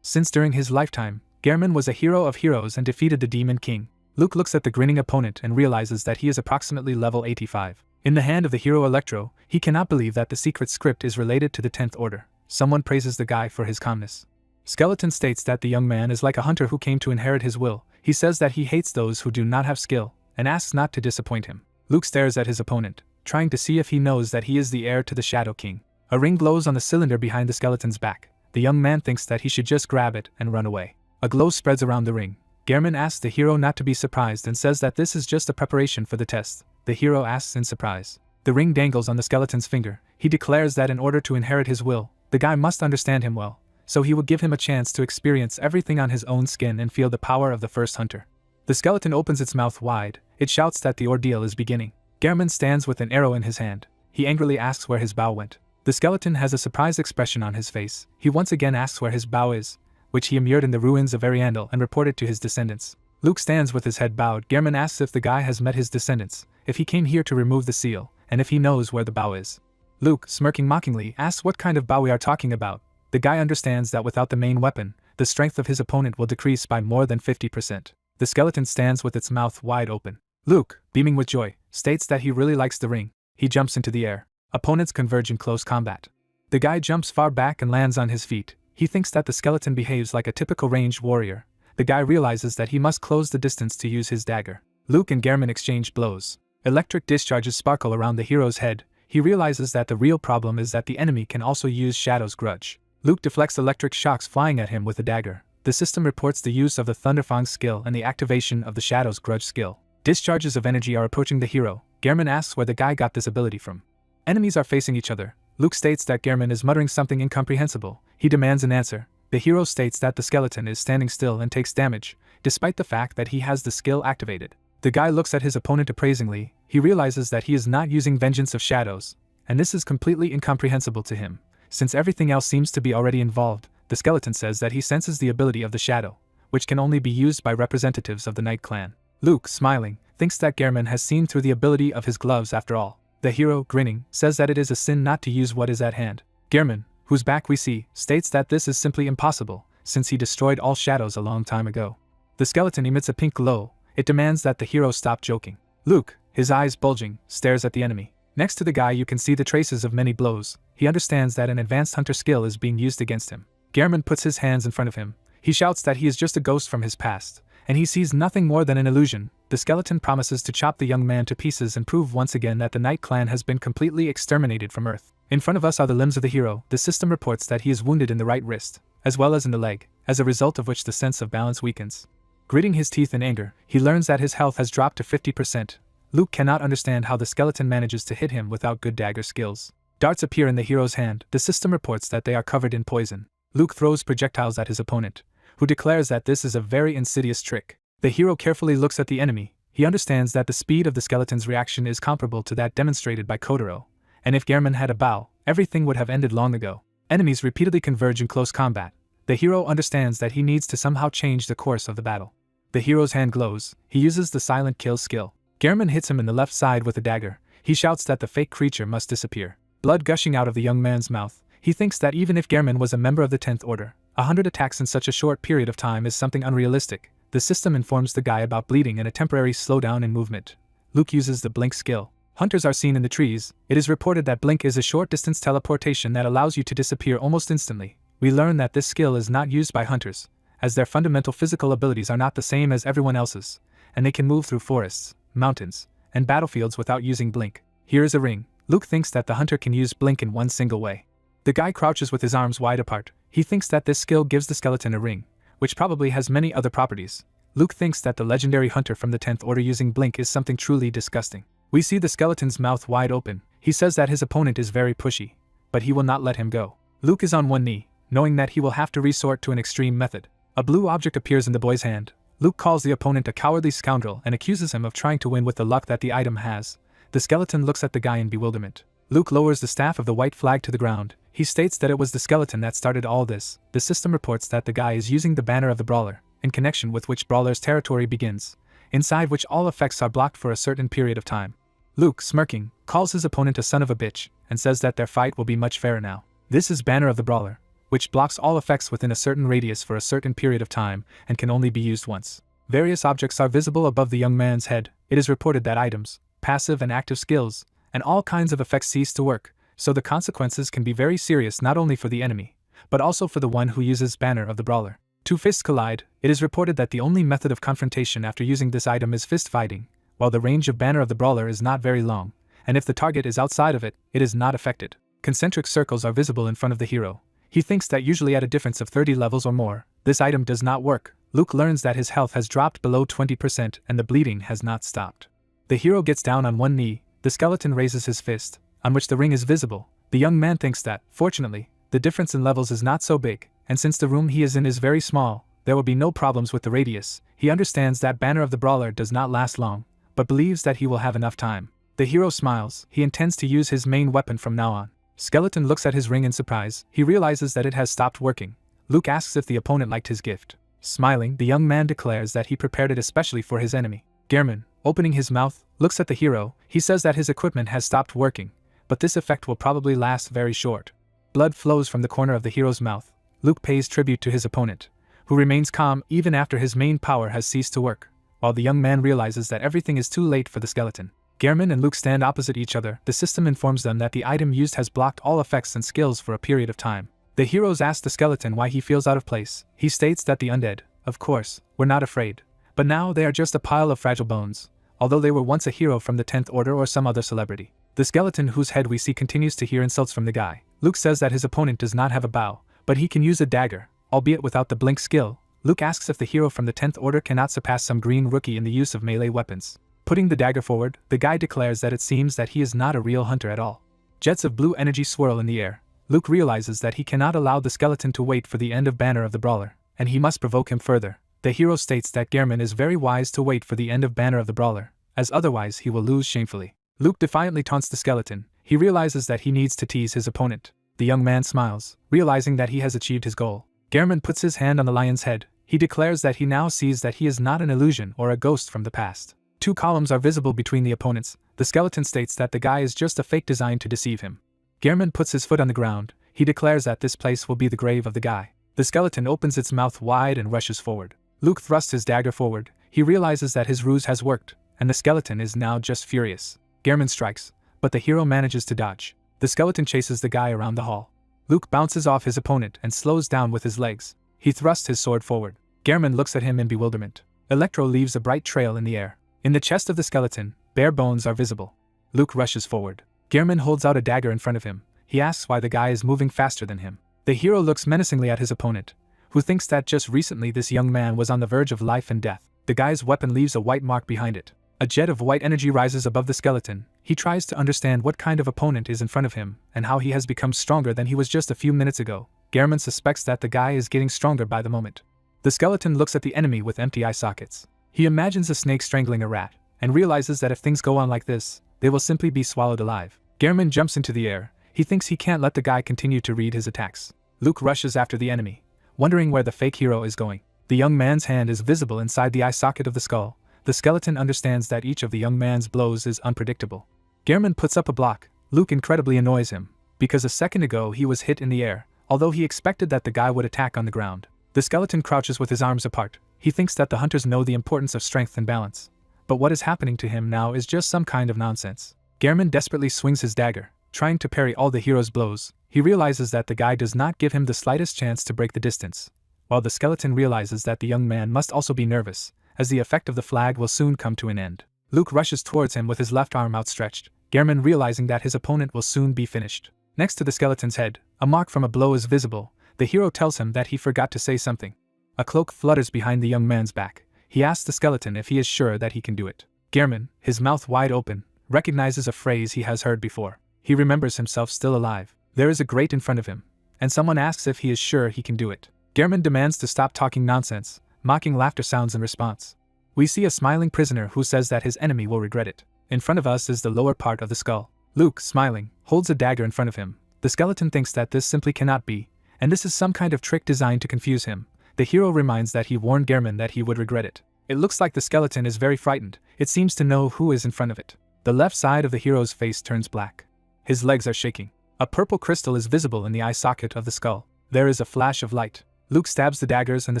since during his lifetime, Gehrman was a hero of heroes and defeated the Demon King. Luke looks at the grinning opponent and realizes that he is approximately level 85. In the hand of the hero Electro, he cannot believe that the secret script is related to the 10th Order. Someone praises the guy for his calmness. Skeleton states that the young man is like a hunter who came to inherit his will. He says that he hates those who do not have skill, and asks not to disappoint him. Luke stares at his opponent, trying to see if he knows that he is the heir to the Shadow King. A ring glows on the cylinder behind the skeleton's back. The young man thinks that he should just grab it and run away. A glow spreads around the ring. Gehrman asks the hero not to be surprised and says that this is just a preparation for the test. The hero asks in surprise. The ring dangles on the skeleton's finger. He declares that in order to inherit his will, the guy must understand him well, so he will give him a chance to experience everything on his own skin and feel the power of the first hunter. The skeleton opens its mouth wide. It shouts that the ordeal is beginning. Gehrman stands with an arrow in his hand. He angrily asks where his bow went. The skeleton has a surprised expression on his face. He once again asks where his bow is, which he immured in the ruins of Ariandel and reported to his descendants. Luke stands with his head bowed. Gehrman asks if the guy has met his descendants, if he came here to remove the seal, and if he knows where the bow is. Luke, smirking mockingly, asks what kind of bow we are talking about. The guy understands that without the main weapon, the strength of his opponent will decrease by more than 50%. The skeleton stands with its mouth wide open. Luke, beaming with joy, states that he really likes the ring. He jumps into the air. Opponents converge in close combat. The guy jumps far back and lands on his feet. He thinks that the skeleton behaves like a typical ranged warrior. The guy realizes that he must close the distance to use his dagger. Luke and Gehrman exchange blows. Electric discharges sparkle around the hero's head. He realizes that the real problem is that the enemy can also use Shadow's grudge. Luke deflects electric shocks flying at him with a dagger. The system reports the use of the Thunderfang skill and the activation of the Shadow's grudge skill. Discharges of energy are approaching the hero. Gehrman asks where the guy got this ability from. Enemies are facing each other. Luke states that Gehrman is muttering something incomprehensible. He demands an answer. The hero states that the skeleton is standing still and takes damage, despite the fact that he has the skill activated. The guy looks at his opponent appraisingly. He realizes that he is not using Vengeance of Shadows, and this is completely incomprehensible to him, since everything else seems to be already involved. The skeleton says that he senses the ability of the Shadow, which can only be used by representatives of the Night Clan. Luke, smiling, thinks that Gehrman has seen through the ability of his gloves after all. The hero, grinning, says that it is a sin not to use what is at hand. Gehrman, whose back we see, states that this is simply impossible, since he destroyed all shadows a long time ago. The skeleton emits a pink glow. It demands that the hero stop joking. Luke, his eyes bulging, stares at the enemy. Next to the guy you can see the traces of many blows. He understands that an advanced hunter skill is being used against him. Gehrman puts his hands in front of him. He shouts that he is just a ghost from his past, and he sees nothing more than an illusion. The skeleton promises to chop the young man to pieces and prove once again that the Night Clan has been completely exterminated from Earth. In front of us are the limbs of the hero. The system reports that he is wounded in the right wrist, as well as in the leg, as a result of which the sense of balance weakens. Gritting his teeth in anger, he learns that his health has dropped to 50%. Luke cannot understand how the skeleton manages to hit him without good dagger skills. Darts appear in the hero's hand. The system reports that they are covered in poison. Luke throws projectiles at his opponent, who declares that this is a very insidious trick. The hero carefully looks at the enemy. He understands that the speed of the skeleton's reaction is comparable to that demonstrated by Kotaro, and if Gehrman had a bow, everything would have ended long ago. Enemies repeatedly converge in close combat. The hero understands that he needs to somehow change the course of the battle. The hero's hand glows. He uses the silent kill skill. Gehrman hits him in the left side with a dagger. He shouts that the fake creature must disappear. Blood gushing out of the young man's mouth. He thinks that even if Gehrman was a member of the 10th Order, 100 attacks in such a short period of time is something unrealistic. The system informs the guy about bleeding and a temporary slowdown in movement. Luke uses the blink skill. Hunters are seen in the trees. It is reported that blink is a short-distance teleportation that allows you to disappear almost instantly. We learn that this skill is not used by hunters, as their fundamental physical abilities are not the same as everyone else's, and they can move through forests, mountains, and battlefields without using blink. Here is a ring. Luke thinks that the hunter can use blink in one single way. The guy crouches with his arms wide apart. He thinks that this skill gives the skeleton a ring, which probably has many other properties. Luke thinks that the legendary hunter from the 10th Order using blink is something truly disgusting. We see the skeleton's mouth wide open. He says that his opponent is very pushy, but he will not let him go. Luke is on one knee, knowing that he will have to resort to an extreme method. A blue object appears in the boy's hand. Luke calls the opponent a cowardly scoundrel and accuses him of trying to win with the luck that the item has. The skeleton looks at the guy in bewilderment. Luke lowers the staff of the white flag to the ground. He states that it was the skeleton that started all this. The system reports that the guy is using the banner of the brawler, in connection with which brawler's territory begins, inside which all effects are blocked for a certain period of time. Luke, smirking, calls his opponent a son of a bitch, and says that their fight will be much fairer now. This is banner of the brawler, which blocks all effects within a certain radius for a certain period of time, and can only be used once. Various objects are visible above the young man's head. It is reported that items, passive and active skills, and all kinds of effects cease to work, so the consequences can be very serious not only for the enemy, but also for the one who uses banner of the brawler. Two fists collide. It is reported that the only method of confrontation after using this item is fist fighting, while the range of banner of the brawler is not very long, and if the target is outside of it, it is not affected. Concentric circles are visible in front of the hero. He thinks that usually at a difference of 30 levels or more, this item does not work. Luke learns that his health has dropped below 20% and the bleeding has not stopped. The hero gets down on one knee. The skeleton raises his fist, on which the ring is visible. The young man thinks that, fortunately, the difference in levels is not so big, and since the room he is in is very small, there will be no problems with the radius. He understands that banner of the brawler does not last long, but believes that he will have enough time. The hero smiles. He intends to use his main weapon from now on. Skeleton looks at his ring in surprise. He realizes that it has stopped working. Luke asks if the opponent liked his gift. Smiling, the young man declares that he prepared it especially for his enemy. Gehrman, opening his mouth, looks at the hero. He says that his equipment has stopped working, but this effect will probably last very short. Blood flows from the corner of the hero's mouth. Luke pays tribute to his opponent, who remains calm even after his main power has ceased to work, while the young man realizes that everything is too late for the skeleton. Gehrman and Luke stand opposite each other. The system informs them that the item used has blocked all effects and skills for a period of time. The heroes ask the skeleton why he feels out of place. He states that the undead, of course, were not afraid, but now they are just a pile of fragile bones, although they were once a hero from the 10th Order or some other celebrity. The skeleton whose head we see continues to hear insults from the guy. Luke says that his opponent does not have a bow, but he can use a dagger, albeit without the blink skill. Luke asks if the hero from the 10th Order cannot surpass some green rookie in the use of melee weapons. Putting the dagger forward, the guy declares that it seems that he is not a real hunter at all. Jets of blue energy swirl in the air. Luke realizes that he cannot allow the skeleton to wait for the end of banner of the brawler, and he must provoke him further. The hero states that Gehrman is very wise to wait for the end of banner of the brawler, as otherwise he will lose shamefully. Luke defiantly taunts the skeleton. He realizes that he needs to tease his opponent. The young man smiles, realizing that he has achieved his goal. Gehrman puts his hand on the lion's head. He declares that he now sees that he is not an illusion or a ghost from the past. Two columns are visible between the opponents. The skeleton states that the guy is just a fake designed to deceive him. Gehrman puts his foot on the ground. He declares that this place will be the grave of the guy. The skeleton opens its mouth wide and rushes forward. Luke thrusts his dagger forward. He realizes that his ruse has worked, and the skeleton is now just furious. Gehrman strikes, but the hero manages to dodge. The skeleton chases the guy around the hall. Luke bounces off his opponent and slows down with his legs. He thrusts his sword forward. Gehrman looks at him in bewilderment. Electro leaves a bright trail in the air. In the chest of the skeleton, bare bones are visible. Luke rushes forward. Gehrman holds out a dagger in front of him. He asks why the guy is moving faster than him. The hero looks menacingly at his opponent, who thinks that just recently this young man was on the verge of life and death. The guy's weapon leaves a white mark behind it. A jet of white energy rises above the skeleton. He tries to understand what kind of opponent is in front of him, and how he has become stronger than he was just a few minutes ago. Gehrman suspects that the guy is getting stronger by the moment. The skeleton looks at the enemy with empty eye sockets. He imagines a snake strangling a rat, and realizes that if things go on like this, they will simply be swallowed alive. Gehrman jumps into the air. He thinks he can't let the guy continue to read his attacks. Luke rushes after the enemy, wondering where the fake hero is going. The young man's hand is visible inside the eye socket of the skull. The skeleton understands that each of the young man's blows is unpredictable. Gehrman puts up a block. Luke incredibly annoys him, because a second ago he was hit in the air, although he expected that the guy would attack on the ground. The skeleton crouches with his arms apart. He thinks that the hunters know the importance of strength and balance, but what is happening to him now is just some kind of nonsense. Gehrman desperately swings his dagger, trying to parry all the hero's blows. He realizes that the guy does not give him the slightest chance to break the distance, while the skeleton realizes that the young man must also be nervous, as the effect of the flag will soon come to an end. Luke rushes towards him with his left arm outstretched, Gehrman realizing that his opponent will soon be finished. Next to the skeleton's head, a mark from a blow is visible. The hero tells him that he forgot to say something. A cloak flutters behind the young man's back. He asks the skeleton if he is sure that he can do it. Gehrman, his mouth wide open, recognizes a phrase he has heard before. He remembers himself still alive. There is a grate in front of him, and someone asks if he is sure he can do it. Gehrman demands to stop talking nonsense. Mocking laughter sounds in response. We see a smiling prisoner who says that his enemy will regret it. In front of us is the lower part of the skull. Luke, smiling, holds a dagger in front of him. The skeleton thinks that this simply cannot be, and this is some kind of trick designed to confuse him. The hero reminds that he warned Gehrman that he would regret it. It looks like the skeleton is very frightened. It seems to know who is in front of it. The left side of the hero's face turns black. His legs are shaking. A purple crystal is visible in the eye socket of the skull. There is a flash of light. Luke stabs the daggers and the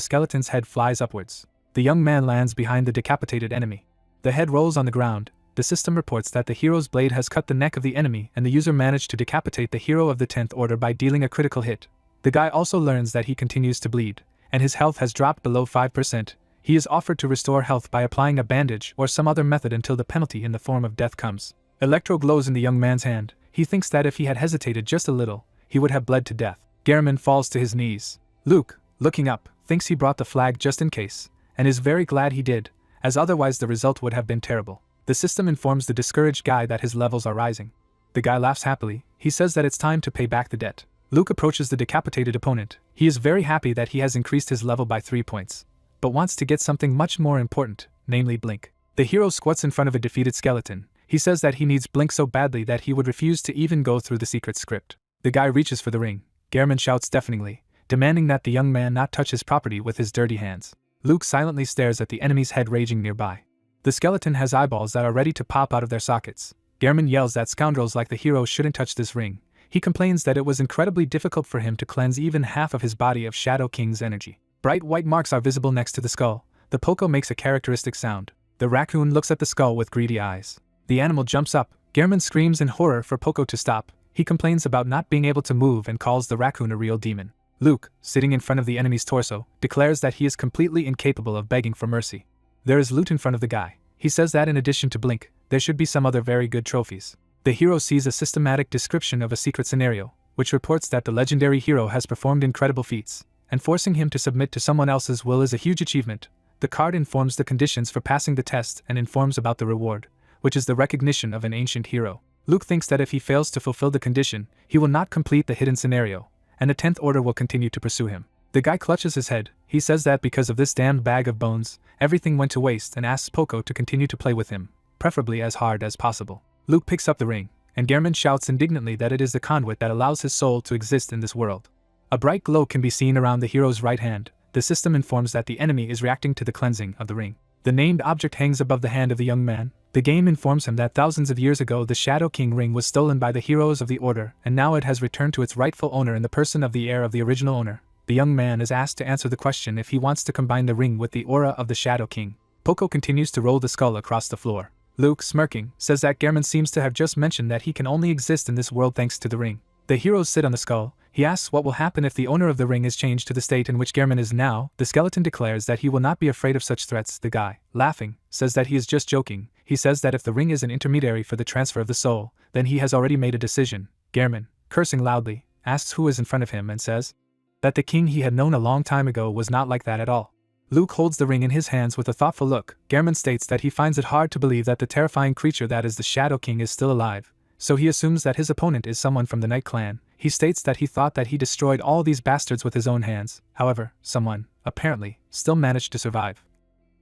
skeleton's head flies upwards. The young man lands behind the decapitated enemy. The head rolls on the ground. The system reports that the hero's blade has cut the neck of the enemy and the user managed to decapitate the hero of the 10th order by dealing a critical hit. The guy also learns that he continues to bleed, and his health has dropped below 5%. He is offered to restore health by applying a bandage or some other method until the penalty in the form of death comes. Electro glows in the young man's hand. He thinks that if he had hesitated just a little, he would have bled to death. Gehrman falls to his knees. Luke, looking up, thinks he brought the flag just in case, and is very glad he did, as otherwise the result would have been terrible. The system informs the discouraged guy that his levels are rising. The guy laughs happily. He says that it's time to pay back the debt. Luke approaches the decapitated opponent. He is very happy that he has increased his level by 3 points, but wants to get something much more important, namely Blink. The hero squats in front of a defeated skeleton. He says that he needs Blink so badly that he would refuse to even go through the secret script. The guy reaches for the ring. Gehrman shouts deafeningly, demanding that the young man not touch his property with his dirty hands. Luke silently stares at the enemy's head raging nearby. The skeleton has eyeballs that are ready to pop out of their sockets. Gehrman yells that scoundrels like the hero shouldn't touch this ring. He complains that it was incredibly difficult for him to cleanse even half of his body of Shadow King's energy. Bright white marks are visible next to the skull. The Poco makes a characteristic sound. The raccoon looks at the skull with greedy eyes. The animal jumps up. Gehrman screams in horror for Poco to stop. He complains about not being able to move and calls the raccoon a real demon. Luke, sitting in front of the enemy's torso, declares that he is completely incapable of begging for mercy. There is loot in front of the guy. He says that in addition to Blink, there should be some other very good trophies. The hero sees a systematic description of a secret scenario, which reports that the legendary hero has performed incredible feats, and forcing him to submit to someone else's will is a huge achievement. The card informs the conditions for passing the test and informs about the reward, which is the recognition of an ancient hero. Luke thinks that if he fails to fulfill the condition, he will not complete the hidden scenario, and the 10th order will continue to pursue him. The guy clutches his head. He says that because of this damned bag of bones, everything went to waste and asks Poco to continue to play with him, preferably as hard as possible. Luke picks up the ring, and Gehrman shouts indignantly that it is the conduit that allows his soul to exist in this world. A bright glow can be seen around the hero's right hand. The system informs that the enemy is reacting to the cleansing of the ring. The named object hangs above the hand of the young man. The game informs him that thousands of years ago the Shadow King ring was stolen by the heroes of the Order, and now it has returned to its rightful owner in the person of the heir of the original owner. The young man is asked to answer the question if he wants to combine the ring with the aura of the Shadow King. Poco continues to roll the skull across the floor. Luke, smirking, says that Gehrman seems to have just mentioned that he can only exist in this world thanks to the ring. The heroes sit on the skull. He asks what will happen if the owner of the ring is changed to the state in which Gehrman is now. The skeleton declares that he will not be afraid of such threats. The guy, laughing, says that he is just joking. He says that if the ring is an intermediary for the transfer of the soul, then he has already made a decision. Gehrman, cursing loudly, asks who is in front of him and says that the king he had known a long time ago was not like that at all. Luke holds the ring in his hands with a thoughtful look. Gehrman states that he finds it hard to believe that the terrifying creature that is the Shadow King is still alive, so he assumes that his opponent is someone from the Night Clan. He states that he thought that he destroyed all these bastards with his own hands. However, someone, apparently, still managed to survive.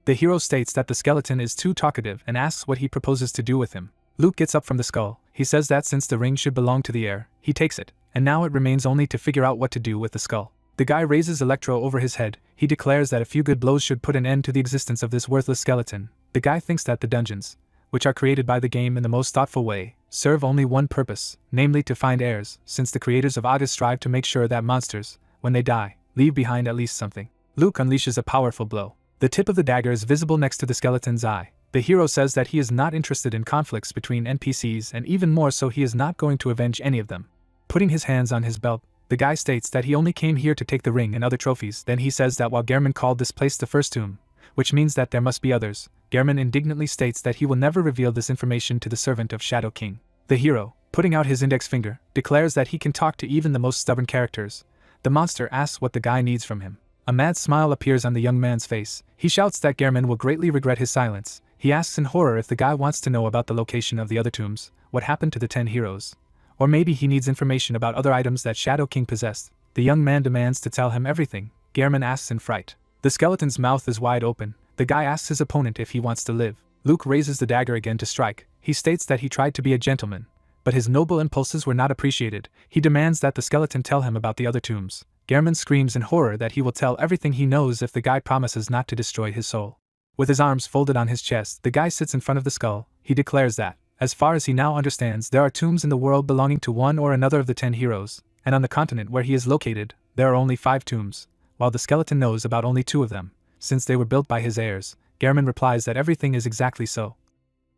The hero states that the skeleton is too talkative and asks what he proposes to do with him. Luke gets up from the skull. He says that since the ring should belong to the heir, he takes it, and now it remains only to figure out what to do with the skull. The guy raises Electro over his head. He declares that a few good blows should put an end to the existence of this worthless skeleton. The guy thinks that the dungeons, which are created by the game in the most thoughtful way, serve only one purpose, namely to find heirs, since the creators of August strive to make sure that monsters, when they die, leave behind at least something. Luke unleashes a powerful blow. The tip of the dagger is visible next to the skeleton's eye. The hero says that he is not interested in conflicts between NPCs, and even more so he is not going to avenge any of them. Putting his hands on his belt, the guy states that he only came here to take the ring and other trophies. Then he says that while Gehrman called this place the first tomb, which means that there must be others, Gehrman indignantly states that he will never reveal this information to the servant of Shadow King. The hero, putting out his index finger, declares that he can talk to even the most stubborn characters. The monster asks what the guy needs from him. A mad smile appears on the young man's face. He shouts that Gehrman will greatly regret his silence. He asks in horror if the guy wants to know about the location of the other tombs, what happened to the 10 heroes. Or maybe he needs information about other items that Shadow King possessed. The young man demands to tell him everything. Gehrman asks in fright. The skeleton's mouth is wide open. The guy asks his opponent if he wants to live. Luke raises the dagger again to strike. He states that he tried to be a gentleman, but his noble impulses were not appreciated. He demands that the skeleton tell him about the other tombs. Gehrman screams in horror that he will tell everything he knows if the guy promises not to destroy his soul. With his arms folded on his chest, the guy sits in front of the skull. He declares that, as far as he now understands, there are tombs in the world belonging to one or another of the 10 heroes, and on the continent where he is located, there are only 5 tombs, while the skeleton knows about only 2 of them, since they were built by his heirs. Gehrman replies that everything is exactly so.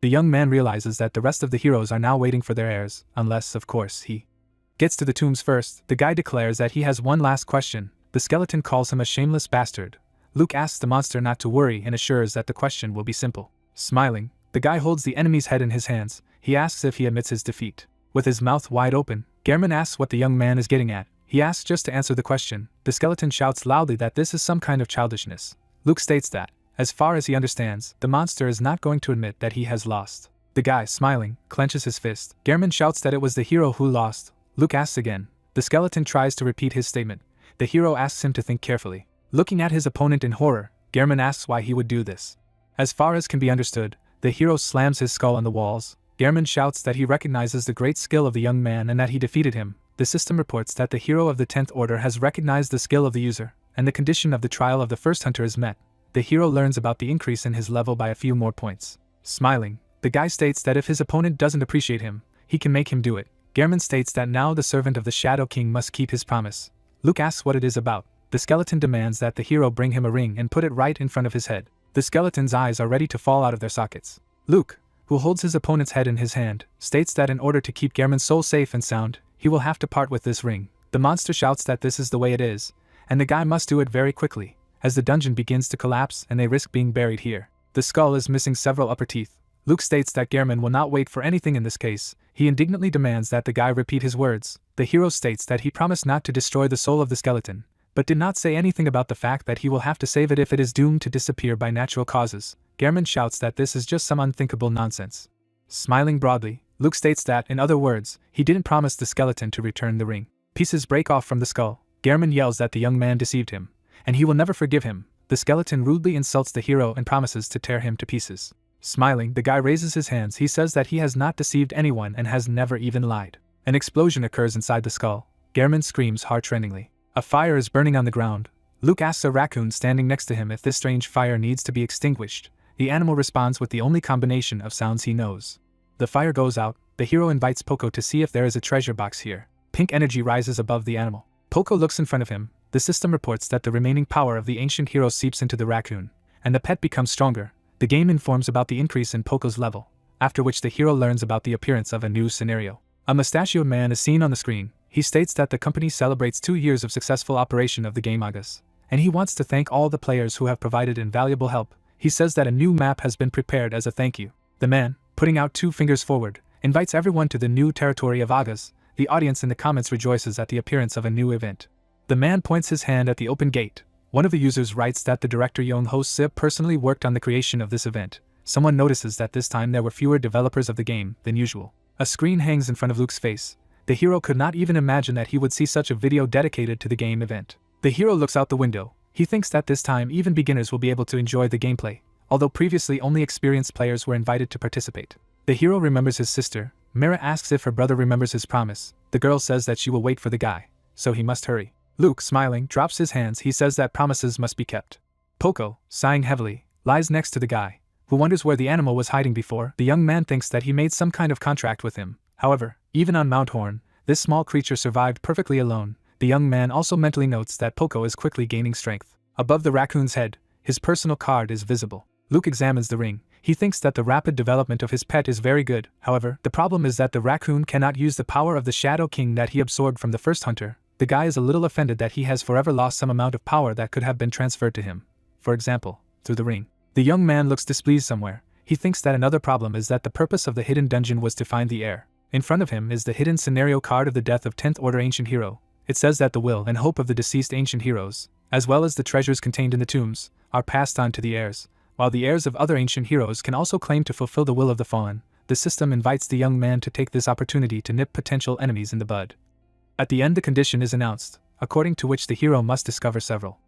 The young man realizes that the rest of the heroes are now waiting for their heirs, unless, of course, he gets to the tombs first. The guy declares that he has one last question. The skeleton calls him a shameless bastard. Luke asks the monster not to worry and assures that the question will be simple. Smiling, the guy holds the enemy's head in his hands. He asks if he admits his defeat. With his mouth wide open, Gehrman asks what the young man is getting at. He asks just to answer the question. The skeleton shouts loudly that this is some kind of childishness. Luke states that, as far as he understands, the monster is not going to admit that he has lost. The guy, smiling, clenches his fist. Gehrman shouts that it was the hero who lost. Luke asks again. The skeleton tries to repeat his statement. The hero asks him to think carefully. Looking at his opponent in horror, Gehrman asks why he would do this. As far as can be understood, the hero slams his skull on the walls. Gehrman shouts that he recognizes the great skill of the young man and that he defeated him. The system reports that the hero of the 10th Order has recognized the skill of the user, and the condition of the trial of the first hunter is met. The hero learns about the increase in his level by a few more points. Smiling, the guy states that if his opponent doesn't appreciate him, he can make him do it. Gehrman states that now the servant of the Shadow King must keep his promise. Luke asks what it is about. The skeleton demands that the hero bring him a ring and put it right in front of his head. The skeleton's eyes are ready to fall out of their sockets. Luke, who holds his opponent's head in his hand, states that in order to keep Gehrman's soul safe and sound, he will have to part with this ring. The monster shouts that this is the way it is, and the guy must do it very quickly, as the dungeon begins to collapse and they risk being buried here. The skull is missing several upper teeth. Luke states that Gehrman will not wait for anything in this case. He indignantly demands that the guy repeat his words. The hero states that he promised not to destroy the soul of the skeleton, but did not say anything about the fact that he will have to save it if it is doomed to disappear by natural causes. Gehrman shouts that this is just some unthinkable nonsense. Smiling broadly, Luke states that, in other words, he didn't promise the skeleton to return the ring. Pieces break off from the skull. Gehrman yells that the young man deceived him, and he will never forgive him. The skeleton rudely insults the hero and promises to tear him to pieces. Smiling, the guy raises his hands. He says that he has not deceived anyone and has never even lied. An explosion occurs inside the skull. Gehrman screams heart-rendingly. A fire is burning on the ground. Luke asks a raccoon standing next to him if this strange fire needs to be extinguished. The animal responds with the only combination of sounds he knows. The fire goes out. The hero invites Poco to see if there is a treasure box here. Pink energy rises above the animal. Poco looks in front of him. The system reports that the remaining power of the ancient hero seeps into the raccoon, and the pet becomes stronger. The game informs about the increase in Poco's level, after which the hero learns about the appearance of a new scenario. A mustachioed man is seen on the screen. He states that the company celebrates 2 years of successful operation of the game August, and he wants to thank all the players who have provided invaluable help. He says that a new map has been prepared as a thank you. The man, putting out 2 fingers forward, invites everyone to the new territory of August. The audience in the comments rejoices at the appearance of a new event. The man points his hand at the open gate. One of the users writes that the director Yong-ho Sip personally worked on the creation of this event. Someone notices that this time there were fewer developers of the game than usual. A screen hangs in front of Luke's face. The hero could not even imagine that he would see such a video dedicated to the game event. The hero looks out the window. He thinks that this time even beginners will be able to enjoy the gameplay, although previously only experienced players were invited to participate. The hero remembers his sister. Mira asks if her brother remembers his promise. The girl says that she will wait for the guy, so he must hurry. Luke, smiling, drops his hands. He says that promises must be kept. Poco, sighing heavily, lies next to the guy, who wonders where the animal was hiding before. The young man thinks that he made some kind of contract with him. However, even on Mount Horn, this small creature survived perfectly alone. The young man also mentally notes that Poco is quickly gaining strength. Above the raccoon's head, his personal card is visible. Luke examines the ring. He thinks that the rapid development of his pet is very good. However, the problem is that the raccoon cannot use the power of the Shadow King that he absorbed from the first hunter. The guy is a little offended that he has forever lost some amount of power that could have been transferred to him. For example, through the ring. The young man looks displeased somewhere. He thinks that another problem is that the purpose of the hidden dungeon was to find the heir. In front of him is the hidden scenario card of the death of 10th Order Ancient Hero. It says that the will and hope of the deceased ancient heroes, as well as the treasures contained in the tombs, are passed on to the heirs, while the heirs of other ancient heroes can also claim to fulfill the will of the fallen. The system invites the young man to take this opportunity to nip potential enemies in the bud. At the end, the condition is announced, according to which the hero must discover several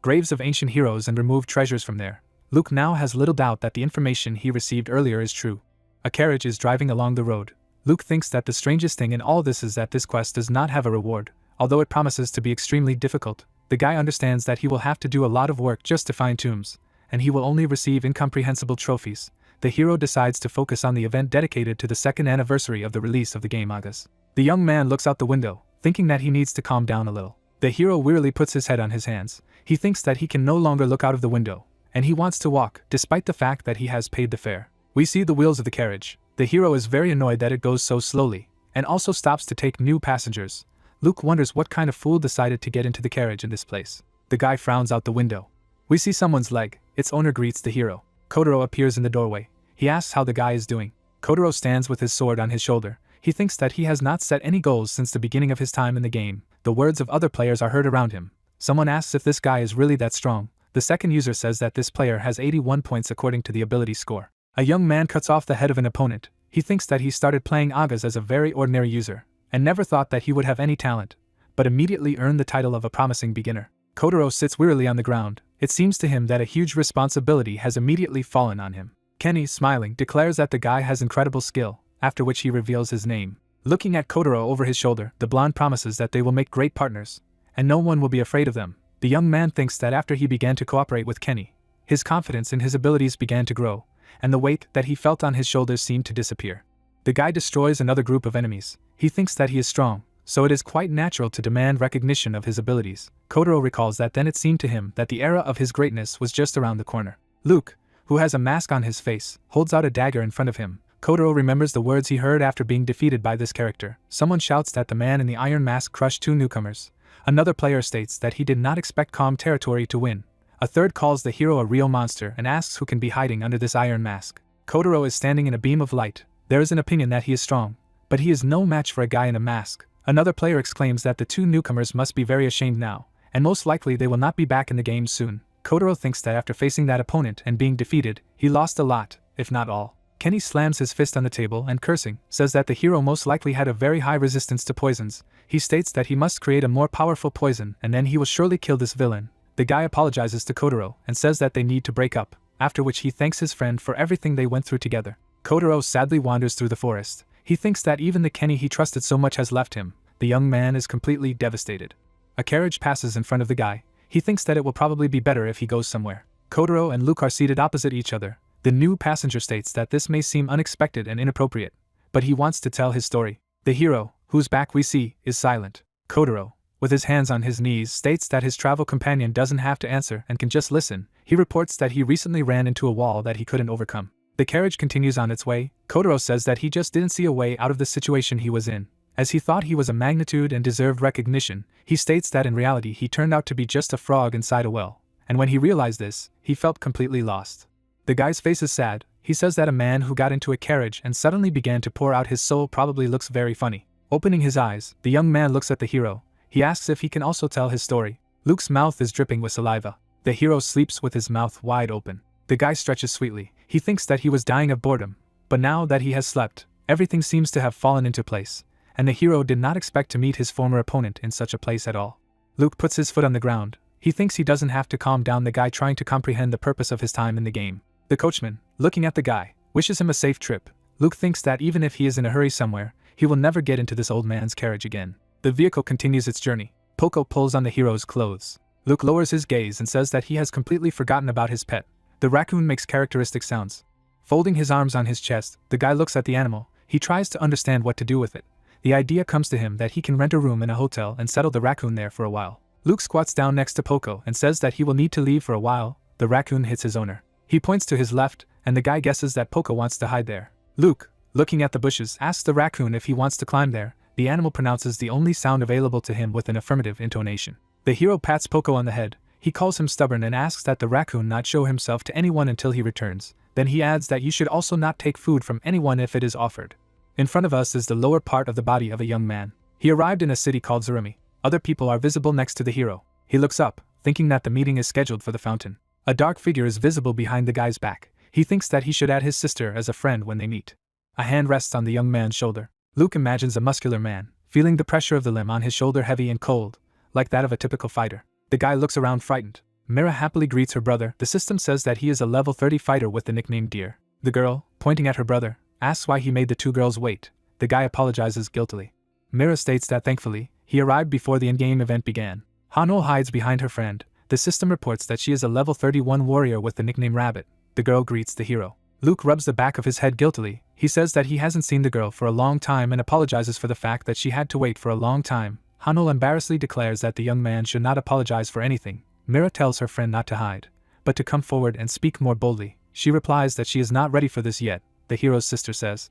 graves of ancient heroes and remove treasures from there. Luke now has little doubt that the information he received earlier is true. A carriage is driving along the road. Luke thinks that the strangest thing in all this is that this quest does not have a reward, although it promises to be extremely difficult. The guy understands that he will have to do a lot of work just to find tombs, and he will only receive incomprehensible trophies. The hero decides to focus on the event dedicated to the second anniversary of the release of the game August. The young man looks out the window, thinking that he needs to calm down a little. The hero wearily puts his head on his hands. He thinks that he can no longer look out of the window, and he wants to walk, despite the fact that he has paid the fare. We see the wheels of the carriage. The hero is very annoyed that it goes so slowly, and also stops to take new passengers. Luke wonders what kind of fool decided to get into the carriage in this place. The guy frowns out the window. We see someone's leg. Its owner greets the hero. Kotaro appears in the doorway. He asks how the guy is doing. Kotaro stands with his sword on his shoulder. He thinks that he has not set any goals since the beginning of his time in the game. The words of other players are heard around him. Someone asks if this guy is really that strong. The second user says that this player has 81 points according to the ability score. A young man cuts off the head of an opponent. He thinks that he started playing Agas as a very ordinary user, and never thought that he would have any talent, but immediately earned the title of a promising beginner. Kotaro sits wearily on the ground. It seems to him that a huge responsibility has immediately fallen on him. Kenny, smiling, declares that the guy has incredible skill, after which he reveals his name. Looking at Kotaro over his shoulder, the blonde promises that they will make great partners, and no one will be afraid of them. The young man thinks that after he began to cooperate with Kenny, his confidence in his abilities began to grow, and the weight that he felt on his shoulders seemed to disappear. The guy destroys another group of enemies. He thinks that he is strong, so it is quite natural to demand recognition of his abilities. Kotaro recalls that then it seemed to him that the era of his greatness was just around the corner. Luke, who has a mask on his face, holds out a dagger in front of him. Kotaro remembers the words he heard after being defeated by this character. Someone shouts that the man in the iron mask crushed two newcomers. Another player states that he did not expect Calm Territory to win. A third calls the hero a real monster and asks who can be hiding under this iron mask. Kotaro is standing in a beam of light. There is an opinion that he is strong, but he is no match for a guy in a mask. Another player exclaims that the two newcomers must be very ashamed now, and most likely they will not be back in the game soon. Kotaro thinks that after facing that opponent and being defeated, he lost a lot, if not all. Kenny slams his fist on the table and, cursing, says that the hero most likely had a very high resistance to poisons. He states that he must create a more powerful poison and then he will surely kill this villain. The guy apologizes to Kotaro and says that they need to break up, after which he thanks his friend for everything they went through together. Kotaro sadly wanders through the forest. He thinks that even the Kenny he trusted so much has left him. The young man is completely devastated. A carriage passes in front of the guy. He thinks that it will probably be better if he goes somewhere. Kotaro and Luke are seated opposite each other. The new passenger states that this may seem unexpected and inappropriate, but he wants to tell his story. The hero, whose back we see, is silent. Kotaro, with his hands on his knees, states that his travel companion doesn't have to answer and can just listen. He reports that he recently ran into a wall that he couldn't overcome. The carriage continues on its way. Kotaro says that he just didn't see a way out of the situation he was in. As he thought he was a magnitude and deserved recognition, he states that in reality he turned out to be just a frog inside a well, and when he realized this, he felt completely lost. The guy's face is sad. He says that a man who got into a carriage and suddenly began to pour out his soul probably looks very funny. Opening his eyes, the young man looks at the hero. He asks if he can also tell his story. Luke's mouth is dripping with saliva. The hero sleeps with his mouth wide open. The guy stretches sweetly. He thinks that he was dying of boredom, but now that he has slept, everything seems to have fallen into place, and the hero did not expect to meet his former opponent in such a place at all. Luke puts his foot on the ground. He thinks he doesn't have to calm down the guy trying to comprehend the purpose of his time in the game. The coachman, looking at the guy, wishes him a safe trip. Luke thinks that even if he is in a hurry somewhere, he will never get into this old man's carriage again. The vehicle continues its journey. Poco pulls on the hero's clothes. Luke lowers his gaze and says that he has completely forgotten about his pet. The raccoon makes characteristic sounds. Folding his arms on his chest, the guy looks at the animal. He tries to understand what to do with it. The idea comes to him that he can rent a room in a hotel and settle the raccoon there for a while. Luke squats down next to Poco and says that he will need to leave for a while. The raccoon hits his owner. He points to his left, and the guy guesses that Poco wants to hide there. Luke, looking at the bushes, asks the raccoon if he wants to climb there. The animal pronounces the only sound available to him with an affirmative intonation. The hero pats Poco on the head. He calls him stubborn and asks that the raccoon not show himself to anyone until he returns. Then he adds that you should also not take food from anyone if it is offered. In front of us is the lower part of the body of a young man. He arrived in a city called Zurumi. Other people are visible next to the hero. He looks up, thinking that the meeting is scheduled for the fountain. A dark figure is visible behind the guy's back. He thinks that he should add his sister as a friend when they meet. A hand rests on the young man's shoulder. Luke imagines a muscular man, feeling the pressure of the limb on his shoulder heavy and cold, like that of a typical fighter. The guy looks around frightened. Mira happily greets her brother. The system says that he is a level 30 fighter with the nickname Deer. The girl, pointing at her brother, asks why he made the two girls wait. The guy apologizes guiltily. Mira states that thankfully, he arrived before the in-game event began. Hanol hides behind her friend. The system reports that she is a level 31 warrior with the nickname Rabbit. The girl greets the hero. Luke rubs the back of his head guiltily. He says that he hasn't seen the girl for a long time and apologizes for the fact that she had to wait for a long time. Hanol embarrassedly declares that the young man should not apologize for anything. Mira tells her friend not to hide, but to come forward and speak more boldly. She replies that she is not ready for this yet. The hero's sister says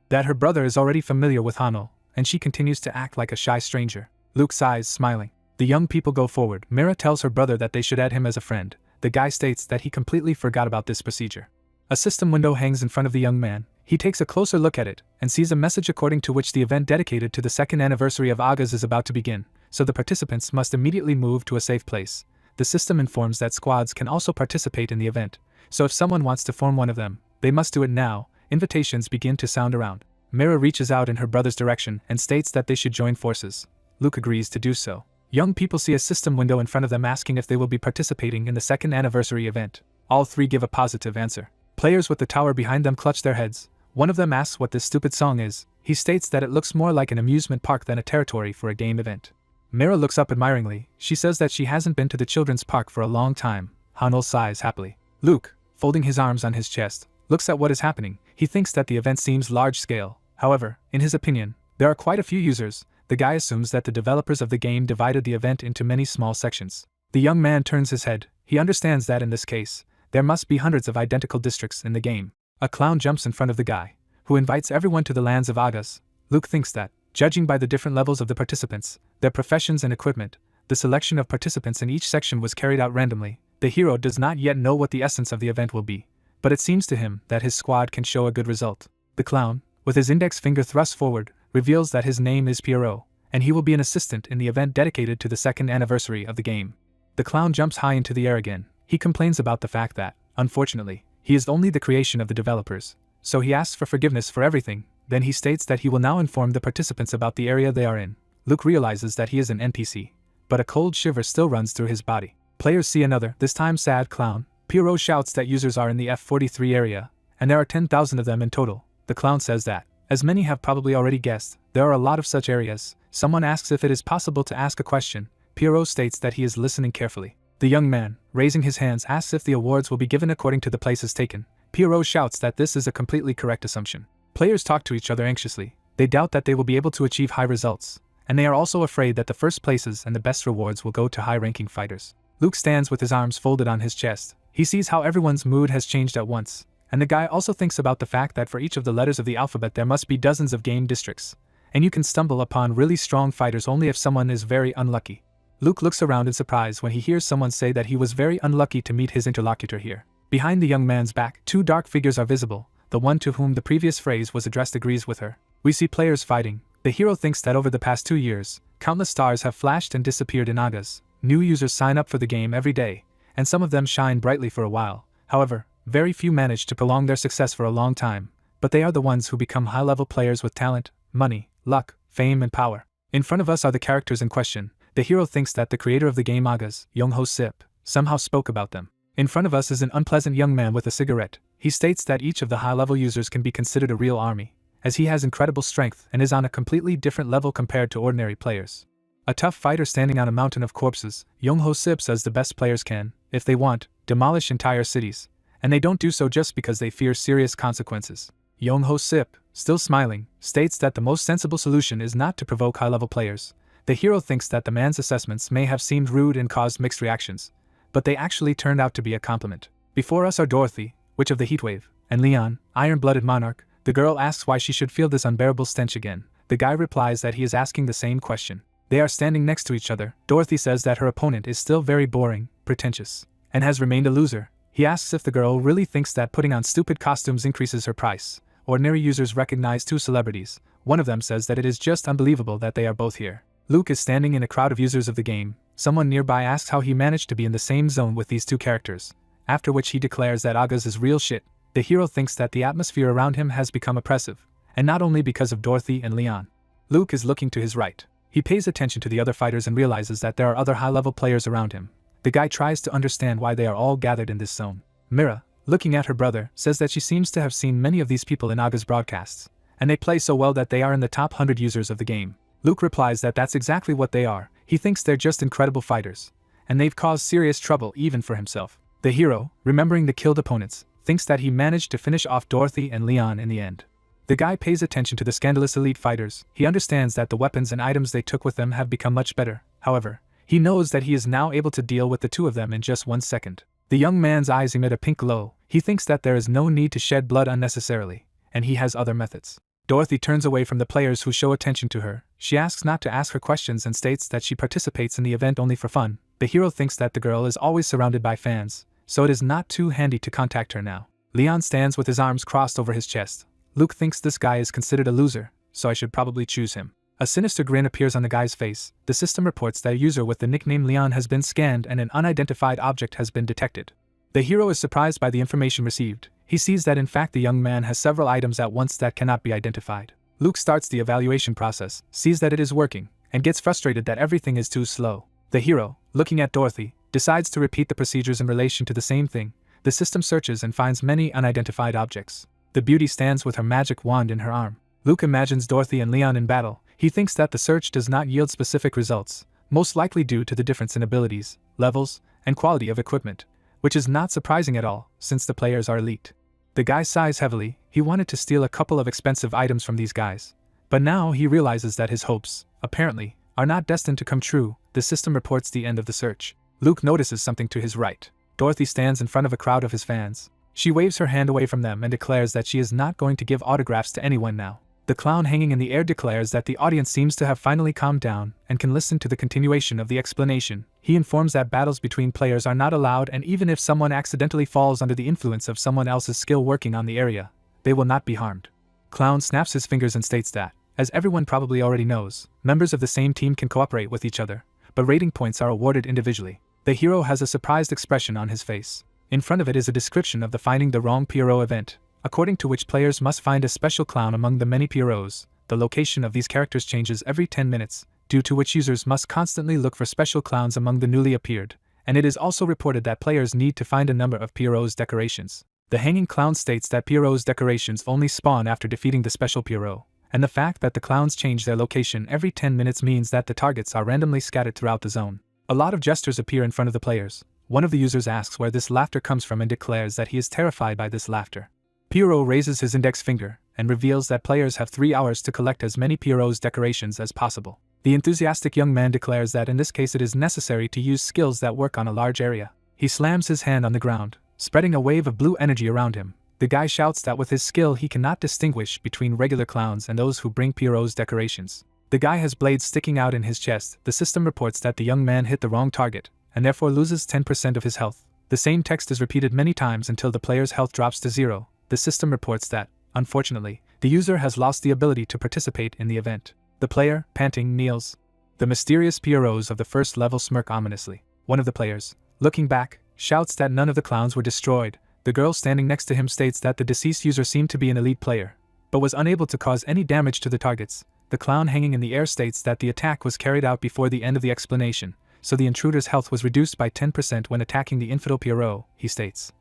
that her brother is already familiar with Hanol, and she continues to act like a shy stranger. Luke sighs, smiling. The young people go forward. Mira tells her brother that they should add him as a friend. The guy states that he completely forgot about this procedure. A system window hangs in front of the young man. He takes a closer look at it, and sees a message according to which the event dedicated to the second anniversary of August is about to begin, so the participants must immediately move to a safe place. The system informs that squads can also participate in the event, so if someone wants to form one of them, they must do it now. Invitations begin to sound around. Mira reaches out in her brother's direction and states that they should join forces. Luke agrees to do so. Young people see a system window in front of them asking if they will be participating in the second anniversary event. All three give a positive answer. Players with the tower behind them clutch their heads. One of them asks what this stupid song is. He states that it looks more like an amusement park than a territory for a game event. Mira looks up admiringly. She says that she hasn't been to the children's park for a long time. Hanol sighs happily. Luke, folding his arms on his chest, looks at what is happening. He thinks that the event seems large-scale. However, in his opinion, there are quite a few users. The guy assumes that the developers of the game divided the event into many small sections. The young man turns his head. He understands that in this case, there must be hundreds of identical districts in the game. A clown jumps in front of the guy, who invites everyone to the lands of Agas. Luke thinks that, judging by the different levels of the participants, their professions and equipment, the selection of participants in each section was carried out randomly. The hero does not yet know what the essence of the event will be, but it seems to him that his squad can show a good result. The clown, with his index finger thrust forward, reveals that his name is Pierrot, and he will be an assistant in the event dedicated to the second anniversary of the game. The clown jumps high into the air again. He complains about the fact that, unfortunately, he is only the creation of the developers, so he asks for forgiveness for everything. Then he states that he will now inform the participants about the area they are in. Luke realizes that he is an NPC, but a cold shiver still runs through his body. Players see another, this time sad clown. Pierrot shouts that users are in the F43 area, and there are 10,000 of them in total. The clown says that, as many have probably already guessed, there are a lot of such areas. Someone asks if it is possible to ask a question. Pierrot states that he is listening carefully. The young man, raising his hands, asks if the awards will be given according to the places taken. Pierrot shouts that this is a completely correct assumption. Players talk to each other anxiously. They doubt that they will be able to achieve high results, and they are also afraid that the first places and the best rewards will go to high-ranking fighters. Luke stands with his arms folded on his chest. He sees how everyone's mood has changed at once, and the guy also thinks about the fact that for each of the letters of the alphabet there must be dozens of game districts, and you can stumble upon really strong fighters only if someone is very unlucky. Luke looks around in surprise when he hears someone say that he was very unlucky to meet his interlocutor here. Behind the young man's back, two dark figures are visible. The one to whom the previous phrase was addressed agrees with her. We see players fighting. The hero thinks that over the past 2 years, countless stars have flashed and disappeared in Agas. New users sign up for the game every day, and some of them shine brightly for a while. However, very few manage to prolong their success for a long time, but they are the ones who become high-level players with talent, money, luck, fame and power. In front of us are the characters in question. The hero thinks that the creator of the game Agas, Young-ho Sip, somehow spoke about them. In front of us is an unpleasant young man with a cigarette. He states that each of the high-level users can be considered a real army, as he has incredible strength and is on a completely different level compared to ordinary players. A tough fighter standing on a mountain of corpses, Young-ho Sip says the best players can, if they want, demolish entire cities, and they don't do so just because they fear serious consequences. Young-ho Sip, still smiling, states that the most sensible solution is not to provoke high-level players. The hero thinks that the man's assessments may have seemed rude and caused mixed reactions, but they actually turned out to be a compliment. Before us are Dorothy, Witch of the Heatwave, and Leon, Iron-Blooded Monarch. The girl asks why she should feel this unbearable stench again. The guy replies that he is asking the same question. They are standing next to each other. Dorothy says that her opponent is still very boring, pretentious, and has remained a loser. He asks if the girl really thinks that putting on stupid costumes increases her price, ordinary users recognize two celebrities. One of them says that it is just unbelievable that they are both here. Luke is standing in a crowd of users of the game. Someone nearby asks how he managed to be in the same zone with these two characters, after which he declares that August is real shit. The hero thinks that the atmosphere around him has become oppressive, and not only because of Dorothy and Leon. Luke is looking to his right. He pays attention to the other fighters and realizes that there are other high-level players around him. The guy tries to understand why they are all gathered in this zone. Mira, looking at her brother, says that she seems to have seen many of these people in Aga's broadcasts, and they play so well that they are in the top 100 users of the game. Luke replies that that's exactly what they are. He thinks they're just incredible fighters, and they've caused serious trouble even for himself. The hero, remembering the killed opponents, thinks that he managed to finish off Dorothy and Leon in the end. The guy pays attention to the scandalous elite fighters. He understands that the weapons and items they took with them have become much better. However, he knows that he is now able to deal with the two of them in just 1 second. The young man's eyes emit a pink glow. He thinks that there is no need to shed blood unnecessarily, and he has other methods. Dorothy turns away from the players who show attention to her. She asks not to ask her questions and states that she participates in the event only for fun. The hero thinks that the girl is always surrounded by fans, so it is not too handy to contact her now. Leon stands with his arms crossed over his chest. Luke thinks this guy is considered a loser, so I should probably choose him. A sinister grin appears on the guy's face. The system reports that a user with the nickname Leon has been scanned and an unidentified object has been detected. The hero is surprised by the information received. He sees that in fact the young man has several items at once that cannot be identified. Luke starts the evaluation process, sees that it is working, and gets frustrated that everything is too slow. The hero, looking at Dorothy, decides to repeat the procedures in relation to the same thing. The system searches and finds many unidentified objects. The beauty stands with her magic wand in her arm. Luke imagines Dorothy and Leon in battle. He thinks that the search does not yield specific results, most likely due to the difference in abilities, levels, and quality of equipment, which is not surprising at all, since the players are elite. The guy sighs heavily. He wanted to steal a couple of expensive items from these guys, but now he realizes that his hopes, apparently, are not destined to come true. The system reports the end of the search. Luke notices something to his right. Dorothy stands in front of a crowd of his fans. She waves her hand away from them and declares that she is not going to give autographs to anyone now. The clown hanging in the air declares that the audience seems to have finally calmed down and can listen to the continuation of the explanation. He informs that battles between players are not allowed, and even if someone accidentally falls under the influence of someone else's skill working on the area, they will not be harmed. Clown snaps his fingers and states that, as everyone probably already knows, members of the same team can cooperate with each other, but rating points are awarded individually. The hero has a surprised expression on his face. In front of it is a description of the Finding the Wrong Pierrot event, according to which players must find a special clown among the many pierrots. The location of these characters changes every 10 minutes, due to which users must constantly look for special clowns among the newly appeared, and it is also reported that players need to find a number of Pierrot's decorations. The hanging clown states that Pierrot's decorations only spawn after defeating the special Pierrot, and the fact that the clowns change their location every 10 minutes means that the targets are randomly scattered throughout the zone. A lot of gestures appear in front of the players. One of the users asks where this laughter comes from and declares that he is terrified by this laughter. Pierrot raises his index finger and reveals that players have 3 hours to collect as many Pierrot's decorations as possible. The enthusiastic young man declares that in this case it is necessary to use skills that work on a large area. He slams his hand on the ground, spreading a wave of blue energy around him. The guy shouts that with his skill he cannot distinguish between regular clowns and those who bring Pierrot's decorations. The guy has blades sticking out in his chest. The system reports that the young man hit the wrong target, and therefore loses 10% of his health. The same text is repeated many times until the player's health drops to 0. The system reports that, unfortunately, the user has lost the ability to participate in the event. The player, panting, kneels. The mysterious Pierrots of the first level smirk ominously. One of the players, looking back, shouts that none of the clowns were destroyed. The girl standing next to him states that the deceased user seemed to be an elite player, but was unable to cause any damage to the targets. The clown hanging in the air states that the attack was carried out before the end of the explanation, so the intruder's health was reduced by 10% when attacking the infidel Pierrot. He states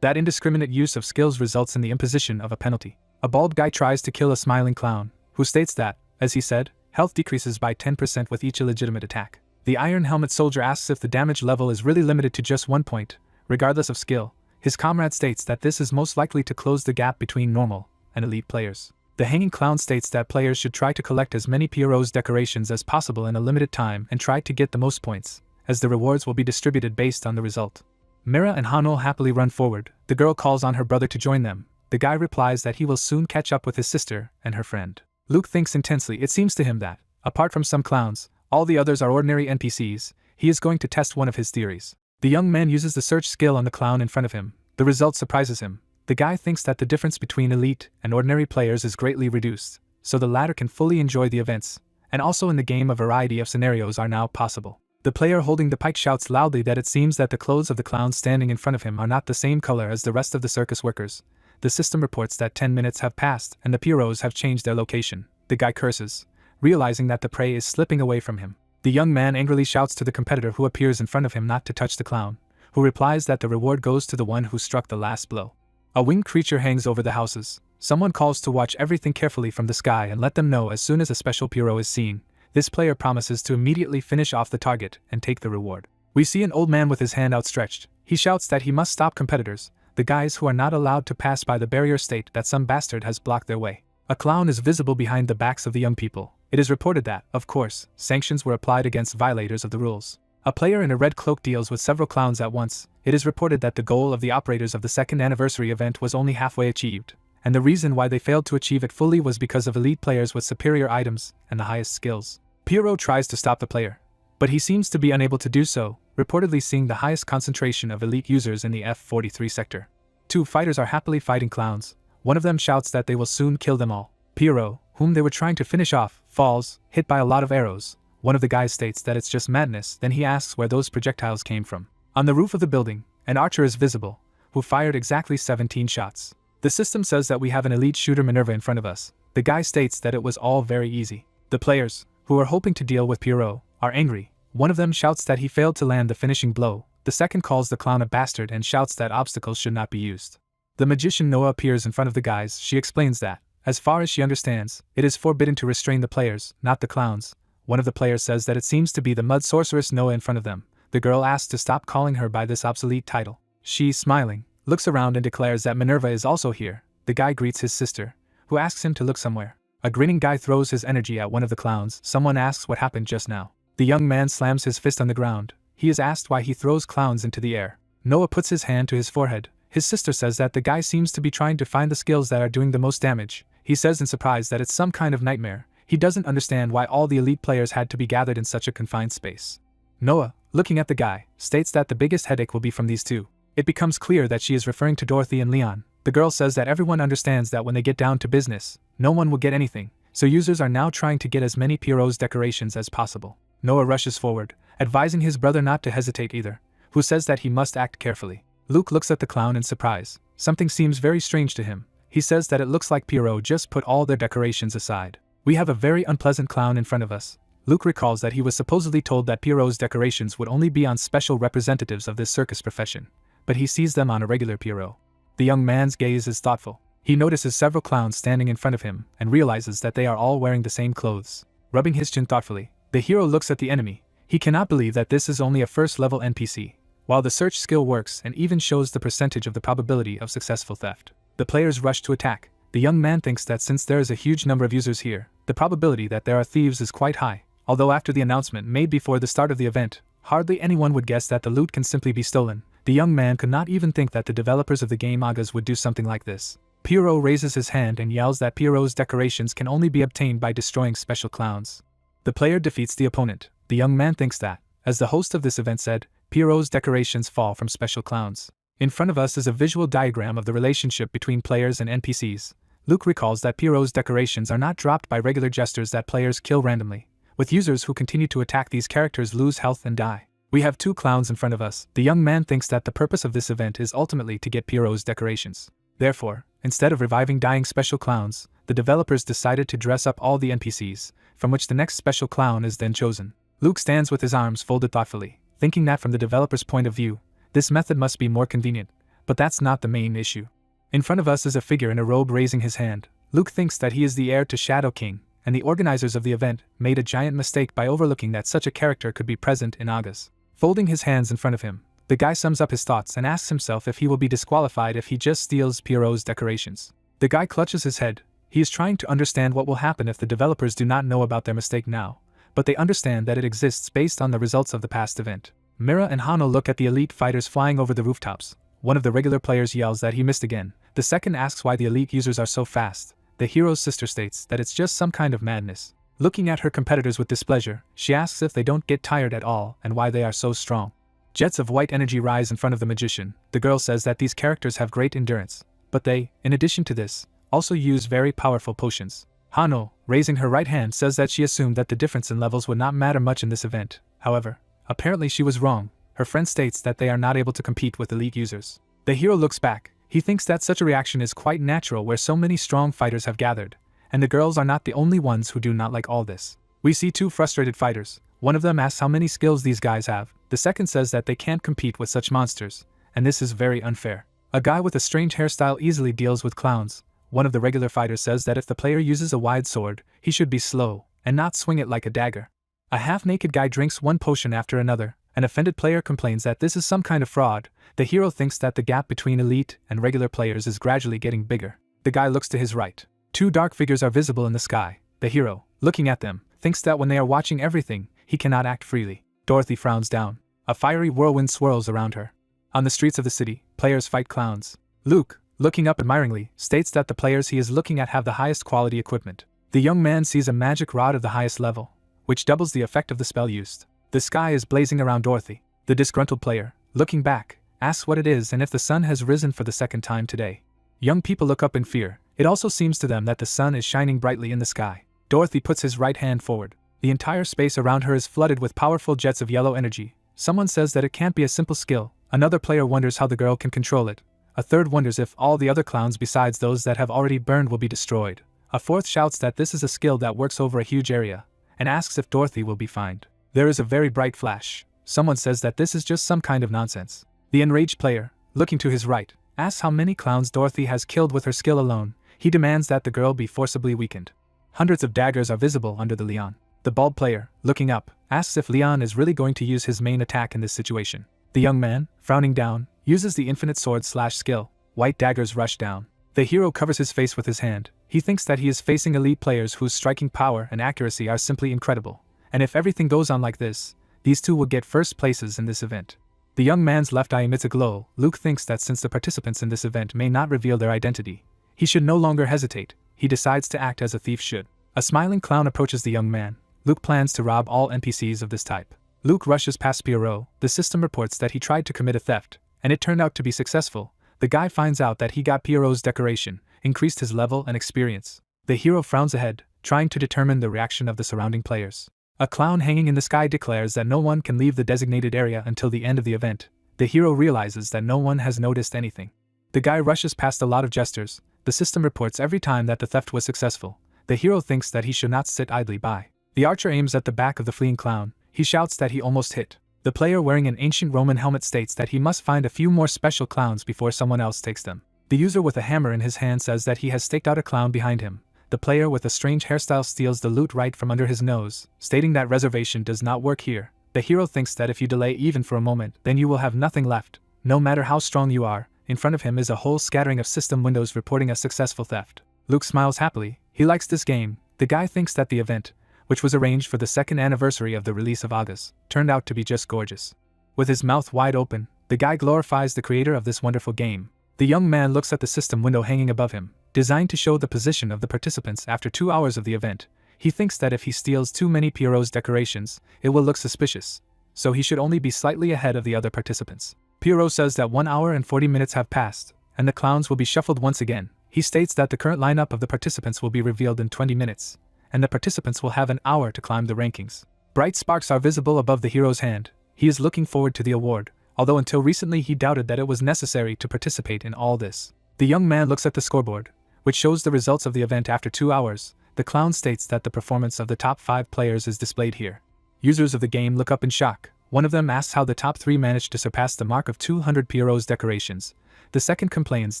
that indiscriminate use of skills results in the imposition of a penalty. A bald guy tries to kill a smiling clown, who states that, as he said, health decreases by 10% with each illegitimate attack. The Iron Helmet soldier asks if the damage level is really limited to just 1 point, regardless of skill. His comrade states that this is most likely to close the gap between normal and elite players. The hanging clown states that players should try to collect as many Pierrot's decorations as possible in a limited time and try to get the most points, as the rewards will be distributed based on the result. Mira and Hanul happily run forward. The girl calls on her brother to join them. The guy replies that he will soon catch up with his sister and her friend. Luke thinks intensely. It seems to him that, apart from some clowns, all the others are ordinary NPCs. He is going to test one of his theories. The young man uses the search skill on the clown in front of him. The result surprises him. The guy thinks that the difference between elite and ordinary players is greatly reduced, so the latter can fully enjoy the events, and also in the game a variety of scenarios are now possible. The player holding the pike shouts loudly that it seems that the clothes of the clowns standing in front of him are not the same color as the rest of the circus workers. The system reports that 10 minutes have passed and the pierrots have changed their location. The guy curses, realizing that the prey is slipping away from him. The young man angrily shouts to the competitor who appears in front of him not to touch the clown, who replies that the reward goes to the one who struck the last blow. A winged creature hangs over the houses. Someone calls to watch everything carefully from the sky and let them know as soon as a special pierrot is seen. This player promises to immediately finish off the target and take the reward. We see an old man with his hand outstretched. He shouts that he must stop competitors, the guys who are not allowed to pass by the barrier state that some bastard has blocked their way. A clown is visible behind the backs of the young people. It is reported that, of course, sanctions were applied against violators of the rules. A player in a red cloak deals with several clowns at once. It is reported that the goal of the operators of the second anniversary event was only halfway achieved, and the reason why they failed to achieve it fully was because of elite players with superior items and the highest skills. Pierrot tries to stop the player, but he seems to be unable to do so, reportedly seeing the highest concentration of elite users in the F-43 sector. Two fighters are happily fighting clowns. One of them shouts that they will soon kill them all. Pierrot, whom they were trying to finish off, falls, hit by a lot of arrows. One of the guys states that it's just madness, then he asks where those projectiles came from. On the roof of the building, an archer is visible, who fired exactly 17 shots. The system says that we have an elite shooter Minerva in front of us. The guy states that it was all very easy. The players, who are hoping to deal with Pierrot, are angry. One of them shouts that he failed to land the finishing blow. The second calls the clown a bastard and shouts that obstacles should not be used. The magician Noah appears in front of the guys. She explains that, as far as she understands, it is forbidden to restrain the players, not the clowns. One of the players says that it seems to be the mud sorceress Noah in front of them. The girl asks to stop calling her by this obsolete title. She, smiling, looks around and declares that Minerva is also here. The guy greets his sister, who asks him to look somewhere. A grinning guy throws his energy at one of the clowns. Someone asks what happened just now. The young man slams his fist on the ground. He is asked why he throws clowns into the air. Noah puts his hand to his forehead. His sister says that the guy seems to be trying to find the skills that are doing the most damage. He says in surprise that it's some kind of nightmare. He doesn't understand why all the elite players had to be gathered in such a confined space. Noah, looking at the guy, states that the biggest headache will be from these two. It becomes clear that she is referring to Dorothy and Leon. The girl says that everyone understands that when they get down to business, no one will get anything, so users are now trying to get as many Pierrot's decorations as possible. Noah rushes forward, advising his brother not to hesitate either, who says that he must act carefully. Luke looks at the clown in surprise. Something seems very strange to him. He says that it looks like Pierrot just put all their decorations aside. We have a very unpleasant clown in front of us. Luke recalls that he was supposedly told that Pierrot's decorations would only be on special representatives of this circus profession, but he sees them on a regular Pierrot. The young man's gaze is thoughtful. He notices several clowns standing in front of him and realizes that they are all wearing the same clothes. Rubbing his chin thoughtfully, the hero looks at the enemy. He cannot believe that this is only a first-level NPC. While the search skill works and even shows the percentage of the probability of successful theft, the players rush to attack. The young man thinks that since there is a huge number of users here, the probability that there are thieves is quite high. Although after the announcement made before the start of the event, hardly anyone would guess that the loot can simply be stolen. The young man could not even think that the developers of the game Agas would do something like this. Pierrot raises his hand and yells that Pierrot's decorations can only be obtained by destroying special clowns. The player defeats the opponent. The young man thinks that, as the host of this event said, Pierrot's decorations fall from special clowns. In front of us is a visual diagram of the relationship between players and NPCs. Luke recalls that Pierrot's decorations are not dropped by regular jesters that players kill randomly. With users who continue to attack, these characters lose health and die. We have two clowns in front of us. The young man thinks that the purpose of this event is ultimately to get Pierrot's decorations. Therefore, instead of reviving dying special clowns, the developers decided to dress up all the NPCs, from which the next special clown is then chosen. Luke stands with his arms folded thoughtfully, thinking that from the developer's point of view, this method must be more convenient, but that's not the main issue. In front of us is a figure in a robe raising his hand. Luke thinks that he is the heir to Shadow King, and the organizers of the event made a giant mistake by overlooking that such a character could be present in Agas. Folding his hands in front of him, the guy sums up his thoughts and asks himself if he will be disqualified if he just steals Pierrot's decorations. The guy clutches his head. He is trying to understand what will happen if the developers do not know about their mistake now, but they understand that it exists based on the results of the past event. Mira and Hano look at the elite fighters flying over the rooftops. One of the regular players yells that he missed again. The second asks why the elite users are so fast. The hero's sister states that it's just some kind of madness. Looking at her competitors with displeasure, she asks if they don't get tired at all and why they are so strong. Jets of white energy rise in front of the magician. The girl says that these characters have great endurance, But they, in addition to this, also use very powerful potions. Hano, raising her right hand, says that she assumed that the difference in levels would not matter much in this event. However, apparently she was wrong. Her friend states that they are not able to compete with elite users. The hero looks back. He thinks that such a reaction is quite natural where so many strong fighters have gathered, and the girls are not the only ones who do not like all this. We see two frustrated fighters. One of them asks how many skills these guys have. The second says that they can't compete with such monsters, and this is very unfair. A guy with a strange hairstyle easily deals with clowns. One of the regular fighters says that if the player uses a wide sword, he should be slow, and not swing it like a dagger. A half-naked guy drinks one potion after another. An offended player complains that this is some kind of fraud. The hero thinks that the gap between elite and regular players is gradually getting bigger. The guy looks to his right. Two dark figures are visible in the sky. The hero, looking at them, thinks that when they are watching everything, he cannot act freely. Dorothy frowns down. A fiery whirlwind swirls around her. On the streets of the city, players fight clowns. Luke, looking up admiringly, states that the players he is looking at have the highest quality equipment. The young man sees a magic rod of the highest level, which doubles the effect of the spell used. The sky is blazing around Dorothy. The disgruntled player, looking back, asks what it is and if the sun has risen for the second time today. Young people look up in fear. It also seems to them that the sun is shining brightly in the sky. Dorothy puts his right hand forward. The entire space around her is flooded with powerful jets of yellow energy. Someone says that it can't be a simple skill. Another player wonders how the girl can control it. A third wonders if all the other clowns besides those that have already burned will be destroyed. A fourth shouts that this is a skill that works over a huge area, and asks if Dorothy will be fined. There is a very bright flash. Someone says that this is just some kind of nonsense. The enraged player, looking to his right, asks how many clowns Dorothy has killed with her skill alone. He demands that the girl be forcibly weakened. Hundreds of daggers are visible under the Leon. The bald player, looking up, asks if Leon is really going to use his main attack in this situation. The young man, frowning down, uses the infinite sword slash skill. White daggers rush down. The hero covers his face with his hand. He thinks that he is facing elite players whose striking power and accuracy are simply incredible. And if everything goes on like this, these two will get first places in this event. The young man's left eye emits a glow. Luke thinks that since the participants in this event may not reveal their identity, he should no longer hesitate. He decides to act as a thief should. A smiling clown approaches the young man. Luke plans to rob all NPCs of this type. Luke rushes past Pierrot. The system reports that he tried to commit a theft, and it turned out to be successful. The guy finds out that he got Pierrot's decoration, increased his level and experience. The hero frowns ahead, trying to determine the reaction of the surrounding players. A clown hanging in the sky declares that no one can leave the designated area until the end of the event. The hero realizes that no one has noticed anything. The guy rushes past a lot of jesters. The system reports every time that the theft was successful. The hero thinks that he should not sit idly by. The archer aims at the back of the fleeing clown. He shouts that he almost hit. The player wearing an ancient Roman helmet states that he must find a few more special clowns before someone else takes them. The user with a hammer in his hand says that he has staked out a clown behind him. The player with a strange hairstyle steals the loot right from under his nose, stating that reservation does not work here. The hero thinks that if you delay even for a moment, then you will have nothing left. No matter how strong you are, in front of him is a whole scattering of system windows reporting a successful theft. Luke smiles happily. He likes this game. The guy thinks that the event, which was arranged for the second anniversary of the release of August, turned out to be just gorgeous. With his mouth wide open, the guy glorifies the creator of this wonderful game. The young man looks at the system window hanging above him, designed to show the position of the participants after 2 hours of the event. He thinks that if he steals too many Pierrot's decorations, it will look suspicious, so he should only be slightly ahead of the other participants. Pierrot says that 1 hour and 40 minutes have passed, and the clowns will be shuffled once again. He states that the current lineup of the participants will be revealed in 20 minutes, and the participants will have an hour to climb the rankings. Bright sparks are visible above the hero's hand. He is looking forward to the award, although until recently he doubted that it was necessary to participate in all this. The young man looks at the scoreboard, which shows the results of the event after 2 hours. The clown states that the performance of the top 5 players is displayed here. Users of the game look up in shock. One of them asks how the top 3 managed to surpass the mark of 200 Pierrot's decorations. The second complains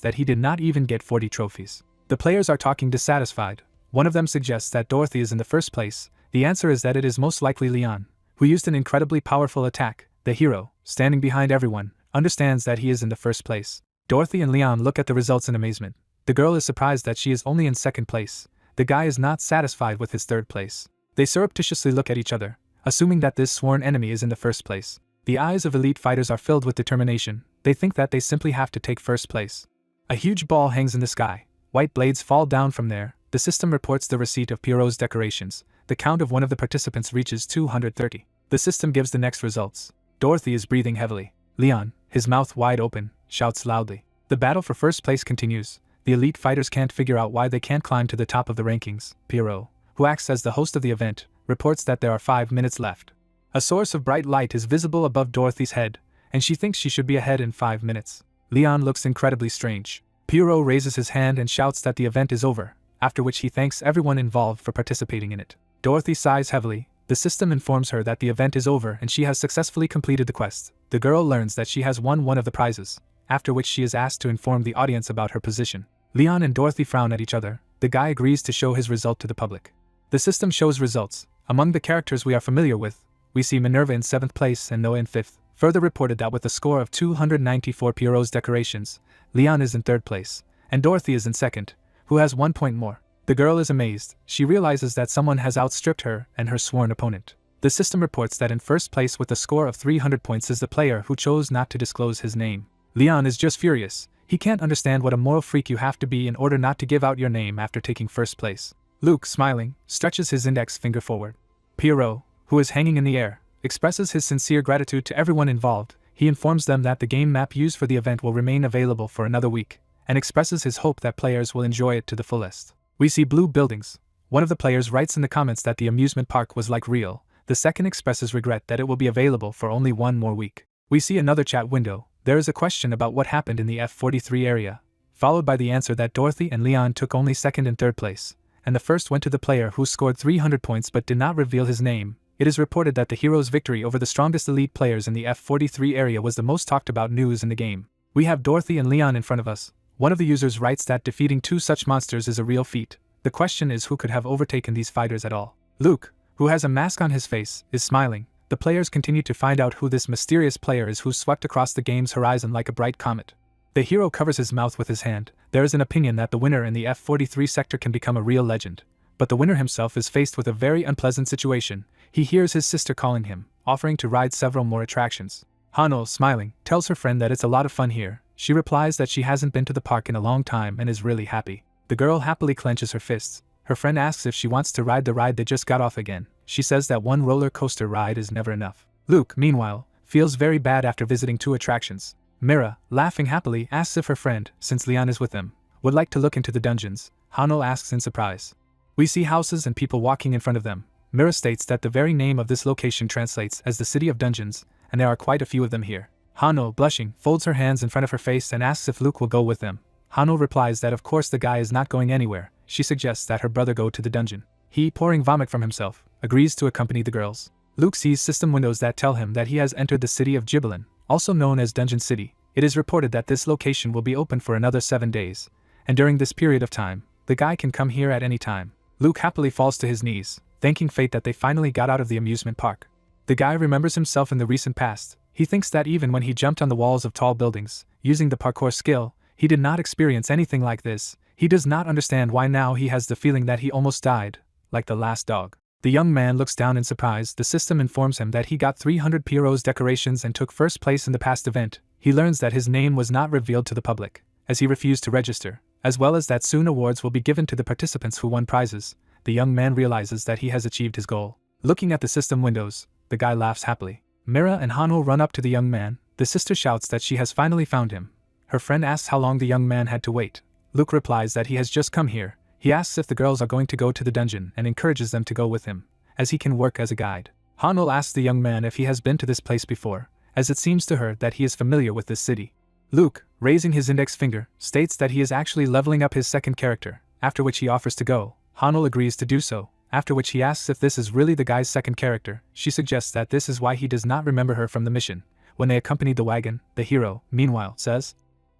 that he did not even get 40 trophies. The players are talking dissatisfied. One of them suggests that Dorothy is in the first place. The answer is that it is most likely Leon, who used an incredibly powerful attack. The hero, standing behind everyone, understands that he is in the first place. Dorothy and Leon look at the results in amazement. The girl is surprised that she is only in second place. The guy is not satisfied with his third place. They surreptitiously look at each other, assuming that this sworn enemy is in the first place. The eyes of elite fighters are filled with determination. They think that they simply have to take first place. A huge ball hangs in the sky. White blades fall down from there. The system reports the receipt of Pierrot's decorations. The count of one of the participants reaches 230. The system gives the next results. Dorothy is breathing heavily. Leon, his mouth wide open, shouts loudly. The battle for first place continues. The elite fighters can't figure out why they can't climb to the top of the rankings. Pierrot, who acts as the host of the event, reports that there are 5 minutes left. A source of bright light is visible above Dorothy's head, and she thinks she should be ahead in 5 minutes. Leon looks incredibly strange. Pierrot raises his hand and shouts that the event is over, after which he thanks everyone involved for participating in it. Dorothy sighs heavily. The system informs her that the event is over and she has successfully completed the quest. The girl learns that she has won one of the prizes, after which she is asked to inform the audience about her position. Leon and Dorothy frown at each other. The guy agrees to show his result to the public. The system shows results. Among the characters we are familiar with, we see Minerva in 7th place and Noah in 5th. Further reported that with a score of 294 Pierrot's decorations, Leon is in 3rd place, and Dorothy is in 2nd, who has 1 point more. The girl is amazed. She realizes that someone has outstripped her and her sworn opponent. The system reports that in 1st place with a score of 300 points is the player who chose not to disclose his name. Leon is just furious. He can't understand what a moral freak you have to be in order not to give out your name after taking 1st place. Luke, smiling, stretches his index finger forward. Pierrot, who is hanging in the air, expresses his sincere gratitude to everyone involved. He informs them that the game map used for the event will remain available for another week, and expresses his hope that players will enjoy it to the fullest. We see blue buildings. One of the players writes in the comments that the amusement park was like real. The second expresses regret that it will be available for only 1 more week. We see another chat window. There is a question about what happened in the F43 area, followed by the answer that Dorothy and Leon took only 2nd and 3rd place, and the first went to the player who scored 300 points but did not reveal his name. It is reported that the hero's victory over the strongest elite players in the F43 area was the most talked about news in the game. We have Dorothy and Leon in front of us. One of the users writes that defeating 2 such monsters is a real feat. The question is who could have overtaken these fighters at all. Luke, who has a mask on his face, is smiling. The players continue to find out who this mysterious player is who swept across the game's horizon like a bright comet. The hero covers his mouth with his hand. There is an opinion that the winner in the F43 sector can become a real legend. But the winner himself is faced with a very unpleasant situation. He hears his sister calling him, offering to ride several more attractions. Hanul, smiling, tells her friend that it's a lot of fun here. She replies that she hasn't been to the park in a long time and is really happy. The girl happily clenches her fists. Her friend asks if she wants to ride the ride they just got off again. She says that 1 roller coaster ride is never enough. Luke, meanwhile, feels very bad after visiting 2 attractions. Mira, laughing happily, asks if her friend, since Leon is with them, would like to look into the dungeons. Hanul asks in surprise. We see houses and people walking in front of them. Mira states that the very name of this location translates as the City of Dungeons, and there are quite a few of them here. Hanul, blushing, folds her hands in front of her face and asks if Luke will go with them. Hanul replies that of course the guy is not going anywhere. She suggests that her brother go to the dungeon. He, pouring vomit from himself, agrees to accompany the girls. Luke sees system windows that tell him that he has entered the city of Gibbelin, also known as Dungeon City. It is reported that this location will be open for another 7 days, and during this period of time, the guy can come here at any time. Luke happily falls to his knees, thanking fate that they finally got out of the amusement park. The guy remembers himself in the recent past. He thinks that even when he jumped on the walls of tall buildings, using the parkour skill, he did not experience anything like this. He does not understand why now he has the feeling that he almost died, like the last dog. The young man looks down in surprise. The system informs him that he got 300 Pierrot's decorations and took 1st place in the past event. He learns that his name was not revealed to the public, as he refused to register, as well as that soon awards will be given to the participants who won prizes. The young man realizes that he has achieved his goal. Looking at the system windows, the guy laughs happily. Mira and Hanul run up to the young man. The sister shouts that she has finally found him. Her friend asks how long the young man had to wait. Luke replies that he has just come here. He asks if the girls are going to go to the dungeon and encourages them to go with him, as he can work as a guide. Hanul asks the young man if he has been to this place before, as it seems to her that he is familiar with this city. Luke, raising his index finger, states that he is actually leveling up his 2nd character, after which he offers to go. Hanul agrees to do so, after which he asks if this is really the guy's 2nd character. She suggests that this is why he does not remember her from the mission. When they accompanied the wagon, the hero, meanwhile, says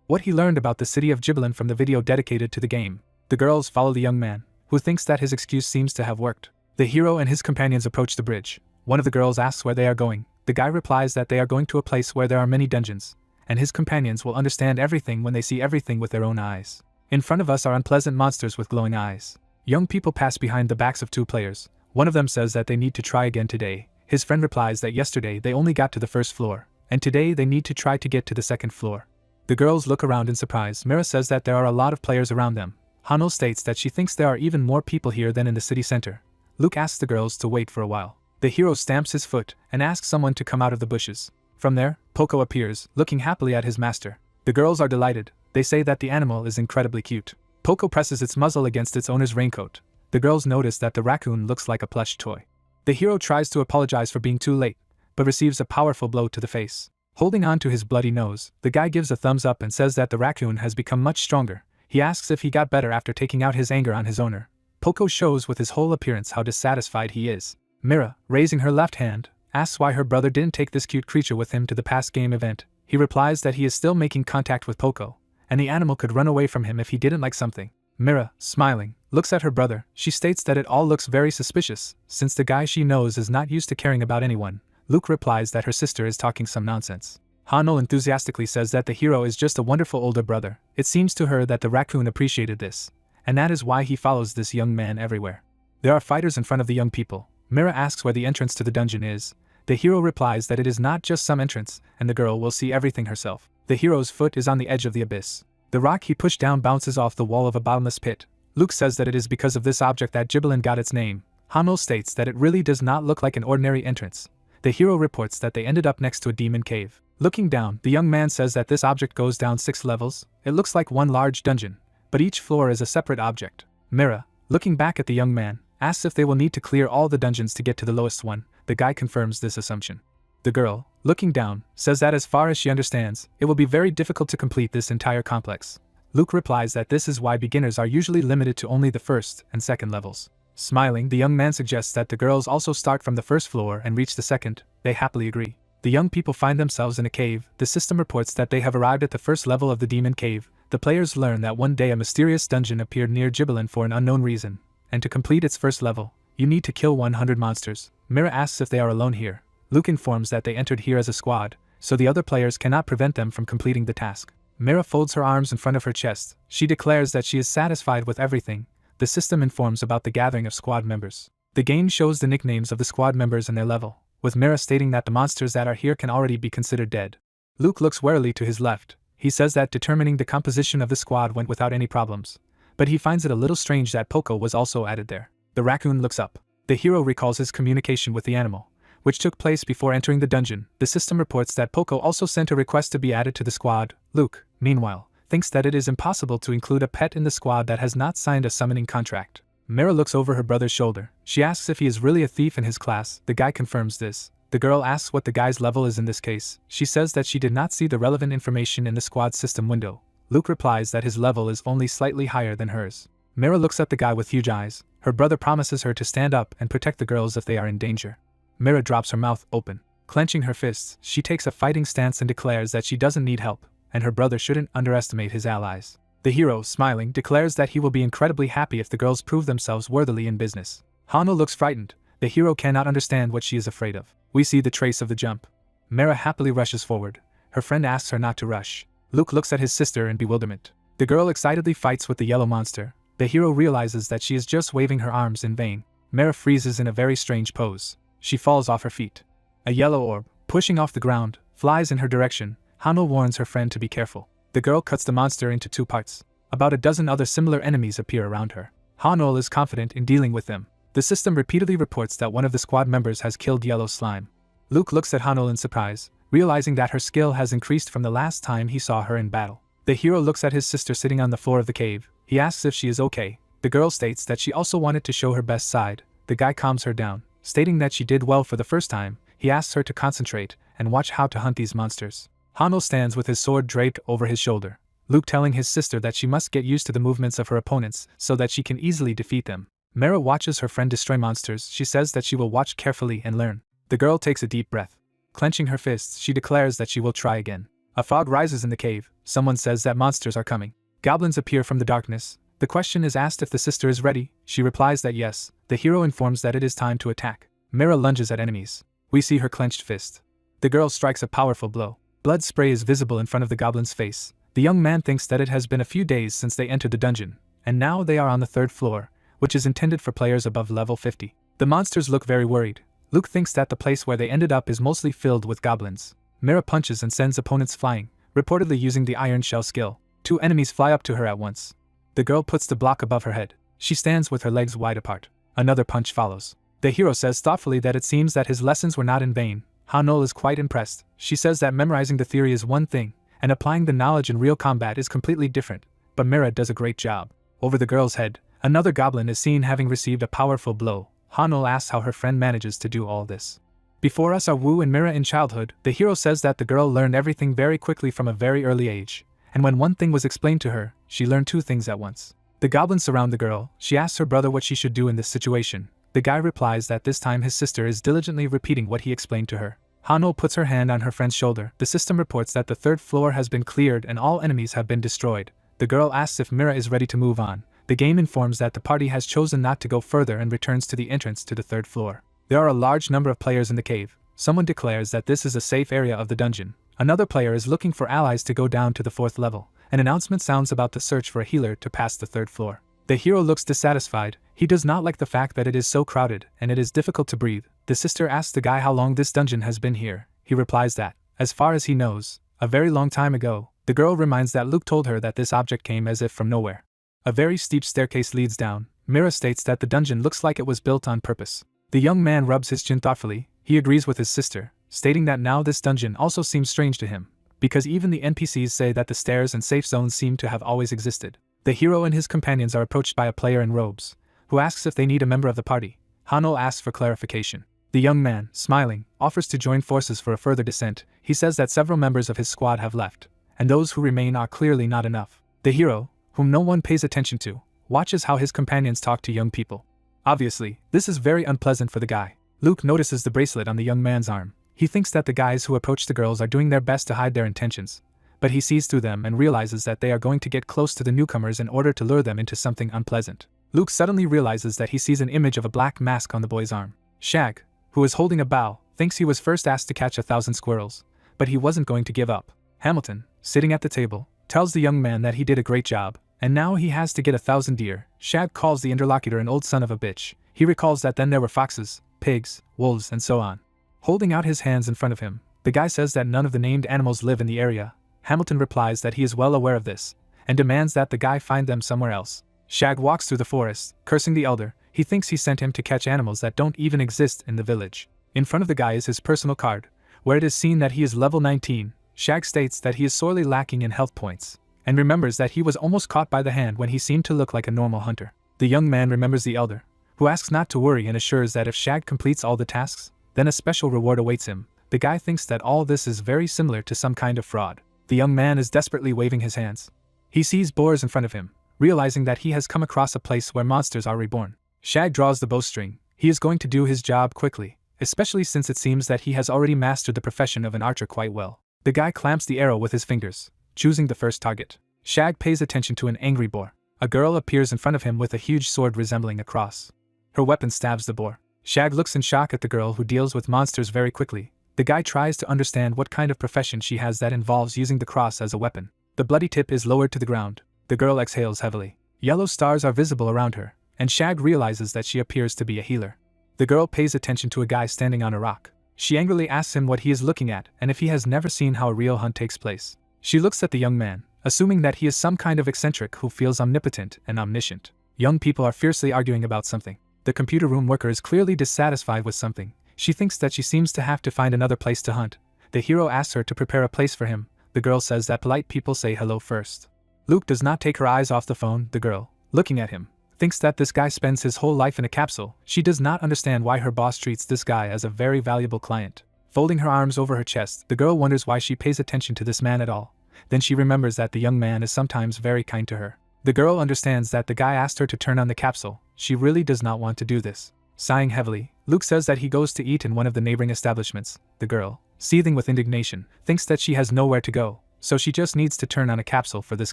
what he learned about the city of Gibbelin from the video dedicated to the game. The girls follow the young man, who thinks that his excuse seems to have worked. The hero and his companions approach the bridge. One of the girls asks where they are going. The guy replies that they are going to a place where there are many dungeons, and his companions will understand everything when they see everything with their own eyes. In front of us are unpleasant monsters with glowing eyes. Young people pass behind the backs of 2 players. One of them says that they need to try again today. His friend replies that yesterday they only got to the 1st floor, and today they need to try to get to the 2nd floor. The girls look around in surprise. Mira says that there are a lot of players around them. Hanul states that she thinks there are even more people here than in the city center. Luke asks the girls to wait for a while. The hero stamps his foot and asks someone to come out of the bushes. From there, Poco appears, looking happily at his master. The girls are delighted. They say that the animal is incredibly cute. Poco presses its muzzle against its owner's raincoat. The girls notice that the raccoon looks like a plush toy. The hero tries to apologize for being too late, but receives a powerful blow to the face. Holding on to his bloody nose, the guy gives a thumbs up and says that the raccoon has become much stronger. He asks if he got better after taking out his anger on his owner. Poco shows with his whole appearance how dissatisfied he is. Mira, raising her left hand, asks why her brother didn't take this cute creature with him to the past game event. He replies that he is still making contact with Poco, and the animal could run away from him if he didn't like something. Mira, smiling, looks at her brother. She states that it all looks very suspicious, since the guy she knows is not used to caring about anyone. Luke replies that her sister is talking some nonsense. Hanno enthusiastically says that the hero is just a wonderful older brother. It seems to her that the raccoon appreciated this, and that is why he follows this young man everywhere. There are fighters in front of the young people. Mira asks where the entrance to the dungeon is. The hero replies that it is not just some entrance, and the girl will see everything herself. The hero's foot is on the edge of the abyss. The rock he pushed down bounces off the wall of a bottomless pit. Luke says that it is because of this object that Gibelin got its name. Hanno states that it really does not look like an ordinary entrance. The hero reports that they ended up next to a demon cave. Looking down, the young man says that this object goes down 6 levels. It looks like one large dungeon, but each floor is a separate object. Mira, looking back at the young man, asks if they will need to clear all the dungeons to get to the lowest one. The guy confirms this assumption. The girl, looking down, says that as far as she understands, it will be very difficult to complete this entire complex. Luke replies that this is why beginners are usually limited to only the first and second levels. Smiling, the young man suggests that the girls also start from the first floor and reach the second. They happily agree. The young people find themselves in a cave. The system reports that they have arrived at the first level of the demon cave. The players learn that one day a mysterious dungeon appeared near Gibelin for an unknown reason, and to complete its first level, you need to kill 100 monsters. Mira asks if they are alone here. Luke informs that they entered here as a squad, so the other players cannot prevent them from completing the task. Mira folds her arms in front of her chest. She declares that she is satisfied with everything. The system informs about the gathering of squad members. The game shows the nicknames of the squad members and their level, with Mira stating that the monsters that are here can already be considered dead. Luke looks warily to his left. He says that determining the composition of the squad went without any problems, but he finds it a little strange that Poco was also added there. The raccoon looks up. The hero recalls his communication with the animal, which took place before entering the dungeon. The system reports that Poco also sent a request to be added to the squad. Luke, meanwhile, thinks that it is impossible to include a pet in the squad that has not signed a summoning contract. Mira looks over her brother's shoulder. She asks if he is really a thief in his class. The guy confirms this. The girl asks what the guy's level is in this case. She says that she did not see the relevant information in the squad system window. Luke replies that his level is only slightly higher than hers. Mira looks at the guy with huge eyes. Her brother promises her to stand up and protect the girls if they are in danger. Mira drops her mouth open. Clenching her fists, she takes a fighting stance and declares that she doesn't need help, and her brother shouldn't underestimate his allies. The hero, smiling, declares that he will be incredibly happy if the girls prove themselves worthily in business. Hanno looks frightened. The hero cannot understand what she is afraid of. We see the trace of the jump. Mira happily rushes forward. Her friend asks her not to rush. Luke looks at his sister in bewilderment. The girl excitedly fights with the yellow monster. The hero realizes that she is just waving her arms in vain. Mira freezes in a very strange pose. She falls off her feet. A yellow orb, pushing off the ground, flies in her direction. Hanno warns her friend to be careful. The girl cuts the monster into 2 parts. About a dozen other similar enemies appear around her. Hanno is confident in dealing with them. The system repeatedly reports that one of the squad members has killed yellow slime. Luke looks at Hanno in surprise, realizing that her skill has increased from the last time he saw her in battle. The hero looks at his sister sitting on the floor of the cave. He asks if she is okay. The girl states that she also wanted to show her best side. The guy calms her down, stating that she did well for the first time. He asks her to concentrate and watch how to hunt these monsters. Hanno stands with his sword draped over his shoulder. Luke telling his sister that she must get used to the movements of her opponents so that she can easily defeat them. Mira watches her friend destroy monsters. She says that she will watch carefully and learn. The girl takes a deep breath. Clenching her fists, she declares that she will try again. A fog rises in the cave. Someone says that monsters are coming. Goblins appear from the darkness. The question is asked if the sister is ready. She replies that yes. The hero informs that it is time to attack. Mira lunges at enemies. We see her clenched fist. The girl strikes a powerful blow. Blood spray is visible in front of the goblin's face. The young man thinks that it has been a few days since they entered the dungeon, and now they are on the 3rd floor, which is intended for players above level 50. The monsters look very worried. Luke thinks that the place where they ended up is mostly filled with goblins. Mira punches and sends opponents flying, reportedly using the iron shell skill. 2 enemies fly up to her at once. The girl puts the block above her head. She stands with her legs wide apart. Another punch follows. The hero says thoughtfully that it seems that his lessons were not in vain. Hanno is quite impressed. She says that memorizing the theory is one thing, and applying the knowledge in real combat is completely different, but Mira does a great job. Over the girl's head, another goblin is seen having received a powerful blow. Hanol asks how her friend manages to do all this. Before us are Wu and Mira in childhood. The hero says that the girl learned everything very quickly from a very early age, and when one thing was explained to her, she learned two things at once. The goblins surround the girl. She asks her brother what she should do in this situation. The guy replies that this time his sister is diligently repeating what he explained to her. Hanol puts her hand on her friend's shoulder. The system reports that the third floor has been cleared and all enemies have been destroyed. The girl asks if Mira is ready to move on. The game informs that the party has chosen not to go further and returns to the entrance to the third floor. There are a large number of players in the cave. Someone declares that this is a safe area of the dungeon. Another player is looking for allies to go down to the fourth level. An announcement sounds about the search for a healer to pass the third floor. The hero looks dissatisfied. He does not like the fact that it is so crowded and it is difficult to breathe. The sister asks the guy how long this dungeon has been here. He replies that, as far as he knows, a very long time ago. The girl reminds that Luke told her that this object came as if from nowhere. A very steep staircase leads down. Mira states that the dungeon looks like it was built on purpose. The young man rubs his chin thoughtfully. He agrees with his sister, stating that now this dungeon also seems strange to him, because even the NPCs say that the stairs and safe zones seem to have always existed. The hero and his companions are approached by a player in robes, who asks if they need a member of the party. Hanol asks for clarification. The young man, smiling, offers to join forces for a further descent. He says that several members of his squad have left, and those who remain are clearly not enough. The hero, whom no one pays attention to, watches how his companions talk to young people. Obviously, this is very unpleasant for the guy. Luke notices the bracelet on the young man's arm. He thinks that the guys who approach the girls are doing their best to hide their intentions, but he sees through them and realizes that they are going to get close to the newcomers in order to lure them into something unpleasant. Luke suddenly realizes that he sees an image of a black mask on the boy's arm. Shag, who is holding a bow, thinks he was first asked to catch 1,000 squirrels, but he wasn't going to give up. Hamilton, sitting at the table, tells the young man that he did a great job, and now he has to get 1,000 deer. Shag calls the interlocutor an old son of a bitch. He recalls that then there were foxes, pigs, wolves, and so on. Holding out his hands in front of him, the guy says that none of the named animals live in the area. Hamilton replies that he is well aware of this, and demands that the guy find them somewhere else. Shag walks through the forest, cursing the elder. He thinks he sent him to catch animals that don't even exist in the village. In front of the guy is his personal card, where it is seen that he is level 19. Shag states that he is sorely lacking in health points, and remembers that he was almost caught by the hand when he seemed to look like a normal hunter. The young man remembers the elder, who asks not to worry and assures that if Shag completes all the tasks, then a special reward awaits him. The guy thinks that all this is very similar to some kind of fraud. The young man is desperately waving his hands. He sees boars in front of him, realizing that he has come across a place where monsters are reborn. Shag draws the bowstring. He is going to do his job quickly, especially since it seems that he has already mastered the profession of an archer quite well. The guy clamps the arrow with his fingers, choosing the first target. Shag pays attention to an angry boar. A girl appears in front of him with a huge sword resembling a cross. Her weapon stabs the boar. Shag looks in shock at the girl who deals with monsters very quickly. The guy tries to understand what kind of profession she has that involves using the cross as a weapon. The bloody tip is lowered to the ground. The girl exhales heavily. Yellow stars are visible around her, and Shag realizes that she appears to be a healer. The girl pays attention to a guy standing on a rock. She angrily asks him what he is looking at and if he has never seen how a real hunt takes place. She looks at the young man, assuming that he is some kind of eccentric who feels omnipotent and omniscient. Young people are fiercely arguing about something. The computer room worker is clearly dissatisfied with something. She thinks that she seems to have to find another place to hunt. The hero asks her to prepare a place for him. The girl says that polite people say hello first. Luke does not take her eyes off the phone. The girl, looking at him, thinks that this guy spends his whole life in a capsule. She does not understand why her boss treats this guy as a very valuable client. Folding her arms over her chest, the girl wonders why she pays attention to this man at all. Then she remembers that the young man is sometimes very kind to her. The girl understands that the guy asked her to turn on the capsule. She really does not want to do this. Sighing heavily, Luke says that he goes to eat in one of the neighboring establishments. The girl, seething with indignation, thinks that she has nowhere to go, so she just needs to turn on a capsule for this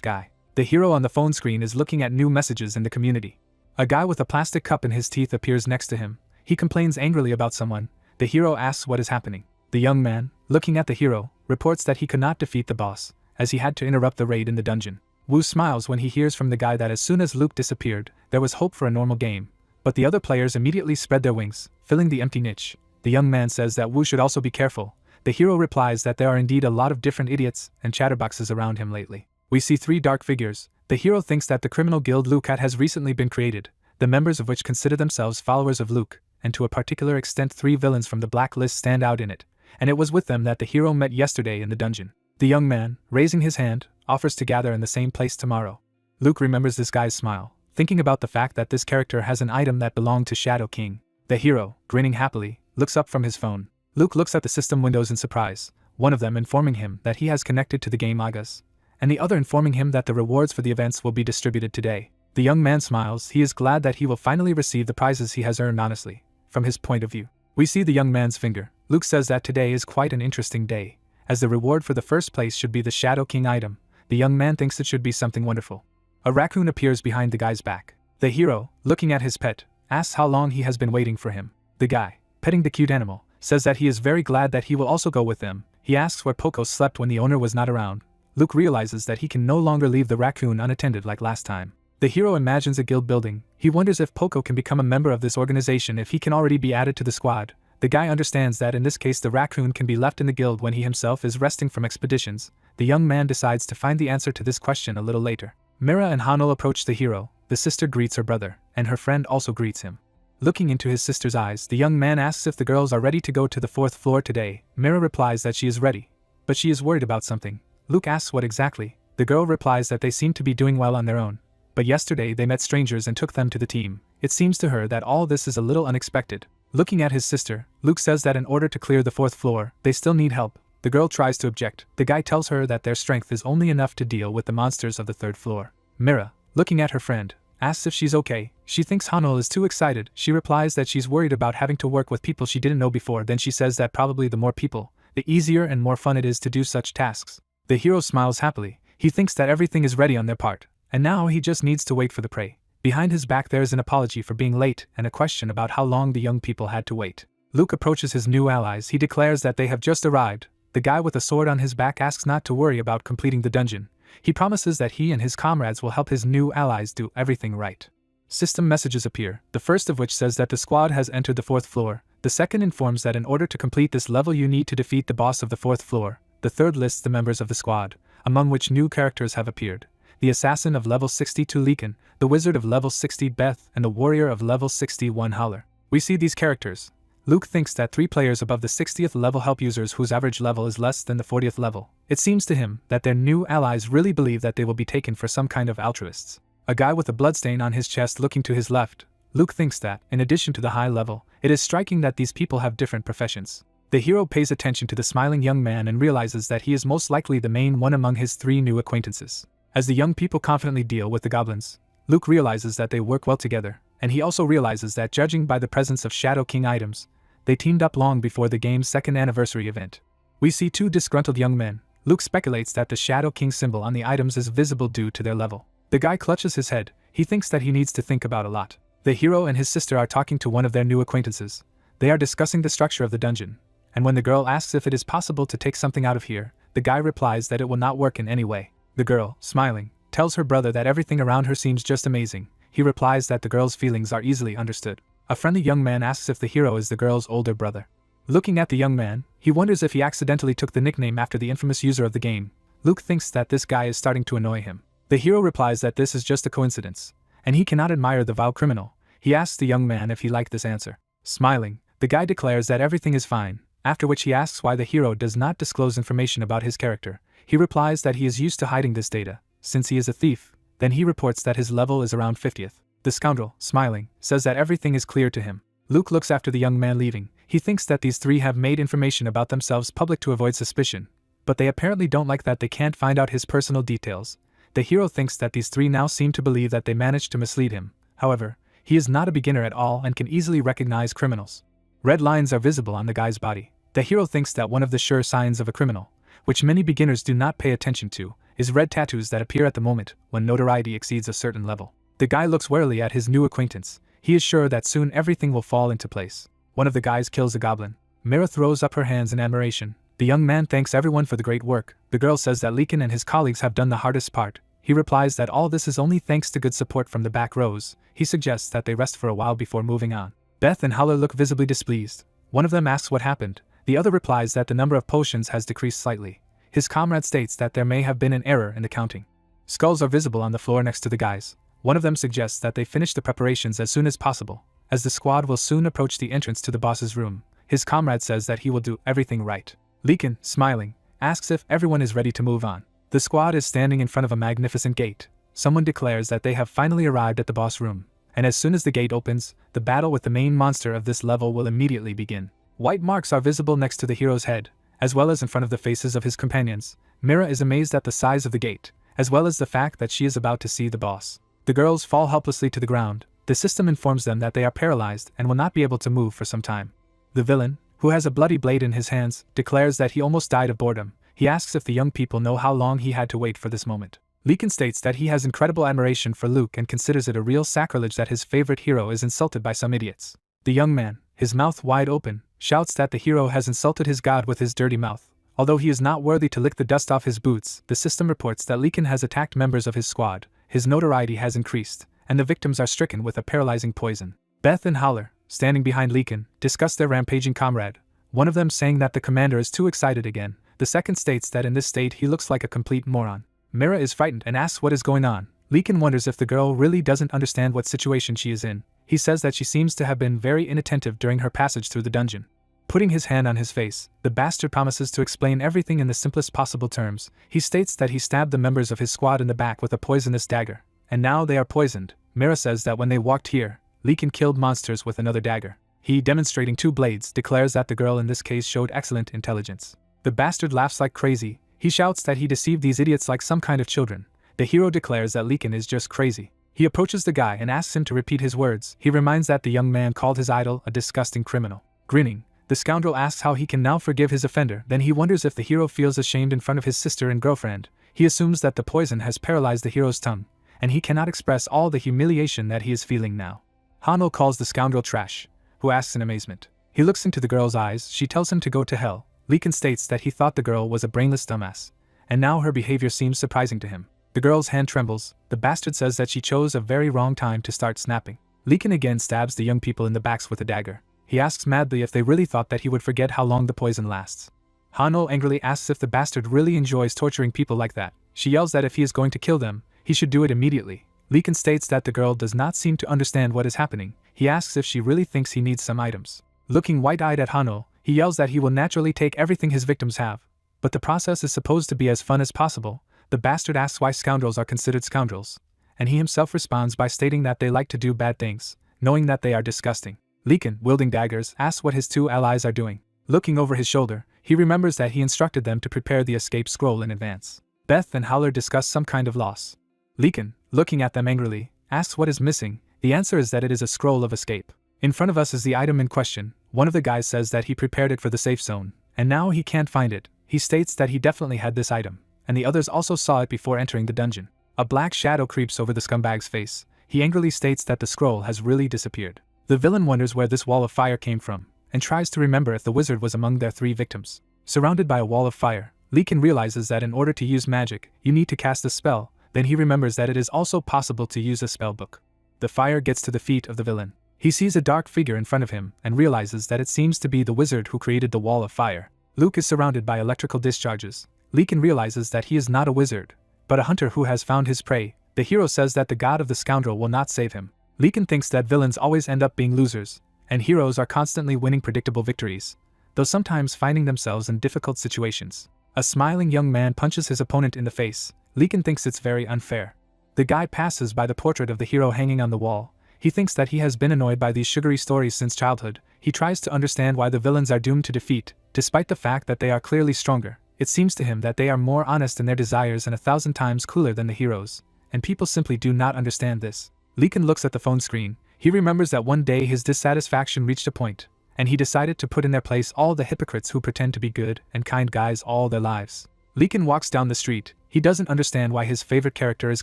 guy. The hero on the phone screen is looking at new messages in the community. A guy with a plastic cup in his teeth appears next to him. He complains angrily about someone. The hero asks what is happening. The young man, looking at the hero, reports that he could not defeat the boss, as he had to interrupt the raid in the dungeon. Wu smiles when he hears from the guy that as soon as Luke disappeared, there was hope for a normal game. But the other players immediately spread their wings, filling the empty niche. The young man says that Wu should also be careful. The hero replies that there are indeed a lot of different idiots and chatterboxes around him lately. We see three dark figures. The hero thinks that the criminal guild Lukat has recently been created, the members of which consider themselves followers of Luke, and to a particular extent 3 villains from the blacklist stand out in it, and it was with them that the hero met yesterday in the dungeon. The young man, raising his hand, offers to gather in the same place tomorrow. Luke remembers this guy's smile, thinking about the fact that this character has an item that belonged to Shadow King. The hero, grinning happily, looks up from his phone. Luke looks at the system windows in surprise, one of them informing him that he has connected to the game Agas, and the other informing him that the rewards for the events will be distributed today. The young man smiles. He is glad that he will finally receive the prizes he has earned honestly. From his point of view, we see the young man's finger. Luke says that today is quite an interesting day, as the reward for the first place should be the Shadow King item. The young man thinks it should be something wonderful. A raccoon appears behind the guy's back. The hero, looking at his pet, asks how long he has been waiting for him. The guy, petting the cute animal, says that he is very glad that he will also go with them. He asks where Poco slept when the owner was not around. Luke realizes that he can no longer leave the raccoon unattended like last time. The hero imagines a guild building. He wonders if Poco can become a member of this organization if he can already be added to the squad. The guy understands that in this case the raccoon can be left in the guild when he himself is resting from expeditions. The young man decides to find the answer to this question a little later. Mira and Hanul approach the hero. The sister greets her brother, and her friend also greets him. Looking into his sister's eyes, the young man asks if the girls are ready to go to the 4th floor today. Mira replies that she is ready, but she is worried about something. Luke asks what exactly. The girl replies that they seem to be doing well on their own, but yesterday they met strangers and took them to the team. It seems to her that all this is a little unexpected. Looking at his sister, Luke says that in order to clear the 4th floor, they still need help. The girl tries to object. The guy tells her that their strength is only enough to deal with the monsters of the 3rd floor. Mira, looking at her friend, asks if she's okay. She thinks Hanul is too excited. She replies that she's worried about having to work with people she didn't know before. Then she says that probably the more people, the easier and more fun it is to do such tasks. The hero smiles happily. He thinks that everything is ready on their part, and now he just needs to wait for the prey. Behind his back there is an apology for being late and a question about how long the young people had to wait. Luke approaches his new allies. He declares that they have just arrived. The guy with a sword on his back asks not to worry about completing the dungeon. He promises that he and his comrades will help his new allies do everything right. System messages appear, the first of which says that the squad has entered the 4th floor. The second informs that in order to complete this level you need to defeat the boss of the 4th floor. The third lists the members of the squad, among which new characters have appeared. The assassin of level 62 Leakin, the wizard of level 60 Beth, and the warrior of level 61 Howler. We see these characters. Luke thinks that 3 players above the 60th level help users whose average level is less than the 40th level. It seems to him that their new allies really believe that they will be taken for some kind of altruists. A guy with a bloodstain on his chest looking to his left. Luke thinks that, in addition to the high level, it is striking that these people have different professions. The hero pays attention to the smiling young man and realizes that he is most likely the main one among his 3 new acquaintances. As the young people confidently deal with the goblins, Luke realizes that they work well together, and he also realizes that judging by the presence of Shadow King items, they teamed up long before the game's 2nd anniversary event. We see 2 disgruntled young men. Luke speculates that the Shadow King symbol on the items is visible due to their level. The guy clutches his head. He thinks that he needs to think about a lot. The hero and his sister are talking to one of their new acquaintances. They are discussing the structure of the dungeon, and when the girl asks if it is possible to take something out of here, the guy replies that it will not work in any way. The girl, smiling, tells her brother that everything around her seems just amazing. He replies that the girl's feelings are easily understood. A friendly young man asks if the hero is the girl's older brother. Looking at the young man, he wonders if he accidentally took the nickname after the infamous user of the game. Luke thinks that this guy is starting to annoy him. The hero replies that this is just a coincidence, and he cannot admire the vile criminal. He asks the young man if he liked this answer. Smiling, the guy declares that everything is fine, after which he asks why the hero does not disclose information about his character. He replies that he is used to hiding this data, since he is a thief. Then he reports that his level is around 50th. The scoundrel, smiling, says that everything is clear to him. Luke looks after the young man leaving. He thinks that these 3 have made information about themselves public to avoid suspicion, but they apparently don't like that they can't find out his personal details. The hero thinks that these 3 now seem to believe that they managed to mislead him. However, he is not a beginner at all and can easily recognize criminals. Red lines are visible on the guy's body. The hero thinks that one of the sure signs of a criminal, which many beginners do not pay attention to, is red tattoos that appear at the moment when notoriety exceeds a certain level. The guy looks warily at his new acquaintance. He is sure that soon everything will fall into place. One of the guys kills a goblin. Mira throws up her hands in admiration. The young man thanks everyone for the great work. The girl says that Leakin and his colleagues have done the hardest part. He replies that all this is only thanks to good support from the back rows. He suggests that they rest for a while before moving on. Beth and Howler look visibly displeased. One of them asks what happened. The other replies that the number of potions has decreased slightly. His comrade states that there may have been an error in the counting. Skulls are visible on the floor next to the guys. One of them suggests that they finish the preparations as soon as possible, as the squad will soon approach the entrance to the boss's room. His comrade says that he will do everything right. Leakin, smiling, asks if everyone is ready to move on. The squad is standing in front of a magnificent gate. Someone declares that they have finally arrived at the boss room, and as soon as the gate opens, the battle with the main monster of this level will immediately begin. White marks are visible next to the hero's head, as well as in front of the faces of his companions. Mira is amazed at the size of the gate, as well as the fact that she is about to see the boss. The girls fall helplessly to the ground. The system informs them that they are paralyzed and will not be able to move for some time. The villain, who has a bloody blade in his hands, declares that he almost died of boredom. He asks if the young people know how long he had to wait for this moment. Leekin states that he has incredible admiration for Luke and considers it a real sacrilege that his favorite hero is insulted by some idiots. The young man, his mouth wide open, shouts that the hero has insulted his god with his dirty mouth. Although he is not worthy to lick the dust off his boots, the system reports that Leekin has attacked members of his squad, his notoriety has increased, and the victims are stricken with a paralyzing poison. Beth and Howler, standing behind Leekin, discuss their rampaging comrade, one of them saying that the commander is too excited again. The second states that in this state he looks like a complete moron. Mira is frightened and asks what is going on. Leekin wonders if the girl really doesn't understand what situation she is in. He says that she seems to have been very inattentive during her passage through the dungeon. Putting his hand on his face, the bastard promises to explain everything in the simplest possible terms. He states that he stabbed the members of his squad in the back with a poisonous dagger, and now they are poisoned. Mira says that when they walked here, Leekin killed monsters with another dagger. He, demonstrating 2 blades, declares that the girl in this case showed excellent intelligence. The bastard laughs like crazy. He shouts that he deceived these idiots like some kind of children. The hero declares that Leekin is just crazy. He approaches the guy and asks him to repeat his words. He reminds that the young man called his idol a disgusting criminal. Grinning, the scoundrel asks how he can now forgive his offender. Then he wonders if the hero feels ashamed in front of his sister and girlfriend. He assumes that the poison has paralyzed the hero's tongue, and he cannot express all the humiliation that he is feeling now. Hanno calls the scoundrel trash, who asks in amazement. He looks into the girl's eyes. She tells him to go to hell. Leekin states that he thought the girl was a brainless dumbass, and now her behavior seems surprising to him. The girl's hand trembles. The bastard says that she chose a very wrong time to start snapping. Leekin again stabs the young people in the backs with a dagger. He asks madly if they really thought that he would forget how long the poison lasts. Hanno angrily asks if the bastard really enjoys torturing people like that. She yells that if he is going to kill them, he should do it immediately. Leekin states that the girl does not seem to understand what is happening. He asks if she really thinks he needs some items. Looking wide-eyed at Hanno, he yells that he will naturally take everything his victims have, but the process is supposed to be as fun as possible. The bastard asks why scoundrels are considered scoundrels, and he himself responds by stating that they like to do bad things, knowing that they are disgusting. Leekin, wielding daggers, asks what his 2 allies are doing. Looking over his shoulder, he remembers that he instructed them to prepare the escape scroll in advance. Beth and Howler discuss some kind of loss. Leekin, looking at them angrily, asks what is missing. The answer is that it is a scroll of escape. In front of us is the item in question. One of the guys says that he prepared it for the safe zone, and now he can't find it. He states that he definitely had this item, and the others also saw it before entering the dungeon. A black shadow creeps over the scumbag's face. He angrily states that the scroll has really disappeared. The villain wonders where this wall of fire came from, and tries to remember if the wizard was among their 3 victims. Surrounded by a wall of fire, Leekin realizes that in order to use magic, you need to cast a spell. Then he remembers that it is also possible to use a spell book. The fire gets to the feet of the villain. He sees a dark figure in front of him and realizes that it seems to be the wizard who created the wall of fire. Luke is surrounded by electrical discharges. Leekin realizes that he is not a wizard, but a hunter who has found his prey. The hero says that the god of the scoundrel will not save him. Leekin thinks that villains always end up being losers, and heroes are constantly winning predictable victories, though sometimes finding themselves in difficult situations. A smiling young man punches his opponent in the face. Leekin thinks it's very unfair. The guy passes by the portrait of the hero hanging on the wall. He thinks that he has been annoyed by these sugary stories since childhood. He tries to understand why the villains are doomed to defeat, despite the fact that they are clearly stronger. It seems to him that they are more honest in their desires and 1,000 times cooler than the heroes, and people simply do not understand this. Leekin looks at the phone screen. He remembers that one day his dissatisfaction reached a point, and he decided to put in their place all the hypocrites who pretend to be good and kind guys all their lives. Leekin walks down the street. He doesn't understand why his favorite character is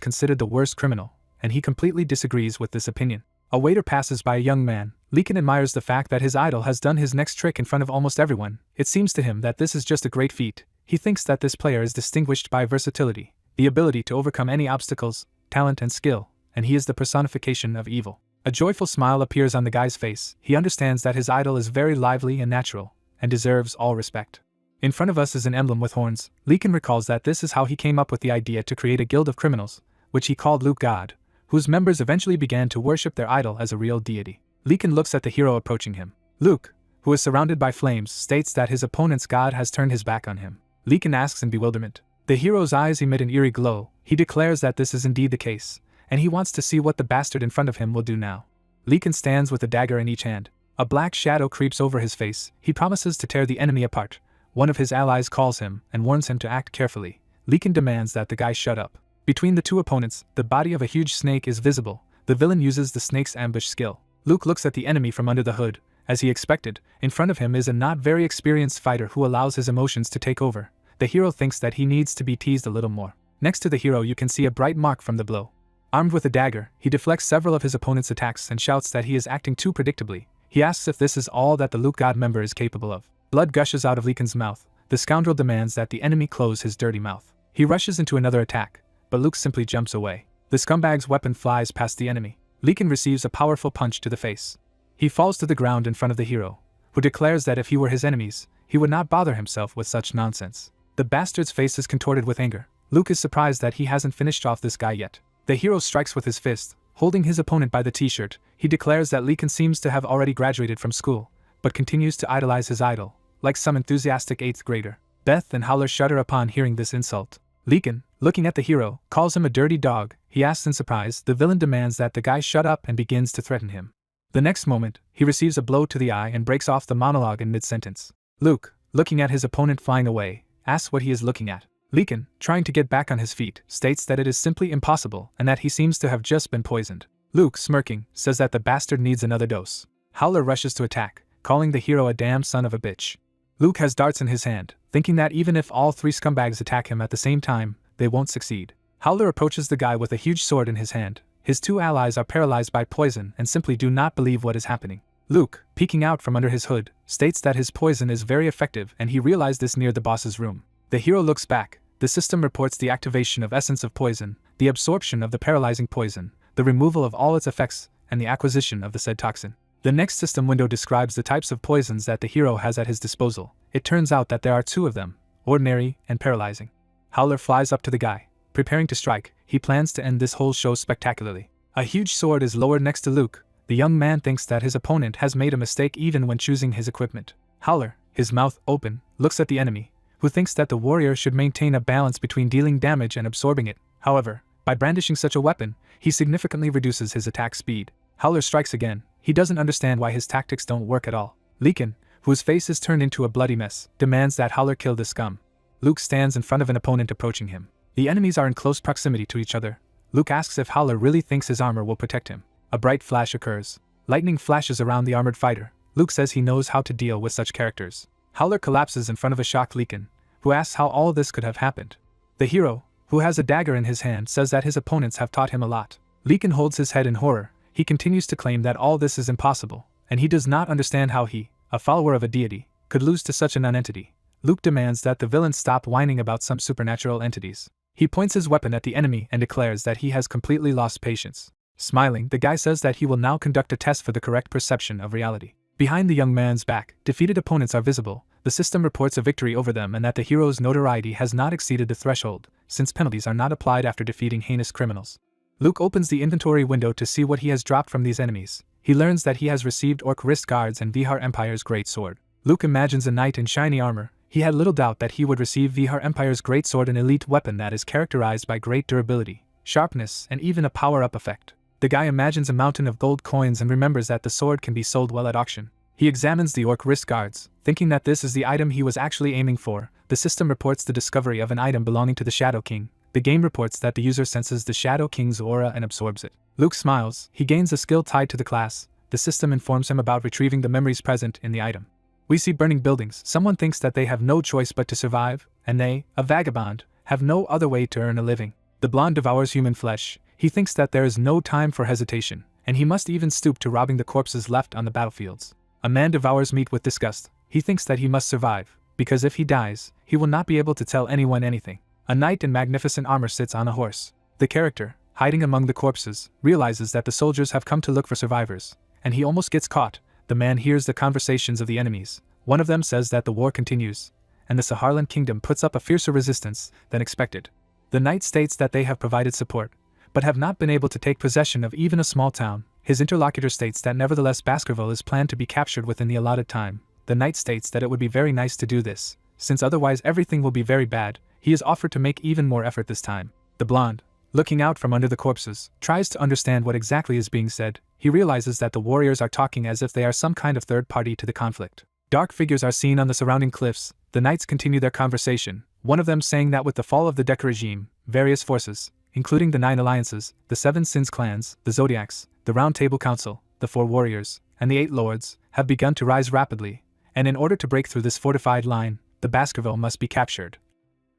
considered the worst criminal, and he completely disagrees with this opinion. A waiter passes by a young man. Leekin admires the fact that his idol has done his next trick in front of almost everyone. It seems to him that this is just a great feat. He thinks that this player is distinguished by versatility, the ability to overcome any obstacles, talent and skill, and he is the personification of evil. A joyful smile appears on the guy's face. He understands that his idol is very lively and natural, and deserves all respect. In front of us is an emblem with horns. Leekin recalls that this is how he came up with the idea to create a guild of criminals, which he called Luke God, whose members eventually began to worship their idol as a real deity. Leekin looks at the hero approaching him. Luke, who is surrounded by flames, states that his opponent's god has turned his back on him. Leekin asks in bewilderment. The hero's eyes emit an eerie glow. He declares that this is indeed the case, and he wants to see what the bastard in front of him will do now. Leekin stands with a dagger in each hand. A black shadow creeps over his face. He promises to tear the enemy apart. One of his allies calls him and warns him to act carefully. Leekin demands that the guy shut up. Between the two opponents, the body of a huge snake is visible. The villain uses the snake's ambush skill. Luke looks at the enemy from under the hood. As he expected, in front of him is a not very experienced fighter who allows his emotions to take over. The hero thinks that he needs to be teased a little more. Next to the hero you can see a bright mark from the blow. Armed with a dagger, he deflects several of his opponent's attacks and shouts that he is acting too predictably. He asks if this is all that the Luke God member is capable of. Blood gushes out of Leekin's mouth. The scoundrel demands that the enemy close his dirty mouth. He rushes into another attack, but Luke simply jumps away. The scumbag's weapon flies past the enemy. Leekin receives a powerful punch to the face. He falls to the ground in front of the hero, who declares that if he were his enemies, he would not bother himself with such nonsense. The bastard's face is contorted with anger. Luke is surprised that he hasn't finished off this guy yet. The hero strikes with his fist, holding his opponent by the t-shirt. He declares that Leekin seems to have already graduated from school, but continues to idolize his idol, like some enthusiastic 8th grader. Beth and Howler shudder upon hearing this insult. Leekin, looking at the hero, calls him a dirty dog. He asks in surprise. The villain demands that the guy shut up and begins to threaten him. The next moment, he receives a blow to the eye and breaks off the monologue in mid-sentence. Luke, looking at his opponent flying away, asks what he is looking at. Leekin, trying to get back on his feet, states that it is simply impossible and that he seems to have just been poisoned. Luke, smirking, says that the bastard needs another dose. Howler rushes to attack, calling the hero a damn son of a bitch. Luke has darts in his hand, thinking that even if all three scumbags attack him at the same time, they won't succeed. Howler approaches the guy with a huge sword in his hand. His two allies are paralyzed by poison and simply do not believe what is happening. Luke, peeking out from under his hood, states that his poison is very effective and he realized this near the boss's room. The hero looks back. The system reports the activation of essence of poison, the absorption of the paralyzing poison, the removal of all its effects, and the acquisition of the said toxin. The next system window describes the types of poisons that the hero has at his disposal. It turns out that there are two of them, ordinary and paralyzing. Howler flies up to the guy. Preparing to strike, he plans to end this whole show spectacularly. A huge sword is lowered next to Luke. The young man thinks that his opponent has made a mistake even when choosing his equipment. Howler, his mouth open, looks at the enemy, who thinks that the warrior should maintain a balance between dealing damage and absorbing it. However, by brandishing such a weapon, he significantly reduces his attack speed. Howler strikes again. He doesn't understand why his tactics don't work at all. Leekin, whose face is turned into a bloody mess, demands that Howler kill the scum. Luke stands in front of an opponent approaching him. The enemies are in close proximity to each other. Luke asks if Howler really thinks his armor will protect him. A bright flash occurs. Lightning flashes around the armored fighter. Luke says he knows how to deal with such characters. Howler collapses in front of a shocked Leekin, who asks how all this could have happened. The hero, who has a dagger in his hand, says that his opponents have taught him a lot. Leekin holds his head in horror. He continues to claim that all this is impossible, and he does not understand how he, a follower of a deity, could lose to such a nonentity. Luke demands that the villain stop whining about some supernatural entities. He points his weapon at the enemy and declares that he has completely lost patience. Smiling, the guy says that he will now conduct a test for the correct perception of reality. Behind the young man's back, defeated opponents are visible. The system reports a victory over them and that the hero's notoriety has not exceeded the threshold, since penalties are not applied after defeating heinous criminals. Luke opens the inventory window to see what he has dropped from these enemies. He learns that he has received Orc wrist guards and Vihar Empire's great sword. Luke imagines a knight in shiny armor. He had little doubt that he would receive Vihar Empire's great sword, an elite weapon that is characterized by great durability, sharpness, and even a power-up effect. The guy imagines a mountain of gold coins and remembers that the sword can be sold well at auction. He examines the Orc wrist guards, thinking that this is the item he was actually aiming for. The system reports the discovery of an item belonging to the Shadow King. The game reports that the user senses the Shadow King's aura and absorbs it. Luke smiles. He gains a skill tied to the class. The system informs him about retrieving the memories present in the item. We see burning buildings. Someone thinks that they have no choice but to survive, and they, a vagabond, have no other way to earn a living. The blonde devours human flesh. He thinks that there is no time for hesitation, and he must even stoop to robbing the corpses left on the battlefields. A man devours meat with disgust. He thinks that he must survive, because if he dies, he will not be able to tell anyone anything. A knight in magnificent armor sits on a horse. The character, hiding among the corpses, realizes that the soldiers have come to look for survivors, and he almost gets caught. The man hears the conversations of the enemies. One of them says that the war continues, and the Saharlan kingdom puts up a fiercer resistance than expected. The knight states that they have provided support, but have not been able to take possession of even a small town. His interlocutor states that nevertheless Baskerville is planned to be captured within the allotted time. The knight states that it would be very nice to do this, since otherwise everything will be very bad. He is offered to make even more effort this time. The blonde, looking out from under the corpses, tries to understand what exactly is being said. He realizes that the warriors are talking as if they are some kind of third party to the conflict. Dark figures are seen on the surrounding cliffs. The knights continue their conversation, one of them saying that with the fall of the Deca regime, various forces, including the 9 alliances, the 7 Sins clans, the Zodiacs, the Round Table Council, the 4 warriors, and the 8 lords, have begun to rise rapidly, and in order to break through this fortified line, the Baskerville must be captured.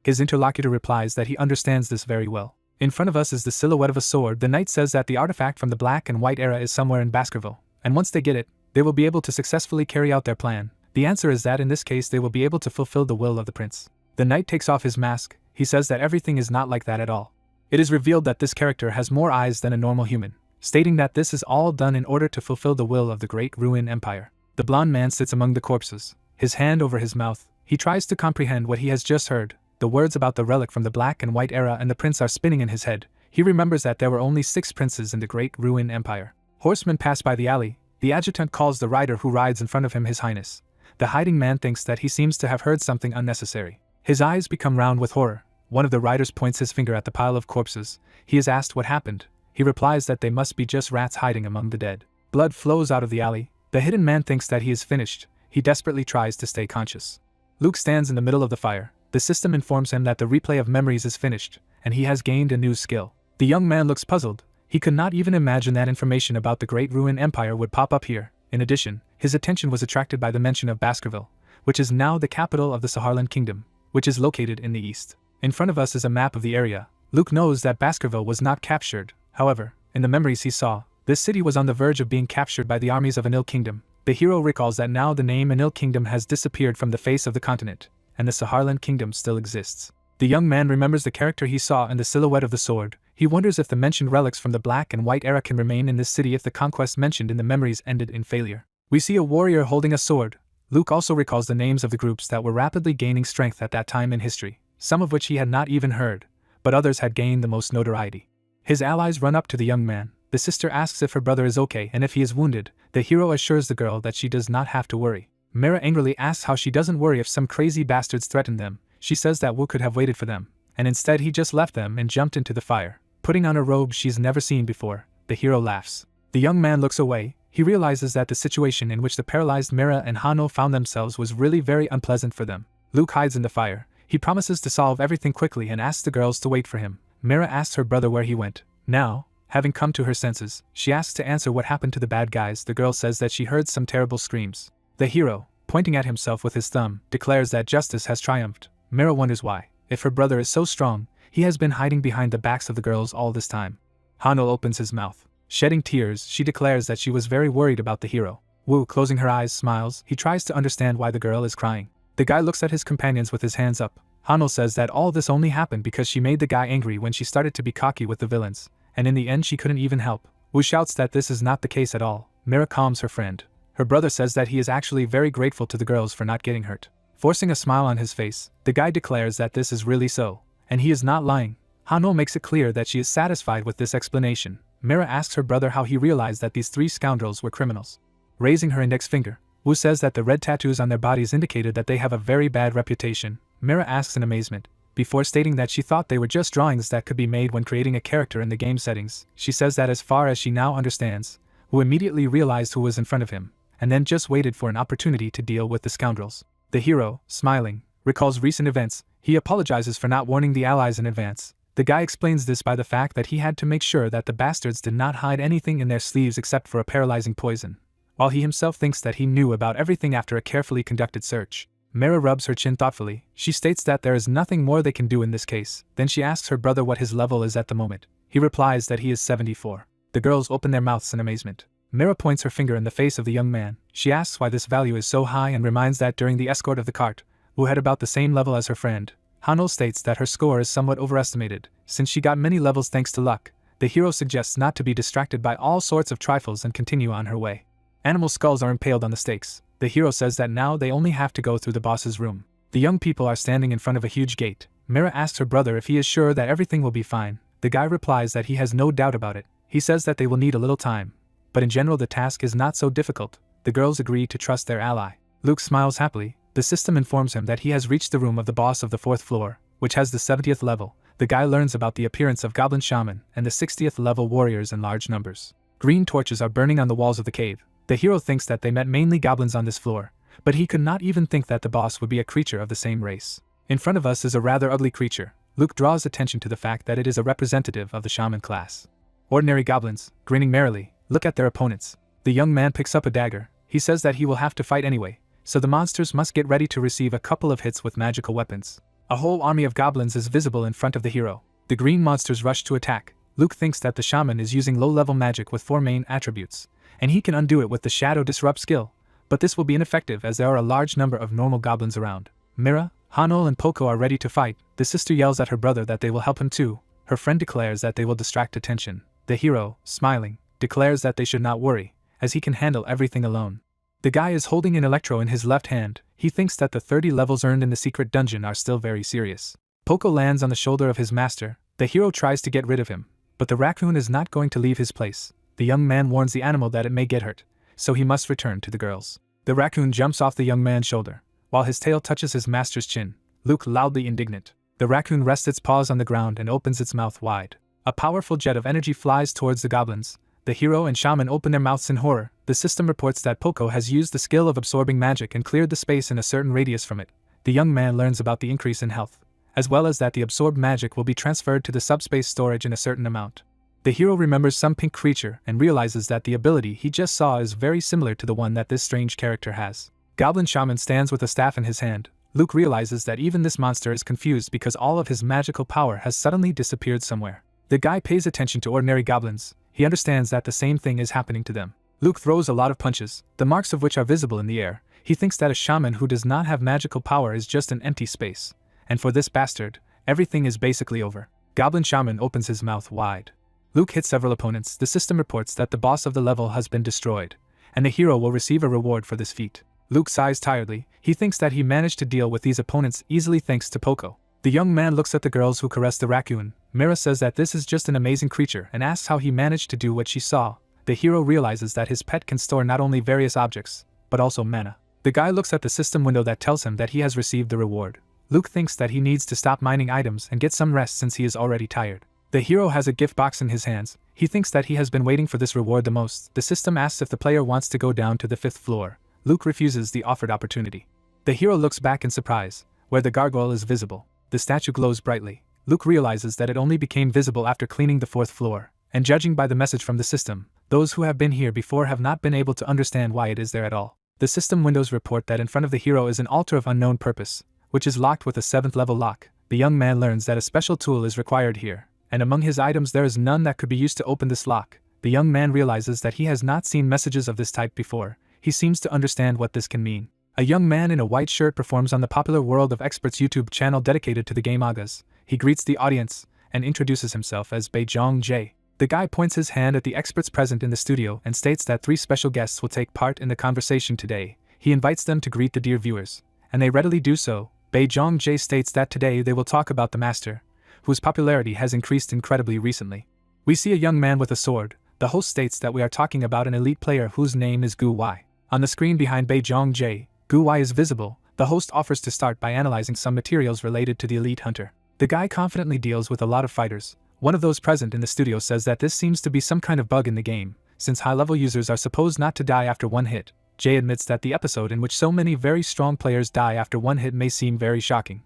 His interlocutor replies that he understands this very well. In front of us is the silhouette of a sword. The knight says that the artifact from the Black and White era is somewhere in Baskerville, and once they get it, they will be able to successfully carry out their plan. The answer is that in this case they will be able to fulfill the will of the prince. The knight takes off his mask. He says that everything is not like that at all. It is revealed that this character has more eyes than a normal human, stating that this is all done in order to fulfill the will of the Great Ruin Empire. The blonde man sits among the corpses, his hand over his mouth. He tries to comprehend what he has just heard. The words about the relic from the Black and White era and the prince are spinning in his head. He remembers that there were only 6 princes in the Great Ruin Empire. Horsemen pass by the alley. The adjutant calls the rider who rides in front of him His Highness. The hiding man thinks that he seems to have heard something unnecessary. His eyes become round with horror. One of the riders points his finger at the pile of corpses. He is asked what happened. He replies that they must be just rats hiding among the dead. Blood flows out of the alley. The hidden man thinks that he is finished. He desperately tries to stay conscious. Luke stands in the middle of the fire. The system informs him that the replay of memories is finished, and he has gained a new skill. The young man looks puzzled. He could not even imagine that information about the Great Ruin Empire would pop up here. In addition, his attention was attracted by the mention of Baskerville, which is now the capital of the Saharlan Kingdom, which is located in the east. In front of us is a map of the area. Luke knows that Baskerville was not captured. However, in the memories he saw, this city was on the verge of being captured by the armies of Anil Kingdom. The hero recalls that now the name Anil Kingdom has disappeared from the face of the continent, and the Saharlan Kingdom still exists. The young man remembers the character he saw in the silhouette of the sword. He wonders if the mentioned relics from the Black and White era can remain in this city if the conquest mentioned in the memories ended in failure. We see a warrior holding a sword. Luke also recalls the names of the groups that were rapidly gaining strength at that time in history, some of which he had not even heard, but others had gained the most notoriety. His allies run up to the young man. The sister asks if her brother is okay and if he is wounded. The hero assures the girl that she does not have to worry. Mira angrily asks how she doesn't worry if some crazy bastards threaten them. She says that Wu could have waited for them, and instead he just left them and jumped into the fire, putting on a robe she's never seen before. The hero laughs. The young man looks away. He realizes that the situation in which the paralyzed Mira and Hano found themselves was really very unpleasant for them. Luke hides in the fire. He promises to solve everything quickly and asks the girls to wait for him. Mira asks her brother where he went. Now, having come to her senses, she asks to answer what happened to the bad guys. The girl says that she heard some terrible screams. The hero, pointing at himself with his thumb, declares that justice has triumphed. Mira wonders why. If her brother is so strong, he has been hiding behind the backs of the girls all this time. Hano opens his mouth. Shedding tears, she declares that she was very worried about the hero. Wu, closing her eyes, smiles. He tries to understand why the girl is crying. The guy looks at his companions with his hands up. Hano says that all this only happened because she made the guy angry when she started to be cocky with the villains, and in the end she couldn't even help. Wu shouts that this is not the case at all. Mira calms her friend. Her brother says that he is actually very grateful to the girls for not getting hurt. Forcing a smile on his face, the guy declares that this is really so, and he is not lying. Hano makes it clear that she is satisfied with this explanation. Mira asks her brother how he realized that these 3 scoundrels were criminals. Raising her index finger, Wu says that the red tattoos on their bodies indicated that they have a very bad reputation. Mira asks in amazement, before stating that she thought they were just drawings that could be made when creating a character in the game settings. She says that as far as she now understands, Wu immediately realized who was in front of him, and then just waited for an opportunity to deal with the scoundrels. The hero, smiling, recalls recent events. He apologizes for not warning the allies in advance. The guy explains this by the fact that he had to make sure that the bastards did not hide anything in their sleeves except for a paralyzing poison, while he himself thinks that he knew about everything after a carefully conducted search. Mira rubs her chin thoughtfully. She states that there is nothing more they can do in this case. Then she asks her brother what his level is at the moment. He replies that he is 74. The girls open their mouths in amazement. Mira points her finger in the face of the young man. She asks why this value is so high and reminds that during the escort of the cart, Wu had about the same level as her friend. Hano states that her score is somewhat overestimated, since she got many levels thanks to luck. The hero suggests not to be distracted by all sorts of trifles and continue on her way. Animal skulls are impaled on the stakes. The hero says that now they only have to go through the boss's room. The young people are standing in front of a huge gate. Mira asks her brother if he is sure that everything will be fine. The guy replies that he has no doubt about it. He says that they will need a little time, but in general the task is not so difficult. The girls agree to trust their ally. Luke smiles happily. The system informs him that he has reached the room of the boss of the 4th floor, which has the 70th level. The guy learns about the appearance of Goblin Shaman and the 60th level warriors in large numbers. Green torches are burning on the walls of the cave. The hero thinks that they met mainly goblins on this floor, but he could not even think that the boss would be a creature of the same race. In front of us is a rather ugly creature. Luke draws attention to the fact that it is a representative of the shaman class. Ordinary goblins, grinning merrily, look at their opponents. The young man picks up a dagger. He says that he will have to fight anyway, so the monsters must get ready to receive a couple of hits with magical weapons. A whole army of goblins is visible in front of the hero. The green monsters rush to attack. Luke thinks that the shaman is using low-level magic with 4 main attributes, and he can undo it with the Shadow Disrupt skill, but this will be ineffective as there are a large number of normal goblins around. Mira, Hanol and Poco are ready to fight. The sister yells at her brother that they will help him too. Her friend declares that they will distract attention. The hero, smiling, declares that they should not worry, as he can handle everything alone. The guy is holding an electro in his left hand. He thinks that the 30 levels earned in the secret dungeon are still very serious. Poco lands on the shoulder of his master. The hero tries to get rid of him, but the raccoon is not going to leave his place. The young man warns the animal that it may get hurt, so he must return to the girls. The raccoon jumps off the young man's shoulder, while his tail touches his master's chin. Luke loudly indignant. The raccoon rests its paws on the ground and opens its mouth wide. A powerful jet of energy flies towards the goblins. The hero and shaman open their mouths in horror. The system reports that Poco has used the skill of absorbing magic and cleared the space in a certain radius from it. The young man learns about the increase in health, as well as that the absorbed magic will be transferred to the subspace storage in a certain amount. The hero remembers some pink creature and realizes that the ability he just saw is very similar to the one that this strange character has. Goblin Shaman stands with a staff in his hand. Luke realizes that even this monster is confused because all of his magical power has suddenly disappeared somewhere. The guy pays attention to ordinary goblins. He understands that the same thing is happening to them. Luke throws a lot of punches, the marks of which are visible in the air. He thinks that a shaman who does not have magical power is just an empty space. And for this bastard, everything is basically over. Goblin Shaman opens his mouth wide. Luke hits several opponents. The system reports that the boss of the level has been destroyed, and the hero will receive a reward for this feat. Luke sighs tiredly. He thinks that he managed to deal with these opponents easily thanks to Poco. The young man looks at the girls who caress the raccoon. Mira says that this is just an amazing creature and asks how he managed to do what she saw. The hero realizes that his pet can store not only various objects, but also mana. The guy looks at the system window that tells him that he has received the reward. Luke thinks that he needs to stop mining items and get some rest since he is already tired. The hero has a gift box in his hands. He thinks that he has been waiting for this reward the most. The system asks if the player wants to go down to the 5th floor. Luke refuses the offered opportunity. The hero looks back in surprise, where the gargoyle is visible. The statue glows brightly. Luke realizes that it only became visible after cleaning the 4th floor, and judging by the message from the system, those who have been here before have not been able to understand why it is there at all. The system windows report that in front of the hero is an altar of unknown purpose, which is locked with a 7th level lock. The young man learns that a special tool is required here, and among his items there is none that could be used to open this lock. The young man realizes that he has not seen messages of this type before. He seems to understand what this can mean. A young man in a white shirt performs on the popular World of Experts YouTube channel dedicated to the game Agas. He greets the audience and introduces himself as Baejong Jae. The guy points his hand at the experts present in the studio and states that 3 special guests will take part in the conversation today. He invites them to greet the dear viewers, and they readily do so. Baejong Jae states that today they will talk about the master, whose popularity has increased incredibly recently. We see a young man with a sword. The host states that we are talking about an elite player whose name is Gu Wai. On the screen behind Baejong Jae, Gu Wai is visible. The host offers to start by analyzing some materials related to the elite hunter. The guy confidently deals with a lot of fighters. One of those present in the studio says that this seems to be some kind of bug in the game, since high-level users are supposed not to die after 1 hit. Jae admits that the episode in which so many very strong players die after 1 hit may seem very shocking.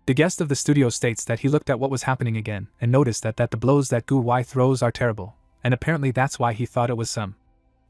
The guest of the studio states that he looked at what was happening again and noticed that the blows that Gu Wai throws are terrible, and apparently that's why he thought it was some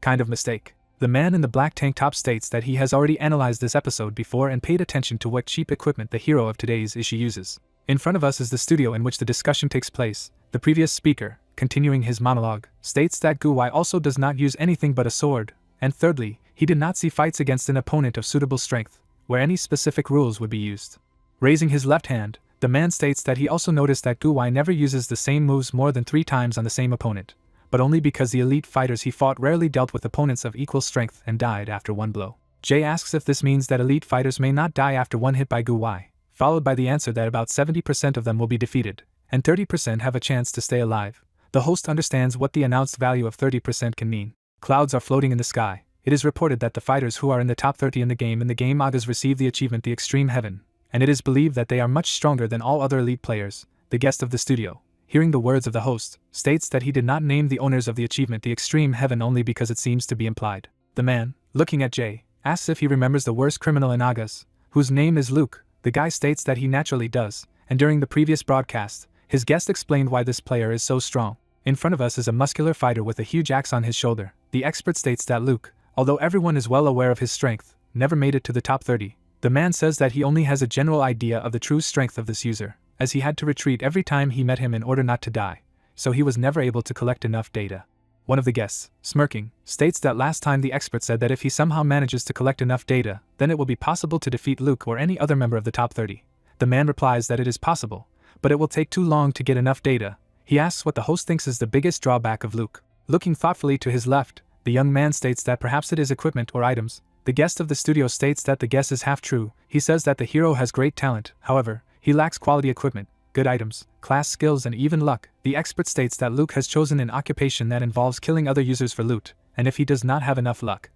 kind of mistake. The man in the black tank top states that he has already analyzed this episode before and paid attention to what cheap equipment the hero of today's issue uses. In front of us is the studio in which the discussion takes place. The previous speaker, continuing his monologue, states that Gu Wai also does not use anything but a sword, and thirdly, he did not see fights against an opponent of suitable strength, where any specific rules would be used. Raising his left hand, the man states that he also noticed that Gu Wai never uses the same moves more than 3 times on the same opponent, but only because the elite fighters he fought rarely dealt with opponents of equal strength and died after 1 blow. Jay asks if this means that elite fighters may not die after 1 hit by Gu Wai, followed by the answer that about 70% of them will be defeated, and 30% have a chance to stay alive. The host understands what the announced value of 30% can mean. Clouds are floating in the sky. It is reported that the fighters who are in the top 30 in the game Agas receive the achievement the Extreme Heaven, and it is believed that they are much stronger than all other elite players. The guest of the studio, hearing the words of the host, states that he did not name the owners of the achievement the Extreme Heaven only because it seems to be implied. The man, looking at Jay, asks if he remembers the worst criminal in Agas, whose name is Luke. The guy states that he naturally does, and during the previous broadcast, his guest explained why this player is so strong. In front of us is a muscular fighter with a huge axe on his shoulder. The expert states that Luke, although everyone is well aware of his strength, never made it to the top 30. The man says that he only has a general idea of the true strength of this user, as he had to retreat every time he met him in order not to die, so he was never able to collect enough data. One of the guests, smirking, states that last time the expert said that if he somehow manages to collect enough data, then it will be possible to defeat Luke or any other member of the top 30. The man replies that it is possible, but it will take too long to get enough data. He asks what the host thinks is the biggest drawback of Luke. Looking thoughtfully to his left, the young man states that perhaps it is equipment or items. The guest of the studio states that the guess is half true. He says that the hero has great talent, however, he lacks quality equipment, good items, class skills and even luck. The expert states that Luke has chosen an occupation that involves killing other users for loot, and if he does not have enough luck,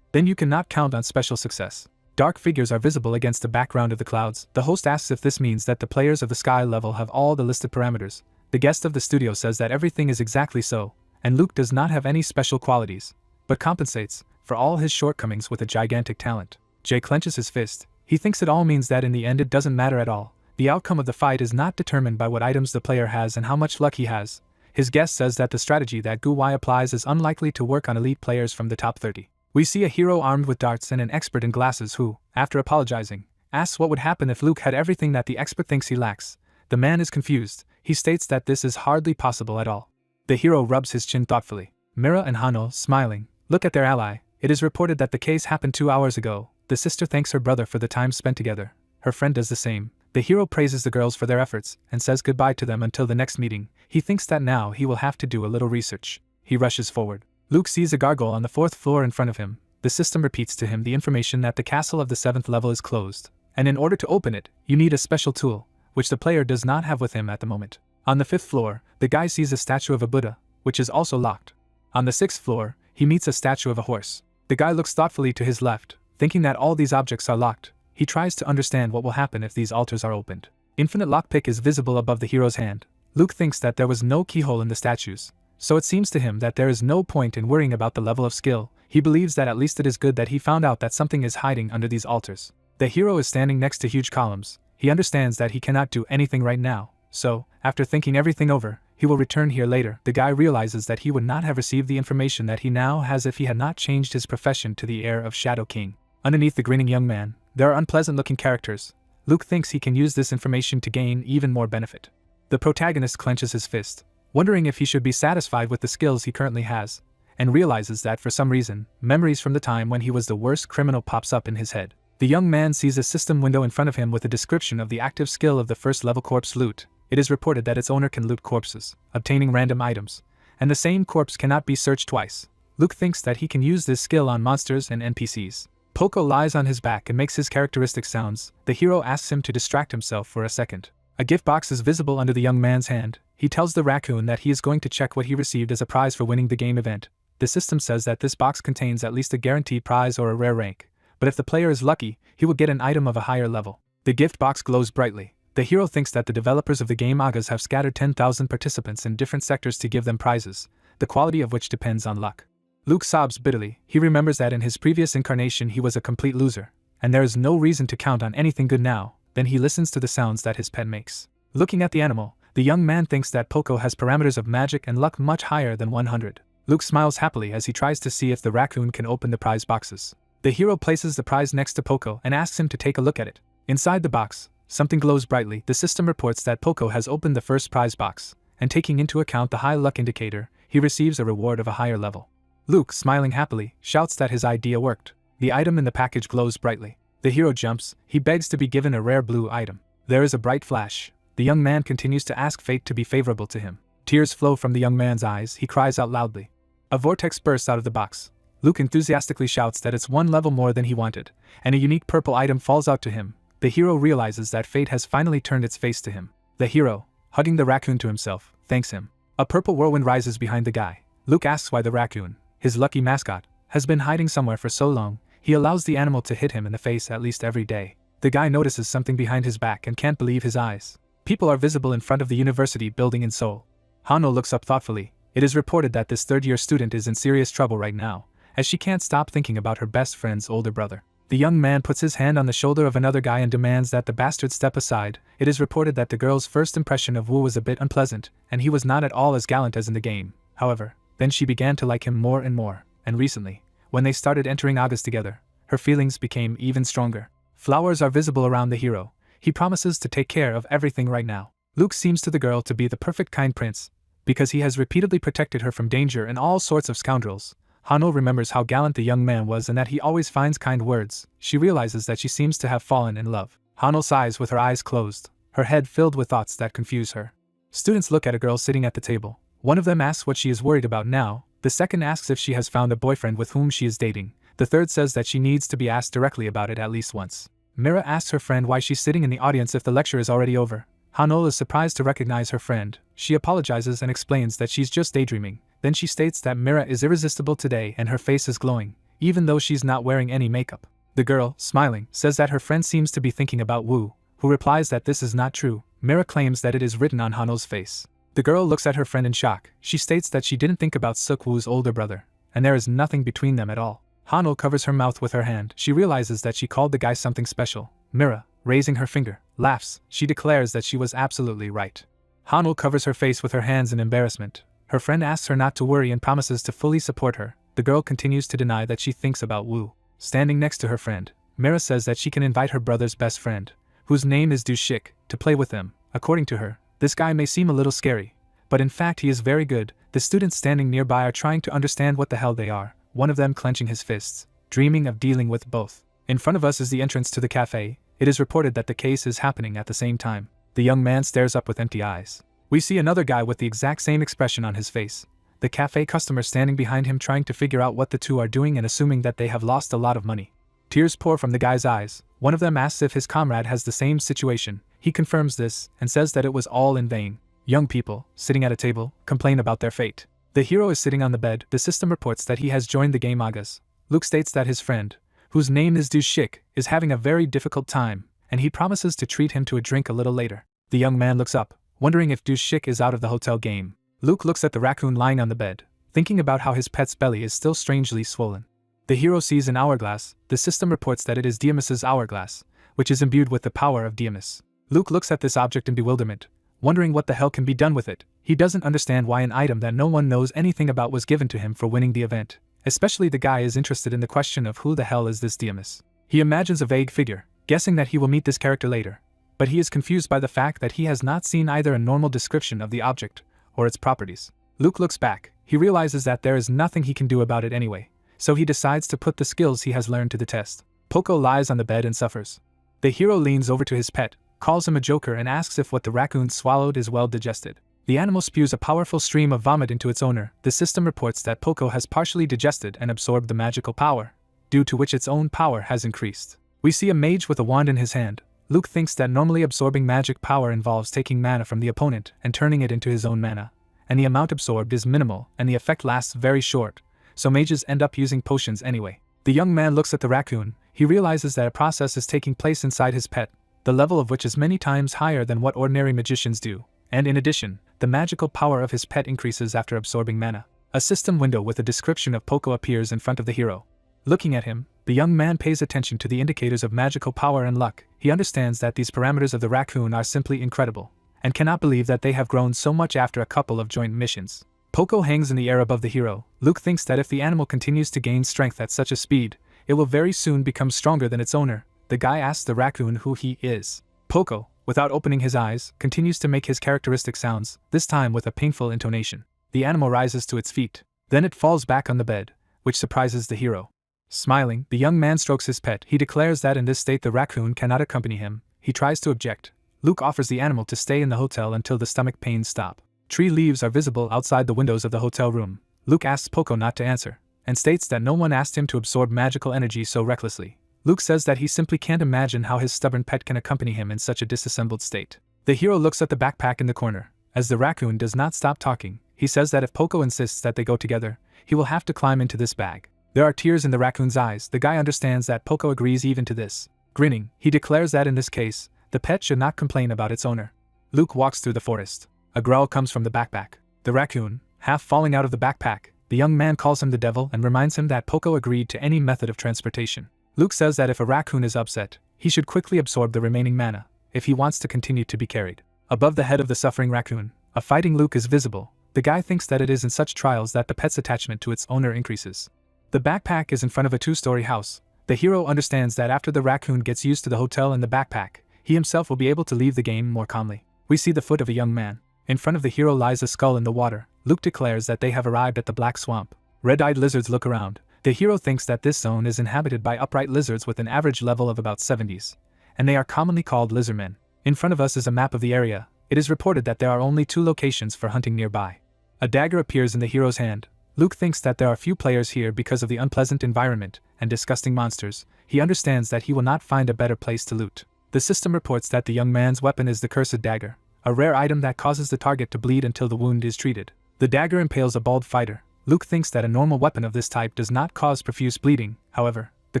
then you cannot count on special success. Dark figures are visible against the background of the clouds. The host asks if this means that the players of the sky level have all the listed parameters. The guest of the studio says that everything is exactly so, and Luke does not have any special qualities, but compensates for all his shortcomings with a gigantic talent. Jay clenches his fist. He thinks it all means that in the end it doesn't matter at all. The outcome of the fight is not determined by what items the player has and how much luck he has. His guest says that the strategy that Gu Wai applies is unlikely to work on elite players from the top 30. We see a hero armed with darts and an expert in glasses who, after apologizing, asks what would happen if Luke had everything that the expert thinks he lacks. The man is confused. He states that this is hardly possible at all. The hero rubs his chin thoughtfully. Mira and Hano, smiling, look at their ally. It is reported that the case happened 2 hours ago. The sister thanks her brother for the time spent together. Her friend does the same. The hero praises the girls for their efforts and says goodbye to them until the next meeting. He thinks that now he will have to do a little research. He rushes forward. Luke sees a gargoyle on the 4th floor in front of him. The system repeats to him the information that the castle of the 7th level is closed, and in order to open it, you need a special tool, which the player does not have with him at the moment. On the 5th floor, the guy sees a statue of a Buddha, which is also locked. On the 6th floor, he meets a statue of a horse. The guy looks thoughtfully to his left, thinking that all these objects are locked. He tries to understand what will happen if these altars are opened. Infinite lockpick is visible above the hero's hand. Luke thinks that there was no keyhole in the statues, so it seems to him that there is no point in worrying about the level of skill. He believes that at least it is good that he found out that something is hiding under these altars. The hero is standing next to huge columns. He understands that he cannot do anything right now, so, after thinking everything over, he will return here later. The guy realizes that he would not have received the information that he now has if he had not changed his profession to the heir of Shadow King. Underneath the grinning young man, there are unpleasant-looking characters. Luke thinks he can use this information to gain even more benefit. The protagonist clenches his fist, wondering if he should be satisfied with the skills he currently has, and realizes that for some reason, memories from the time when he was the worst criminal pops up in his head. The young man sees a system window in front of him with a description of the active skill of the first-level corpse loot. It is reported that its owner can loot corpses, obtaining random items, and the same corpse cannot be searched twice. Luke thinks that he can use this skill on monsters and NPCs. Poco lies on his back and makes his characteristic sounds. The hero asks him to distract himself for a second. A gift box is visible under the young man's hand. He tells the raccoon that he is going to check what he received as a prize for winning the game event. The system says that this box contains at least a guaranteed prize or a rare rank, but if the player is lucky, he will get an item of a higher level. The gift box glows brightly. The hero thinks that the developers of the game Agas have scattered 10,000 participants in different sectors to give them prizes, the quality of which depends on luck. Luke sobs bitterly. He remembers that in his previous incarnation he was a complete loser, and there is no reason to count on anything good now. Then he listens to the sounds that his pet makes. Looking at the animal, the young man thinks that Poco has parameters of magic and luck much higher than 100. Luke smiles happily as he tries to see if the raccoon can open the prize boxes. The hero places the prize next to Poco and asks him to take a look at it. Inside the box, something glows brightly. The system reports that Poco has opened the first prize box, and taking into account the high luck indicator, he receives a reward of a higher level. Luke, smiling happily, shouts that his idea worked. The item in the package glows brightly. The hero jumps. He begs to be given a rare blue item. There is a bright flash. The young man continues to ask fate to be favorable to him. Tears flow from the young man's eyes. He cries out loudly. A vortex bursts out of the box. Luke enthusiastically shouts that it's one level more than he wanted, and a unique purple item falls out to him. The hero realizes that fate has finally turned its face to him. The hero, hugging the raccoon to himself, thanks him. A purple whirlwind rises behind the guy. Luke asks why the raccoon, his lucky mascot, has been hiding somewhere for so long, he allows the animal to hit him in the face at least every day. The guy notices something behind his back and can't believe his eyes. People are visible in front of the university building in Seoul. Hano looks up thoughtfully. It is reported that this third-year student is in serious trouble right now, as she can't stop thinking about her best friend's older brother. The young man puts his hand on the shoulder of another guy and demands that the bastard step aside. It is reported that the girl's first impression of Wu was a bit unpleasant, and he was not at all as gallant as in the game. However, then she began to like him more and more, and recently, when they started entering August together, her feelings became even stronger. Flowers are visible around the hero. He promises to take care of everything right now. Luke seems to the girl to be the perfect kind prince, because he has repeatedly protected her from danger and all sorts of scoundrels. Hano remembers how gallant the young man was and that he always finds kind words. She realizes that she seems to have fallen in love. Hano sighs with her eyes closed, her head filled with thoughts that confuse her. Students look at a girl sitting at the table. One of them asks what she is worried about now, the second asks if she has found a boyfriend with whom she is dating, the third says that she needs to be asked directly about it at least once. Mira asks her friend why she's sitting in the audience if the lecture is already over. Hano is surprised to recognize her friend. She apologizes and explains that she's just daydreaming. Then she states that Mira is irresistible today and her face is glowing, even though she's not wearing any makeup. The girl, smiling, says that her friend seems to be thinking about Wu, who replies that this is not true. Mira claims that it is written on Hano's face. The girl looks at her friend in shock. She states that she didn't think about Suk Wu's older brother, and there is nothing between them at all. Hano covers her mouth with her hand. She realizes that she called the guy something special. Mira, raising her finger, laughs. She declares that she was absolutely right. Hano covers her face with her hands in embarrassment. Her friend asks her not to worry and promises to fully support her. The girl continues to deny that she thinks about Wu. Standing next to her friend, Mira says that she can invite her brother's best friend, whose name is Du-shik, to play with them. According to her, this guy may seem a little scary, but in fact he is very good. The students standing nearby are trying to understand what the hell they are, one of them clenching his fists, dreaming of dealing with both. In front of us is the entrance to the cafe. It is reported that the case is happening at the same time. The young man stares up with empty eyes. We see another guy with the exact same expression on his face. The cafe customer standing behind him trying to figure out what the two are doing and assuming that they have lost a lot of money. Tears pour from the guy's eyes. One of them asks if his comrade has the same situation. He confirms this and says that it was all in vain. Young people, sitting at a table, complain about their fate. The hero is sitting on the bed. The system reports that he has joined the game Agas. Luke states that his friend, whose name is Du-shik, is having a very difficult time, and he promises to treat him to a drink a little later. The young man looks up, wondering if Du-shik is out of the hotel game. Luke looks at the raccoon lying on the bed, thinking about how his pet's belly is still strangely swollen. The hero sees an hourglass. The system reports that it is Diomus's hourglass, which is imbued with the power of Diomus. Luke looks at this object in bewilderment, wondering what the hell can be done with it. He doesn't understand why an item that no one knows anything about was given to him for winning the event. Especially the guy is interested in the question of who the hell is this Diomus. He imagines a vague figure, guessing that he will meet this character later. But he is confused by the fact that he has not seen either a normal description of the object or its properties. Luke looks back. He realizes that there is nothing he can do about it anyway, so he decides to put the skills he has learned to the test. Poco lies on the bed and suffers. The hero leans over to his pet, calls him a joker and asks if what the raccoon swallowed is well digested. The animal spews a powerful stream of vomit into its owner. The system reports that Poco has partially digested and absorbed the magical power, due to which its own power has increased. We see a mage with a wand in his hand. Luke thinks that normally absorbing magic power involves taking mana from the opponent and turning it into his own mana, and the amount absorbed is minimal and the effect lasts very short, so mages end up using potions anyway. The young man looks at the raccoon. He realizes that a process is taking place inside his pet, the level of which is many times higher than what ordinary magicians do, and in addition, the magical power of his pet increases after absorbing mana. A system window with a description of Poco appears in front of the hero. Looking at him, the young man pays attention to the indicators of magical power and luck. He understands that these parameters of the raccoon are simply incredible, and cannot believe that they have grown so much after a couple of joint missions. Poco hangs in the air above the hero. Luke thinks that if the animal continues to gain strength at such a speed, it will very soon become stronger than its owner. The guy asks the raccoon who he is. Poco, without opening his eyes, continues to make his characteristic sounds, this time with a painful intonation. The animal rises to its feet. Then it falls back on the bed, which surprises the hero. Smiling, the young man strokes his pet. He declares that in this state the raccoon cannot accompany him. He tries to object. Luke offers the animal to stay in the hotel until the stomach pains stop. Tree leaves are visible outside the windows of the hotel room. Luke asks Poco not to answer, and states that no one asked him to absorb magical energy so recklessly. Luke says that he simply can't imagine how his stubborn pet can accompany him in such a disassembled state. The hero looks at the backpack in the corner. As the raccoon does not stop talking, he says that if Poco insists that they go together, he will have to climb into this bag. There are tears in the raccoon's eyes. The guy understands that Poco agrees even to this. Grinning, he declares that in this case, the pet should not complain about its owner. Luke walks through the forest. A growl comes from the backpack. The raccoon, half falling out of the backpack, the young man calls him the devil and reminds him that Poco agreed to any method of transportation. Luke says that if a raccoon is upset, he should quickly absorb the remaining mana, if he wants to continue to be carried. Above the head of the suffering raccoon, a fighting Luke is visible. The guy thinks that it is in such trials that the pet's attachment to its owner increases. The backpack is in front of a two-story house. The hero understands that after the raccoon gets used to the hotel and the backpack, he himself will be able to leave the game more calmly. We see the foot of a young man. In front of the hero lies a skull in the water. Luke declares that they have arrived at the Black Swamp. Red-eyed lizards look around. The hero thinks that this zone is inhabited by upright lizards with an average level of about 70s, and they are commonly called lizardmen. In front of us is a map of the area. It is reported that there are only 2 locations for hunting nearby. A dagger appears in the hero's hand. Luke thinks that there are few players here because of the unpleasant environment and disgusting monsters. He understands that he will not find a better place to loot. The system reports that the young man's weapon is the cursed dagger, a rare item that causes the target to bleed until the wound is treated. The dagger impales a bald fighter. Luke thinks that a normal weapon of this type does not cause profuse bleeding. However, the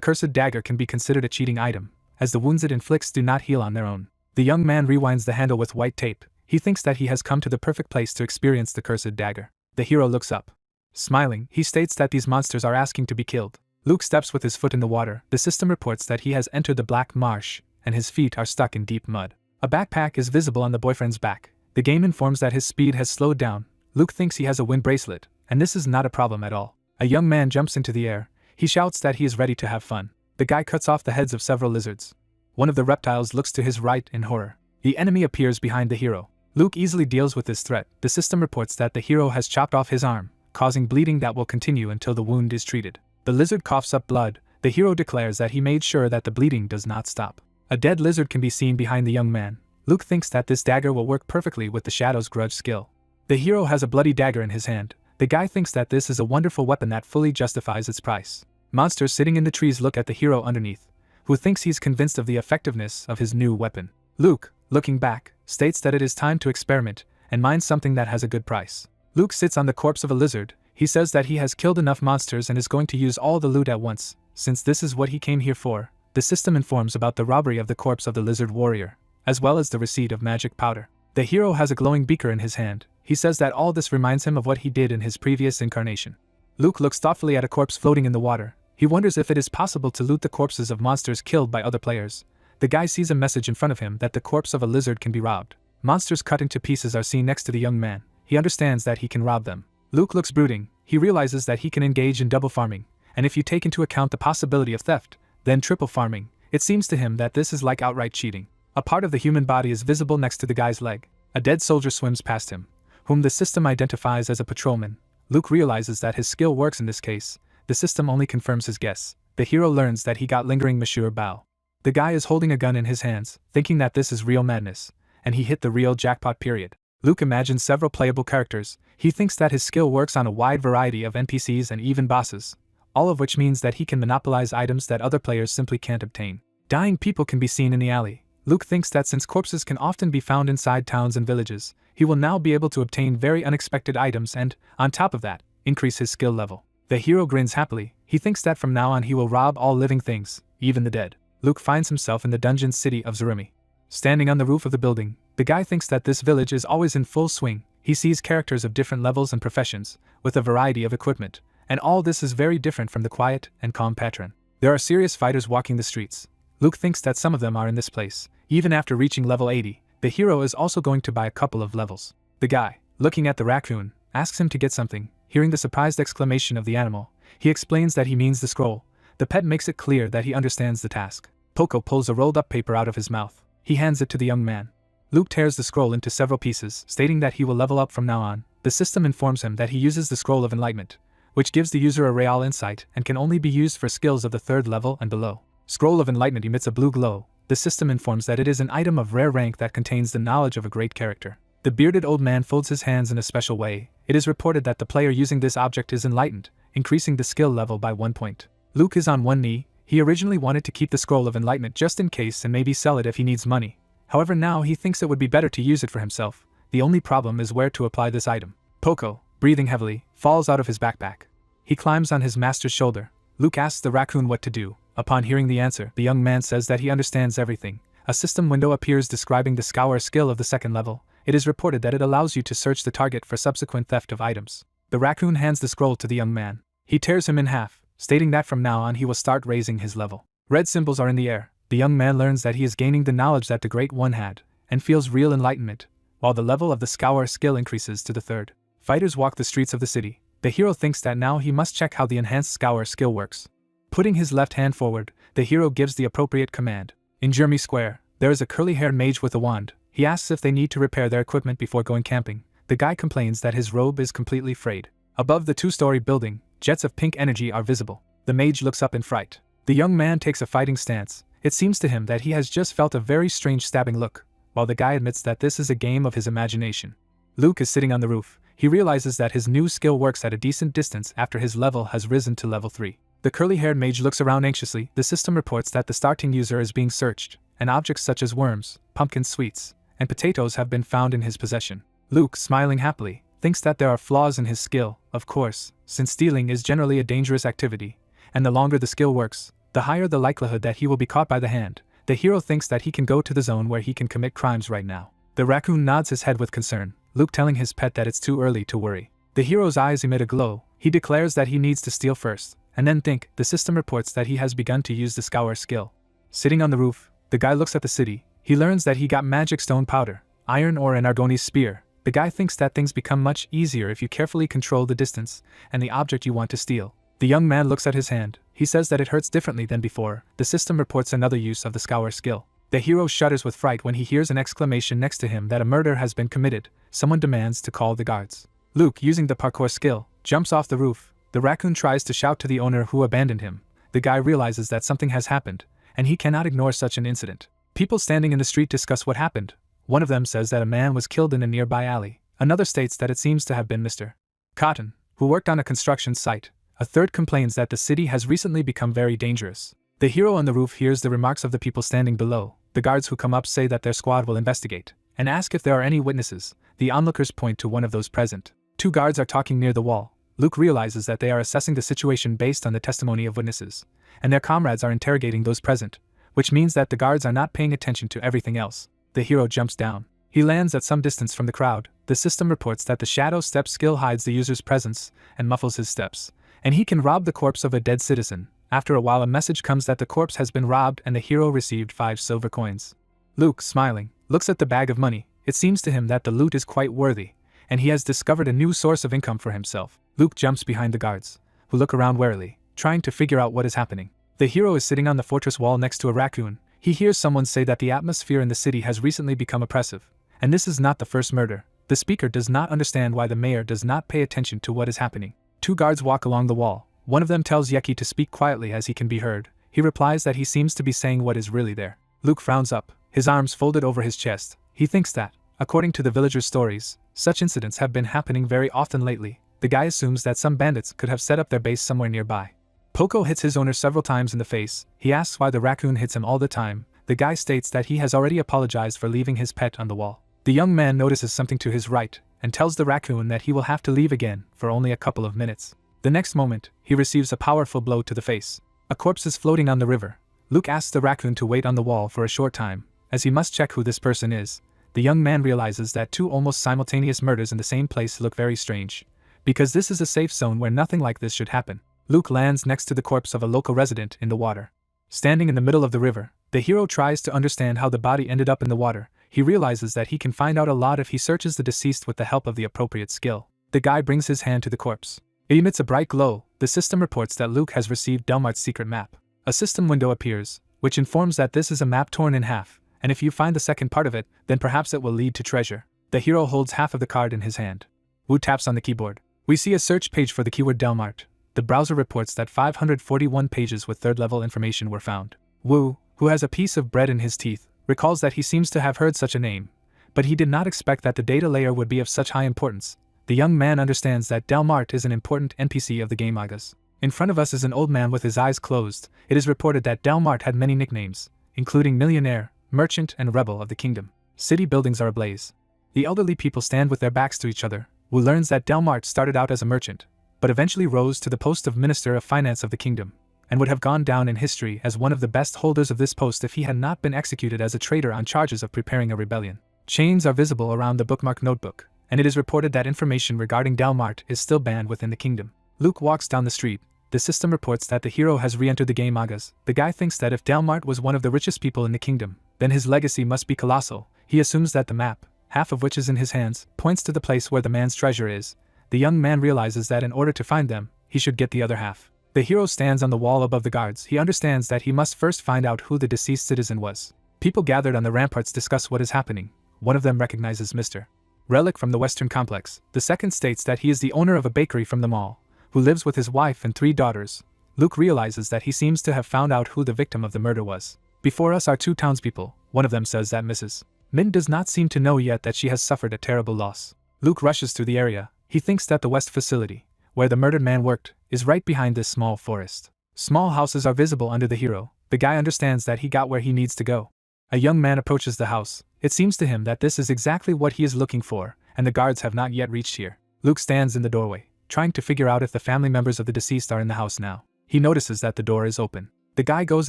cursed dagger can be considered a cheating item, as the wounds it inflicts do not heal on their own. The young man rewinds the handle with white tape. He thinks that he has come to the perfect place to experience the cursed dagger. The hero looks up. Smiling, he states that these monsters are asking to be killed. Luke steps with his foot in the water. The system reports that he has entered the Black Marsh, and his feet are stuck in deep mud. A backpack is visible on the boyfriend's back. The game informs that his speed has slowed down. Luke thinks he has a wind bracelet, and this is not a problem at all. A young man jumps into the air. He shouts that he is ready to have fun. The guy cuts off the heads of several lizards. One of the reptiles looks to his right in horror. The enemy appears behind the hero. Luke easily deals with this threat. The system reports that the hero has chopped off his arm, causing bleeding that will continue until the wound is treated. The lizard coughs up blood. The hero declares that he made sure that the bleeding does not stop. A dead lizard can be seen behind the young man. Luke thinks that this dagger will work perfectly with the Shadow's grudge skill. The hero has a bloody dagger in his hand. The guy thinks that this is a wonderful weapon that fully justifies its price. Monsters sitting in the trees look at the hero underneath, who thinks he's convinced of the effectiveness of his new weapon. Luke, looking back, states that it is time to experiment and mine something that has a good price. Luke sits on the corpse of a lizard. He says that he has killed enough monsters and is going to use all the loot at once, since this is what he came here for. The system informs about the robbery of the corpse of the lizard warrior, as well as the receipt of magic powder. The hero has a glowing beaker in his hand. He says that all this reminds him of what he did in his previous incarnation. Luke looks thoughtfully at a corpse floating in the water. He wonders if it is possible to loot the corpses of monsters killed by other players. The guy sees a message in front of him that the corpse of a lizard can be robbed. Monsters cut into pieces are seen next to the young man. He understands that he can rob them. Luke looks brooding. He realizes that he can engage in double farming, and if you take into account the possibility of theft, then triple farming, it seems to him that this is like outright cheating. A part of the human body is visible next to the guy's leg. A dead soldier swims past him, whom the system identifies as a patrolman. Luke realizes that his skill works in this case. The system only confirms his guess. The hero learns that he got lingering Monsieur Bao. The guy is holding a gun in his hands, thinking that this is real madness, and he hit the real jackpot period. Luke imagines several playable characters. He thinks that his skill works on a wide variety of NPCs and even bosses, all of which means that he can monopolize items that other players simply can't obtain. Dying people can be seen in the alley. Luke thinks that since corpses can often be found inside towns and villages, he will now be able to obtain very unexpected items and, on top of that, increase his skill level. The hero grins happily. He thinks that from now on he will rob all living things, even the dead. Luke finds himself in the dungeon city of Zurumi. Standing on the roof of the building, the guy thinks that this village is always in full swing. He sees characters of different levels and professions, with a variety of equipment, and all this is very different from the quiet and calm patron. There are serious fighters walking the streets. Luke thinks that some of them are in this place. Even after reaching level 80, the hero is also going to buy a couple of levels. The guy, looking at the raccoon, asks him to get something. Hearing the surprised exclamation of the animal, he explains that he means the scroll. The pet makes it clear that he understands the task. Poco pulls a rolled up paper out of his mouth. He hands it to the young man. Luke tears the scroll into several pieces, stating that he will level up from now on. The system informs him that he uses the scroll of enlightenment, which gives the user a real insight and can only be used for skills of the 3rd level and below. Scroll of enlightenment emits a blue glow. The system informs that it is an item of rare rank that contains the knowledge of a great character. The bearded old man folds his hands in a special way. It is reported that the player using this object is enlightened, increasing the skill level by 1 point. Luke is on one knee. He originally wanted to keep the scroll of enlightenment just in case and maybe sell it if he needs money. However, now he thinks it would be better to use it for himself. The only problem is where to apply this item. Poco, breathing heavily, falls out of his backpack. He climbs on his master's shoulder. Luke asks the raccoon what to do. Upon hearing the answer, the young man says that he understands everything. A system window appears describing the scour skill of the second level. It is reported that it allows you to search the target for subsequent theft of items. The raccoon hands the scroll to the young man. He tears him in half, stating that from now on he will start raising his level. Red symbols are in the air. The young man learns that he is gaining the knowledge that the Great One had, and feels real enlightenment, while the level of the scour skill increases to the third. Fighters walk the streets of the city. The hero thinks that now he must check how the enhanced scour skill works. Putting his left hand forward, the hero gives the appropriate command. In Jeremy Square, there is a curly-haired mage with a wand. He asks if they need to repair their equipment before going camping. The guy complains that his robe is completely frayed. Above the two-story building, jets of pink energy are visible. The mage looks up in fright. The young man takes a fighting stance. It seems to him that he has just felt a very strange stabbing look, while the guy admits that this is a game of his imagination. Luke is sitting on the roof. He realizes that his new skill works at a decent distance after his level has risen to level 3. The curly-haired mage looks around anxiously. The system reports that the starting user is being searched, and objects such as worms, pumpkin sweets, and potatoes have been found in his possession. Luke, smiling happily, thinks that there are flaws in his skill, of course, since stealing is generally a dangerous activity, and the longer the skill works, the higher the likelihood that he will be caught by the hand. The hero thinks that he can go to the zone where he can commit crimes right now. The raccoon nods his head with concern, Luke telling his pet that it's too early to worry. The hero's eyes emit a glow. He declares that he needs to steal first, and then think. The system reports that he has begun to use the scour skill. Sitting on the roof, the guy looks at the city. He learns that he got magic stone powder, iron ore and Argoni's spear. The guy thinks that things become much easier if you carefully control the distance and the object you want to steal. The young man looks at his hand. He says that it hurts differently than before. The system reports another use of the scour skill. The hero shudders with fright when he hears an exclamation next to him that a murder has been committed. Someone demands to call the guards. Luke, using the parkour skill, jumps off the roof. The raccoon tries to shout to the owner who abandoned him. The guy realizes that something has happened, and he cannot ignore such an incident. People standing in the street discuss what happened. One of them says that a man was killed in a nearby alley. Another states that it seems to have been Mr. Cotton, who worked on a construction site. A third complains that the city has recently become very dangerous. The hero on the roof hears the remarks of the people standing below. The guards who come up say that their squad will investigate, and ask if there are any witnesses. The onlookers point to one of those present. 2 guards are talking near the wall. Luke realizes that they are assessing the situation based on the testimony of witnesses, and their comrades are interrogating those present, which means that the guards are not paying attention to everything else. The hero jumps down. He lands at some distance from the crowd. The system reports that the shadow step skill hides the user's presence and muffles his steps, and he can rob the corpse of a dead citizen. After a while, a message comes that the corpse has been robbed and the hero received 5 silver coins. Luke, smiling, looks at the bag of money. It seems to him that the loot is quite worthy, and he has discovered a new source of income for himself. Luke jumps behind the guards, who look around warily, trying to figure out what is happening. The hero is sitting on the fortress wall next to a raccoon. He hears someone say that the atmosphere in the city has recently become oppressive, and this is not the first murder. The speaker does not understand why the mayor does not pay attention to what is happening. 2 guards walk along the wall. One of them tells Yeki to speak quietly as he can be heard. He replies that he seems to be saying what is really there. Luke frowns up, his arms folded over his chest. He thinks that, according to the villagers' stories, such incidents have been happening very often lately. The guy assumes that some bandits could have set up their base somewhere nearby. Poco hits his owner several times in the face. He asks why the raccoon hits him all the time. The guy states that he has already apologized for leaving his pet on the wall. The young man notices something to his right, and tells the raccoon that he will have to leave again for only a couple of minutes. The next moment, he receives a powerful blow to the face. A corpse is floating on the river. Luke asks the raccoon to wait on the wall for a short time, as he must check who this person is. The young man realizes that 2 almost simultaneous murders in the same place look very strange, because this is a safe zone where nothing like this should happen. Luke lands next to the corpse of a local resident in the water. Standing in the middle of the river, the hero tries to understand how the body ended up in the water. He realizes that he can find out a lot if he searches the deceased with the help of the appropriate skill. The guy brings his hand to the corpse. It emits a bright glow. The system reports that Luke has received Delmart's secret map. A system window appears, which informs that this is a map torn in half, and if you find the second part of it, then perhaps it will lead to treasure. The hero holds half of the card in his hand. Wu taps on the keyboard. We see a search page for the keyword Delmart. The browser reports that 541 pages with third-level information were found. Wu, who has a piece of bread in his teeth, recalls that he seems to have heard such a name, but he did not expect that the data layer would be of such high importance. The young man understands that Delmart is an important NPC of the game Agas. In front of us is an old man with his eyes closed. It is reported that Delmart had many nicknames, including Millionaire, Merchant, and Rebel of the Kingdom. City buildings are ablaze. The elderly people stand with their backs to each other. Wu learns that Delmart started out as a merchant, but eventually rose to the post of Minister of Finance of the Kingdom. and would have gone down in history as one of the best holders of this post if he had not been executed as a traitor on charges of preparing a rebellion. Chains are visible around the bookmark notebook, and it is reported that information regarding Delmart is still banned within the kingdom. Luke walks down the street. The system reports that the hero has re-entered the game Agas. The guy thinks that if Delmart was one of the richest people in the kingdom, then his legacy must be colossal. He assumes that the map, half of which is in his hands, points to the place where the man's treasure is. The young man realizes that in order to find them, he should get the other half. The hero stands on the wall above the guards. He understands that he must first find out who the deceased citizen was. People gathered on the ramparts discuss what is happening. One of them recognizes Mr. Relic from the Western Complex. The second states that he is the owner of a bakery from the mall, who lives with his wife and 3 daughters. Luke realizes that he seems to have found out who the victim of the murder was. Before us are 2 townspeople. One of them says that Mrs. Min does not seem to know yet that she has suffered a terrible loss. Luke rushes through the area. He thinks that the West facility, where the murdered man worked, is right behind this small forest. Small houses are visible under the hero. The guy understands that he got where he needs to go. A young man approaches the house. It seems to him that this is exactly what he is looking for, and the guards have not yet reached here. Luke stands in the doorway, trying to figure out if the family members of the deceased are in the house now. He notices that the door is open. The guy goes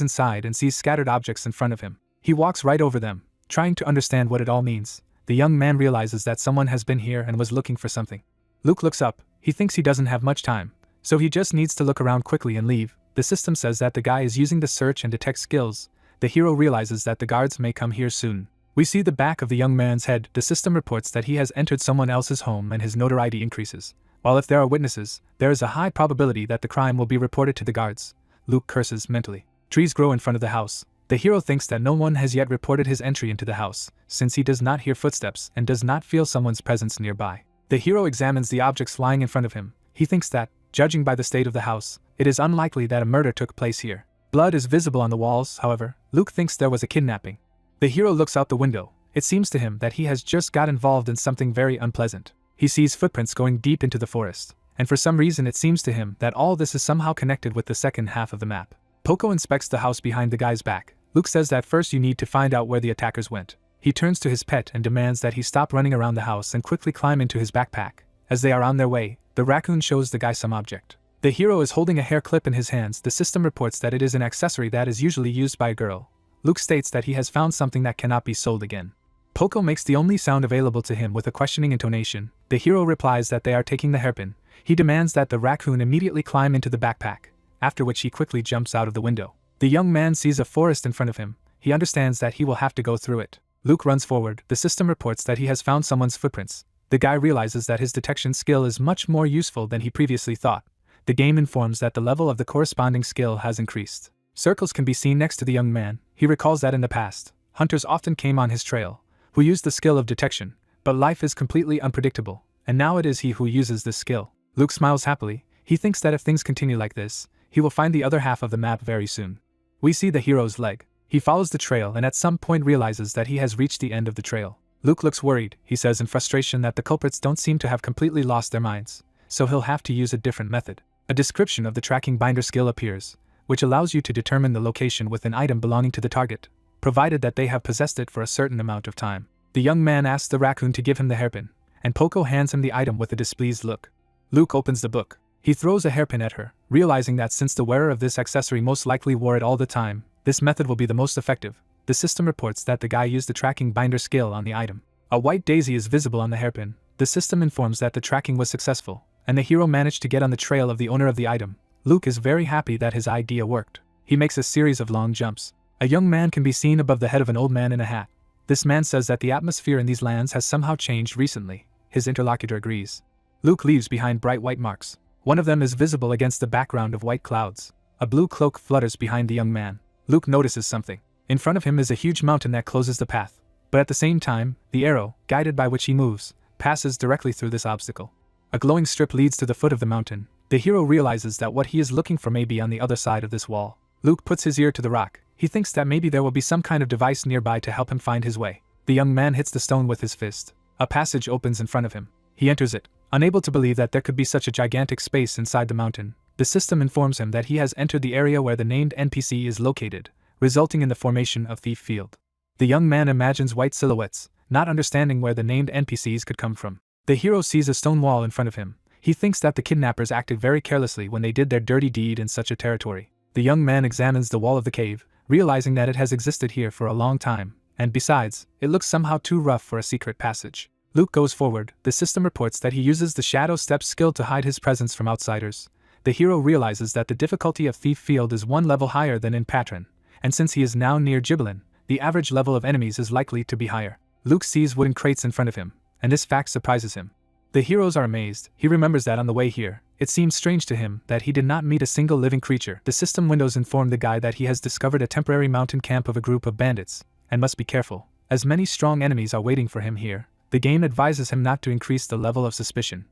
inside and sees scattered objects in front of him. He walks right over them, trying to understand what it all means. The young man realizes that someone has been here and was looking for something. Luke looks up. He thinks he doesn't have much time, so he just needs to look around quickly and leave. The system says that the guy is using the search and detect skills. The hero realizes that the guards may come here soon. We see the back of the young man's head. The system reports that he has entered someone else's home and his notoriety increases. While if there are witnesses, there is a high probability that the crime will be reported to the guards. Luke curses mentally. Trees grow in front of the house. The hero thinks that no one has yet reported his entry into the house, since he does not hear footsteps and does not feel someone's presence nearby. The hero examines the objects lying in front of him. He thinks that, judging by the state of the house, it is unlikely that a murder took place here. Blood is visible on the walls, however. Luke thinks there was a kidnapping. The hero looks out the window. It seems to him that he has just got involved in something very unpleasant. He sees footprints going deep into the forest, and for some reason it seems to him that all this is somehow connected with the second half of the map. Poco inspects the house behind the guy's back. Luke says that first you need to find out where the attackers went. He turns to his pet and demands that he stop running around the house and quickly climb into his backpack. As they are on their way, the raccoon shows the guy some object. The hero is holding a hair clip in his hands. The system reports that it is an accessory that is usually used by a girl. Luke states that he has found something that cannot be sold again. Poco makes the only sound available to him with a questioning intonation. The hero replies that they are taking the hairpin. He demands that the raccoon immediately climb into the backpack, after which he quickly jumps out of the window. The young man sees a forest in front of him. He understands that he will have to go through it. Luke runs forward. The system reports that he has found someone's footprints. The guy realizes that his detection skill is much more useful than he previously thought. The game informs that the level of the corresponding skill has increased. Circles can be seen next to the young man. He recalls that in the past, hunters often came on his trail, who used the skill of detection, but life is completely unpredictable, and now it is he who uses this skill. Luke smiles happily. He thinks that if things continue like this, he will find the other half of the map very soon. We see the hero's leg. He follows the trail and at some point realizes that he has reached the end of the trail. Luke looks worried. He says in frustration that the culprits don't seem to have completely lost their minds, so he'll have to use a different method. A description of the tracking binder skill appears, which allows you to determine the location with an item belonging to the target, provided that they have possessed it for a certain amount of time. The young man asks the raccoon to give him the hairpin, and Poco hands him the item with a displeased look. Luke opens the book. He throws a hairpin at her, realizing that since the wearer of this accessory most likely wore it all the time, this method will be the most effective. The system reports that the guy used the tracking binder skill on the item. A white daisy is visible on the hairpin. The system informs that the tracking was successful, and the hero managed to get on the trail of the owner of the item. Luke is very happy that his idea worked. He makes a series of long jumps. A young man can be seen above the head of an old man in a hat. This man says that the atmosphere in these lands has somehow changed recently. His interlocutor agrees. Luke leaves behind bright white marks. One of them is visible against the background of white clouds. A blue cloak flutters behind the young man. Luke notices something. In front of him is a huge mountain that closes the path, but at the same time, the arrow, guided by which he moves, passes directly through this obstacle. A glowing strip leads to the foot of the mountain. The hero realizes that what he is looking for may be on the other side of this wall. Luke puts his ear to the rock. He thinks that maybe there will be some kind of device nearby to help him find his way. The young man hits the stone with his fist. A passage opens in front of him. He enters it, unable to believe that there could be such a gigantic space inside the mountain. The system informs him that he has entered the area where the named NPC is located, resulting in the formation of Thief Field. The young man imagines white silhouettes, not understanding where the named NPCs could come from. The hero sees a stone wall in front of him. He thinks that the kidnappers acted very carelessly when they did their dirty deed in such a territory. The young man examines the wall of the cave, realizing that it has existed here for a long time, and besides, it looks somehow too rough for a secret passage. Luke goes forward. The system reports that he uses the Shadow Step skill to hide his presence from outsiders. The hero realizes that the difficulty of Thief Field is one level higher than in Patron, and since he is now near Gibelin, the average level of enemies is likely to be higher. Luke sees wooden crates in front of him, and this fact surprises him. The heroes are amazed. He remembers that on the way here, it seems strange to him that he did not meet a single living creature. The system windows inform the guy that he has discovered a temporary mountain camp of a group of bandits, and must be careful, as many strong enemies are waiting for him here. The game advises him not to increase the level of suspicion.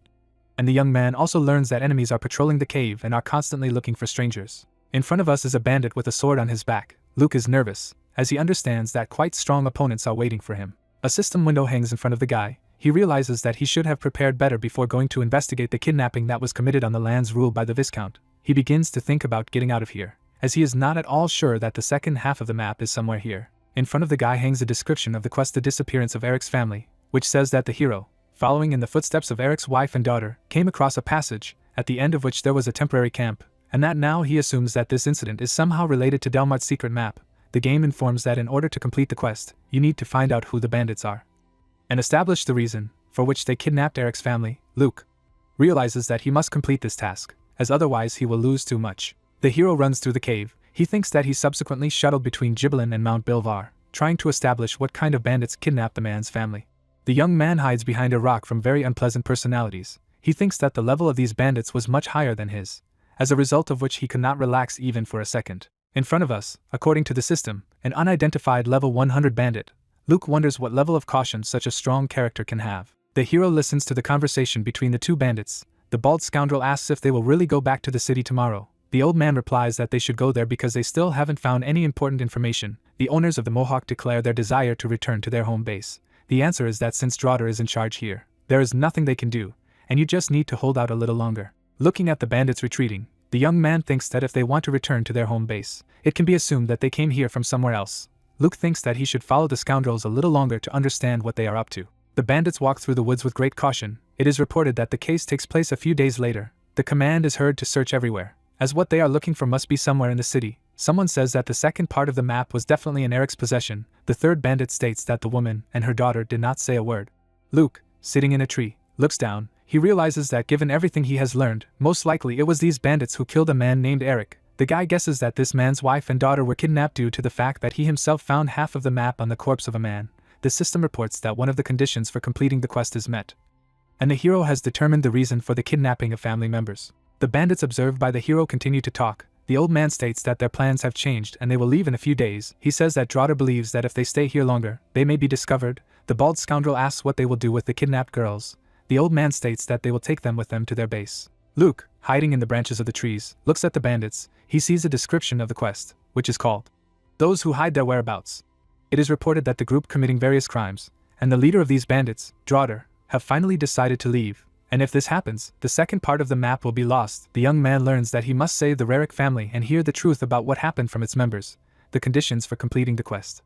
And the young man also learns that enemies are patrolling the cave and are constantly looking for strangers. In front of us is a bandit with a sword on his back. Luke is nervous, as he understands that quite strong opponents are waiting for him. A system window hangs in front of the guy. He realizes that he should have prepared better before going to investigate the kidnapping that was committed on the lands ruled by the Viscount. He begins to think about getting out of here, as he is not at all sure that the second half of the map is somewhere here. In front of the guy hangs a description of the quest The Disappearance of Eric's Family, which says that the hero, following in the footsteps of Eric's wife and daughter, came across a passage, at the end of which there was a temporary camp, and that now he assumes that this incident is somehow related to Delmart's secret map. The game informs that in order to complete the quest, you need to find out who the bandits are and establish the reason for which they kidnapped Eric's family. Luke realizes that he must complete this task, as otherwise he will lose too much. The hero runs through the cave. He thinks that he subsequently shuttled between Gibelin and Mount Bilvar, trying to establish what kind of bandits kidnapped the man's family. The young man hides behind a rock from very unpleasant personalities. He thinks that the level of these bandits was much higher than his, as a result of which he could not relax even for a second. In front of us, according to the system, an unidentified level 100 bandit. Luke wonders what level of caution such a strong character can have. The hero listens to the conversation between the two bandits. The bald scoundrel asks if they will really go back to the city tomorrow. The old man replies that they should go there because they still haven't found any important information. The owners of the Mohawk declare their desire to return to their home base. The answer is that since Draughter is in charge here, there is nothing they can do, and you just need to hold out a little longer. Looking at the bandits retreating, the young man thinks that if they want to return to their home base, it can be assumed that they came here from somewhere else. Luke thinks that he should follow the scoundrels a little longer to understand what they are up to. The bandits walk through the woods with great caution. It is reported that the case takes place a few days later. The command is heard to search everywhere, as what they are looking for must be somewhere in the city. Someone says that the second part of the map was definitely in Eric's possession. The third bandit states that the woman and her daughter did not say a word. Luke, sitting in a tree, looks down. He realizes that given everything he has learned, most likely it was these bandits who killed a man named Eric. The guy guesses that this man's wife and daughter were kidnapped due to the fact that he himself found half of the map on the corpse of a man. The system reports that one of the conditions for completing the quest is met, and the hero has determined the reason for the kidnapping of family members. The bandits observed by the hero continue to talk. The old man states that their plans have changed and they will leave in a few days. He says that Draughter believes that if they stay here longer, they may be discovered. The bald scoundrel asks what they will do with the kidnapped girls. The old man states that they will take them with them to their base. Luke, hiding in the branches of the trees, looks at the bandits. He sees a description of the quest, which is called Those Who Hide Their Whereabouts. It is reported that the group committing various crimes, and the leader of these bandits, Draughter, have finally decided to leave. And if this happens, the second part of the map will be lost. The young man learns that he must save the Rarick family and hear the truth about what happened from its members. The conditions for completing the quest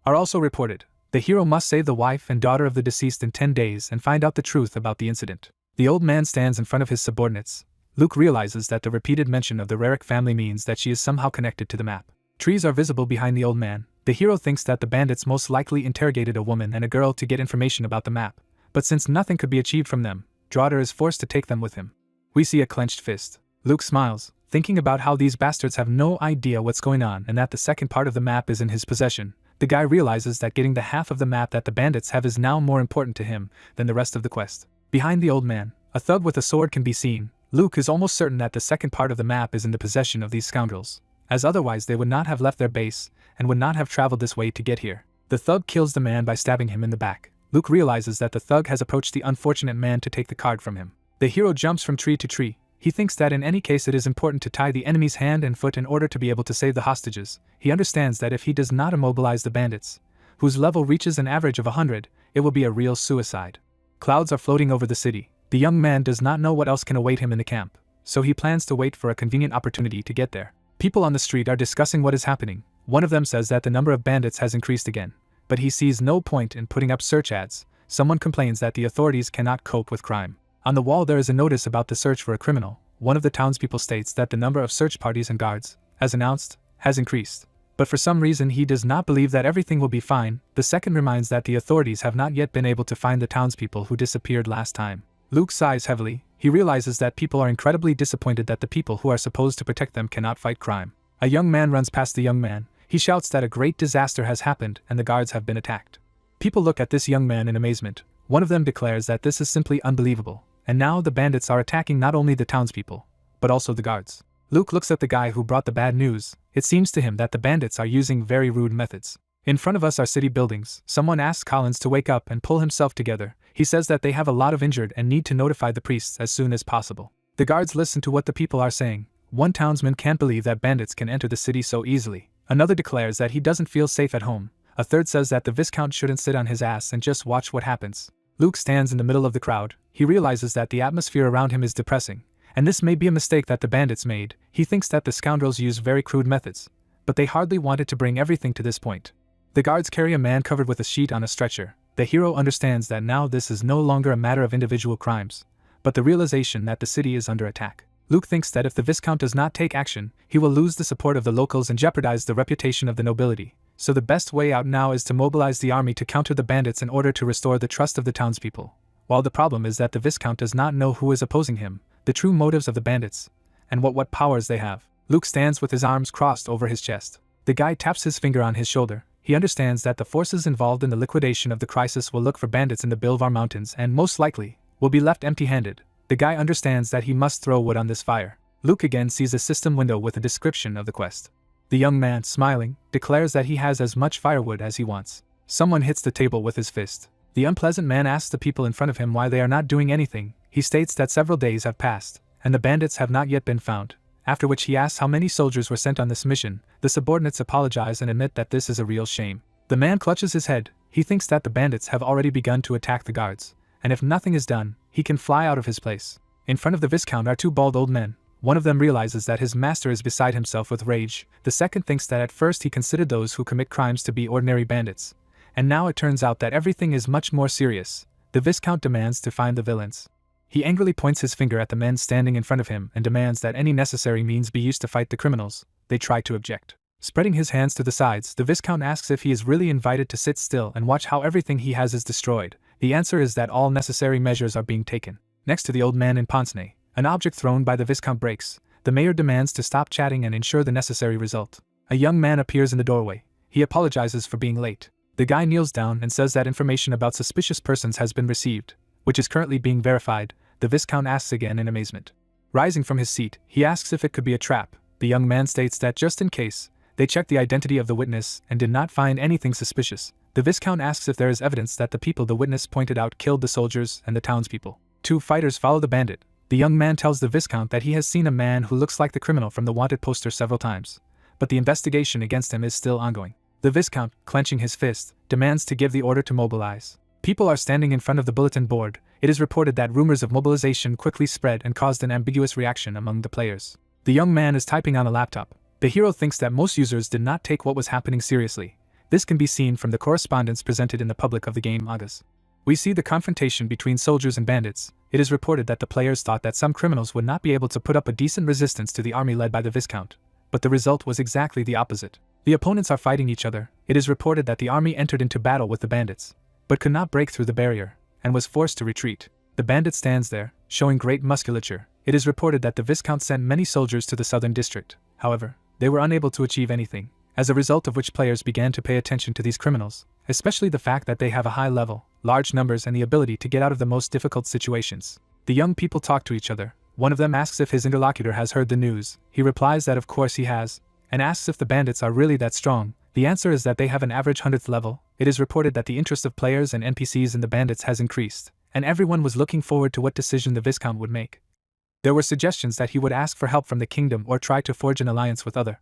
are also reported. The hero must save the wife and daughter of the deceased in 10 days and find out the truth about the incident. The old man stands in front of his subordinates. Luke realizes that the repeated mention of the Rarick family means that she is somehow connected to the map. Trees are visible behind the old man. The hero thinks that the bandits most likely interrogated a woman and a girl to get information about the map. But since nothing could be achieved from them, Draughter is forced to take them with him. We see a clenched fist. Luke smiles, thinking about how these bastards have no idea what's going on and that the second part of the map is in his possession. The guy realizes that getting the half of the map that the bandits have is now more important to him than the rest of the quest. Behind the old man, a thug with a sword can be seen. Luke is almost certain that the second part of the map is in the possession of these scoundrels, as otherwise they would not have left their base and would not have traveled this way to get here. The thug kills the man by stabbing him in the back. Luke realizes that the thug has approached the unfortunate man to take the card from him. The hero jumps from tree to tree. He thinks that in any case it is important to tie the enemy's hand and foot in order to be able to save the hostages. He understands that if he does not immobilize the bandits, whose level reaches an average of 100, it will be a real suicide. Clouds are floating over the city. The young man does not know what else can await him in the camp, so he plans to wait for a convenient opportunity to get there. People on the street are discussing what is happening. One of them says that the number of bandits has increased again, but he sees no point in putting up search ads. Someone complains that the authorities cannot cope with crime. On the wall there is a notice about the search for a criminal. One of the townspeople states that the number of search parties and guards, as announced, has increased. But for some reason he does not believe that everything will be fine. The second reminds that the authorities have not yet been able to find the townspeople who disappeared last time. Luke sighs heavily. He realizes that people are incredibly disappointed that the people who are supposed to protect them cannot fight crime. A young man runs past the young man. He shouts that a great disaster has happened and the guards have been attacked. People look at this young man in amazement. One of them declares that this is simply unbelievable, and now the bandits are attacking not only the townspeople, but also the guards. Luke looks at the guy who brought the bad news. It seems to him that the bandits are using very rude methods. In front of us are city buildings. Someone asks Collins to wake up and pull himself together. He says that they have a lot of injured and need to notify the priests as soon as possible. The guards listen to what the people are saying. One townsman can't believe that bandits can enter the city so easily. Another declares that he doesn't feel safe at home. A third says that the Viscount shouldn't sit on his ass and just watch what happens. Luke stands in the middle of the crowd. He realizes that the atmosphere around him is depressing, and this may be a mistake that the bandits made. He thinks that the scoundrels use very crude methods, but they hardly wanted to bring everything to this point. The guards carry a man covered with a sheet on a stretcher. The hero understands that now this is no longer a matter of individual crimes, but the realization that the city is under attack. Luke thinks that if the Viscount does not take action, he will lose the support of the locals and jeopardize the reputation of the nobility. So the best way out now is to mobilize the army to counter the bandits in order to restore the trust of the townspeople. While the problem is that the Viscount does not know who is opposing him, the true motives of the bandits, and what powers they have. Luke stands with his arms crossed over his chest. The guy taps his finger on his shoulder. He understands that the forces involved in the liquidation of the crisis will look for bandits in the Bilvar Mountains and most likely will be left empty-handed. The guy understands that he must throw wood on this fire. Luke again sees a system window with a description of the quest. The young man, smiling, declares that he has as much firewood as he wants. Someone hits the table with his fist. The unpleasant man asks the people in front of him why they are not doing anything. He states that several days have passed, and the bandits have not yet been found. After which he asks how many soldiers were sent on this mission. The subordinates apologize and admit that this is a real shame. The man clutches his head. He thinks that the bandits have already begun to attack the guards, and if nothing is done, he can fly out of his place. In front of the Viscount are two bald old men. One of them realizes that his master is beside himself with rage. The second thinks that at first he considered those who commit crimes to be ordinary bandits, and now it turns out that everything is much more serious. The Viscount demands to find the villains. He angrily points his finger at the men standing in front of him and demands that any necessary means be used to fight the criminals. They try to object. Spreading his hands to the sides, the Viscount asks if he is really invited to sit still and watch how everything he has is destroyed. The answer is that all necessary measures are being taken. Next to the old man in pince-nez, an object thrown by the Viscount breaks. The mayor demands to stop chatting and ensure the necessary result. A young man appears in the doorway. He apologizes for being late. The guy kneels down and says that information about suspicious persons has been received, which is currently being verified. The Viscount asks again in amazement. Rising from his seat, he asks if it could be a trap. The young man states that just in case, they checked the identity of the witness and did not find anything suspicious. The Viscount asks if there is evidence that the people the witness pointed out killed the soldiers and the townspeople. Two fighters follow the bandit. The young man tells the Viscount that he has seen a man who looks like the criminal from the wanted poster several times, but the investigation against him is still ongoing. The Viscount, clenching his fist, demands to give the order to mobilize. People are standing in front of the bulletin board. It is reported that rumors of mobilization quickly spread and caused an ambiguous reaction among the players. The young man is typing on a laptop. The hero thinks that most users did not take what was happening seriously. This can be seen from the correspondence presented in the public of the game August. We see the confrontation between soldiers and bandits. It is reported that the players thought that some criminals would not be able to put up a decent resistance to the army led by the Viscount, but the result was exactly the opposite. The opponents are fighting each other. It is reported that the army entered into battle with the bandits, but could not break through the barrier, and was forced to retreat. The bandit stands there, showing great musculature. It is reported that the Viscount sent many soldiers to the southern district. However, they were unable to achieve anything, as a result of which players began to pay attention to these criminals, especially the fact that they have a high level, large numbers and the ability to get out of the most difficult situations. The young people talk to each other. One of them asks if his interlocutor has heard the news. He replies that of course he has, and asks if the bandits are really that strong. The answer is that they have an average 100th level. It is reported that the interest of players and NPCs in the bandits has increased, and everyone was looking forward to what decision the Viscount would make. There were suggestions that he would ask for help from the kingdom or try to forge an alliance with other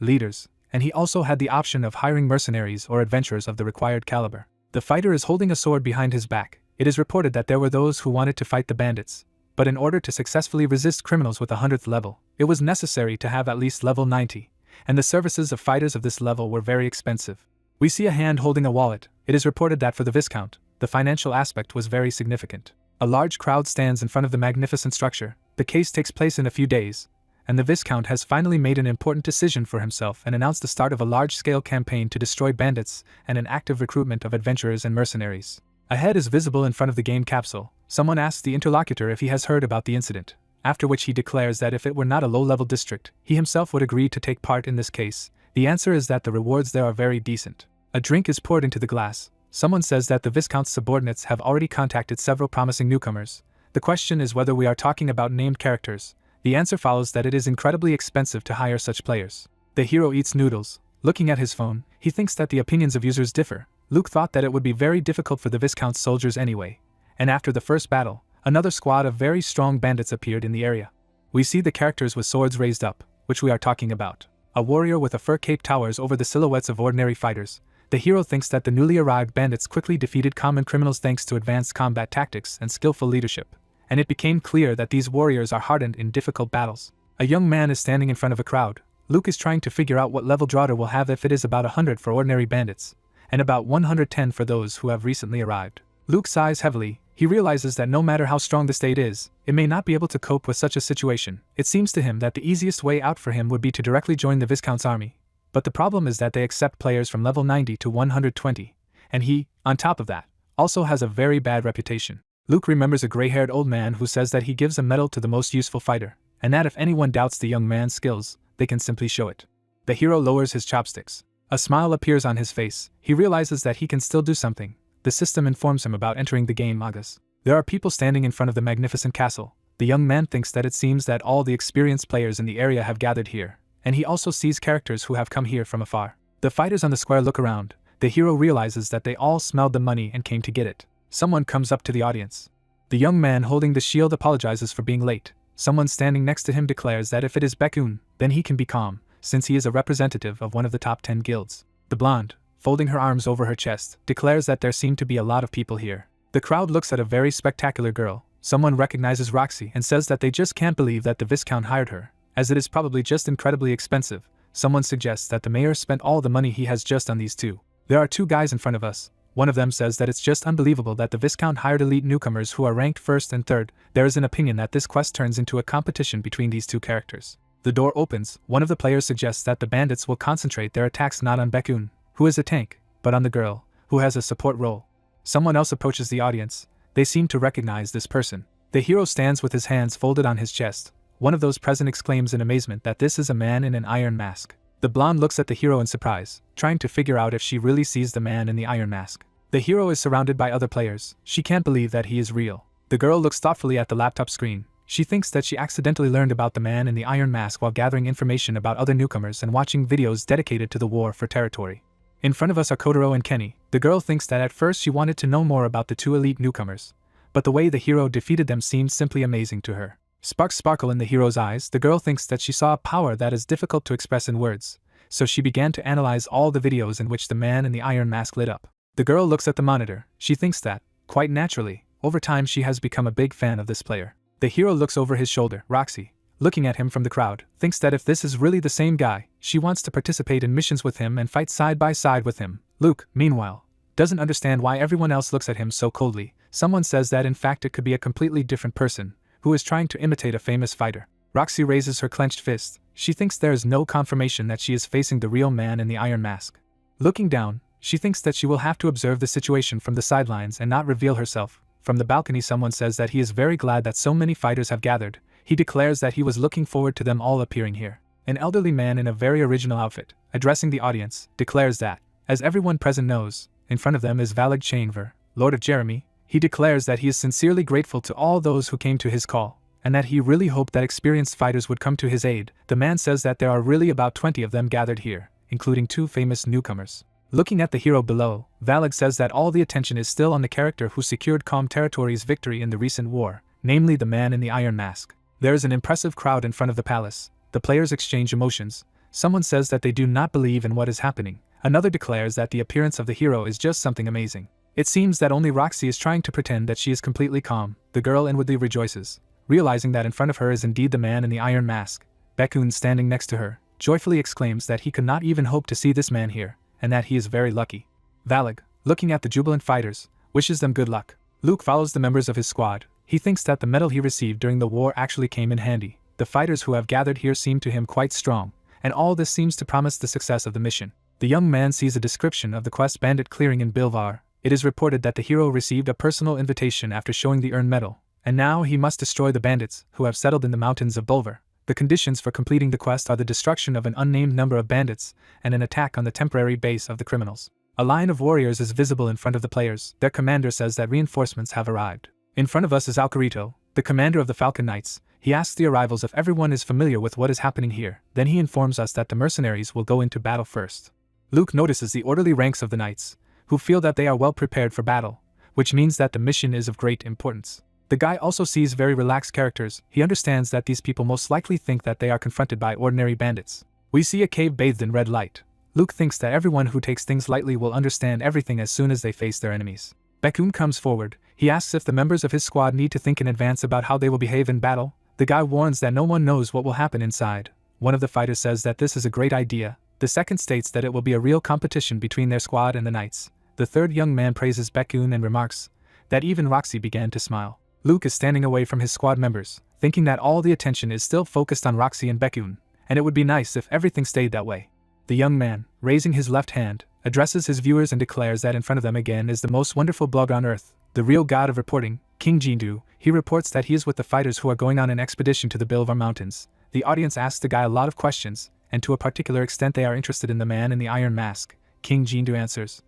leaders, and he also had the option of hiring mercenaries or adventurers of the required caliber. The fighter is holding a sword behind his back. It is reported that there were those who wanted to fight the bandits, but in order to successfully resist criminals with a 100th level, it was necessary to have at least level 90, and the services of fighters of this level were very expensive. We see a hand holding a wallet. It is reported that for the Viscount, the financial aspect was very significant. A large crowd stands in front of the magnificent structure. The case takes place in a few days, and the Viscount has finally made an important decision for himself and announced the start of a large-scale campaign to destroy bandits and an active recruitment of adventurers and mercenaries. A head is visible in front of the game capsule. Someone asks the interlocutor if he has heard about the incident, after which he declares that if it were not a low-level district, he himself would agree to take part in this case. The answer is that the rewards there are very decent. A drink is poured into the glass. Someone says that the Viscount's subordinates have already contacted several promising newcomers. The question is whether we are talking about named characters. The answer follows that it is incredibly expensive to hire such players. The hero eats noodles. Looking at his phone, he thinks that the opinions of users differ. Luke thought that it would be very difficult for the Viscount's soldiers anyway. And after the first battle, another squad of very strong bandits appeared in the area. We see the characters with swords raised up, which we are talking about. A warrior with a fur cape towers over the silhouettes of ordinary fighters. The hero thinks that the newly arrived bandits quickly defeated common criminals thanks to advanced combat tactics and skillful leadership, and it became clear that these warriors are hardened in difficult battles. A young man is standing in front of a crowd. Luke is trying to figure out what level Draughter will have if it is about 100 for ordinary bandits, and about 110 for those who have recently arrived. Luke sighs heavily. He realizes that no matter how strong the state is, it may not be able to cope with such a situation. It seems to him that the easiest way out for him would be to directly join the Viscount's army. But the problem is that they accept players from level 90 to 120, and he, on top of that, also has a very bad reputation. Luke remembers a gray-haired old man who says that he gives a medal to the most useful fighter, and that if anyone doubts the young man's skills, they can simply show it. The hero lowers his chopsticks. A smile appears on his face. He realizes that he can still do something. The system informs him about entering the game August. There are people standing in front of the magnificent castle. The young man thinks that it seems that all the experienced players in the area have gathered here, and he also sees characters who have come here from afar. The fighters on the square look around. The hero realizes that they all smelled the money and came to get it. Someone comes up to the audience. The young man holding the shield apologizes for being late. Someone standing next to him declares that if it is Baekun, then he can be calm, since he is a representative of one of the top 10 guilds. The blonde, folding her arms over her chest, declares that there seem to be a lot of people here. The crowd looks at a very spectacular girl. Someone recognizes Roxy and says that they just can't believe that the Viscount hired her, as it is probably just incredibly expensive. Someone suggests that the mayor spent all the money he has just on these two. There are two guys in front of us. One of them says that it's just unbelievable that the Viscount hired elite newcomers who are ranked first and third. There is an opinion that this quest turns into a competition between these two characters. The door opens. One of the players suggests that the bandits will concentrate their attacks not on Baekun, who is a tank, but on the girl, who has a support role. Someone else approaches the audience. They seem to recognize this person. The hero stands with his hands folded on his chest. One of those present exclaims in amazement that this is a man in an iron mask. The blonde looks at the hero in surprise, trying to figure out if she really sees the man in the iron mask. The hero is surrounded by other players. She can't believe that he is real. The girl looks thoughtfully at the laptop screen. She thinks that she accidentally learned about the man in the iron mask while gathering information about other newcomers and watching videos dedicated to the war for territory. In front of us are Kotaro and Kenny. The girl thinks that at first she wanted to know more about the two elite newcomers, but the way the hero defeated them seemed simply amazing to her. Sparks sparkle in the hero's eyes. The girl thinks that she saw a power that is difficult to express in words, so she began to analyze all the videos in which the man in the iron mask lit up. The girl looks at the monitor. She thinks that, quite naturally, over time she has become a big fan of this player. The hero looks over his shoulder. Roxy, looking at him from the crowd, thinks that if this is really the same guy, she wants to participate in missions with him and fight side by side with him. Luke, meanwhile, doesn't understand why everyone else looks at him so coldly. Someone says that in fact it could be a completely different person, who is trying to imitate a famous fighter. Roxy raises her clenched fist. She thinks there is no confirmation that she is facing the real man in the iron mask. Looking down, she thinks that she will have to observe the situation from the sidelines and not reveal herself. From the balcony someone says that he is very glad that so many fighters have gathered. He declares that he was looking forward to them all appearing here. An elderly man in a very original outfit, addressing the audience, declares that, as everyone present knows, in front of them is Valig Chainver, Lord of Jeremy. He declares that he is sincerely grateful to all those who came to his call, and that he really hoped that experienced fighters would come to his aid. The man says that there are really about 20 of them gathered here, including two famous newcomers. Looking at the hero below, Valig says that all the attention is still on the character who secured Calm Territory's victory in the recent war, namely the man in the iron mask. There is an impressive crowd in front of the palace. The players exchange emotions. Someone says that they do not believe in what is happening. Another declares that the appearance of the hero is just something amazing. It seems that only Roxy is trying to pretend that she is completely calm. The girl inwardly rejoices, realizing that in front of her is indeed the man in the iron mask. Baekun, standing next to her, joyfully exclaims that he could not even hope to see this man here, and that he is very lucky. Valig, looking at the jubilant fighters, wishes them good luck. Luke follows the members of his squad. He thinks that the medal he received during the war actually came in handy. The fighters who have gathered here seem to him quite strong, and all this seems to promise the success of the mission. The young man sees a description of the quest bandit clearing in Bilvar. It is reported that the hero received a personal invitation after showing the earned medal, and now he must destroy the bandits who have settled in the mountains of Bulvar. The conditions for completing the quest are the destruction of an unnamed number of bandits and an attack on the temporary base of the criminals. A line of warriors is visible in front of the players. Their commander says that reinforcements have arrived. In front of us is Alcarito, the commander of the Falcon Knights. He asks the arrivals if everyone is familiar with what is happening here. Then he informs us that the mercenaries will go into battle first. Luke notices the orderly ranks of the knights, who feel that they are well prepared for battle, which means that the mission is of great importance. The guy also sees very relaxed characters. He understands that these people most likely think that they are confronted by ordinary bandits. We see a cave bathed in red light. Luke thinks that everyone who takes things lightly will understand everything as soon as they face their enemies. Bakun comes forward. He asks if the members of his squad need to think in advance about how they will behave in battle. The guy warns that no one knows what will happen inside. One of the fighters says that this is a great idea. The second states that it will be a real competition between their squad and the knights. The third young man praises Bakun and remarks that even Roxy began to smile. Luke is standing away from his squad members, thinking that all the attention is still focused on Roxy and Bakun, and it would be nice if everything stayed that way. The young man, raising his left hand, addresses his viewers and declares that in front of them again is the most wonderful blog on earth, the real god of reporting, King Jindu. He reports that he is with the fighters who are going on an expedition to the Bilvar Mountains. The audience asks the guy a lot of questions, and to a particular extent they are interested in the man in the iron mask. King Jindu answers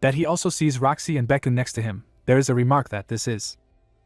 that he also sees Roxy and Bakun next to him. There is a remark that this is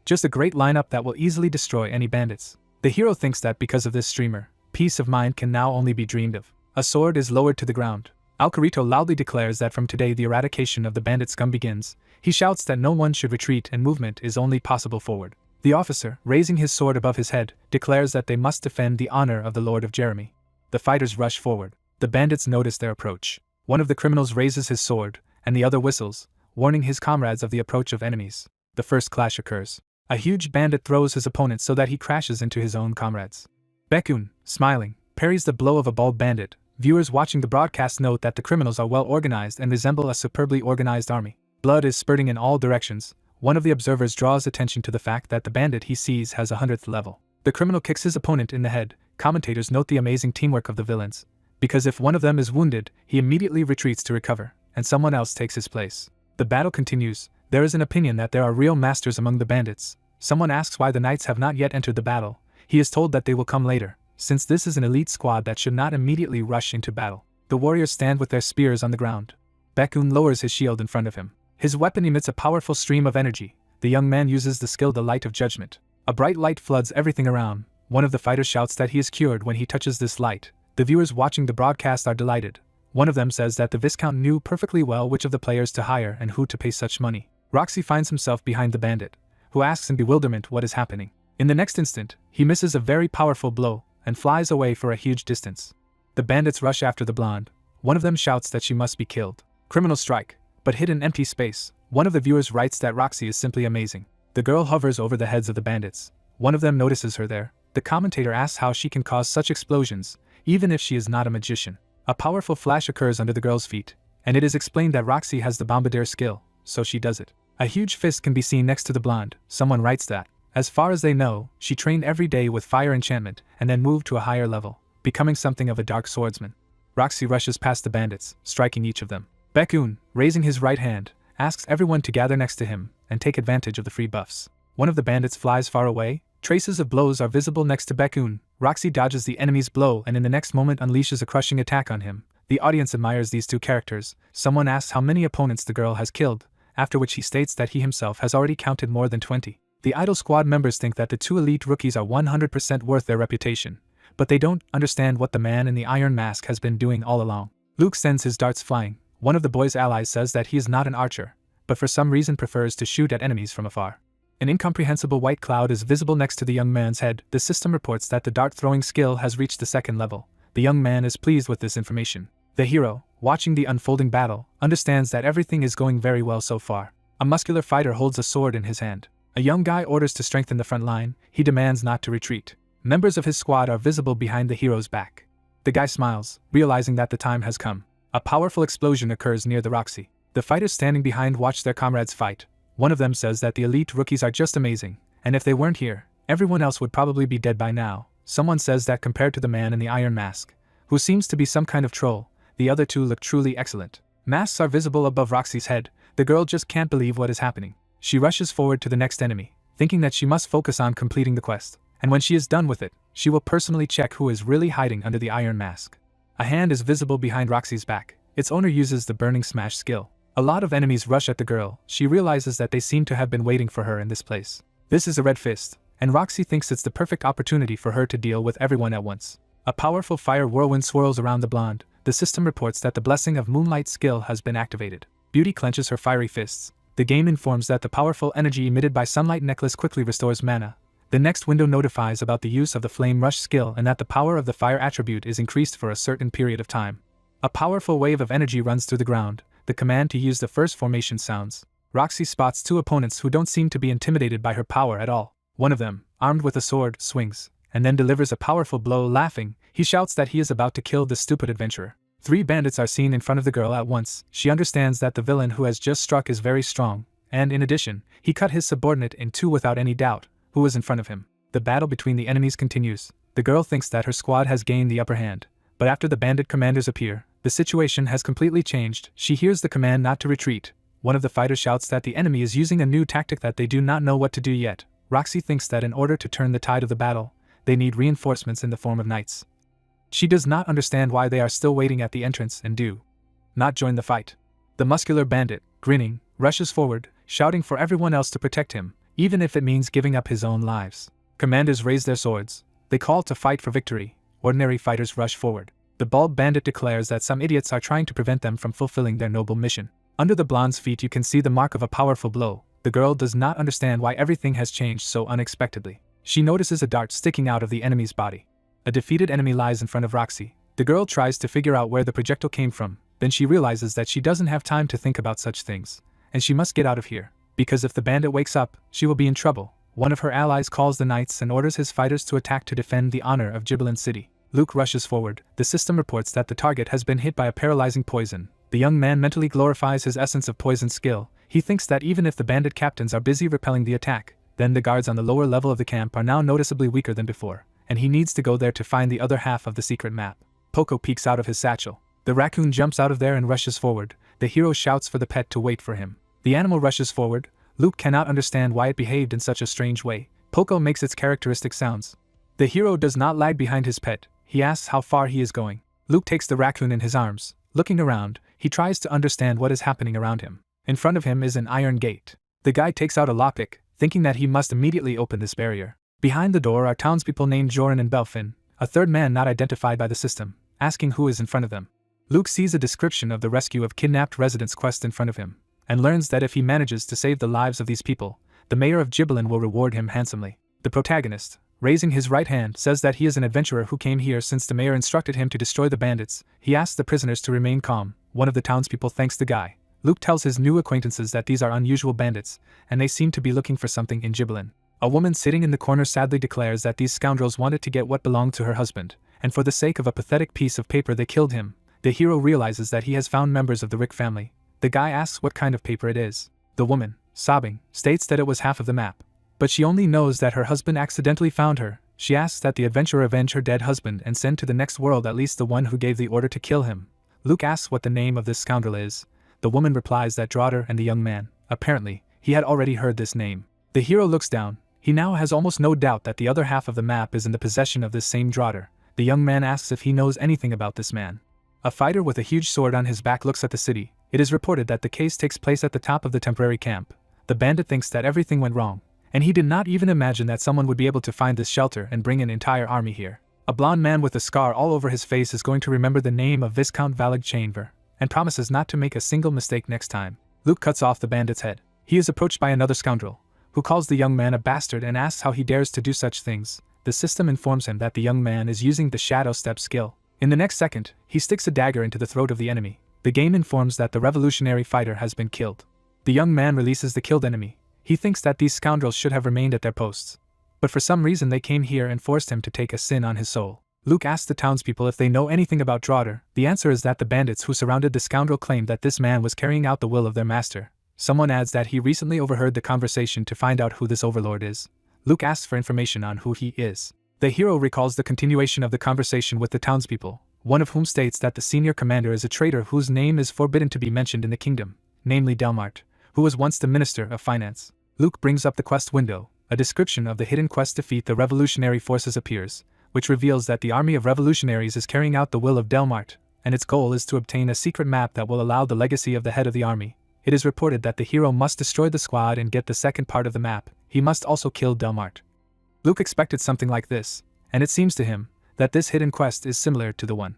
just a great lineup that will easily destroy any bandits. The hero thinks that because of this streamer, peace of mind can now only be dreamed of. A sword is lowered to the ground. Alcarito loudly declares that from today the eradication of the bandit scum begins. He shouts that no one should retreat and movement is only possible forward. The officer, raising his sword above his head, declares that they must defend the honor of the Lord of Jeremy. The fighters rush forward. The bandits notice their approach. One of the criminals raises his sword, and the other whistles, warning his comrades of the approach of enemies. The first clash occurs. A huge bandit throws his opponent so that he crashes into his own comrades. Bakun, smiling, parries the blow of a bald bandit. Viewers watching the broadcast note that the criminals are well organized and resemble a superbly organized army. Blood is spurting in all directions. One of the observers draws attention to the fact that the bandit he sees has a 100th level. The criminal kicks his opponent in the head. Commentators note the amazing teamwork of the villains, because if one of them is wounded, he immediately retreats to recover, and someone else takes his place. The battle continues. There is an opinion that there are real masters among the bandits. Someone asks why the knights have not yet entered the battle. He is told that they will come later, since this is an elite squad that should not immediately rush into battle. The warriors stand with their spears on the ground. Bakun lowers his shield in front of him. His weapon emits a powerful stream of energy. The young man uses the skill the Light of Judgment. A bright light floods everything around. One of the fighters shouts that he is cured when he touches this light. The viewers watching the broadcast are delighted. One of them says that the Viscount knew perfectly well which of the players to hire and who to pay such money. Roxy finds himself behind the bandit, who asks in bewilderment what is happening. In the next instant, he misses a very powerful blow and flies away for a huge distance. The bandits rush after the blonde. One of them shouts that she must be killed. Criminals strike, but hit an empty space. One of the viewers writes that Roxy is simply amazing. The girl hovers over the heads of the bandits. One of them notices her there. The commentator asks how she can cause such explosions, even if she is not a magician. A powerful flash occurs under the girl's feet, and it is explained that Roxy has the bombardier skill, so she does it. A huge fist can be seen next to the blonde. Someone writes that, as far as they know, she trained every day with fire enchantment and then moved to a higher level, becoming something of a dark swordsman. Roxy rushes past the bandits, striking each of them. Bakun, raising his right hand, asks everyone to gather next to him and take advantage of the free buffs. One of the bandits flies far away. Traces of blows are visible next to Bakun. Roxy dodges the enemy's blow and in the next moment unleashes a crushing attack on him. The audience admires these two characters. Someone asks how many opponents the girl has killed, after which he states that he himself has already counted more than 20. The idol squad members think that the two elite rookies are 100% worth their reputation, but they don't understand what the man in the iron mask has been doing all along. Luke sends his darts flying. One of the boy's allies says that he is not an archer, but for some reason prefers to shoot at enemies from afar. An incomprehensible white cloud is visible next to the young man's head. The system reports that the dart-throwing skill has reached the 2nd level. The young man is pleased with this information. The hero, watching the unfolding battle, understands that everything is going very well so far. A muscular fighter holds a sword in his hand. A young guy orders to strengthen the front line. He demands not to retreat. Members of his squad are visible behind the hero's back. The guy smiles, realizing that the time has come. A powerful explosion occurs near the Roxy. The fighters standing behind watch their comrades fight. One of them says that the elite rookies are just amazing, and if they weren't here, everyone else would probably be dead by now. someone says that compared to the man in the iron mask, who seems to be some kind of troll, the other two look truly excellent. Masks are visible above Roxy's head. The girl just can't believe what is happening. She rushes forward to the next enemy, thinking that she must focus on completing the quest, and when she is done with it, she will personally check who is really hiding under the iron mask. A hand is visible behind Roxy's back. Its owner uses the burning smash skill. A lot of enemies rush at the girl. She realizes that they seem to have been waiting for her in this place. This is a red fist, and Roxy thinks it's the perfect opportunity for her to deal with everyone at once. A powerful fire whirlwind swirls around the blonde. The system reports that the blessing of moonlight skill has been activated. Beauty clenches her fiery fists. The game informs that the powerful energy emitted by sunlight necklace quickly restores mana. The next window notifies about the use of the flame rush skill and that the power of the fire attribute is increased for a certain period of time. A powerful wave of energy runs through the ground. The command to use the first formation sounds. Roxy spots two opponents who don't seem to be intimidated by her power at all. One of them, armed with a sword, swings, and then delivers a powerful blow. Laughing, he shouts that he is about to kill the stupid adventurer. 3 bandits are seen in front of the girl at once. She understands that the villain who has just struck is very strong, and in addition, he cut his subordinate in 2 without any doubt, who was in front of him. The battle between the enemies continues. The girl thinks that her squad has gained the upper hand, but after the bandit commanders appear, the situation has completely changed. She hears the command not to retreat. One of the fighters shouts that the enemy is using a new tactic that they do not know what to do yet. Roxy thinks that in order to turn the tide of the battle, they need reinforcements in the form of knights. She does not understand why they are still waiting at the entrance and do not join the fight. The muscular bandit, grinning, rushes forward, shouting for everyone else to protect him, even if it means giving up his own lives. Commanders raise their swords. They call to fight for victory. Ordinary fighters rush forward. The bald bandit declares that some idiots are trying to prevent them from fulfilling their noble mission. Under the blonde's feet you can see the mark of a powerful blow. The girl does not understand why everything has changed so unexpectedly. She notices a dart sticking out of the enemy's body. A defeated enemy lies in front of Roxy. The girl tries to figure out where the projectile came from, then she realizes that she doesn't have time to think about such things, and she must get out of here, because if the bandit wakes up, she will be in trouble. One of her allies calls the knights and orders his fighters to attack to defend the honor of Jubilant City. Luke rushes forward. The system reports that the target has been hit by a paralyzing poison. The young man mentally glorifies his essence of poison skill. He thinks that even if the bandit captains are busy repelling the attack, then the guards on the lower level of the camp are now noticeably weaker than before, and he needs to go there to find the other half of the secret map. Poco peeks out of his satchel. The raccoon jumps out of there and rushes forward. The hero shouts for the pet to wait for him. The animal rushes forward. Luke cannot understand why it behaved in such a strange way. Poco makes its characteristic sounds. The hero does not lag behind his pet. He asks how far he is going. Luke takes the raccoon in his arms. Looking around, he tries to understand what is happening around him. In front of him is an iron gate. The guy takes out a lockpick, thinking that he must immediately open this barrier. Behind the door are townspeople named Joran and Belfin, a third man not identified by the system, asking who is in front of them. Luke sees a description of the rescue of kidnapped residents quest in front of him, and learns that if he manages to save the lives of these people, the mayor of Gibbelin will reward him handsomely. The protagonist, raising his right hand, says that he is an adventurer who came here since the mayor instructed him to destroy the bandits. He asks the prisoners to remain calm. One of the townspeople thanks the guy. Luke tells his new acquaintances that these are unusual bandits, and they seem to be looking for something in Gibbelin. A woman sitting in the corner sadly declares that these scoundrels wanted to get what belonged to her husband, and for the sake of a pathetic piece of paper they killed him. The hero realizes that he has found members of the Rick family. The guy asks what kind of paper it is. The woman, sobbing, states that it was half of the map. But she only knows that her husband accidentally found her. She asks that the adventurer avenge her dead husband and send to the next world at least the one who gave the order to kill him. Luke asks what the name of this scoundrel is. The woman replies that Drotter and the young man. Apparently, he had already heard this name. The hero looks down. He now has almost no doubt that the other half of the map is in the possession of this same Drotter. The young man asks if he knows anything about this man. A fighter with a huge sword on his back looks at the city. It is reported that the case takes place at the top of the temporary camp. The bandit thinks that everything went wrong, and he did not even imagine that someone would be able to find this shelter and bring an entire army here. A blond man with a scar all over his face is going to remember the name of Viscount Valig Chainver, and promises not to make a single mistake next time. Luke cuts off the bandit's head. He is approached by another scoundrel, who calls the young man a bastard and asks how he dares to do such things. The system informs him that the young man is using the Shadow Step skill. In the next second, he sticks a dagger into the throat of the enemy. The game informs that the revolutionary fighter has been killed. The young man releases the killed enemy. He thinks that these scoundrels should have remained at their posts, but for some reason they came here and forced him to take a sin on his soul. Luke asks the townspeople if they know anything about Drotter. The answer is that the bandits who surrounded the scoundrel claimed that this man was carrying out the will of their master. Someone adds that he recently overheard the conversation to find out who this overlord is. Luke asks for information on who he is. The hero recalls the continuation of the conversation with the townspeople, one of whom states that the senior commander is a traitor whose name is forbidden to be mentioned in the kingdom, namely Delmart, who was once the Minister of Finance. Luke brings up the quest window. A description of the hidden quest defeat the revolutionary forces appears, which reveals that the army of revolutionaries is carrying out the will of Delmart, and its goal is to obtain a secret map that will allow the legacy of the head of the army. It is reported that the hero must destroy the squad and get the second part of the map. He must also kill Delmart. Luke expected something like this, and it seems to him that this hidden quest is similar to the one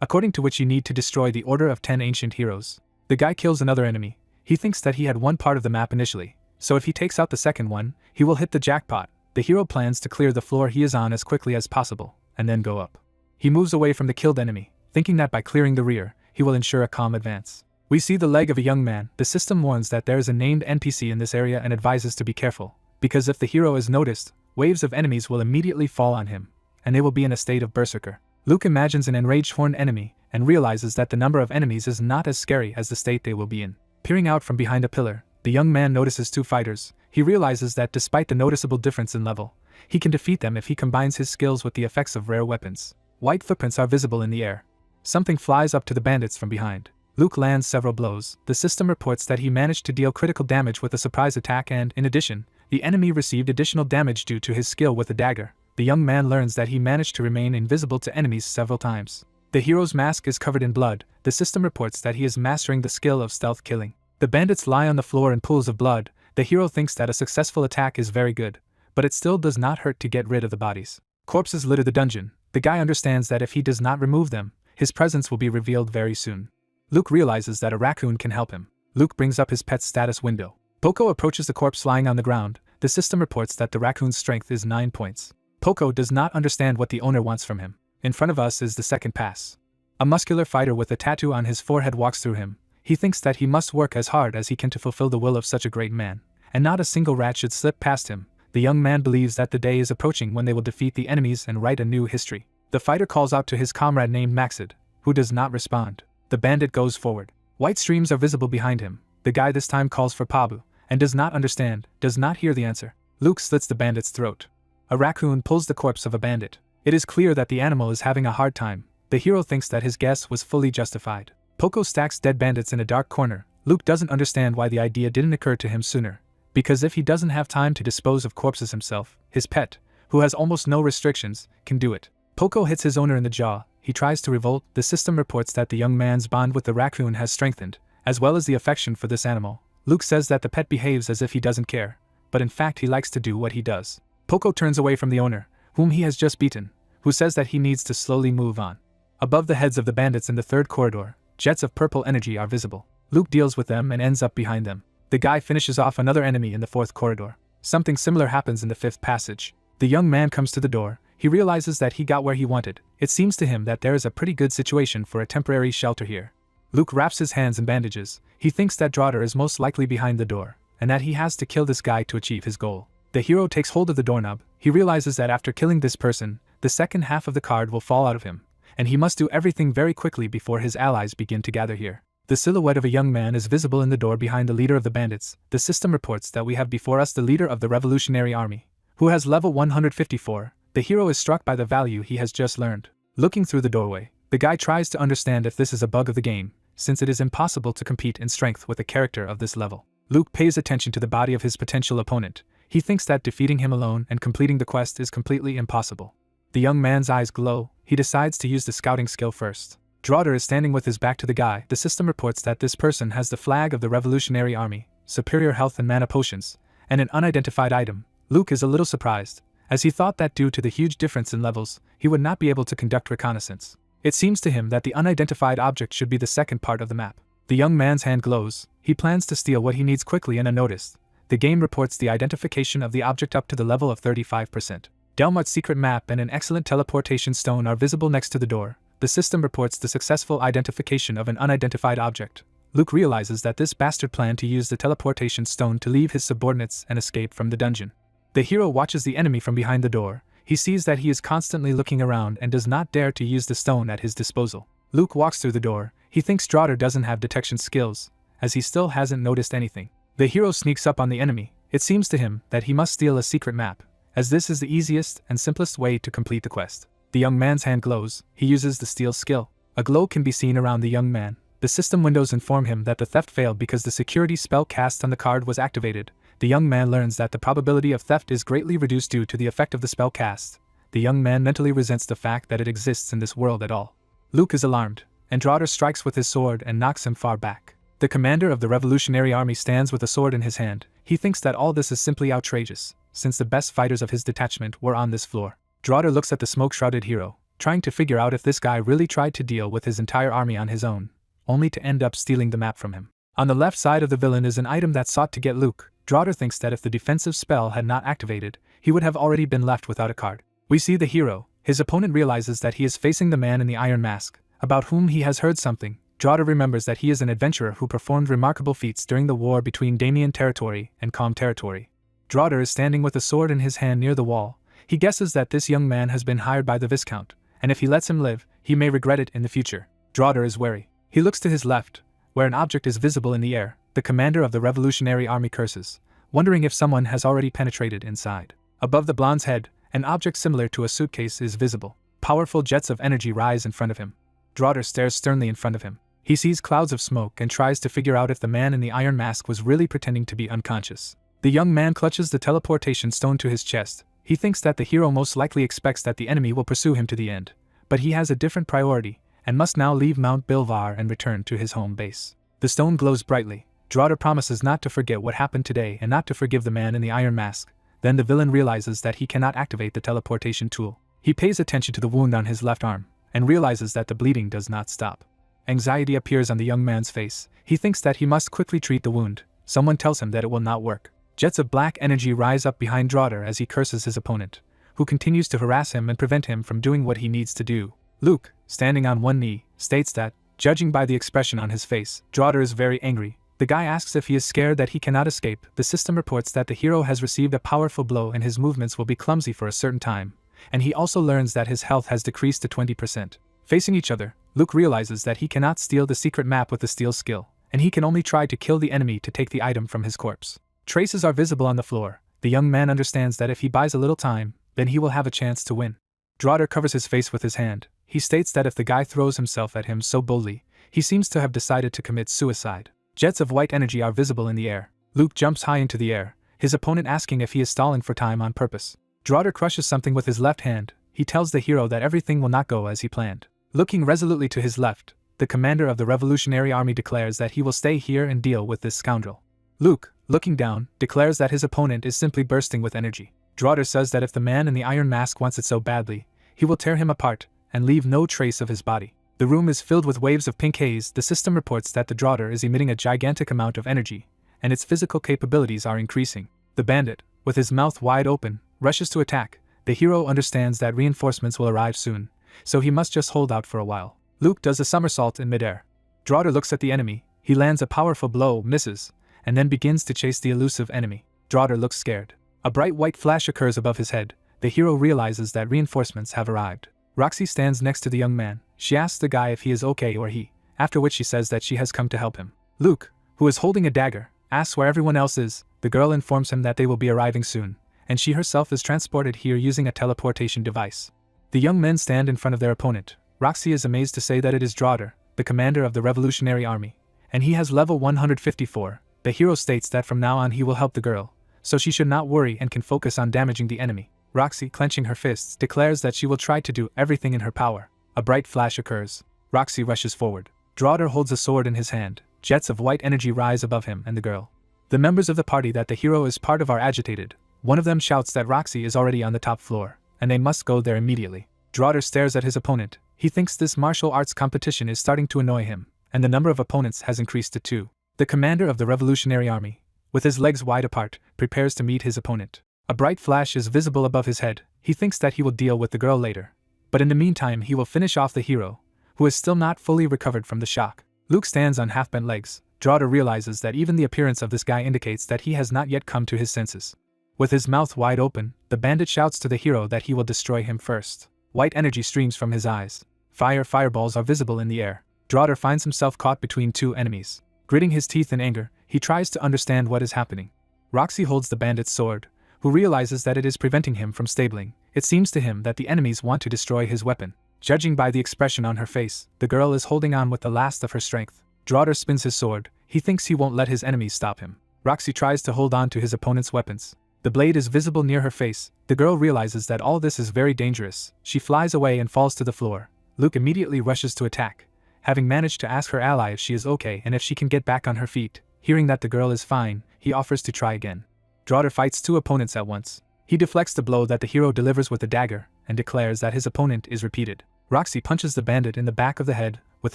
according to which you need to destroy the Order of 10 Ancient Heroes. The guy kills another enemy. He thinks that he had one part of the map initially, so if he takes out the second one, he will hit the jackpot. The hero plans to clear the floor he is on as quickly as possible, and then go up. He moves away from the killed enemy, thinking that by clearing the rear, he will ensure a calm advance. We see the leg of a young man. The system warns that there is a named NPC in this area and advises to be careful, because if the hero is noticed, waves of enemies will immediately fall on him, and they will be in a state of berserker. Luke imagines an enraged horned enemy, and realizes that the number of enemies is not as scary as the state they will be in. Peering out from behind a pillar, the young man notices two fighters. He realizes that despite the noticeable difference in level, he can defeat them if he combines his skills with the effects of rare weapons. White footprints are visible in the air. Something flies up to the bandits from behind. Luke lands several blows. The system reports that he managed to deal critical damage with a surprise attack and, in addition, the enemy received additional damage due to his skill with the dagger. The young man learns that he managed to remain invisible to enemies several times. The hero's mask is covered in blood. The system reports that he is mastering the skill of stealth killing. The bandits lie on the floor in pools of blood. The hero thinks that a successful attack is very good, but it still does not hurt to get rid of the bodies. Corpses litter the dungeon. The guy understands that if he does not remove them, his presence will be revealed very soon. Luke realizes that a raccoon can help him. Luke brings up his pet's status window. Poco approaches the corpse lying on the ground. The system reports that the raccoon's strength is 9 points. Poco does not understand what the owner wants from him. In front of us is the second pass. A muscular fighter with a tattoo on his forehead walks through him. He thinks that he must work as hard as he can to fulfill the will of such a great man, and not a single rat should slip past him. The young man believes that the day is approaching when they will defeat the enemies and write a new history. The fighter calls out to his comrade named Maxid, who does not respond. The bandit goes forward. White streams are visible behind him. The guy this time calls for Pabu, and does not understand, does not hear the answer. Luke slits the bandit's throat. A raccoon pulls the corpse of a bandit. It is clear that the animal is having a hard time. The hero thinks that his guess was fully justified. Poco stacks dead bandits in a dark corner. Luke doesn't understand why the idea didn't occur to him sooner. Because if he doesn't have time to dispose of corpses himself, his pet, who has almost no restrictions, can do it. Poco hits his owner in the jaw. He tries to revolt. The system reports that the young man's bond with the raccoon has strengthened, as well as the affection for this animal. Luke says that the pet behaves as if he doesn't care, but in fact he likes to do what he does. Poco turns away from the owner, whom he has just beaten, who says that he needs to slowly move on. Above the heads of the bandits in the third corridor, jets of purple energy are visible. Luke deals with them and ends up behind them. The guy finishes off another enemy in the fourth corridor. Something similar happens in the fifth passage. The young man comes to the door. He realizes that he got where he wanted. It seems to him that there is a pretty good situation for a temporary shelter here. Luke wraps his hands in bandages. He thinks that Draughter is most likely behind the door, and that he has to kill this guy to achieve his goal. The hero takes hold of the doorknob. He realizes that after killing this person, the second half of the card will fall out of him, and he must do everything very quickly before his allies begin to gather here. The silhouette of a young man is visible in the door behind the leader of the bandits. The system reports that we have before us the leader of the Revolutionary Army, who has level 154. The hero is struck by the value he has just learned. Looking through the doorway, the guy tries to understand if this is a bug of the game, since it is impossible to compete in strength with a character of this level. Luke pays attention to the body of his potential opponent. He thinks that defeating him alone and completing the quest is completely impossible. The young man's eyes glow. He decides to use the scouting skill first. Draughter is standing with his back to the guy. The system reports that this person has the flag of the Revolutionary Army, superior health and mana potions, and an unidentified item. Luke is a little surprised, as he thought that due to the huge difference in levels, he would not be able to conduct reconnaissance. It seems to him that the unidentified object should be the second part of the map. The young man's hand glows. He plans to steal what he needs quickly and unnoticed. The game reports the identification of the object up to the level of 35%. Delmart's secret map and an excellent teleportation stone are visible next to the door. The system reports the successful identification of an unidentified object. Luke realizes that this bastard planned to use the teleportation stone to leave his subordinates and escape from the dungeon. The hero watches the enemy from behind the door. He sees that he is constantly looking around and does not dare to use the stone at his disposal. Luke walks through the door. He thinks Draughter doesn't have detection skills, as he still hasn't noticed anything. The hero sneaks up on the enemy. It seems to him that he must steal a secret map, as this is the easiest and simplest way to complete the quest. The young man's hand glows. He uses the steal skill. A glow can be seen around the young man. The system windows inform him that the theft failed because the security spell cast on the card was activated. The young man learns that the probability of theft is greatly reduced due to the effect of the spell cast. The young man mentally resents the fact that it exists in this world at all. Luke is alarmed, and Draugr strikes with his sword and knocks him far back. The commander of the Revolutionary Army stands with a sword in his hand. He thinks that all this is simply outrageous, since the best fighters of his detachment were on this floor. Draugr looks at the smoke-shrouded hero, trying to figure out if this guy really tried to deal with his entire army on his own, only to end up stealing the map from him. On the left side of the villain is an item that sought to get Luke. Draugr thinks that if the defensive spell had not activated, he would have already been left without a card. We see the hero. His opponent realizes that he is facing the man in the iron mask, about whom he has heard something. Draugr remembers that he is an adventurer who performed remarkable feats during the war between Damian territory and Calm territory. Draugr is standing with a sword in his hand near the wall. He guesses that this young man has been hired by the Viscount, and if he lets him live, he may regret it in the future. Draugr is wary. He looks to his left, where an object is visible in the air. The commander of the Revolutionary Army curses, wondering if someone has already penetrated inside. Above the blonde's head, an object similar to a suitcase is visible. Powerful jets of energy rise in front of him. Draugr stares sternly in front of him. He sees clouds of smoke and tries to figure out if the man in the iron mask was really pretending to be unconscious. The young man clutches the teleportation stone to his chest. He thinks that the hero most likely expects that the enemy will pursue him to the end, but he has a different priority, and must now leave Mount Bilvar and return to his home base. The stone glows brightly. Draugr promises not to forget what happened today and not to forgive the man in the iron mask. Then the villain realizes that he cannot activate the teleportation tool. He pays attention to the wound on his left arm, and realizes that the bleeding does not stop. Anxiety appears on the young man's face. He thinks that he must quickly treat the wound. Someone tells him that it will not work. Jets of black energy rise up behind Draugr as he curses his opponent, who continues to harass him and prevent him from doing what he needs to do. Luke, standing on one knee, states that, judging by the expression on his face, Draugr is very angry. The guy asks if he is scared that he cannot escape. The system reports that the hero has received a powerful blow and his movements will be clumsy for a certain time, and he also learns that his health has decreased to 20%. Facing each other, Luke realizes that he cannot steal the secret map with the steal skill, and he can only try to kill the enemy to take the item from his corpse. Traces are visible on the floor. The young man understands that if he buys a little time, then he will have a chance to win. Draugr covers his face with his hand. He states that if the guy throws himself at him so boldly, he seems to have decided to commit suicide. Jets of white energy are visible in the air. Luke jumps high into the air, his opponent asking if he is stalling for time on purpose. Draugr crushes something with his left hand. He tells the hero that everything will not go as he planned. Looking resolutely to his left, the commander of the Revolutionary Army declares that he will stay here and deal with this scoundrel. Luke, looking down, declares that his opponent is simply bursting with energy. Draugr says that if the man in the iron mask wants it so badly, he will tear him apart and leave no trace of his body. The room is filled with waves of pink haze. The system reports that the Draugr is emitting a gigantic amount of energy, and its physical capabilities are increasing. The bandit, with his mouth wide open, rushes to attack. The hero understands that reinforcements will arrive soon, so he must just hold out for a while. Luke does a somersault in midair. Draugr looks at the enemy. He lands a powerful blow, misses, and then begins to chase the elusive enemy. Draugr looks scared. A bright white flash occurs above his head. The hero realizes that reinforcements have arrived. Roxy stands next to the young man. She asks the guy if he is okay or he, after which she says that she has come to help him. Luke, who is holding a dagger, asks where everyone else is. The girl informs him that they will be arriving soon, and she herself is transported here using a teleportation device. The young men stand in front of their opponent. Roxy is amazed to say that it is Draugr, the commander of the Revolutionary Army, and he has level 154. The hero states that from now on he will help the girl, so she should not worry and can focus on damaging the enemy. Roxy, clenching her fists, declares that she will try to do everything in her power. A bright flash occurs. Roxy rushes forward. Draugr holds a sword in his hand. Jets of white energy rise above him and the girl. The members of the party that the hero is part of are agitated. One of them shouts that Roxy is already on the top floor, and they must go there immediately. Draugr stares at his opponent. He thinks this martial arts competition is starting to annoy him, and the number of opponents has increased to 2. The commander of the Revolutionary Army, with his legs wide apart, prepares to meet his opponent. A bright flash is visible above his head. He thinks that he will deal with the girl later, but in the meantime he will finish off the hero, who is still not fully recovered from the shock. Luke stands on half-bent legs. Draugr realizes that even the appearance of this guy indicates that he has not yet come to his senses. With his mouth wide open, the bandit shouts to the hero that he will destroy him first. White energy streams from his eyes. Fireballs are visible in the air. Draugr finds himself caught between 2 enemies. Gritting his teeth in anger, he tries to understand what is happening. Roxy holds the bandit's sword, who realizes that it is preventing him from stabling. It seems to him that the enemies want to destroy his weapon. Judging by the expression on her face, the girl is holding on with the last of her strength. Draugr spins his sword. He thinks he won't let his enemies stop him. Roxy tries to hold on to his opponent's weapons. The blade is visible near her face. The girl realizes that all this is very dangerous. She flies away and falls to the floor. Luke immediately rushes to attack. Having managed to ask her ally if she is okay and if she can get back on her feet, hearing that the girl is fine, he offers to try again. Draugr fights two opponents at once. He deflects the blow that the hero delivers with a dagger, and declares that his opponent is repeated. Roxy punches the bandit in the back of the head with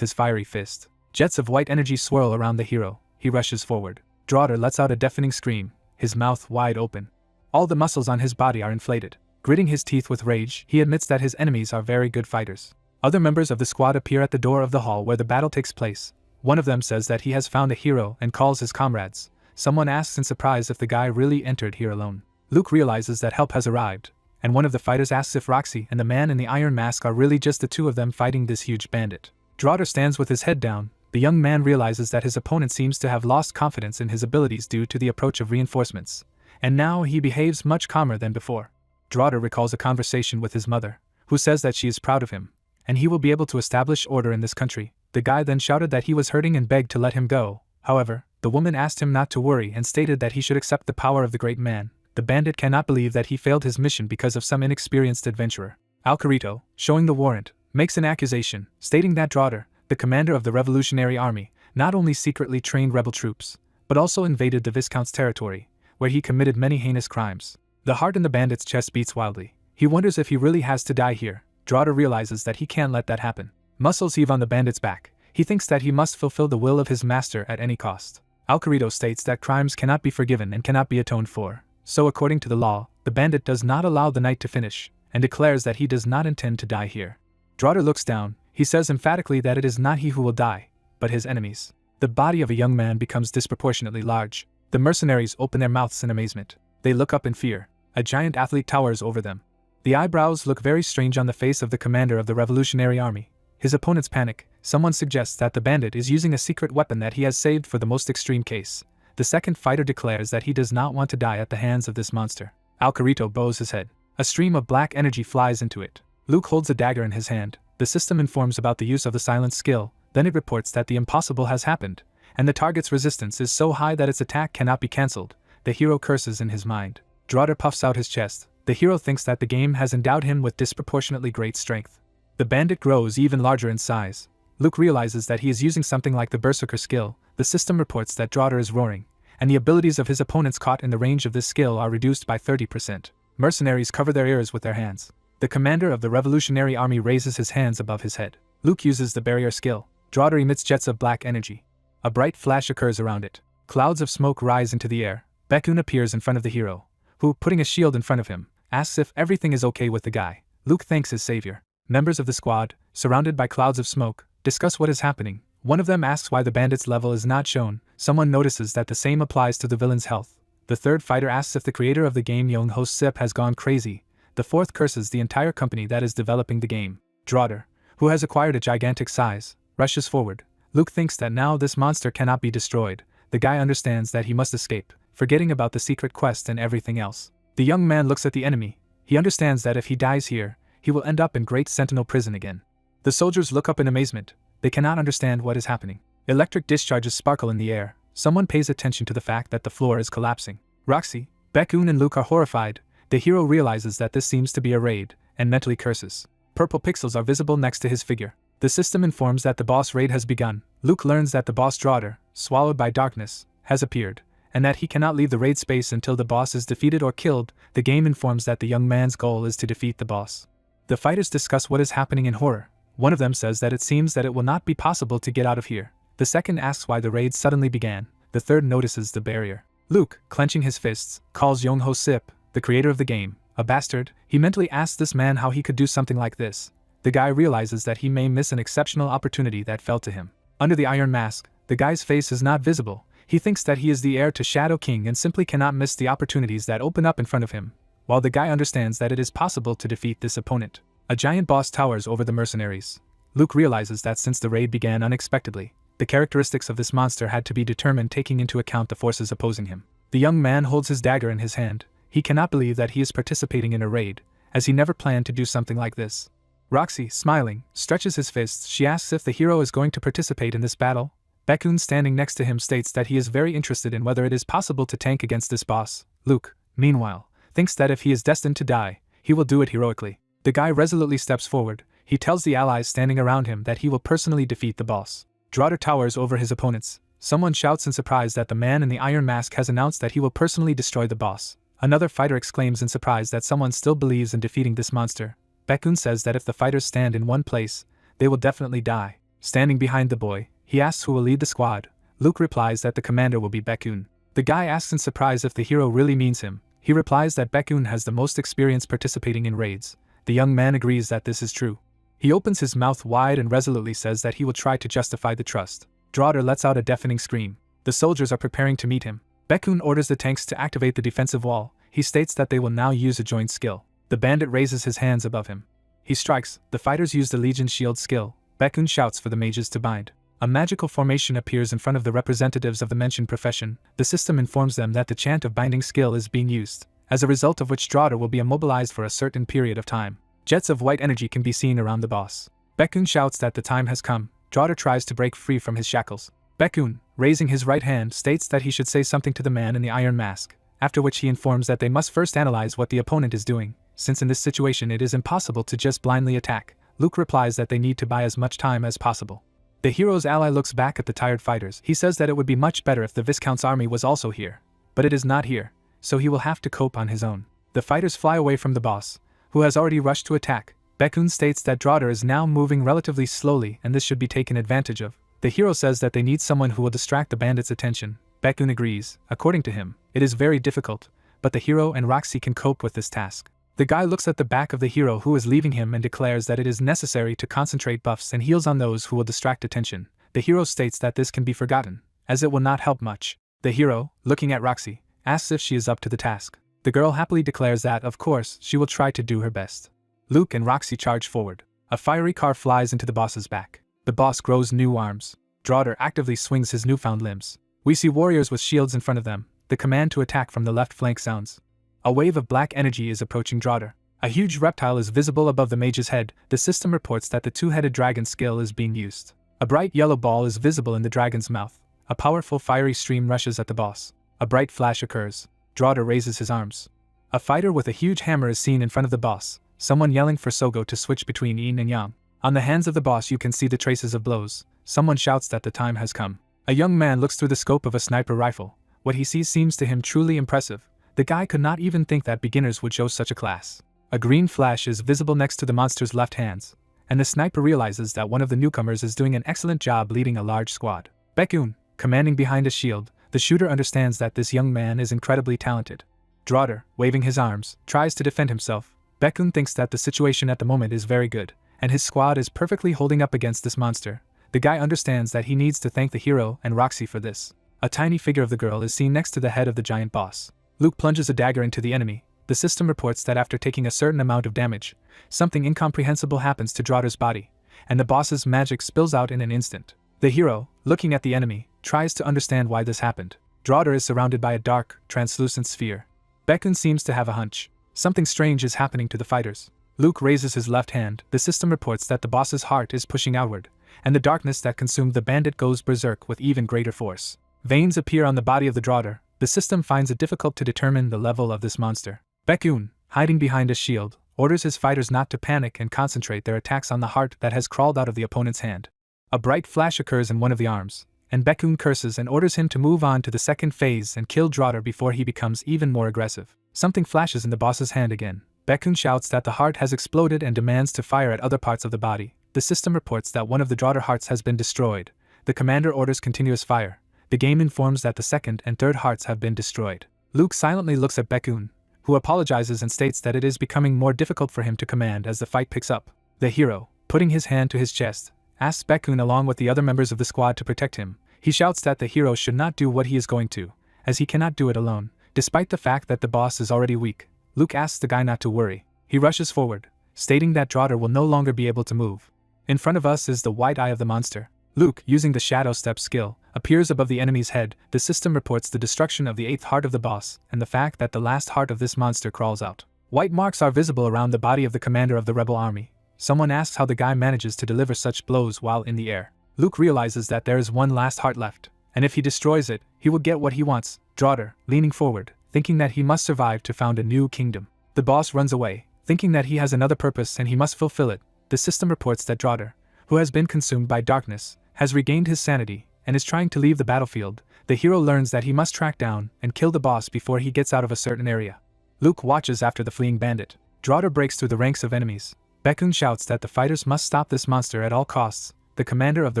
his fiery fist. Jets of white energy swirl around the hero. He rushes forward. Draugr lets out a deafening scream, his mouth wide open. All the muscles on his body are inflated. Gritting his teeth with rage, he admits that his enemies are very good fighters. Other members of the squad appear at the door of the hall where the battle takes place. One of them says that he has found a hero and calls his comrades. Someone asks in surprise if the guy really entered here alone. Luke realizes that help has arrived, and one of the fighters asks if Roxy and the man in the iron mask are really just the two of them fighting this huge bandit. Draugr stands with his head down. The young man realizes that his opponent seems to have lost confidence in his abilities due to the approach of reinforcements, and now he behaves much calmer than before. Draugr recalls a conversation with his mother, who says that she is proud of him, and he will be able to establish order in this country. The guy then shouted that he was hurting and begged to let him go. However, the woman asked him not to worry and stated that he should accept the power of the great man. The bandit cannot believe that he failed his mission because of some inexperienced adventurer. Alcarito, showing the warrant, makes an accusation, stating that Draugr, the commander of the Revolutionary Army, not only secretly trained rebel troops, but also invaded the Viscount's territory, where he committed many heinous crimes. The heart in the bandit's chest beats wildly. He wonders if he really has to die here. Draugr realizes that he can't let that happen. Muscles heave on the bandit's back. He thinks that he must fulfill the will of his master at any cost. Alcarito states that crimes cannot be forgiven and cannot be atoned for. So according to the law, the bandit does not allow the night to finish, and declares that he does not intend to die here. Draugr looks down. He says emphatically that it is not he who will die, but his enemies. The body of a young man becomes disproportionately large. The mercenaries open their mouths in amazement. They look up in fear. A giant athlete towers over them. The eyebrows look very strange on the face of the commander of the Revolutionary Army. His opponents panic. Someone suggests that the bandit is using a secret weapon that he has saved for the most extreme case. The second fighter declares that he does not want to die at the hands of this monster. Alcarito bows his head. A stream of black energy flies into it. Luke holds a dagger in his hand. The system informs about the use of the silence skill. Then it reports that the impossible has happened, and the target's resistance is so high that its attack cannot be cancelled. The hero curses in his mind. Draugr puffs out his chest. The hero thinks that the game has endowed him with disproportionately great strength. The bandit grows even larger in size. Luke realizes that he is using something like the Berserker skill. The system reports that Draugr is roaring, and the abilities of his opponents caught in the range of this skill are reduced by 30%. Mercenaries cover their ears with their hands. The commander of the Revolutionary Army raises his hands above his head. Luke uses the barrier skill. Draugr emits jets of black energy. A bright flash occurs around it. Clouds of smoke rise into the air. Bekun appears in front of the hero, who, putting a shield in front of him, asks if everything is okay with the guy. Luke thanks his savior. Members of the squad, surrounded by clouds of smoke, discuss what is happening. One of them asks why the bandit's level is not shown. Someone notices that the same applies to the villain's health. The third fighter asks if the creator of the game Young-ho Sip has gone crazy. The fourth curses the entire company that is developing the game. Draugr, who has acquired a gigantic size, rushes forward. Luke thinks that now this monster cannot be destroyed. The guy understands that he must escape, forgetting about the secret quest and everything else. The young man looks at the enemy. He understands that if he dies here, he will end up in Great Sentinel Prison again. The soldiers look up in amazement. They cannot understand what is happening. Electric discharges sparkle in the air. Someone pays attention to the fact that the floor is collapsing. Roxy, Bekun and Luke are horrified. The hero realizes that this seems to be a raid, and mentally curses. Purple pixels are visible next to his figure. The system informs that the boss raid has begun. Luke learns that the boss Draugr, swallowed by darkness, has appeared, and that he cannot leave the raid space until the boss is defeated or killed. The game informs that the young man's goal is to defeat the boss. The fighters discuss what is happening in horror. One of them says that it seems that it will not be possible to get out of here. The second asks why the raid suddenly began. The third notices the barrier. Luke, clenching his fists, calls Young-ho Sip, the creator of the game, a bastard. He mentally asks this man how he could do something like this. The guy realizes that he may miss an exceptional opportunity that fell to him. Under the iron mask, the guy's face is not visible. He thinks that he is the heir to Shadow King and simply cannot miss the opportunities that open up in front of him, while the guy understands that it is possible to defeat this opponent. A giant boss towers over the mercenaries. Luke realizes that since the raid began unexpectedly, the characteristics of this monster had to be determined taking into account the forces opposing him. The young man holds his dagger in his hand. He cannot believe that he is participating in a raid, as he never planned to do something like this. Roxy, smiling, stretches his fists. She asks if the hero is going to participate in this battle. Baekun, standing next to him, states that he is very interested in whether it is possible to tank against this boss. Luke, meanwhile, thinks that if he is destined to die, he will do it heroically. The guy resolutely steps forward. He tells the allies standing around him that he will personally defeat the boss. Drader towers over his opponents. Someone shouts in surprise that the man in the iron mask has announced that he will personally destroy the boss. Another fighter exclaims in surprise that someone still believes in defeating this monster. Baekun says that if the fighters stand in one place, they will definitely die. Standing behind the boy, he asks who will lead the squad. Luke replies that the commander will be Baekun. The guy asks in surprise if the hero really means him. He replies that Baekun has the most experience participating in raids. The young man agrees that this is true. He opens his mouth wide and resolutely says that he will try to justify the trust. Drader lets out a deafening scream. The soldiers are preparing to meet him. Baekun orders the tanks to activate the defensive wall. He states that they will now use a joint skill. The bandit raises his hands above him. He strikes. The fighters use the Legion Shield skill. Baekun shouts for the mages to bind. A magical formation appears in front of the representatives of the mentioned profession. The system informs them that the chant of binding skill is being used, as a result of which Drader will be immobilized for a certain period of time. Jets of white energy can be seen around the boss. Baekun shouts that the time has come. Drader tries to break free from his shackles. Baekun, raising his right hand, states that he should say something to the man in the iron mask, after which he informs that they must first analyze what the opponent is doing, since in this situation it is impossible to just blindly attack. Luke replies that they need to buy as much time as possible. The hero's ally looks back at the tired fighters. He says that it would be much better if the Viscount's army was also here, but it is not here, so he will have to cope on his own. The fighters fly away from the boss, who has already rushed to attack. Baekun states that Drader is now moving relatively slowly and this should be taken advantage of. The hero says that they need someone who will distract the bandits' attention. Baekun agrees. According to him, it is very difficult, but the hero and Roxy can cope with this task. The guy looks at the back of the hero who is leaving him and declares that it is necessary to concentrate buffs and heals on those who will distract attention. The hero states that this can be forgotten, as it will not help much. The hero, looking at Roxy, asks if she is up to the task. The girl happily declares that, of course, she will try to do her best. Luke and Roxy charge forward. A fiery car flies into the boss's back. The boss grows new arms. Drader actively swings his newfound limbs. We see warriors with shields in front of them. The command to attack from the left flank sounds. A wave of black energy is approaching Drader. A huge reptile is visible above the mage's head. The system reports that the two-headed dragon skill is being used. A bright yellow ball is visible in the dragon's mouth. A powerful fiery stream rushes at the boss. A bright flash occurs. Drader raises his arms. A fighter with a huge hammer is seen in front of the boss. Someone yelling for Sogo to switch between yin and yang. On the hands of the boss you can see the traces of blows. Someone shouts that the time has come. A young man looks through the scope of a sniper rifle. What he sees seems to him truly impressive. The guy could not even think that beginners would show such a class. A green flash is visible next to the monster's left hands, and the sniper realizes that one of the newcomers is doing an excellent job leading a large squad. Baekun, commanding behind a shield, the shooter understands that this young man is incredibly talented. Drader, waving his arms, tries to defend himself. Baekun thinks that the situation at the moment is very good, and his squad is perfectly holding up against this monster. The guy understands that he needs to thank the hero and Roxy for this. A tiny figure of the girl is seen next to the head of the giant boss. Luke plunges a dagger into the enemy. The system reports that after taking a certain amount of damage, something incomprehensible happens to Drader's body, and the boss's magic spills out in an instant. The hero, looking at the enemy, tries to understand why this happened. Drader is surrounded by a dark, translucent sphere. Baekun seems to have a hunch. Something strange is happening to the fighters. Luke raises his left hand. The system reports that the boss's heart is pushing outward, and the darkness that consumed the bandit goes berserk with even greater force. Veins appear on the body of the Drader. The system finds it difficult to determine the level of this monster. Baekun, hiding behind a shield, orders his fighters not to panic and concentrate their attacks on the heart that has crawled out of the opponent's hand. A bright flash occurs in one of the arms, and Baekun curses and orders him to move on to the second phase and kill Drader before he becomes even more aggressive. Something flashes in the boss's hand again. Baekun shouts that the heart has exploded and demands to fire at other parts of the body. The system reports that one of the Drader hearts has been destroyed. The commander orders continuous fire. The game informs that the second and third hearts have been destroyed. Luke silently looks at Baekun, who apologizes and states that it is becoming more difficult for him to command as the fight picks up. The hero, putting his hand to his chest, asks Baekun along with the other members of the squad to protect him. He shouts that the hero should not do what he is going to, as he cannot do it alone. Despite the fact that the boss is already weak, Luke asks the guy not to worry. He rushes forward, stating that Drader will no longer be able to move. In front of us is the white eye of the monster. Luke, using the Shadow Step skill, appears above the enemy's head. The system reports the destruction of the 8th heart of the boss, and the fact that the last heart of this monster crawls out. White marks are visible around the body of the commander of the rebel army. Someone asks how the guy manages to deliver such blows while in the air. Luke realizes that there is one last heart left, and if he destroys it, he will get what he wants. Draughter, leaning forward, thinking that he must survive to found a new kingdom. The boss runs away, thinking that he has another purpose and he must fulfill it. The system reports that Draughter, who has been consumed by darkness, has regained his sanity and is trying to leave the battlefield. The hero learns that he must track down and kill the boss before he gets out of a certain area. Luke watches after the fleeing bandit. Draughter breaks through the ranks of enemies. Baekun shouts that the fighters must stop this monster at all costs. The commander of the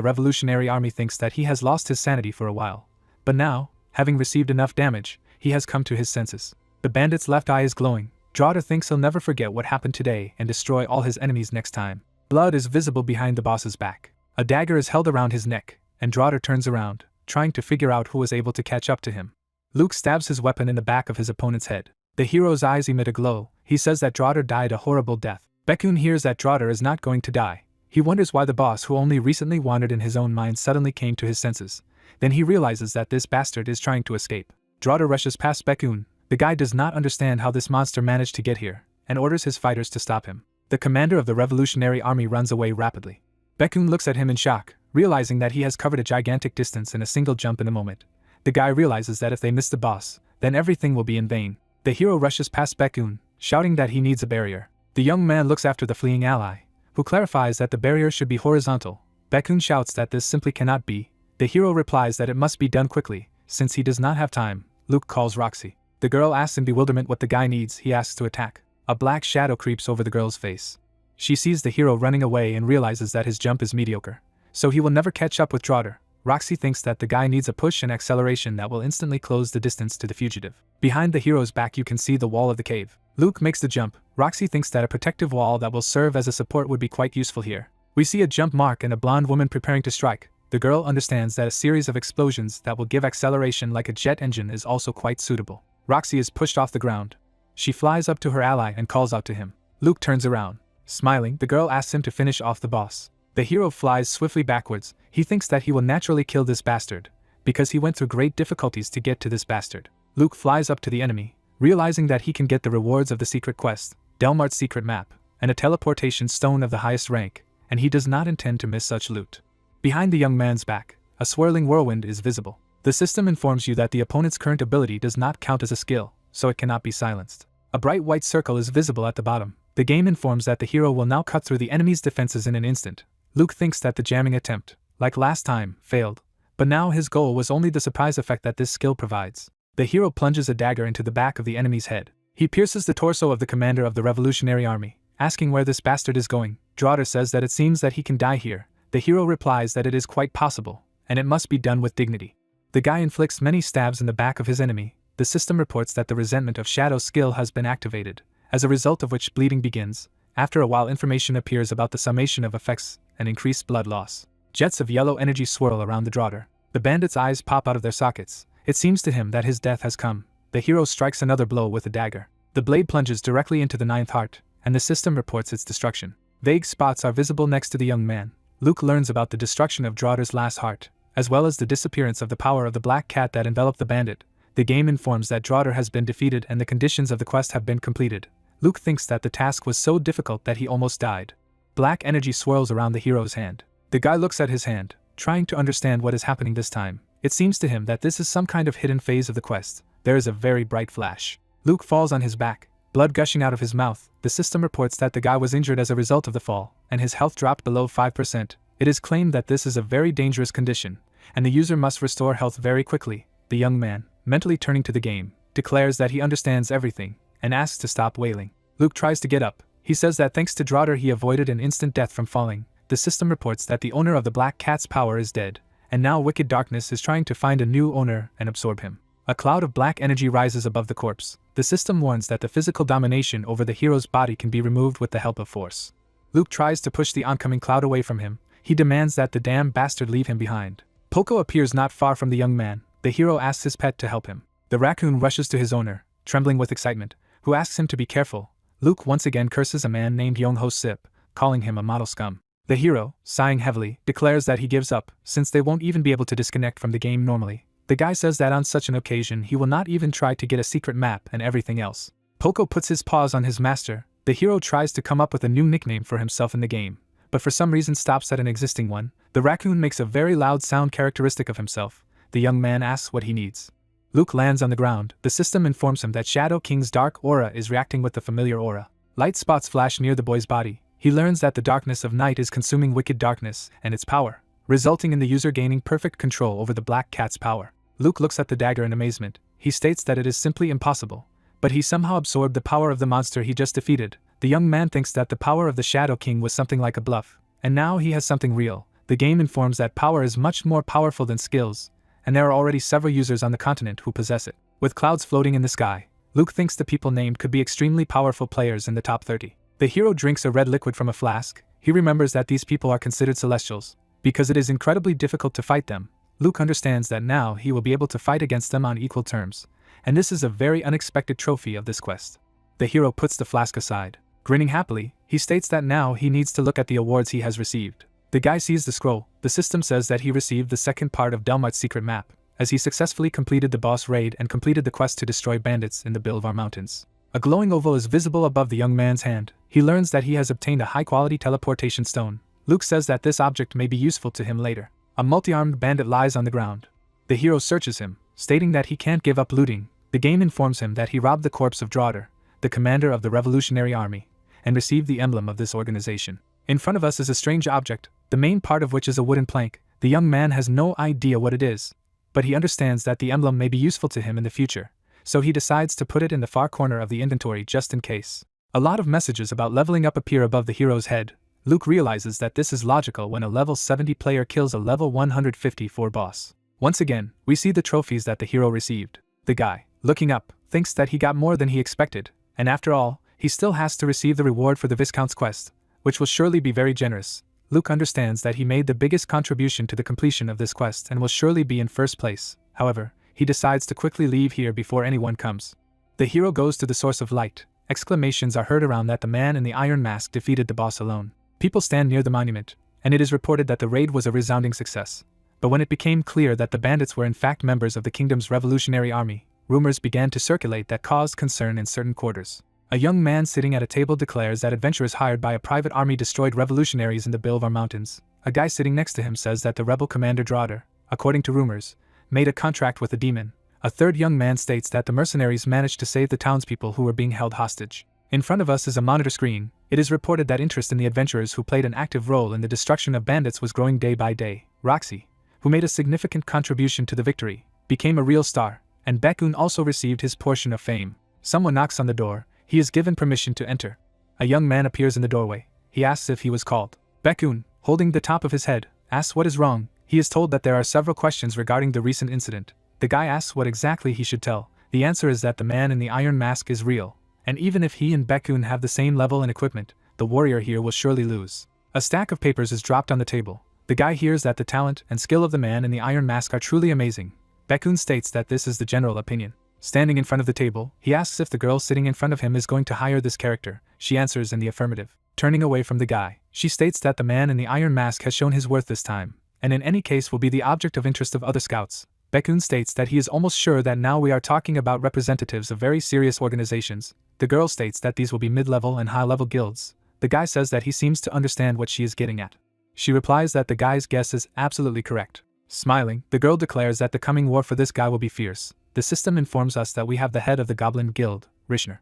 Revolutionary Army thinks that he has lost his sanity for a while. But now, having received enough damage, he has come to his senses. The bandit's left eye is glowing. Draughter thinks he'll never forget what happened today and destroy all his enemies next time. Blood is visible behind the boss's back. A dagger is held around his neck, and Draughter turns around, trying to figure out who was able to catch up to him. Luke stabs his weapon in the back of his opponent's head. The hero's eyes emit a glow. He says that Draughter died a horrible death. Baekun hears that Draughter is not going to die. He wonders why the boss, who only recently wandered in his own mind, suddenly came to his senses. Then he realizes that this bastard is trying to escape. Draughter rushes past Baekun. The guy does not understand how this monster managed to get here, and orders his fighters to stop him. The commander of the Revolutionary Army runs away rapidly. Baekun looks at him in shock, realizing that he has covered a gigantic distance in a single jump in a moment. The guy realizes that if they miss the boss, then everything will be in vain. The hero rushes past Baekun, shouting that he needs a barrier. The young man looks after the fleeing ally, who clarifies that the barrier should be horizontal. Baekun shouts that this simply cannot be. The hero replies that it must be done quickly, since he does not have time. Luke calls Roxy. The girl asks in bewilderment what the guy needs. He asks to attack. A black shadow creeps over the girl's face. She sees the hero running away and realizes that his jump is mediocre, so he will never catch up with Draughter. Roxy thinks that the guy needs a push and acceleration that will instantly close the distance to the fugitive. Behind the hero's back you can see the wall of the cave. Luke makes the jump. Roxy thinks that a protective wall that will serve as a support would be quite useful here. We see a jump mark and a blonde woman preparing to strike. The girl understands that a series of explosions that will give acceleration like a jet engine is also quite suitable. Roxy is pushed off the ground. She flies up to her ally and calls out to him. Luke turns around. Smiling, the girl asks him to finish off the boss. The hero flies swiftly backwards. He thinks that he will naturally kill this bastard, because he went through great difficulties to get to this bastard. Luke flies up to the enemy, realizing that he can get the rewards of the secret quest, Delmart's secret map, and a teleportation stone of the highest rank, and he does not intend to miss such loot. Behind the young man's back, a swirling whirlwind is visible. The system informs you that the opponent's current ability does not count as a skill, so it cannot be silenced. A bright white circle is visible at the bottom. The game informs that the hero will now cut through the enemy's defenses in an instant. Luke thinks that the jamming attempt, like last time, failed, but now his goal was only the surprise effect that this skill provides. The hero plunges a dagger into the back of the enemy's head. He pierces the torso of the commander of the Revolutionary Army, asking where this bastard is going. Draughter says that it seems that he can die here. The hero replies that it is quite possible, and it must be done with dignity. The guy inflicts many stabs in the back of his enemy. The system reports that the resentment of Shadow's skill has been activated, as a result of which bleeding begins. After a while information appears about the summation of effects and increased blood loss. Jets of yellow energy swirl around the Draughter. The bandit's eyes pop out of their sockets. It seems to him that his death has come. The hero strikes another blow with a dagger. The blade plunges directly into the 9th heart, and the system reports its destruction. Vague spots are visible next to the young man. Luke learns about the destruction of Draughter's last heart, as well as the disappearance of the power of the black cat that enveloped the bandit. The game informs that Draughter has been defeated and the conditions of the quest have been completed. Luke thinks that the task was so difficult that he almost died. Black energy swirls around the hero's hand. The guy looks at his hand, trying to understand what is happening this time. It seems to him that this is some kind of hidden phase of the quest. There is a very bright flash. Luke falls on his back, blood gushing out of his mouth. The system reports that the guy was injured as a result of the fall, and his health dropped below 5%. It is claimed that this is a very dangerous condition, and the user must restore health very quickly. The young man, mentally turning to the game, declares that he understands everything, and asks to stop wailing. Luke tries to get up. He says that thanks to Draughter he avoided an instant death from falling. The system reports that the owner of the Black Cat's power is dead, and now Wicked Darkness is trying to find a new owner and absorb him. A cloud of black energy rises above the corpse. The system warns that the physical domination over the hero's body can be removed with the help of force. Luke tries to push the oncoming cloud away from him. He demands that the damn bastard leave him behind. Poco appears not far from the young man. The hero asks his pet to help him. The raccoon rushes to his owner, trembling with excitement, who asks him to be careful. Luke once again curses a man named Yong-Ho Sip, calling him a model scum. The hero, sighing heavily, declares that he gives up, since they won't even be able to disconnect from the game normally. The guy says that on such an occasion he will not even try to get a secret map and everything else. Poco puts his paws on his master. The hero tries to come up with a new nickname for himself in the game, but for some reason stops at an existing one. The raccoon makes a very loud sound characteristic of himself. The young man asks what he needs. Luke lands on the ground. The system informs him that Shadow King's dark aura is reacting with the familiar aura. Light spots flash near the boy's body. He learns that the darkness of night is consuming wicked darkness and its power, resulting in the user gaining perfect control over the black cat's power. Luke looks at the dagger in amazement. He states that it is simply impossible, but he somehow absorbed the power of the monster he just defeated. The young man thinks that the power of the Shadow King was something like a bluff, and now he has something real. The game informs that power is much more powerful than skills, and there are already several users on the continent who possess it. With clouds floating in the sky, Luke thinks the people named could be extremely powerful players in the top 30. The hero drinks a red liquid from a flask. He remembers that these people are considered celestials, because it is incredibly difficult to fight them. Luke understands that now he will be able to fight against them on equal terms, and this is a very unexpected trophy of this quest. The hero puts the flask aside. Grinning happily, he states that now he needs to look at the awards he has received. The guy sees the scroll. The system says that he received the second part of Delmart's secret map, as he successfully completed the boss raid and completed the quest to destroy bandits in the Bilvar Mountains. A glowing oval is visible above the young man's hand. He learns that he has obtained a high-quality teleportation stone. Luke says that this object may be useful to him later. A multi-armed bandit lies on the ground. The hero searches him, stating that he can't give up looting. The game informs him that he robbed the corpse of Draughter, the commander of the Revolutionary Army, and received the emblem of this organization. In front of us is a strange object, the main part of which is a wooden plank. The young man has no idea what it is, but he understands that the emblem may be useful to him in the future, so he decides to put it in the far corner of the inventory just in case. A lot of messages about leveling up appear above the hero's head. Luke realizes that this is logical when a level 70 player kills a level 154 boss. Once again, we see the trophies that the hero received. The guy, looking up, thinks that he got more than he expected, and after all, he still has to receive the reward for the Viscount's quest, which will surely be very generous. Luke understands that he made the biggest contribution to the completion of this quest and will surely be in first place. However, he decides to quickly leave here before anyone comes. The hero goes to the source of light. Exclamations are heard around that the man in the iron mask defeated the boss alone. People stand near the monument, and it is reported that the raid was a resounding success. But when it became clear that the bandits were in fact members of the kingdom's revolutionary army, rumors began to circulate that caused concern in certain quarters. A young man sitting at a table declares that adventurers hired by a private army destroyed revolutionaries in the Bilvar Mountains. A guy sitting next to him says that the rebel commander Draughter, according to rumors, made a contract with a demon. A third young man states that the mercenaries managed to save the townspeople who were being held hostage. In front of us is a monitor screen. It is reported that interest in the adventurers who played an active role in the destruction of bandits was growing day by day. Roxy, who made a significant contribution to the victory, became a real star, and Bekun also received his portion of fame. Someone knocks on the door. He is given permission to enter. A young man appears in the doorway. He asks if he was called. Bekun, holding the top of his head, asks what is wrong. He is told that there are several questions regarding the recent incident. The guy asks what exactly he should tell. The answer is that the man in the iron mask is real, and even if he and Bekun have the same level and equipment, the warrior here will surely lose. A stack of papers is dropped on the table. The guy hears that the talent and skill of the man in the iron mask are truly amazing. Bekun states that this is the general opinion. Standing in front of the table, he asks if the girl sitting in front of him is going to hire this character. She answers in the affirmative. Turning away from the guy, she states that the man in the iron mask has shown his worth this time, and in any case will be the object of interest of other scouts. Bekun states that he is almost sure that now we are talking about representatives of very serious organizations. The girl states that these will be mid-level and high-level guilds. The guy says that he seems to understand what she is getting at. She replies that the guy's guess is absolutely correct. Smiling, the girl declares that the coming war for this guy will be fierce. The system informs us that we have the head of the Goblin Guild, Rishner,